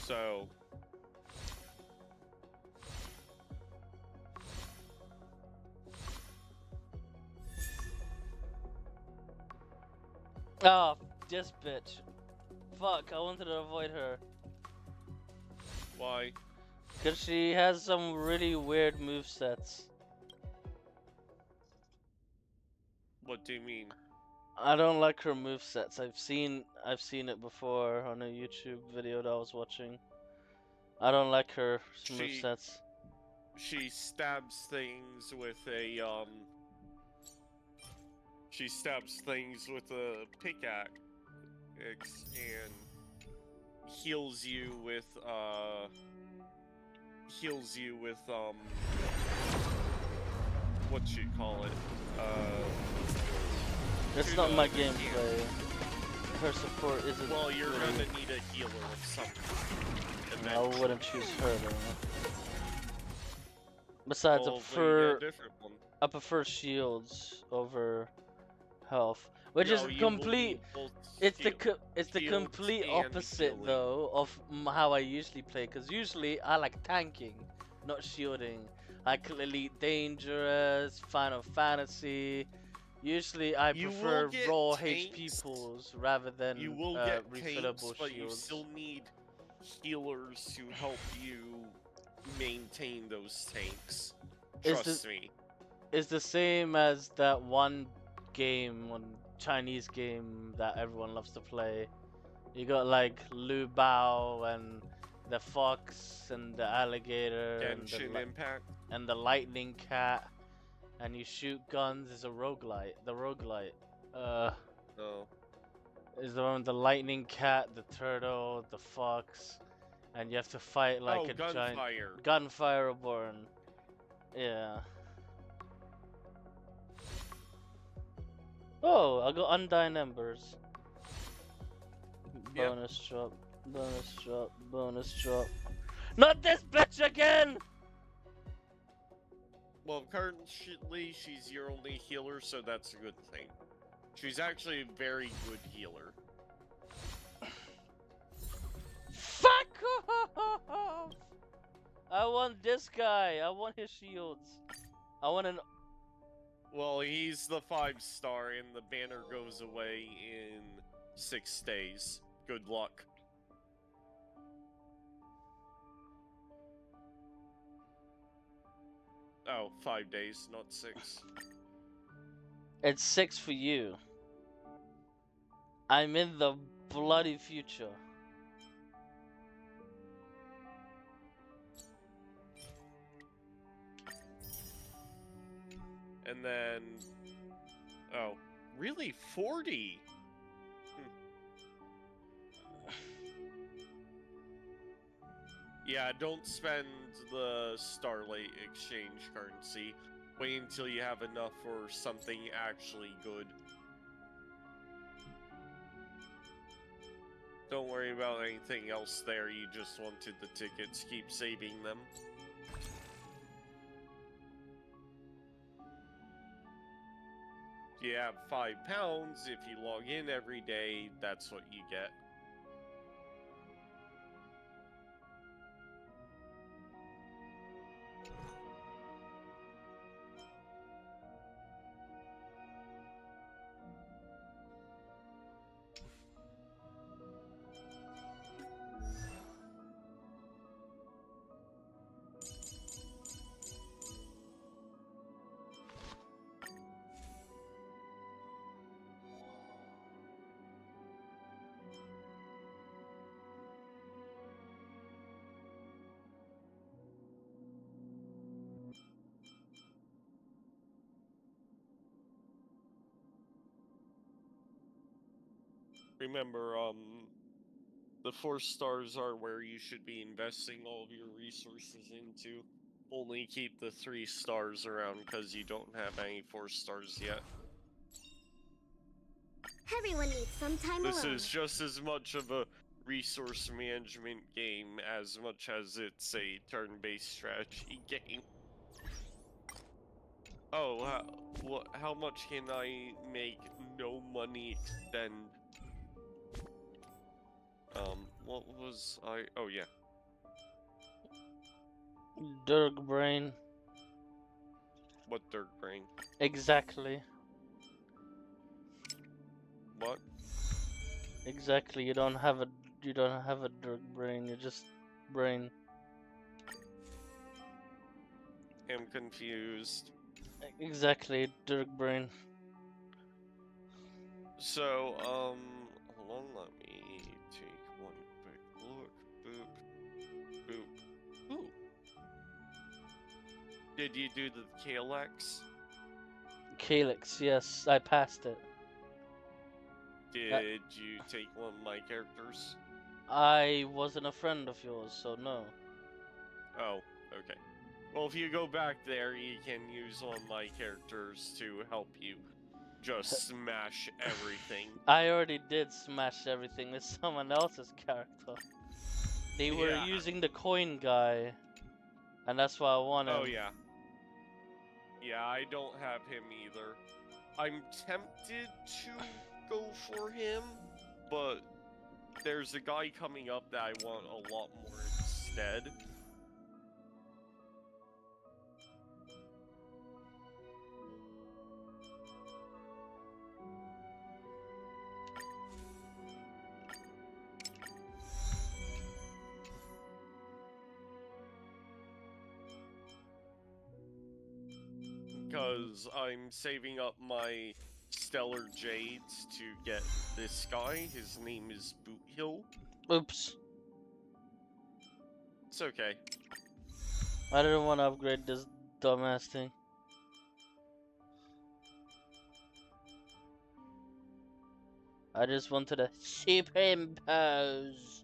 So... Oh, this bitch. Fuck, I wanted to avoid her. Why? Because she has some really weird movesets. What do you mean? I don't like her movesets. I've seen it before on a YouTube video that I was watching. I don't like her movesets. She stabs things with a, She stabs things with a pickaxe and heals you with, what you call it? It's not my gameplay. Her support isn't. Well, you're really... gonna need a healer of some kind. I wouldn't choose her though. Besides, well, I prefer shields over health, which is complete. It's the complete opposite though of how I usually play. Because usually I like tanking, not shielding. Like Elite Dangerous, Final Fantasy. Usually I prefer raw HP pools rather than you will get refillable tanks, but shields. you still need healers to help you maintain those tanks. Trust me. It's the same as that one Chinese game that everyone loves to play. You got like Lu Bao and the fox and the alligator and the lightning cat, and you shoot guns. It's a roguelite. The roguelite. Is the one with the lightning cat, the turtle, the fox, and you have to fight like a giant Gunfire Reborn. Yeah. Oh, I got Undying Embers. Bonus drop, bonus drop, bonus drop. Not this bitch again! Well, currently she's your only healer, so that's a good thing. She's actually a very good healer. Fuck off! I want this guy. I want his shields. I want an... Well, he's the 5-star, and the banner goes away in 6 days. Good luck. Oh, 5 days, not 6. It's 6 for you. I'm in the bloody future. And then... Oh, really? 40? Yeah, don't spend the Starlight exchange currency. Wait until you have enough for something actually good. Don't worry about anything else there, you just wanted the tickets. Keep saving them. You have £5. If you log in every day, that's what you get. Remember, the 4 stars are where you should be investing all of your resources into. Only keep the 3 stars around because you don't have any 4 stars yet. Everyone needs some time This alone. is just as much of a resource management game as much as it's a turn-based strategy game. Oh, how much can I make no money extend? What was I? Oh yeah. Dirk brain. What Dirk brain? Exactly. What? Exactly. You don't have a Dirk brain. You're just brain. I'm confused. Exactly, Dirk brain. So, hold on, let me take one quick look. Boop. Boop. Ooh. Did you do the Calyx? Calyx, yes, I passed it. Did you take one of my characters? I wasn't a friend of yours, so no. Oh, okay. Well, if you go back there, you can use one of my characters to help you just smash everything. I already did smash everything with someone else's character. They were using the coin guy, and that's why I won him. Oh, yeah. Yeah, I don't have him either. I'm tempted to go for him, but there's a guy coming up that I want a lot more instead. Because I'm saving up my Stellar Jades to get this guy. His name is Boot Hill. Oops. It's okay. I didn't want to upgrade this dumbass thing. I just wanted to superimpose.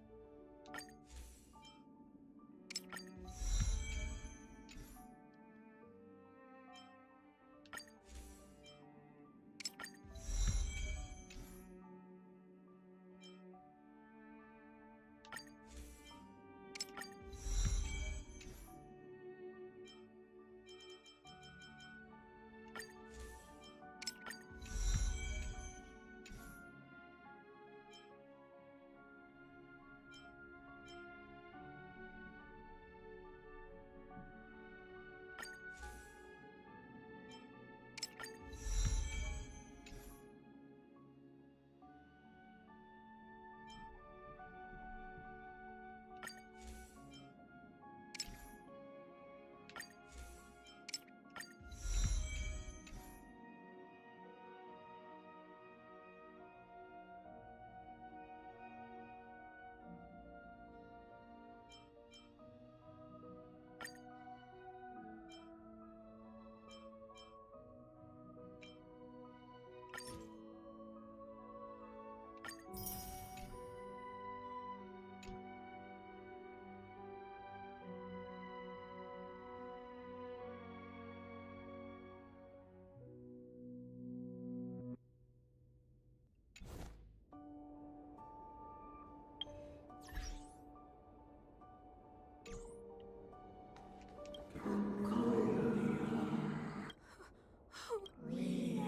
What do you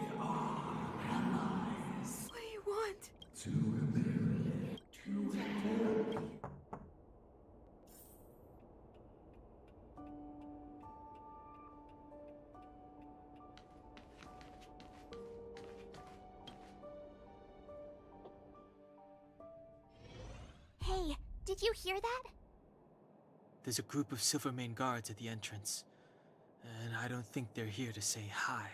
want? Hey, did you hear that? There's a group of Silvermane guards at the entrance, and I don't think they're here to say hi.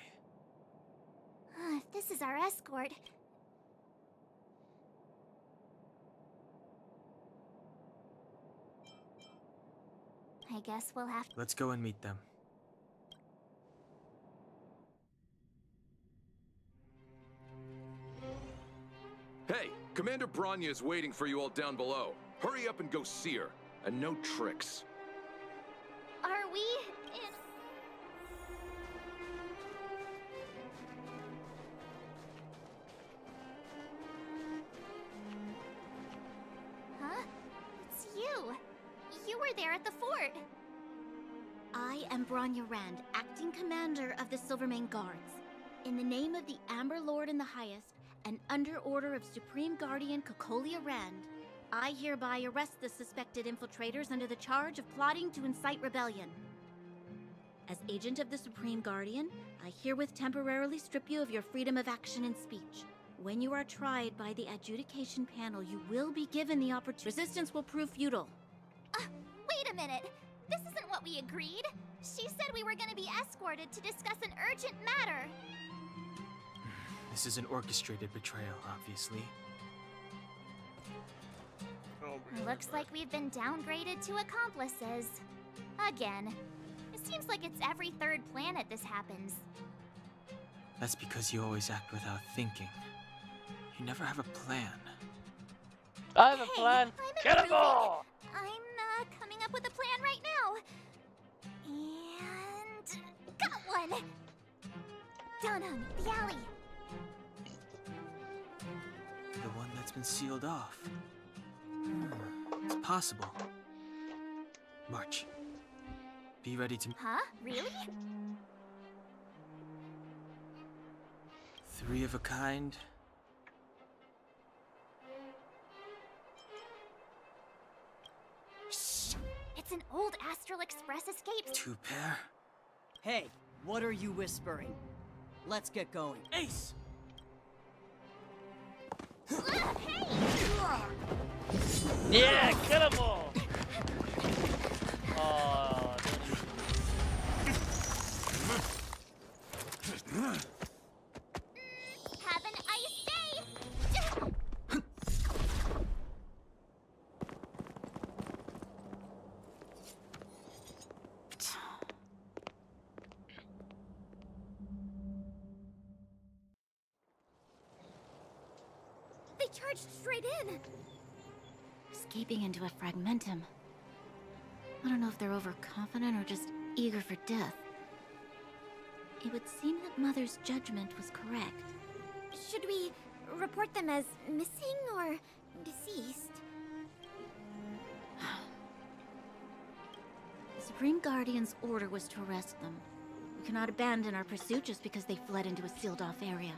This is our escort. I guess we'll have to. Let's go and meet them. Hey, Commander Bronya is waiting for you all down below. Hurry up and go see her. And no tricks. Are we in? there at the fort. I am Bronya Rand, acting commander of the Silvermane Guards. In the name of the Amber Lord in the Highest, and under order of Supreme Guardian Cocolia Rand, I hereby arrest the suspected infiltrators under the charge of plotting to incite rebellion. As agent of the Supreme Guardian, I herewith temporarily strip you of your freedom of action and speech. When you are tried by the adjudication panel, you will be given the opportunity. Resistance will prove futile. Wait a minute. This isn't what we agreed. She said we were going to be escorted to discuss an urgent matter. This is an orchestrated betrayal, obviously. Looks like we've been downgraded to accomplices. Again. It seems like it's every third planet this happens. That's because you always act without thinking. You never have a plan. I have a plan. Get 'em all! I'm coming up with a plan right now. And got one. Donhung, the alley. The one that's been sealed off. It's possible. March. Be ready to... Huh? Really? 3 of a kind. Shh! It's an old Astral Express escape. 2 pair. Hey, what are you whispering? Let's get going. Ace! Hey! Yeah, kill 'em all! Oh, Have an ice day! They charged straight in! Escaping into a fragmentum. I don't know if they're overconfident or just eager for death. It would seem that Mother's judgment was correct. Should we report them as missing or deceased? The Supreme Guardian's order was to arrest them. We cannot abandon our pursuit just because they fled into a sealed-off area.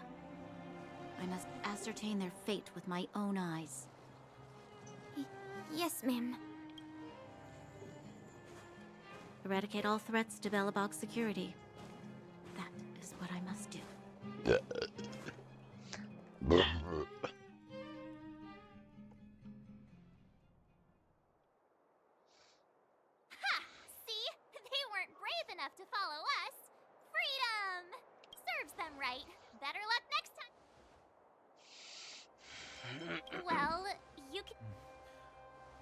I must ascertain their fate with my own eyes. Yes, ma'am. Eradicate all threats to Belobog's security. That is what I must do. Ha! See? They weren't brave enough to follow us. Freedom! Serves them right. Better luck next time. Well, you can...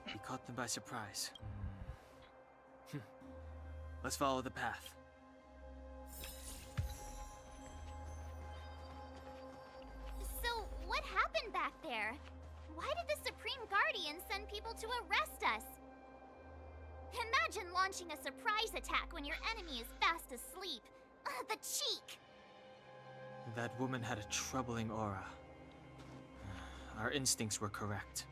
We caught them by surprise. Let's follow the path. So, what happened back there? Why did the Supreme Guardian send people to arrest us? Imagine launching a surprise attack when your enemy is fast asleep. The cheek! That woman had a troubling aura. Our instincts were correct.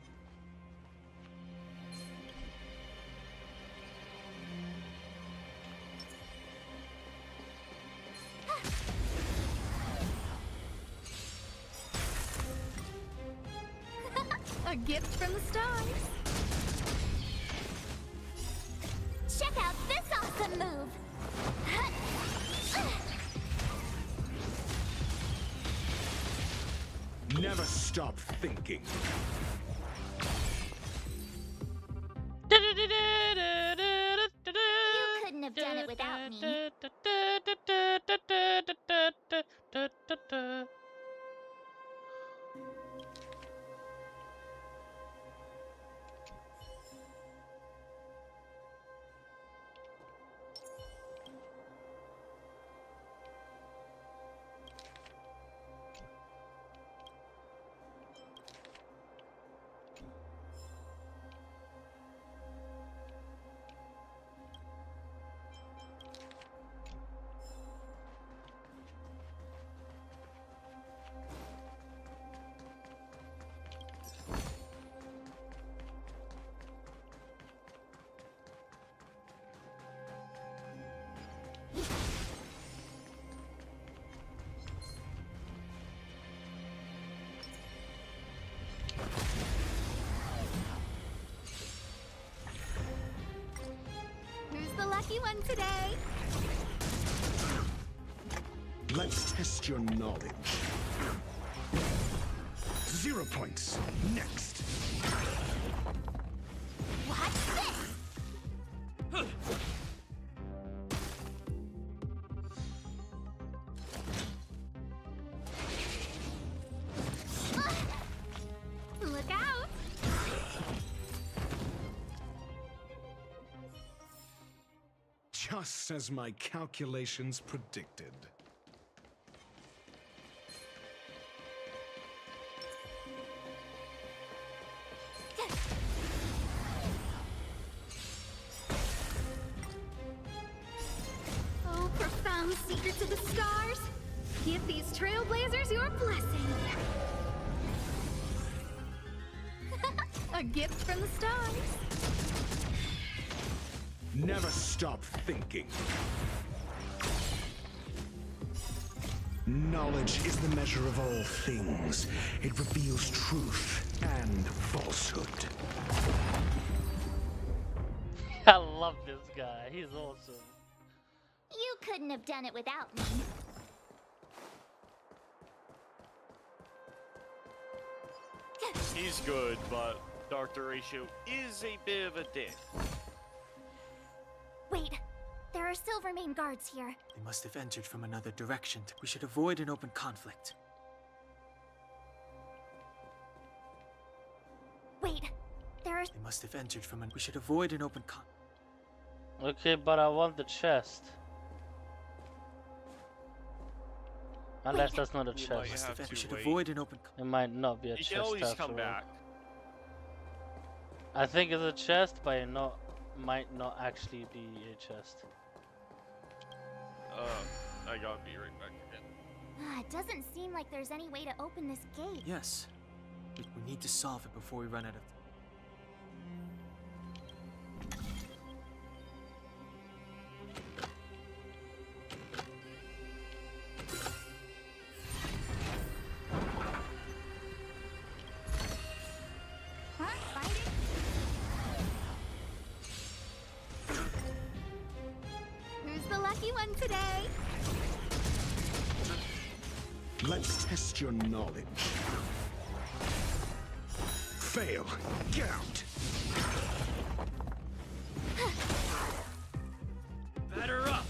A gift from the stars. Check out this awesome move! Never stop thinking. You couldn't have done it without me. lucky one today. Let's test your knowledge. 0 points. Next. What's this? Look out! Just as my calculations predicted. Oh, profound secrets of the stars. Give these trailblazers your blessing. A gift from the stars. Never stop thinking. Knowledge is the measure of all things. It reveals truth and falsehood. I love this guy. He's awesome. You couldn't have done it without me. He's good, but Dr. Ratio is a bit of a dick. Wait, there are Silvermane guards here. They must have entered from another direction. We should avoid an open conflict. Wait, there are... They must have entered from an... We should avoid an open conflict. Okay, but I want the chest. Unless that's not a chest. We should avoid an open conflict. It might not be a You chest can always after come all. back. I think it's a chest, but it might not actually be a chest. I gotta be right back again. It doesn't seem like there's any way to open this gate. Yes. We need to solve it before we run out of... Who's the lucky one today? Let's test your knowledge. Fail. Get out. Batter up!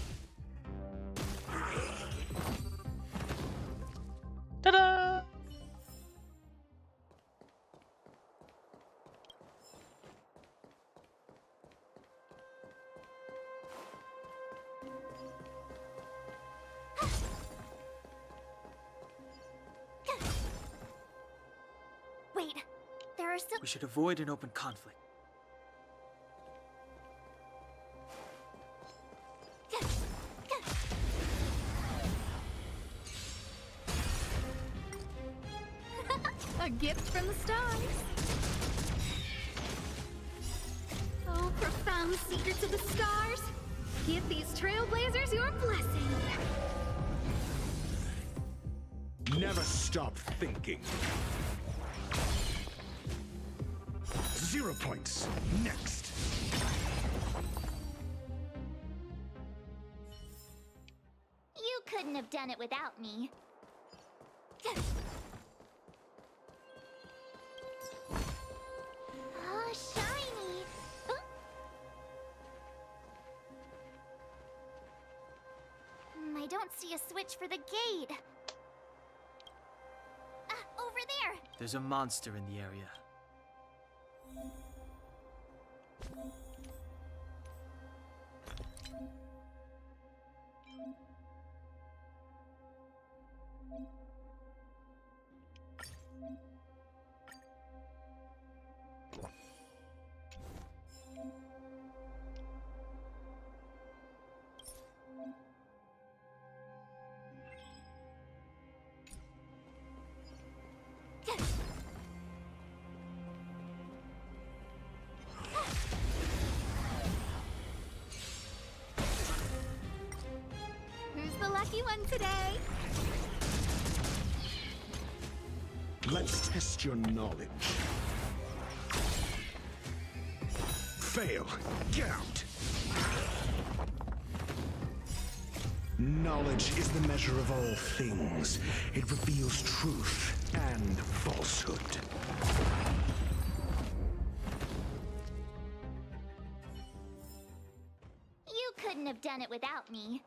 Ta-da! Wait, there are still... We should avoid an open conflict. A gift from the stars. Oh, profound secrets of the stars. Give these trailblazers your blessing. Never stop thinking. 0 points. Next. You couldn't have done it without me. Oh, shiny! I don't see a switch for the gate. Over there! There's a monster in the area. Who's the lucky one today? Let's test your knowledge. Fail. Get out. Knowledge is the measure of all things. It reveals truth and falsehood. You couldn't have done it without me.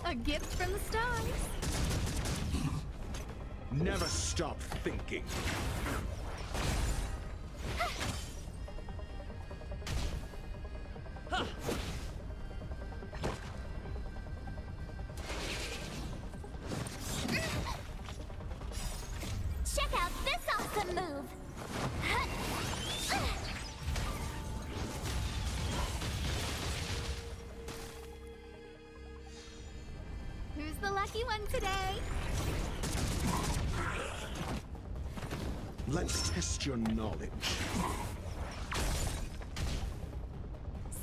A gift from the stars. Never stop thinking. Check out this awesome move! Who's the lucky one today? Let's test your knowledge.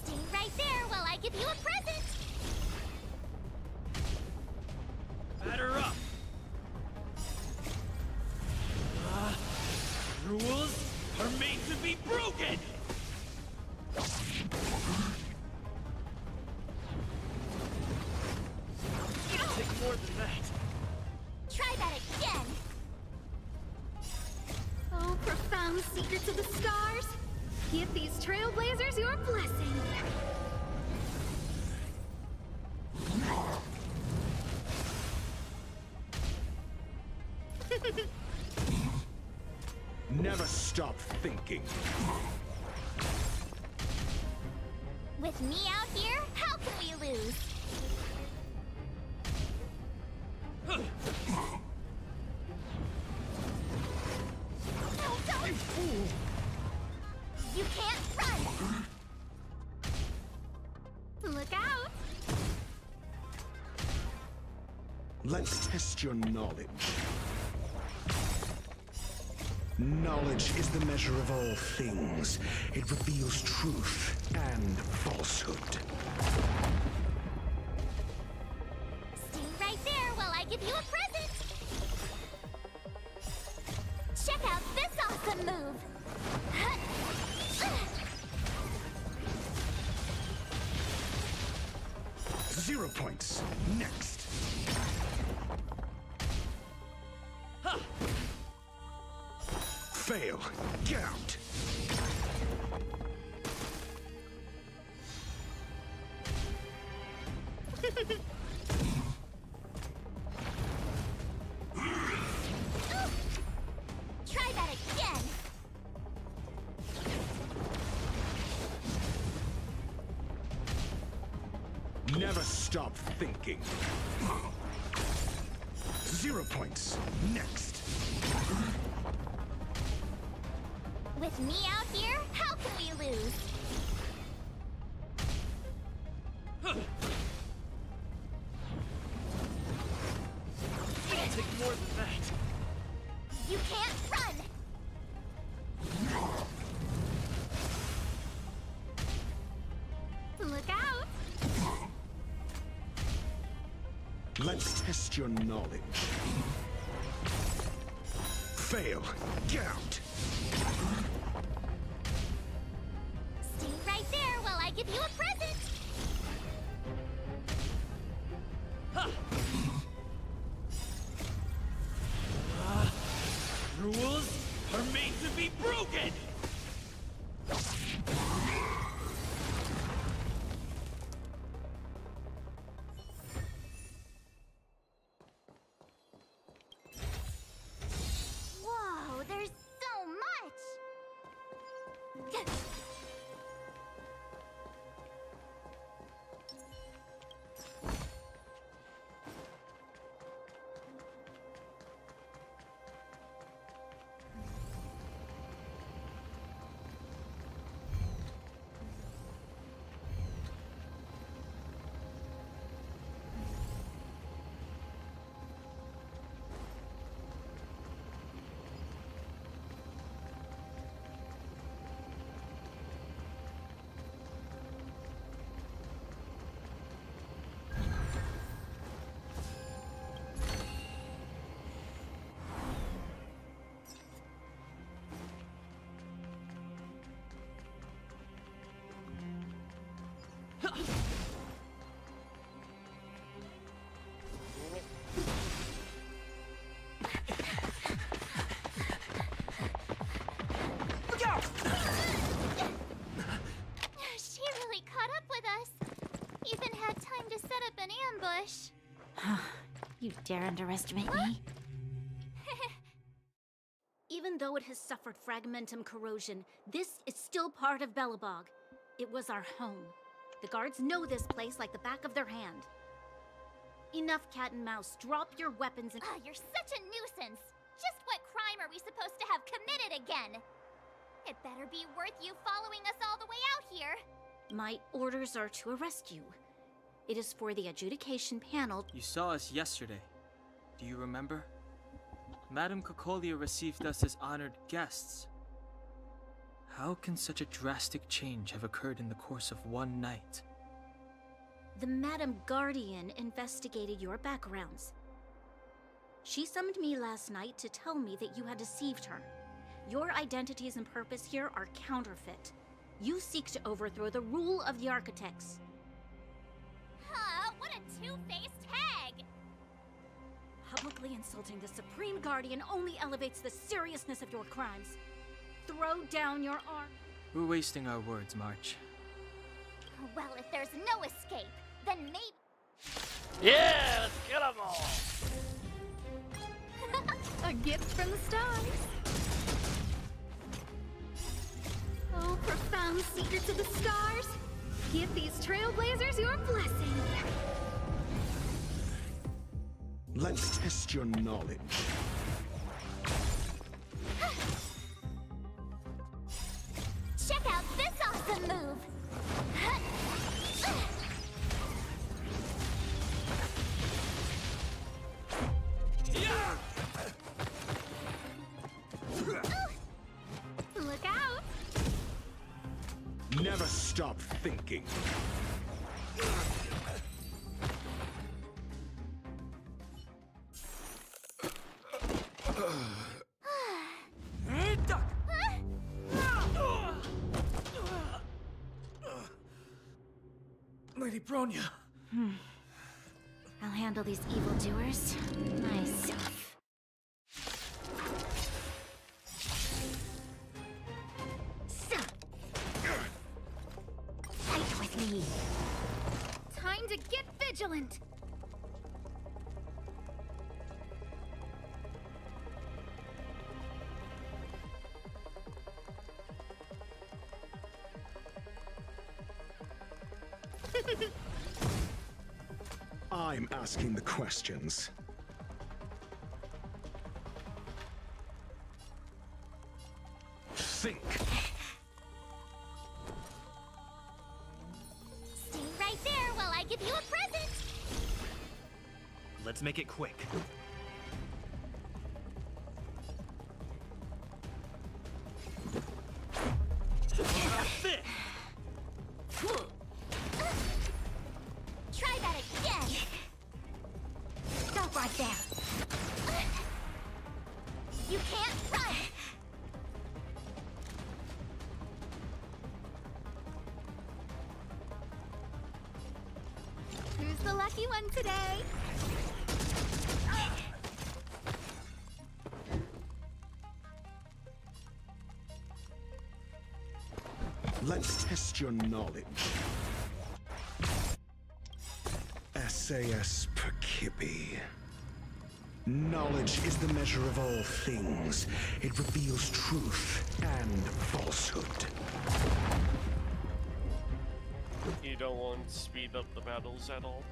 Stay right there while I give you a present! Batter up! Rules are made to be broken! It'll take more than that. Try that again! Oh, profound secrets of the stars! Give these trailblazers your blessing! Never stop thinking. With me out here, how can we lose? You can't run! Look out! Let's test your knowledge. Knowledge is the measure of all things. It reveals truth and falsehood. Stay right there while I give you a present! Check out this awesome move! 0 points. Next. Fail. Get out. Try that again! Never stop thinking. 0 points. Next. With me out here, how can we lose? It'll take more than that. You can't run! Look out! Let's test your knowledge. Fail. Get out. Stay right there while I give you a present! Rules are made to be broken! She really caught up with us. Even had time to set up an ambush. You dare underestimate me? Even though it has suffered fragmentum corrosion, this is still part of Belobog. It was our home. The guards know this place like the back of their hand. Enough cat and mouse. Drop your weapons and— You're such a nuisance. Just what crime are we supposed to have committed again? It better be worth you following us all the way out here. My orders are to arrest you. It is for the adjudication panel. You saw us yesterday. Do you remember? Madame Cocolia received us as honored guests. How can such a drastic change have occurred in the course of one night? The Madame Guardian investigated your backgrounds. She summoned me last night to tell me that you had deceived her. Your identities and purpose here are counterfeit. You seek to overthrow the rule of the Architects. What a two-faced hag! Publicly insulting the Supreme Guardian only elevates the seriousness of your crimes. Throw down your arm. We're wasting our words, March. Well, if there's no escape, then maybe... Yeah, let's get them all! A gift from the stars. Oh, profound secrets of the stars. Give these trailblazers your blessing. Let's test your knowledge. Check out this awesome move! Look out! Never stop thinking. Lady Bronya. I'll handle these evildoers myself. So, fight with me. Time to get vigilant. I'm asking the questions. Think. Stay right there while I give you a present! Let's make it quick. Try that again! Stop right there. You can't run! Who's the lucky one today? Let's test your knowledge. SAS Perkipi. Knowledge is the measure of all things. It reveals truth and falsehood. don't want to speed up the battles at all?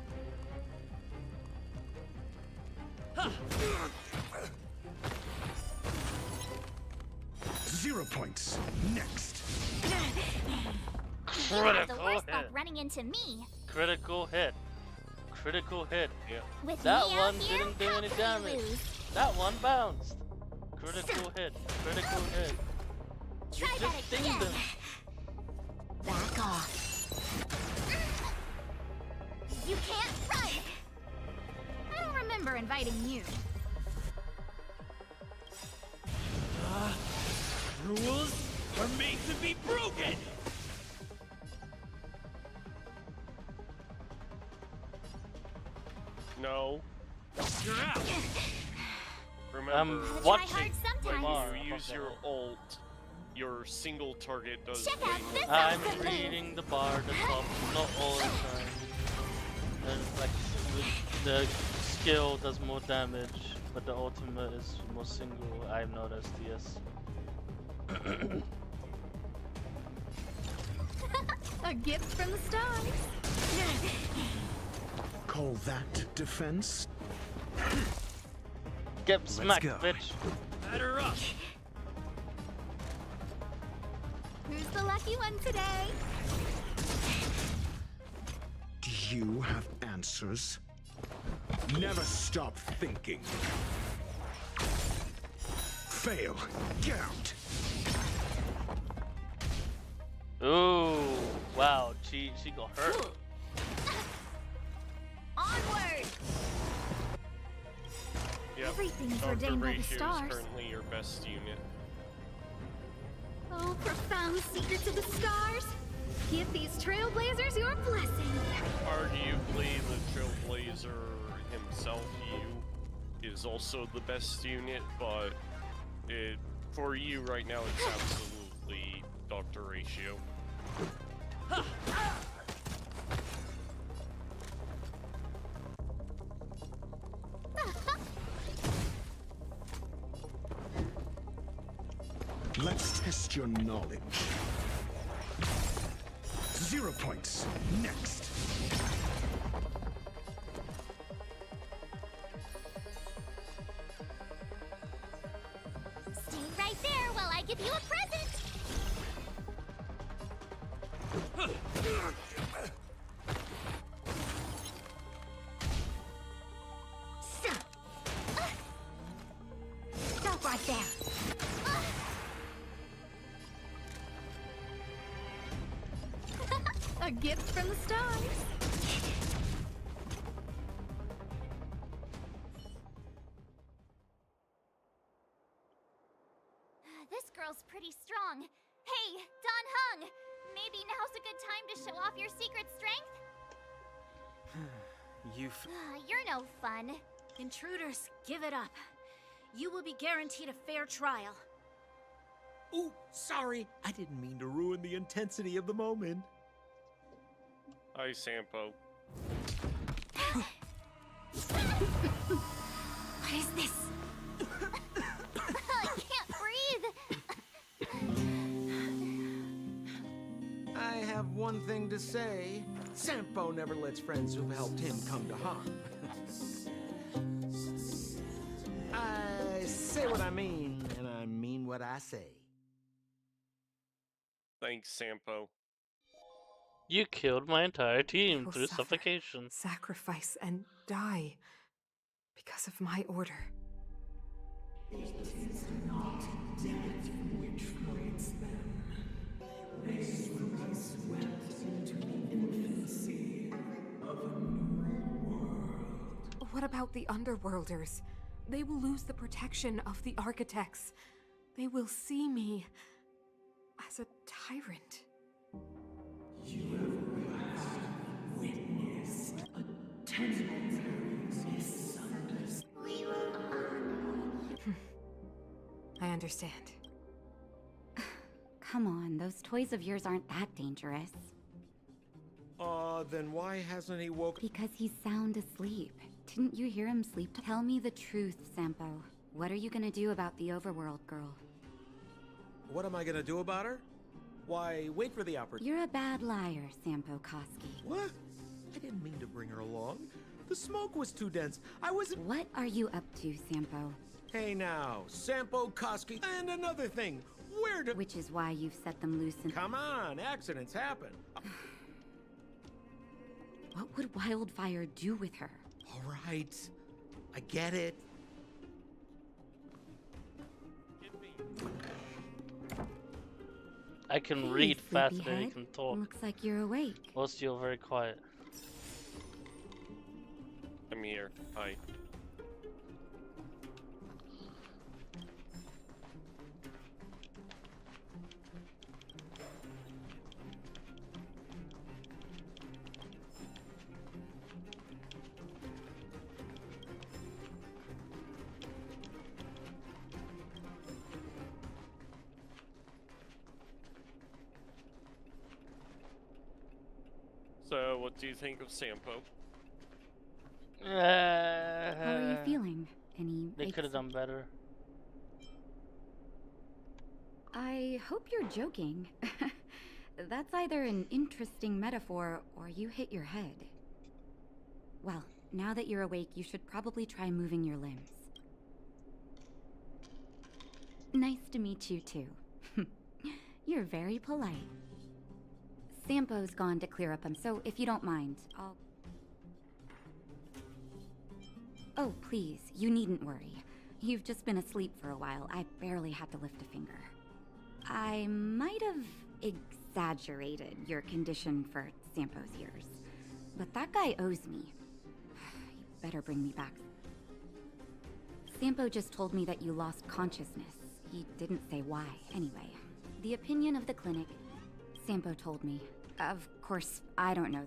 0 points. Next. You have the worst luck running into me. Critical hit. Critical hit. Yeah. With That me one out here, didn't do how any could we damage. lose? That one bounced. Critical hit. Critical hit. You Try just that dinged again. him. Back off. You can't run. I don't remember inviting you. Rules are made to be broken! No. You're out! Remember, watching. when Lamar. you use your ult, your single target does Check way out more this I'm damage. reading the bar, the top, not all the time. And like the skill does more damage, but the ultimate is more single. I've noticed, yes. A gift from the stars. Call that defense? Get smacked, go. bitch. Batter up! Who's the lucky one today? Do you have answers? Never stop thinking. Fail. Get out. Ooh, wow, she got hurt. Onward. Yep. Everything's Dr. ordained by the Ratio is stars. currently your best unit. Oh, profound secrets of the stars. Give these trailblazers your blessing. Arguably, the Trailblazer himself, you, is also the best unit, but for you right now, it's absolutely Dr. Ratio. Let's test your knowledge. 0 points. Next. Stay right there while I give you a present. Stop right there. A gift from the stars. This girl's pretty strong. Hey, Don Hung! Maybe now's a good time to show off your secret strength? You're no fun. Intruders, give it up. You will be guaranteed a fair trial. Ooh, sorry. I didn't mean to ruin the intensity of the moment. Hi, Sampo. What is this? I can't breathe. I have one thing to say. Sampo never lets friends who've helped him come to harm. I say what I mean, and I mean what I say. Thanks, Sampo. You killed my entire team People through suffer, suffocation. sacrifice, and die because of my order. It is not death which frees them. They will be swept into the infancy of a new world. What about the Underworlders? They will lose the protection of the Architects. They will see me as a tyrant. You have witnessed a temporary misunderstanding. We will I understand. Come on, those toys of yours aren't that dangerous. Then why hasn't he woken? Because he's sound asleep. Didn't you hear him sleep? Tell me the truth, Sampo. What are you gonna do about the Overworld girl? What am I gonna do about her? Why, wait for the opportunity. You're a bad liar, Sampo Koski. What? I didn't mean to bring her along. The smoke was too dense. I wasn't. What are you up to, Sampo? Hey now, Sampo Koski. And another thing, where do. Which is why you've set them loose and. Come on, accidents happen. What would Wildfire do with her? All right, I get it. I can Hey, read faster than sleepyhead. you can talk. Looks like you're awake. Most you're very quiet. I'm here. Hi. So, what do you think of Sampo? How are you feeling? Any They aches? could have done better. I hope you're joking. That's either an interesting metaphor or you hit your head. Well, now that you're awake, you should probably try moving your limbs. Nice to meet you, too. You're very polite. Sampo's gone to clear up so if you don't mind, I'll... Oh, please, you needn't worry. You've just been asleep for a while. I barely had to lift a finger. I might have exaggerated your condition for Sampo's years, but that guy owes me. You better bring me back. Sampo just told me that you lost consciousness. He didn't say why. Anyway, the opinion of the clinic, Sampo told me. Of course, I don't know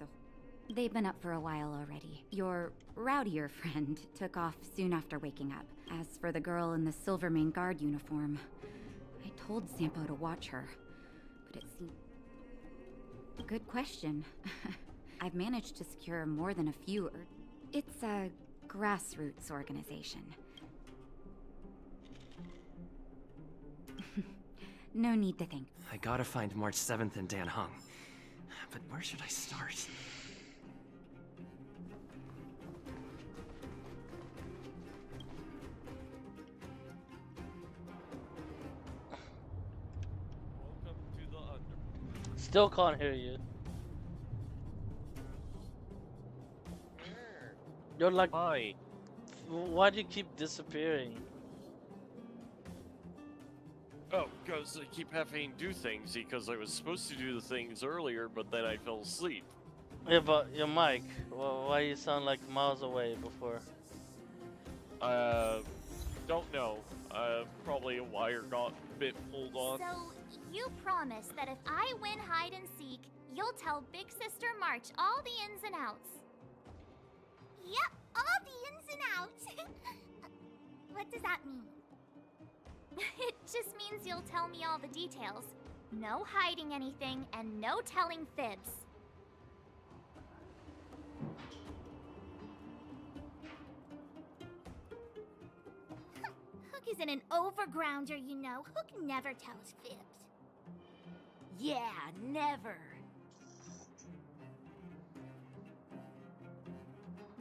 They've been up for a while already. Your rowdier friend took off soon after waking up. As for the girl in the Silvermane Guard uniform, I told Sampo to watch her, but it seemed... Good question. I've managed to secure more than a few... It's a grassroots organization. No need to think. I gotta find March 7th and Dan Hung. But where should I start? Welcome to the Under. Still can't hear you. You're like, Hi. Why do you keep disappearing? Oh, because I keep having to do things because I was supposed to do the things earlier, but then I fell asleep. Yeah, but your mic. Why you sound like miles away before? Don't know. Probably a wire got a bit pulled on. So, you promise that if I win hide and seek, you'll tell Big Sister March all the ins and outs. Yep, all the ins and outs. What does that mean? It just means you'll tell me all the details. No hiding anything, and no telling fibs. Hook isn't an overgrounder, you know. Hook never tells fibs. Yeah, never.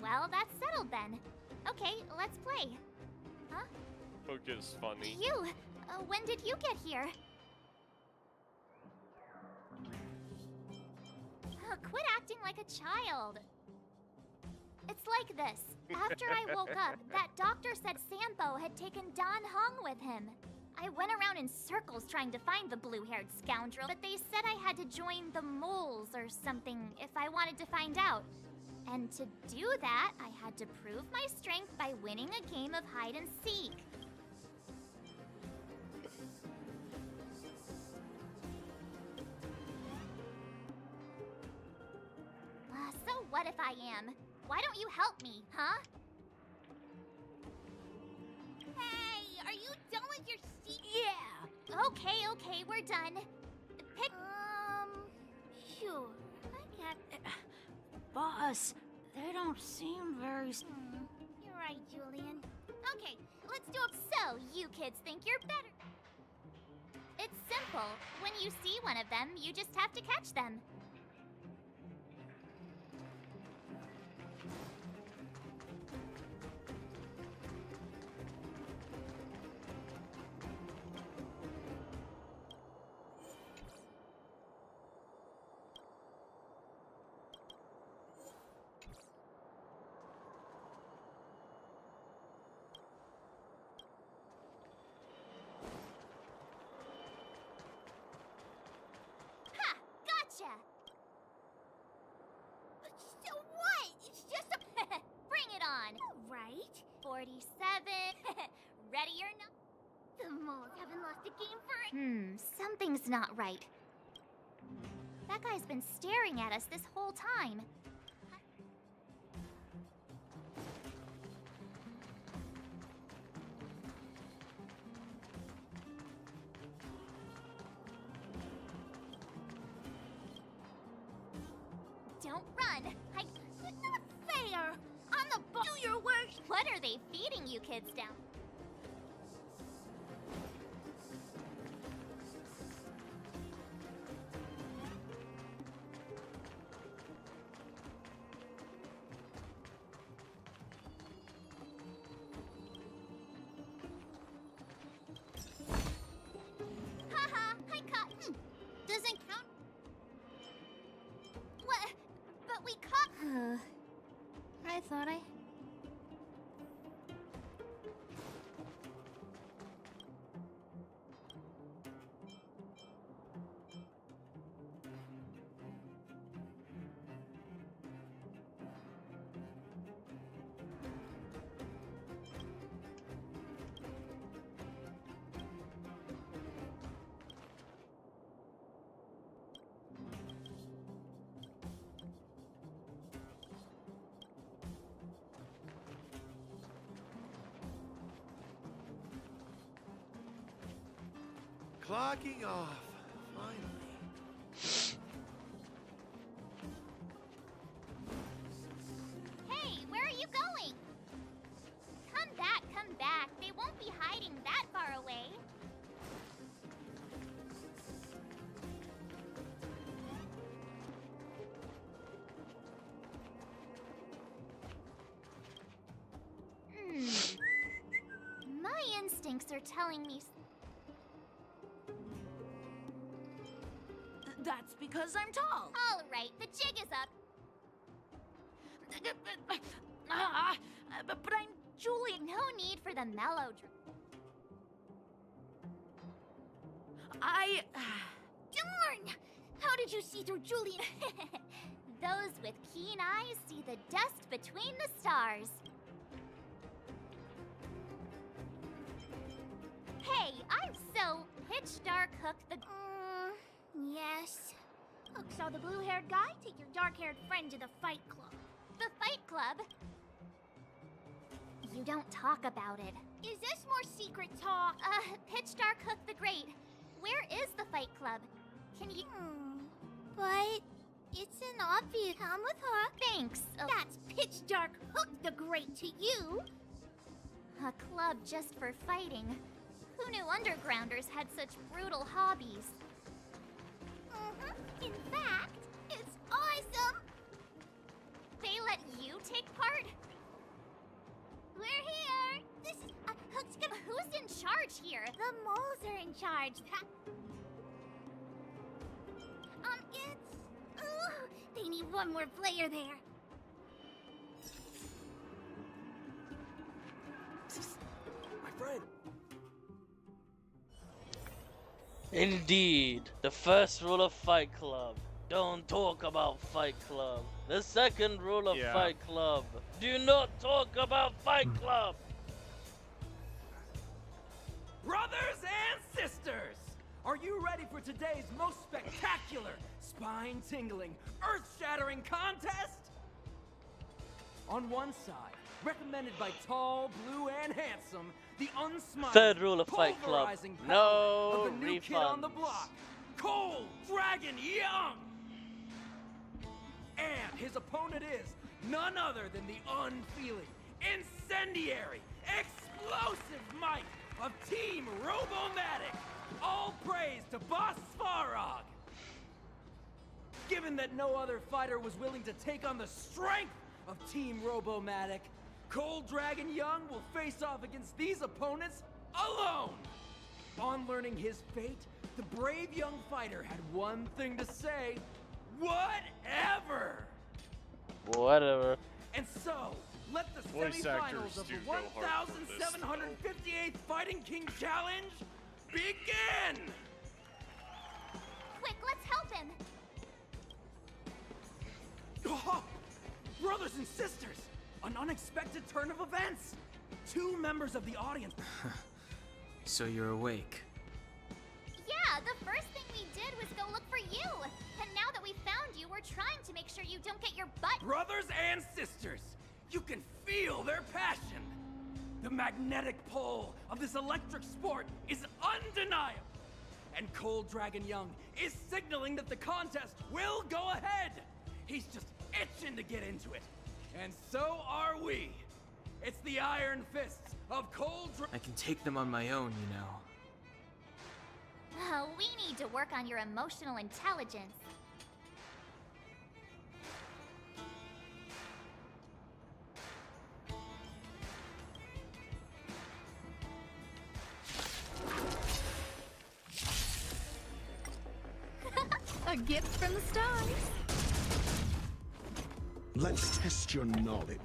Well, that's settled then. Okay, let's play. Huh? Hook is funny. You! When did you get here? Quit acting like a child. It's like this. After I woke up, that doctor said Sampo had taken Don Hung with him. I went around in circles trying to find the blue-haired scoundrel, but they said I had to join the moles or something if I wanted to find out. And to do that, I had to prove my strength by winning a game of hide and seek. So what if I am? Why don't you help me, huh? Hey, are you done with your seat? Yeah! Okay, we're done. Pick... Sure. I can't... Boss, they don't seem very... You're right, Julian. Okay, let's do it. So, you kids think you're better. It's simple. When you see one of them, you just have to catch them. Ha! Gotcha! So what? It's just a... Bring it on! Right? 47... Ready or not? The moles haven't lost a game for... something's not right. That guy's been staring at us this whole time. Don't run! It's not fair! I'm the boss! Do your work! What are they feeding you kids down? Haha! I caught... Doesn't count... What? But we caught... I thought I... Clocking off, finally. Hey, where are you going? Come back, come back. They won't be hiding that far away. My instincts are telling me... That's because I'm tall. All right, the jig is up. But I'm Julie. No need for the melodrama. Darn! How did you see through Julian? Those with keen eyes see the dust between the stars. Hey, I'm so pitch dark hooked the... yes. Hook saw the blue-haired guy take your dark-haired friend to the fight club. The fight club? You don't talk about it. Is this more secret talk? Pitch Dark Hook the Great. Where is the fight club? Can you... But... it's an obvious... Come with her. Thanks. That's Pitch Dark Hook the Great to you. A club just for fighting. Who knew undergrounders had such brutal hobbies? In fact, it's awesome! They let you take part? We're here! This is... Hook's gonna... Who's in charge here? The moles are in charge. It's... Ooh, they need one more player there. My friend. Indeed, the first rule of Fight Club: don't talk about Fight Club. The second rule of Fight Club: do not talk about Fight Club. Brothers and sisters, are you ready for today's most spectacular, spine-tingling, earth-shattering contest? On one side, recommended by tall, blue, and handsome, the unsmiling, Third rule of Fight Club: pulverizing power no of the new kid on the refunds. block, Cold Dragon Young! And his opponent is none other than the unfeeling, incendiary, explosive might of Team Robomatic, All praise to Boss Svarog! Given that no other fighter was willing to take on the strength of Team Robomatic, Cold Dragon Young will face off against these opponents alone! On learning his fate, the brave young fighter had one thing to say: whatever! Whatever. And so, let the Voice actors semifinals of the do go hard for this, 1758th Fighting King Challenge begin! Quick, let's help him! Oh, brothers and sisters, an unexpected turn of events! Two members of the audience. So you're awake. Yeah, the first thing we did was go look for you! And now that we found you, we're trying to make sure you don't get your butt— Brothers and sisters, you can feel their passion. The magnetic pull of this electric sport is undeniable. And Cold Dragon Young is signaling that the contest will go ahead. He's just itching to get into it. And so are we. It's the Iron Fists of I can take them on my own, you know. Oh, we need to work on your emotional intelligence. A gift from the stars. Let's test your knowledge.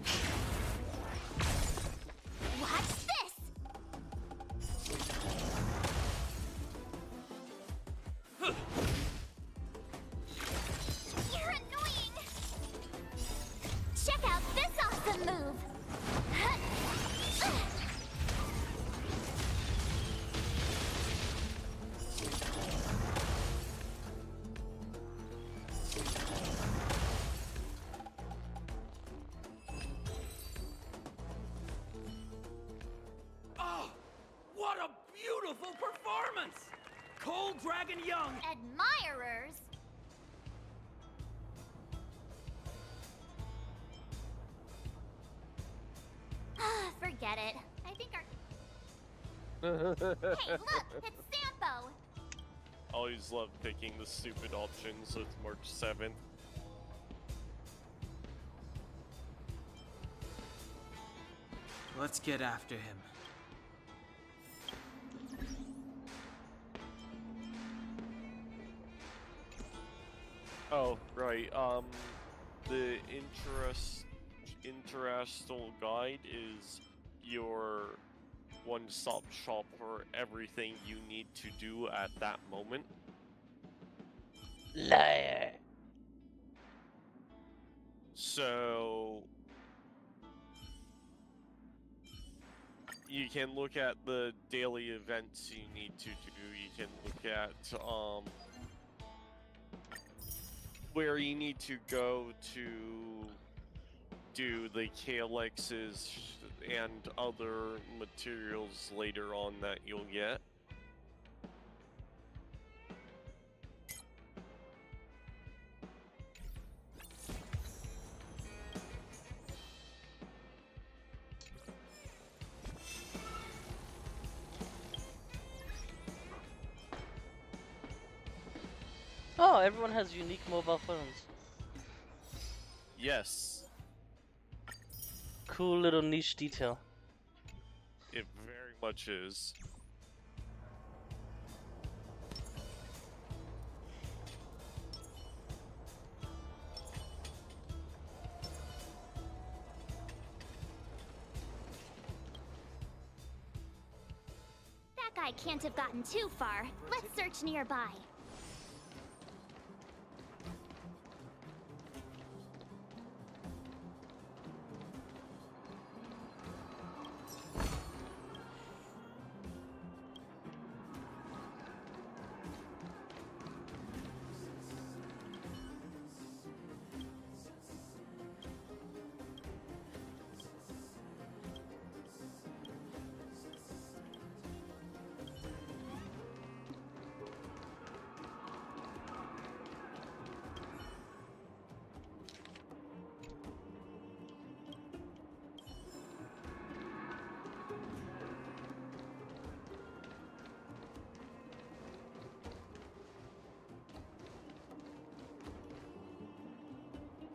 Watch this! You're annoying! Check out this awesome move! Oh, what a beautiful performance! Cold Dragon Young. Admirers? Forget it. I think our— Hey, look! It's Sampo! Always love picking the stupid options with March 7th. Let's get after him. Oh, right. The Interastal Guide is your one-stop shop for everything you need to do at that moment. Liar. So you can look at the daily events you need to do. You can look at where you need to go to do the KLXs and other materials later on that you'll get. Oh, everyone has unique mobile phones. Yes. Cool little niche detail. It very much is. That guy can't have gotten too far. Let's search nearby.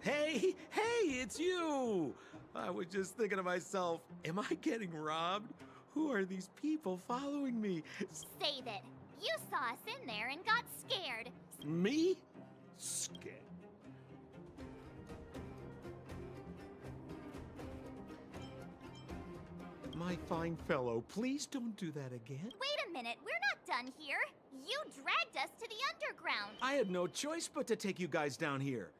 Hey, it's you! I was just thinking to myself, am I getting robbed? Who are these people following me? Save it. You saw us in there and got scared. Me? Scared. My fine fellow, please don't do that again. Wait a minute, we're not done here. You dragged us to the underground. I had no choice but to take you guys down here.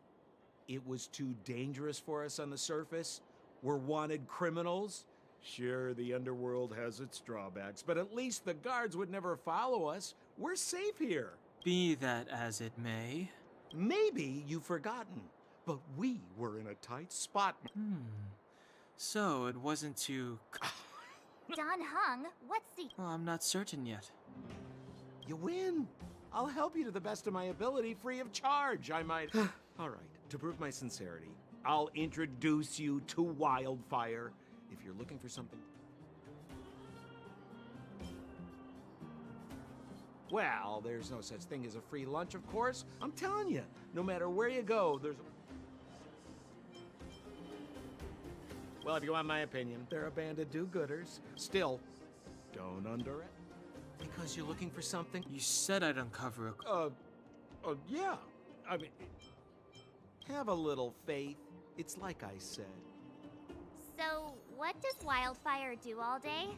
It was too dangerous for us on the surface. We're wanted criminals. Sure, the underworld has its drawbacks, but at least the guards would never follow us. We're safe here. Be that as it may. Maybe you've forgotten, but we were in a tight spot. So it wasn't too... Don Hung, what's the... Well, I'm not certain yet. You win. I'll help you to the best of my ability, free of charge, I might... All right, to prove my sincerity, I'll introduce you to Wildfire. If you're looking for something... Well, there's no such thing as a free lunch, of course. I'm telling you, no matter where you go, there's a... Well, if you want my opinion, they're a band of do-gooders. Still, don't under it. Because you're looking for something? You said I'd uncover a... Yeah. I mean, have a little faith. It's like I said. So, what does Wildfire do all day?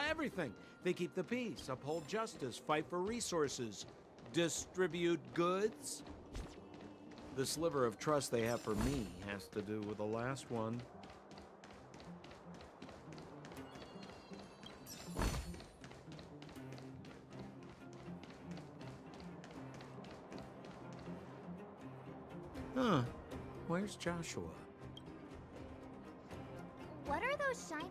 Everything. They keep the peace, uphold justice, fight for resources, distribute goods. The sliver of trust they have for me has to do with the last one. Huh. Where's Joshua? What are those shiny...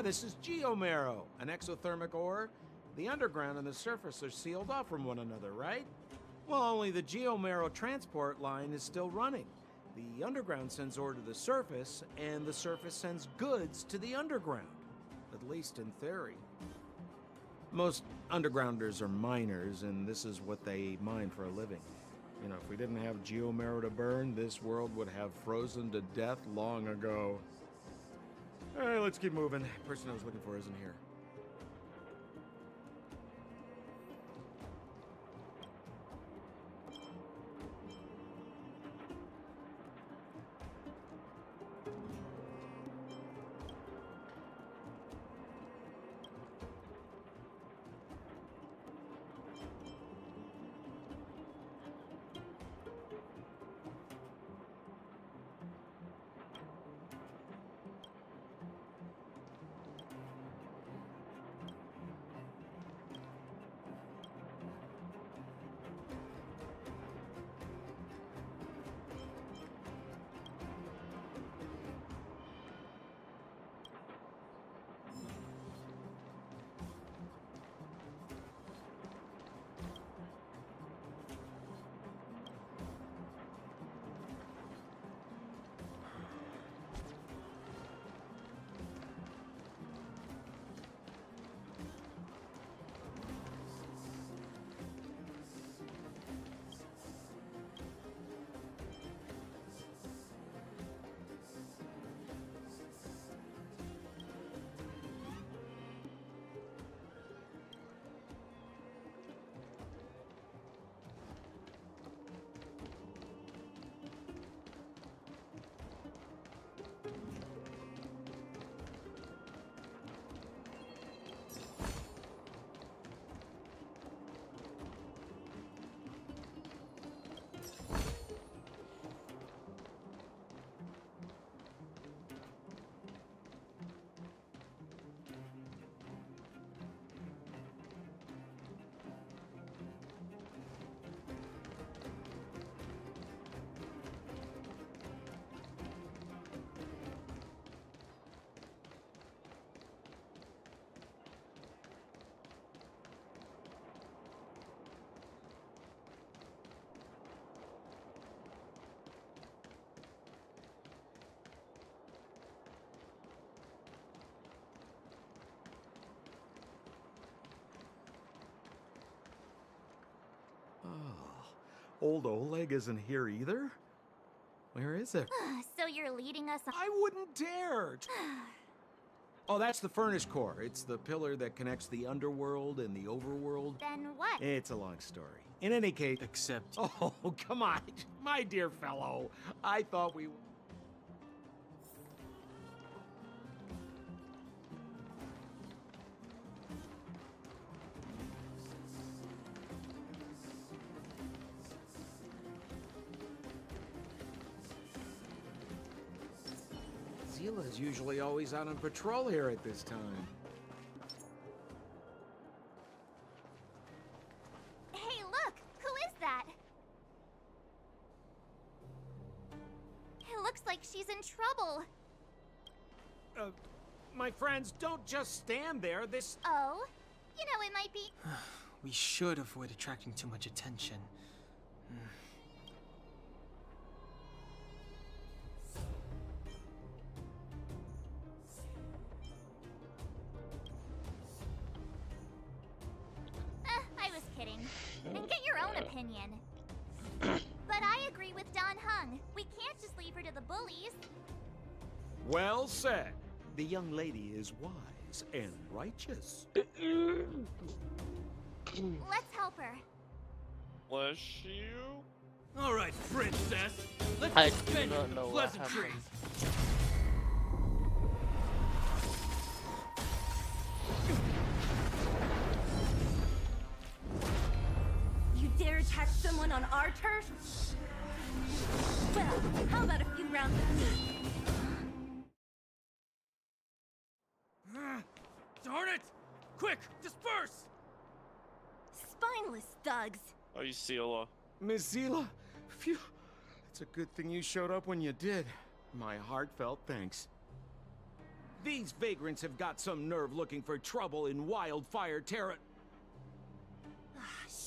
This is geomarrow, an exothermic ore. The underground and the surface are sealed off from one another, right? Well, only the geomarrow transport line is still running. The underground sends ore to the surface, and the surface sends goods to the underground. At least in theory. Most undergrounders are miners, and this is what they mine for a living. You know, if we didn't have geomarrow to burn, this world would have frozen to death long ago. All right, let's keep moving. The person I was looking for isn't here. Old Oleg isn't here either? Where is it? So you're leading us on. I wouldn't dare! Oh, that's the furnace core. It's the pillar that connects the underworld and the overworld. Then what? It's a long story. In any case... Except... Oh, come on, my dear fellow. I thought we... Zila's usually always out on patrol here at this time. Hey, look! Who is that? It looks like she's in trouble. My friends, don't just stand there. This... Oh? You know, it might be... We should avoid attracting too much attention. I was kidding. And get your own opinion. But I agree with Don Hung. We can't just leave her to the bullies. Well said. The young lady is wise and righteous. Let's help her. Bless you. All right, princess. Let's I do suspend not the know what pleasantries. You dare attack someone on our turf? Well, how about a few rounds of me? Darn it! Quick, disperse! Spineless thugs. Hi, Sela. Miss Zila, phew. It's a good thing you showed up when you did. My heartfelt thanks. These vagrants have got some nerve looking for trouble in Wildfire Terra.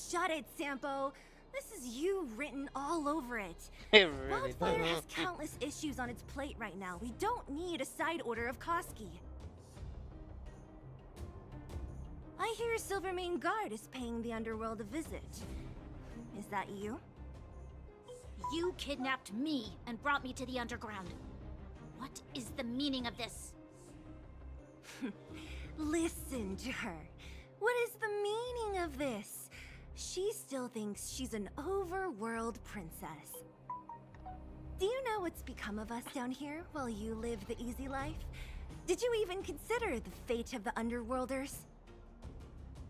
Shut it, Sampo. This is you written all over it. It really Wildfire does. has countless issues on its plate right now. We don't need a side order of Koski. I hear Silvermane Guard is paying the underworld a visit. Is that you? You kidnapped me and brought me to the underground. What is the meaning of this? Listen to her. What is the meaning of this? She still thinks she's an overworld princess. Do you know what's become of us down here while you live the easy life? Did you even consider the fate of the underworlders?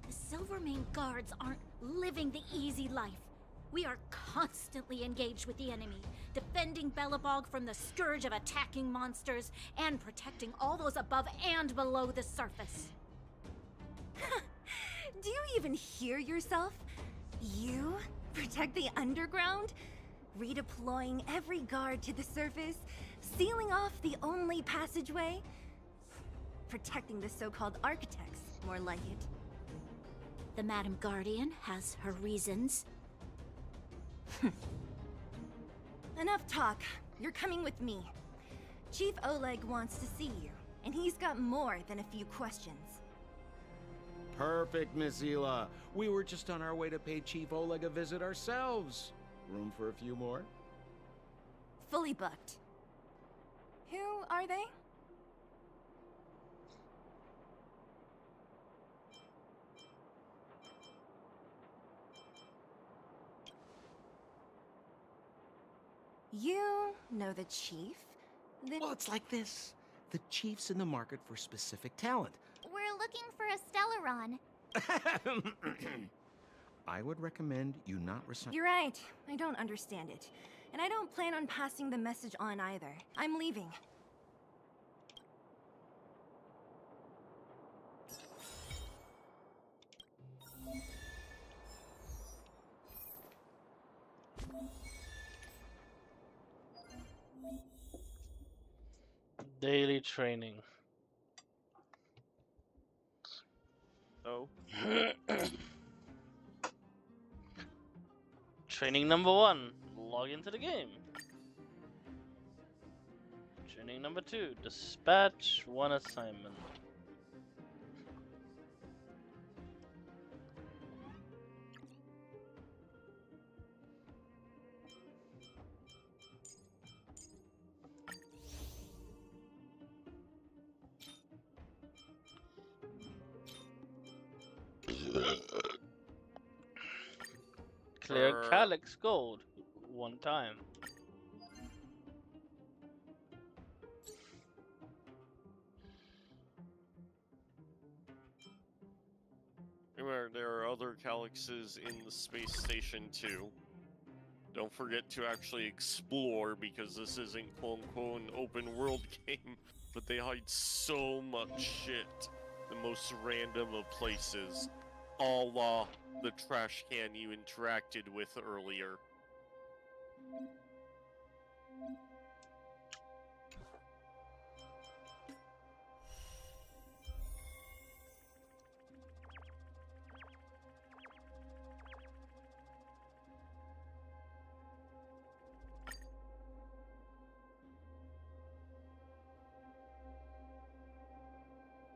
The Silvermane Guards aren't living the easy life. We are constantly engaged with the enemy, defending Belobog from the scourge of attacking monsters and protecting all those above and below the surface. Do you even hear yourself? You protect the underground? Redeploying every guard to the surface? Sealing off the only passageway? Protecting the so-called architects, more like it. The Madam Guardian has her reasons. Enough talk. You're coming with me. Chief Oleg wants to see you, and he's got more than a few questions. Perfect, Miss Zila. We were just on our way to pay Chief Oleg a visit ourselves. Room for a few more? Fully booked. Who are they? You know the chief? Well, it's like this. The chief's in the market for specific talent. We're looking for a Stellaron. I would recommend you not resign. You're right. I don't understand it. And I don't plan on passing the message on either. I'm leaving. Daily training. Oh. Training number 1, log into the game. Training number 2, dispatch 1 assignment. clear Calyx Gold one time. Remember, there are other Calyxes in the space station too. Don't forget to actually explore, because this isn't quote-unquote an open world game, but they hide so much shit. The most random of places, a la the trash can you interacted with earlier.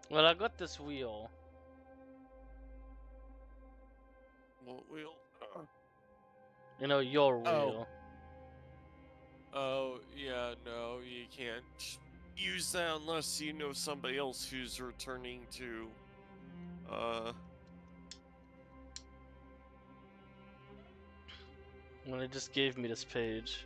Well, I got this wheel. What wheel? You know, your wheel. Oh, yeah, no, you can't use that unless you know somebody else who's returning to, When it just gave me this page.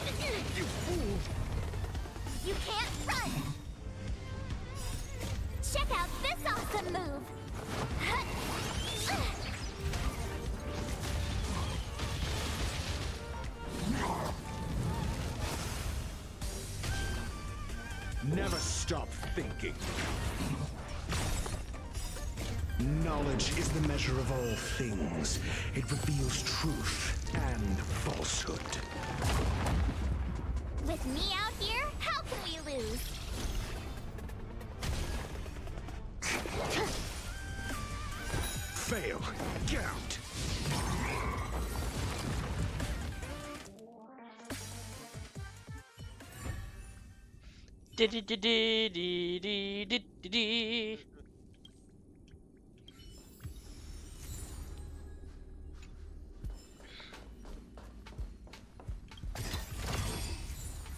the move. Never stop thinking. Knowledge is the measure of all things. It reveals truth and falsehood. With me out here, how can we lose? Fail. Get out.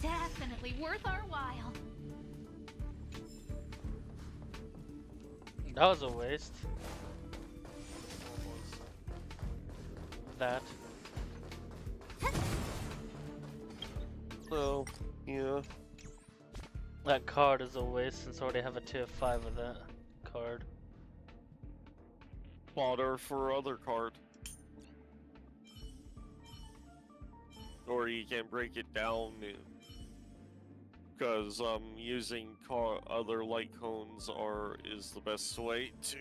Definitely worth our while. That was a waste. That. So, yeah. That card is a waste since I already have a tier 5 of that card. Fodder for other card. Or you can break it down because using other light cones is the best way to.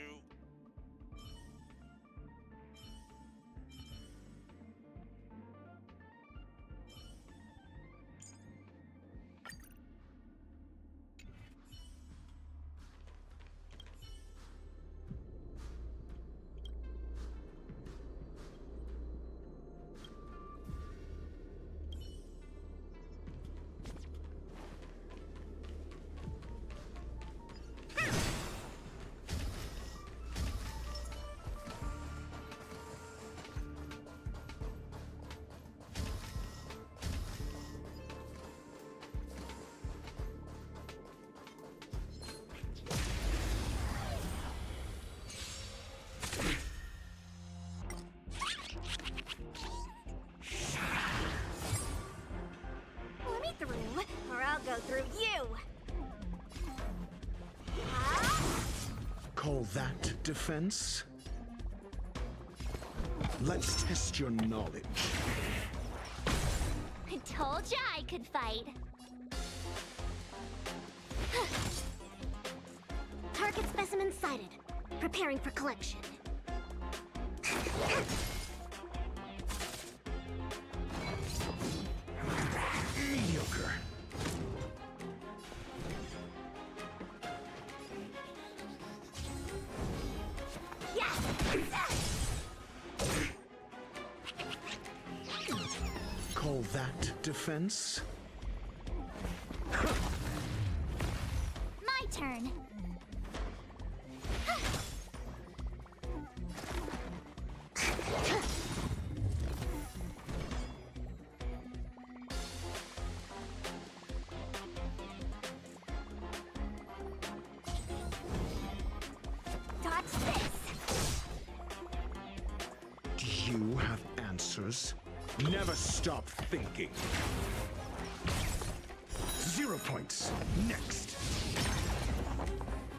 Let me through, or I'll go through you. Call that defense? Let's test your knowledge. I told ya I could fight. Target specimen sighted. Preparing for collection. Mediocre. Call that defense? My turn. Dodge this. Do you have answers? Never stop thinking. 0 points. Next.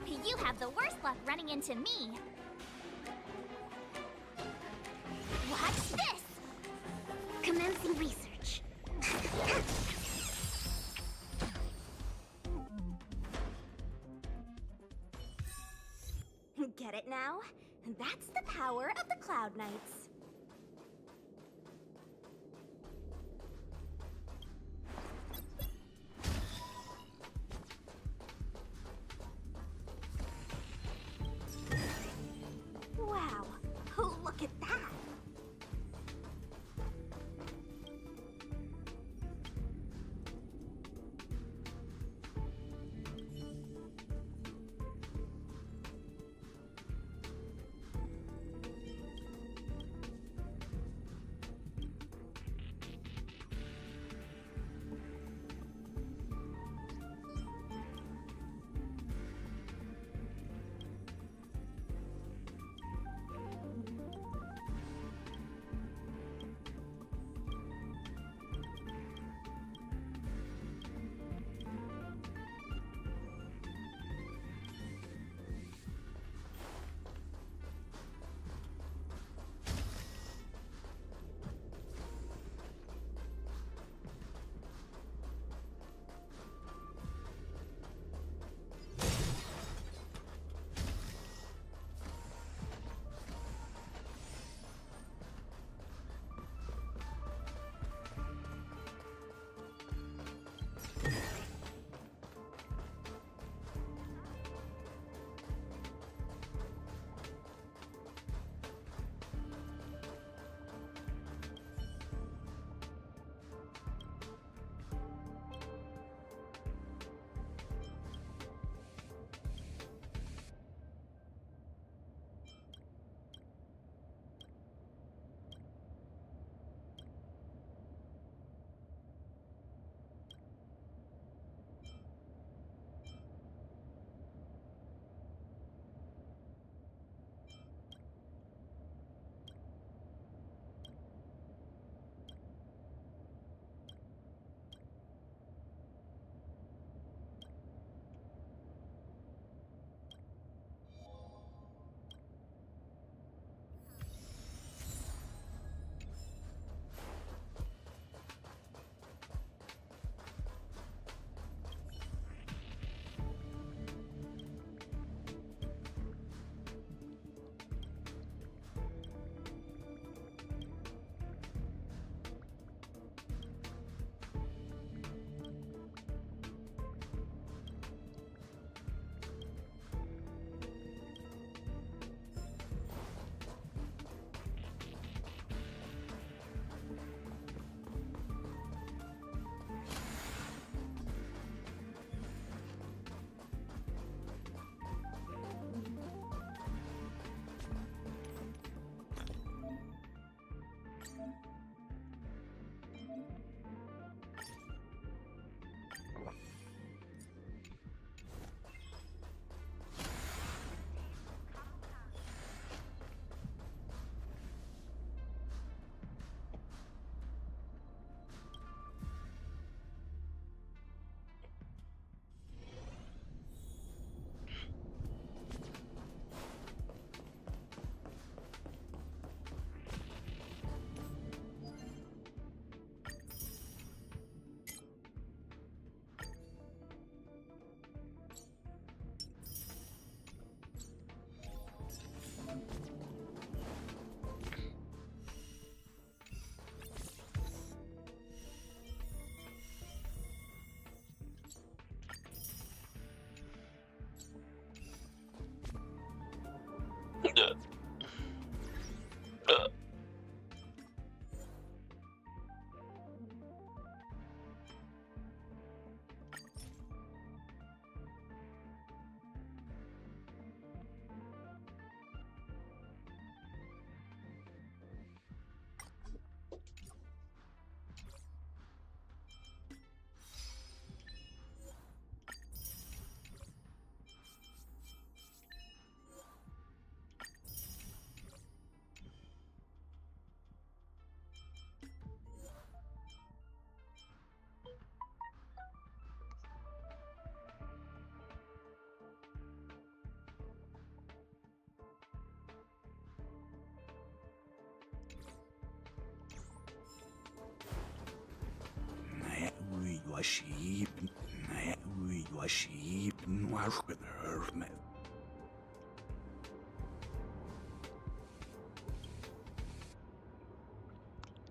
You have the worst luck running into me. Watch this! Commencing research. Get it now? That's the power of the Cloud Knights. Wow, look at that!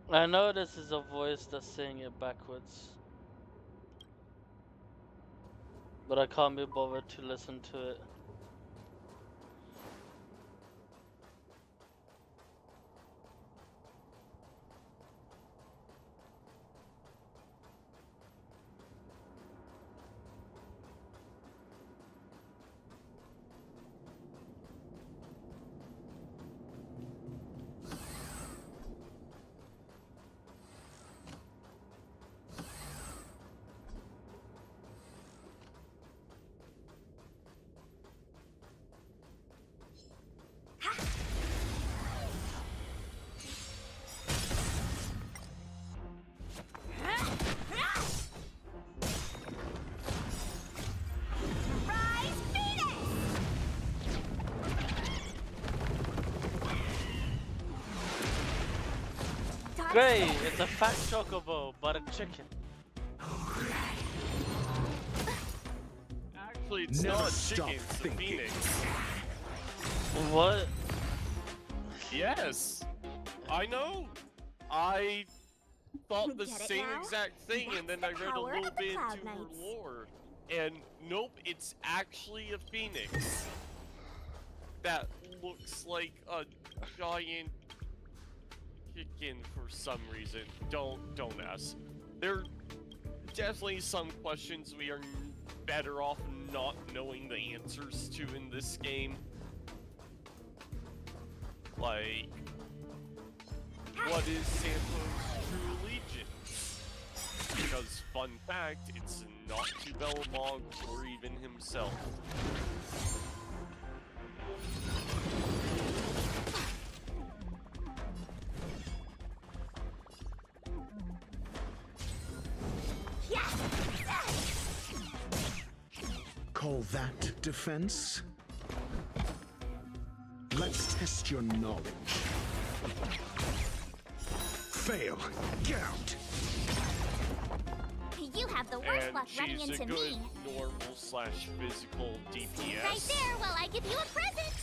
I know this is a voice that's saying it backwards, but I can't be bothered to listen to it. Great, it's a fat chocobo, but a chicken. Actually, it's not a chicken, it's a phoenix. What? Yes, I know. I thought the Get it same now? exact thing, and then I That's the read a power little of the bit Cloud into her Knights. lore, and nope, it's actually a phoenix that looks like a giant chicken for some reason. Don't ask. There are definitely some questions we are better off not knowing the answers to in this game. Like, what is Santo's true allegiance? Because, fun fact, it's not to Belobog or even himself. Call that defense? Let's test your knowledge. Fail. Get out. You have the worst And luck running she's into a good me. normal/physical DPS. Right there while I give you a present.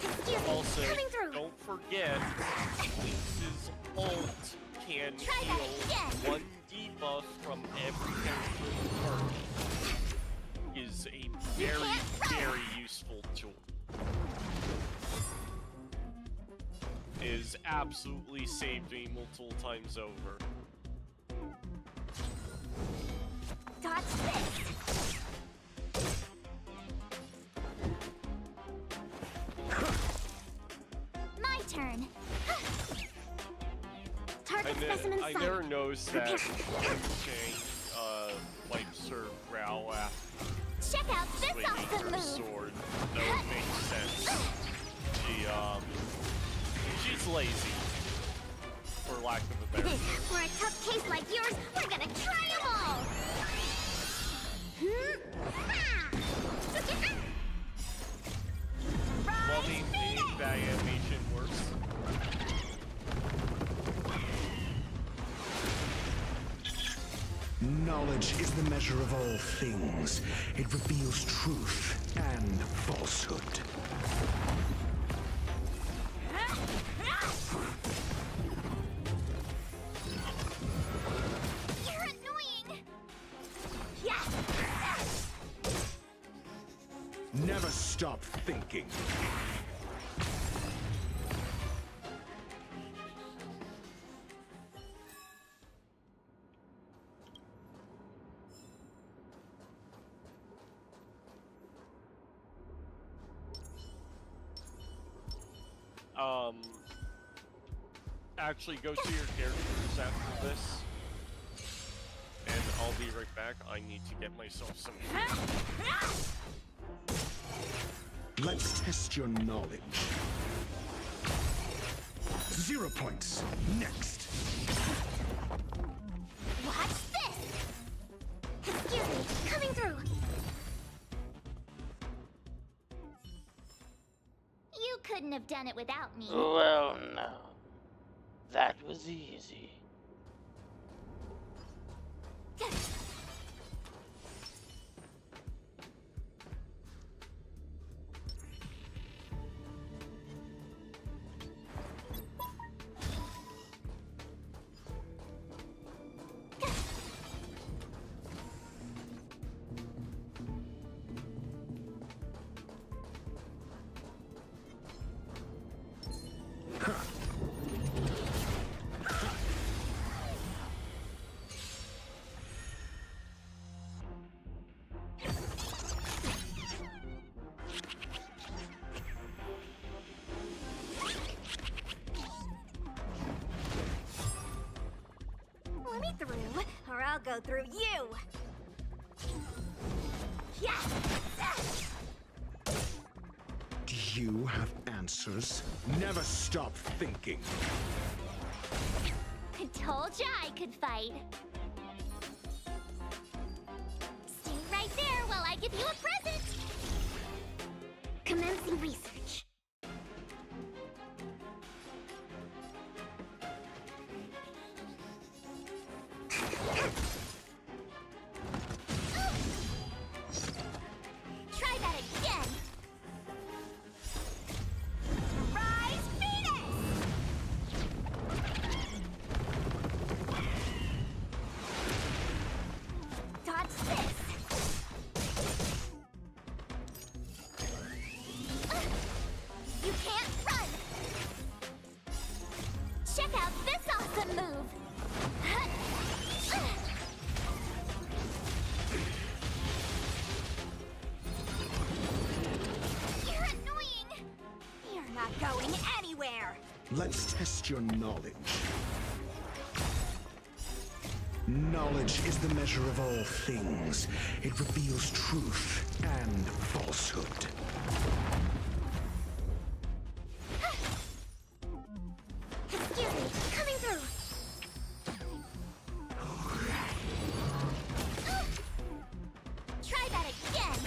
Excuse me, Also, coming through. don't forget, Lisa's ult can Try that heal one debuff from every character in the party. Is a very useful tool. Is absolutely saved me multiple times over. Dodge this. My turn. Target specimen I sight. never noticed that Prepare. Chang wipes her brow after Check out this swinging awesome her move. sword. That would make sense. She's lazy, for lack of a better term. For a tough case like yours, we're gonna try them all. Well, that animation works. Knowledge is the measure of all things. It reveals truth and falsehood. You're annoying. Yeah. Never stop thinking. Actually, go to your characters after this. And I'll be right back. I need to get myself some. Let's test your knowledge. 0 points. Next. Watch this. Excuse me, coming through. You couldn't have done it without me. Well, no. That was easy. Let me through, or I'll go through you. Yeah. Do you have answers? Never stop thinking. I told ya I could fight. Stay right there while I give you a present. Commencing research. Try that again. Rise, Venus! Dodge this. You can't run. Check out this awesome move. You're annoying. You're not going anywhere. Let's test your knowledge. Knowledge is the measure of all things. It reveals truth and falsehood. Excuse me, coming through. Try that again.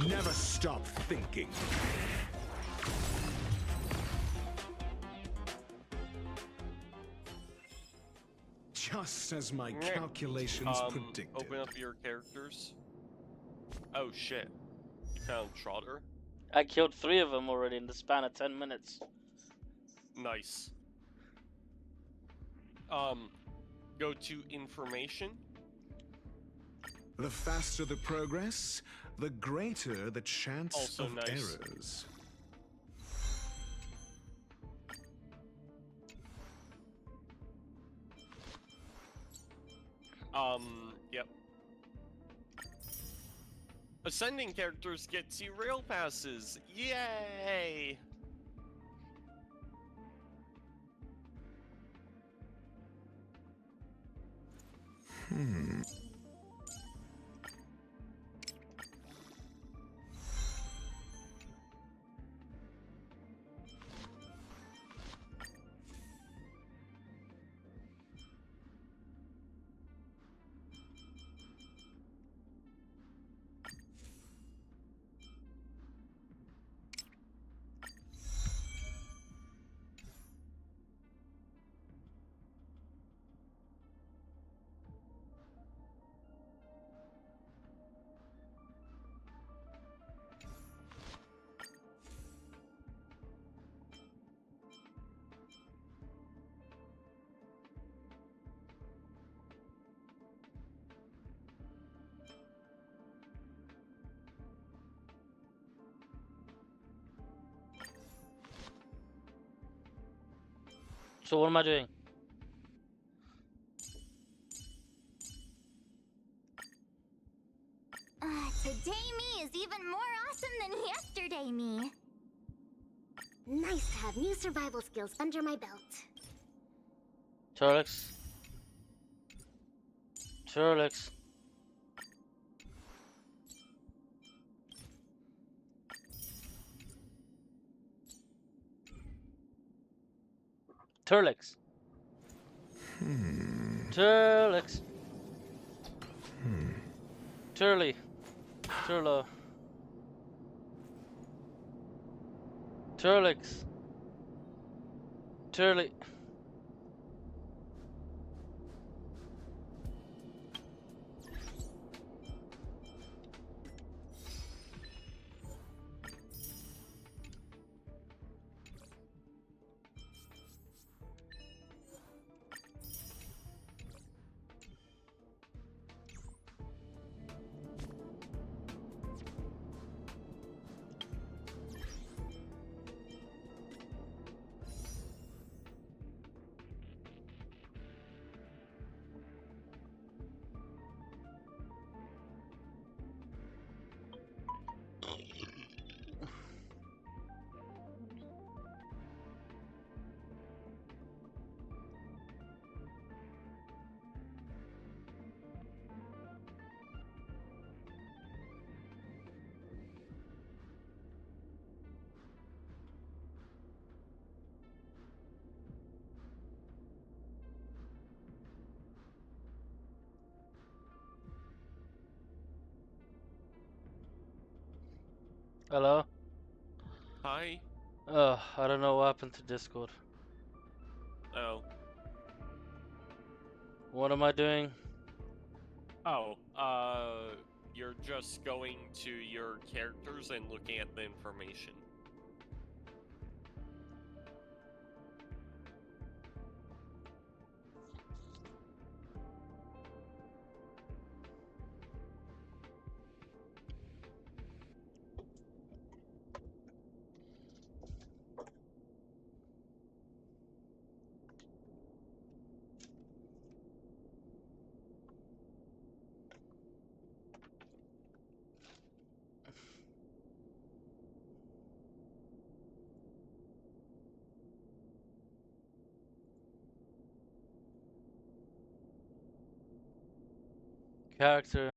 Never stop thinking. Just as my calculations predicted. Open up your characters. Oh shit. You found Trotter? I killed 3 of them already in the span of 10 minutes. Nice. Go to information. The faster the progress, the greater the chance Also of nice. errors. Yep. Ascending characters get rail passes. Yay! So what am I doing? Today me is even more awesome than yesterday me. Nice to have new survival skills under my belt. Turlex. Turlex. Turlex. Turlex. Turley. Turlo. Turlix. Turley. Hello? Hi. I don't know what happened to Discord. Oh. What am I doing? Oh, you're just going to your characters and looking at the information. Character.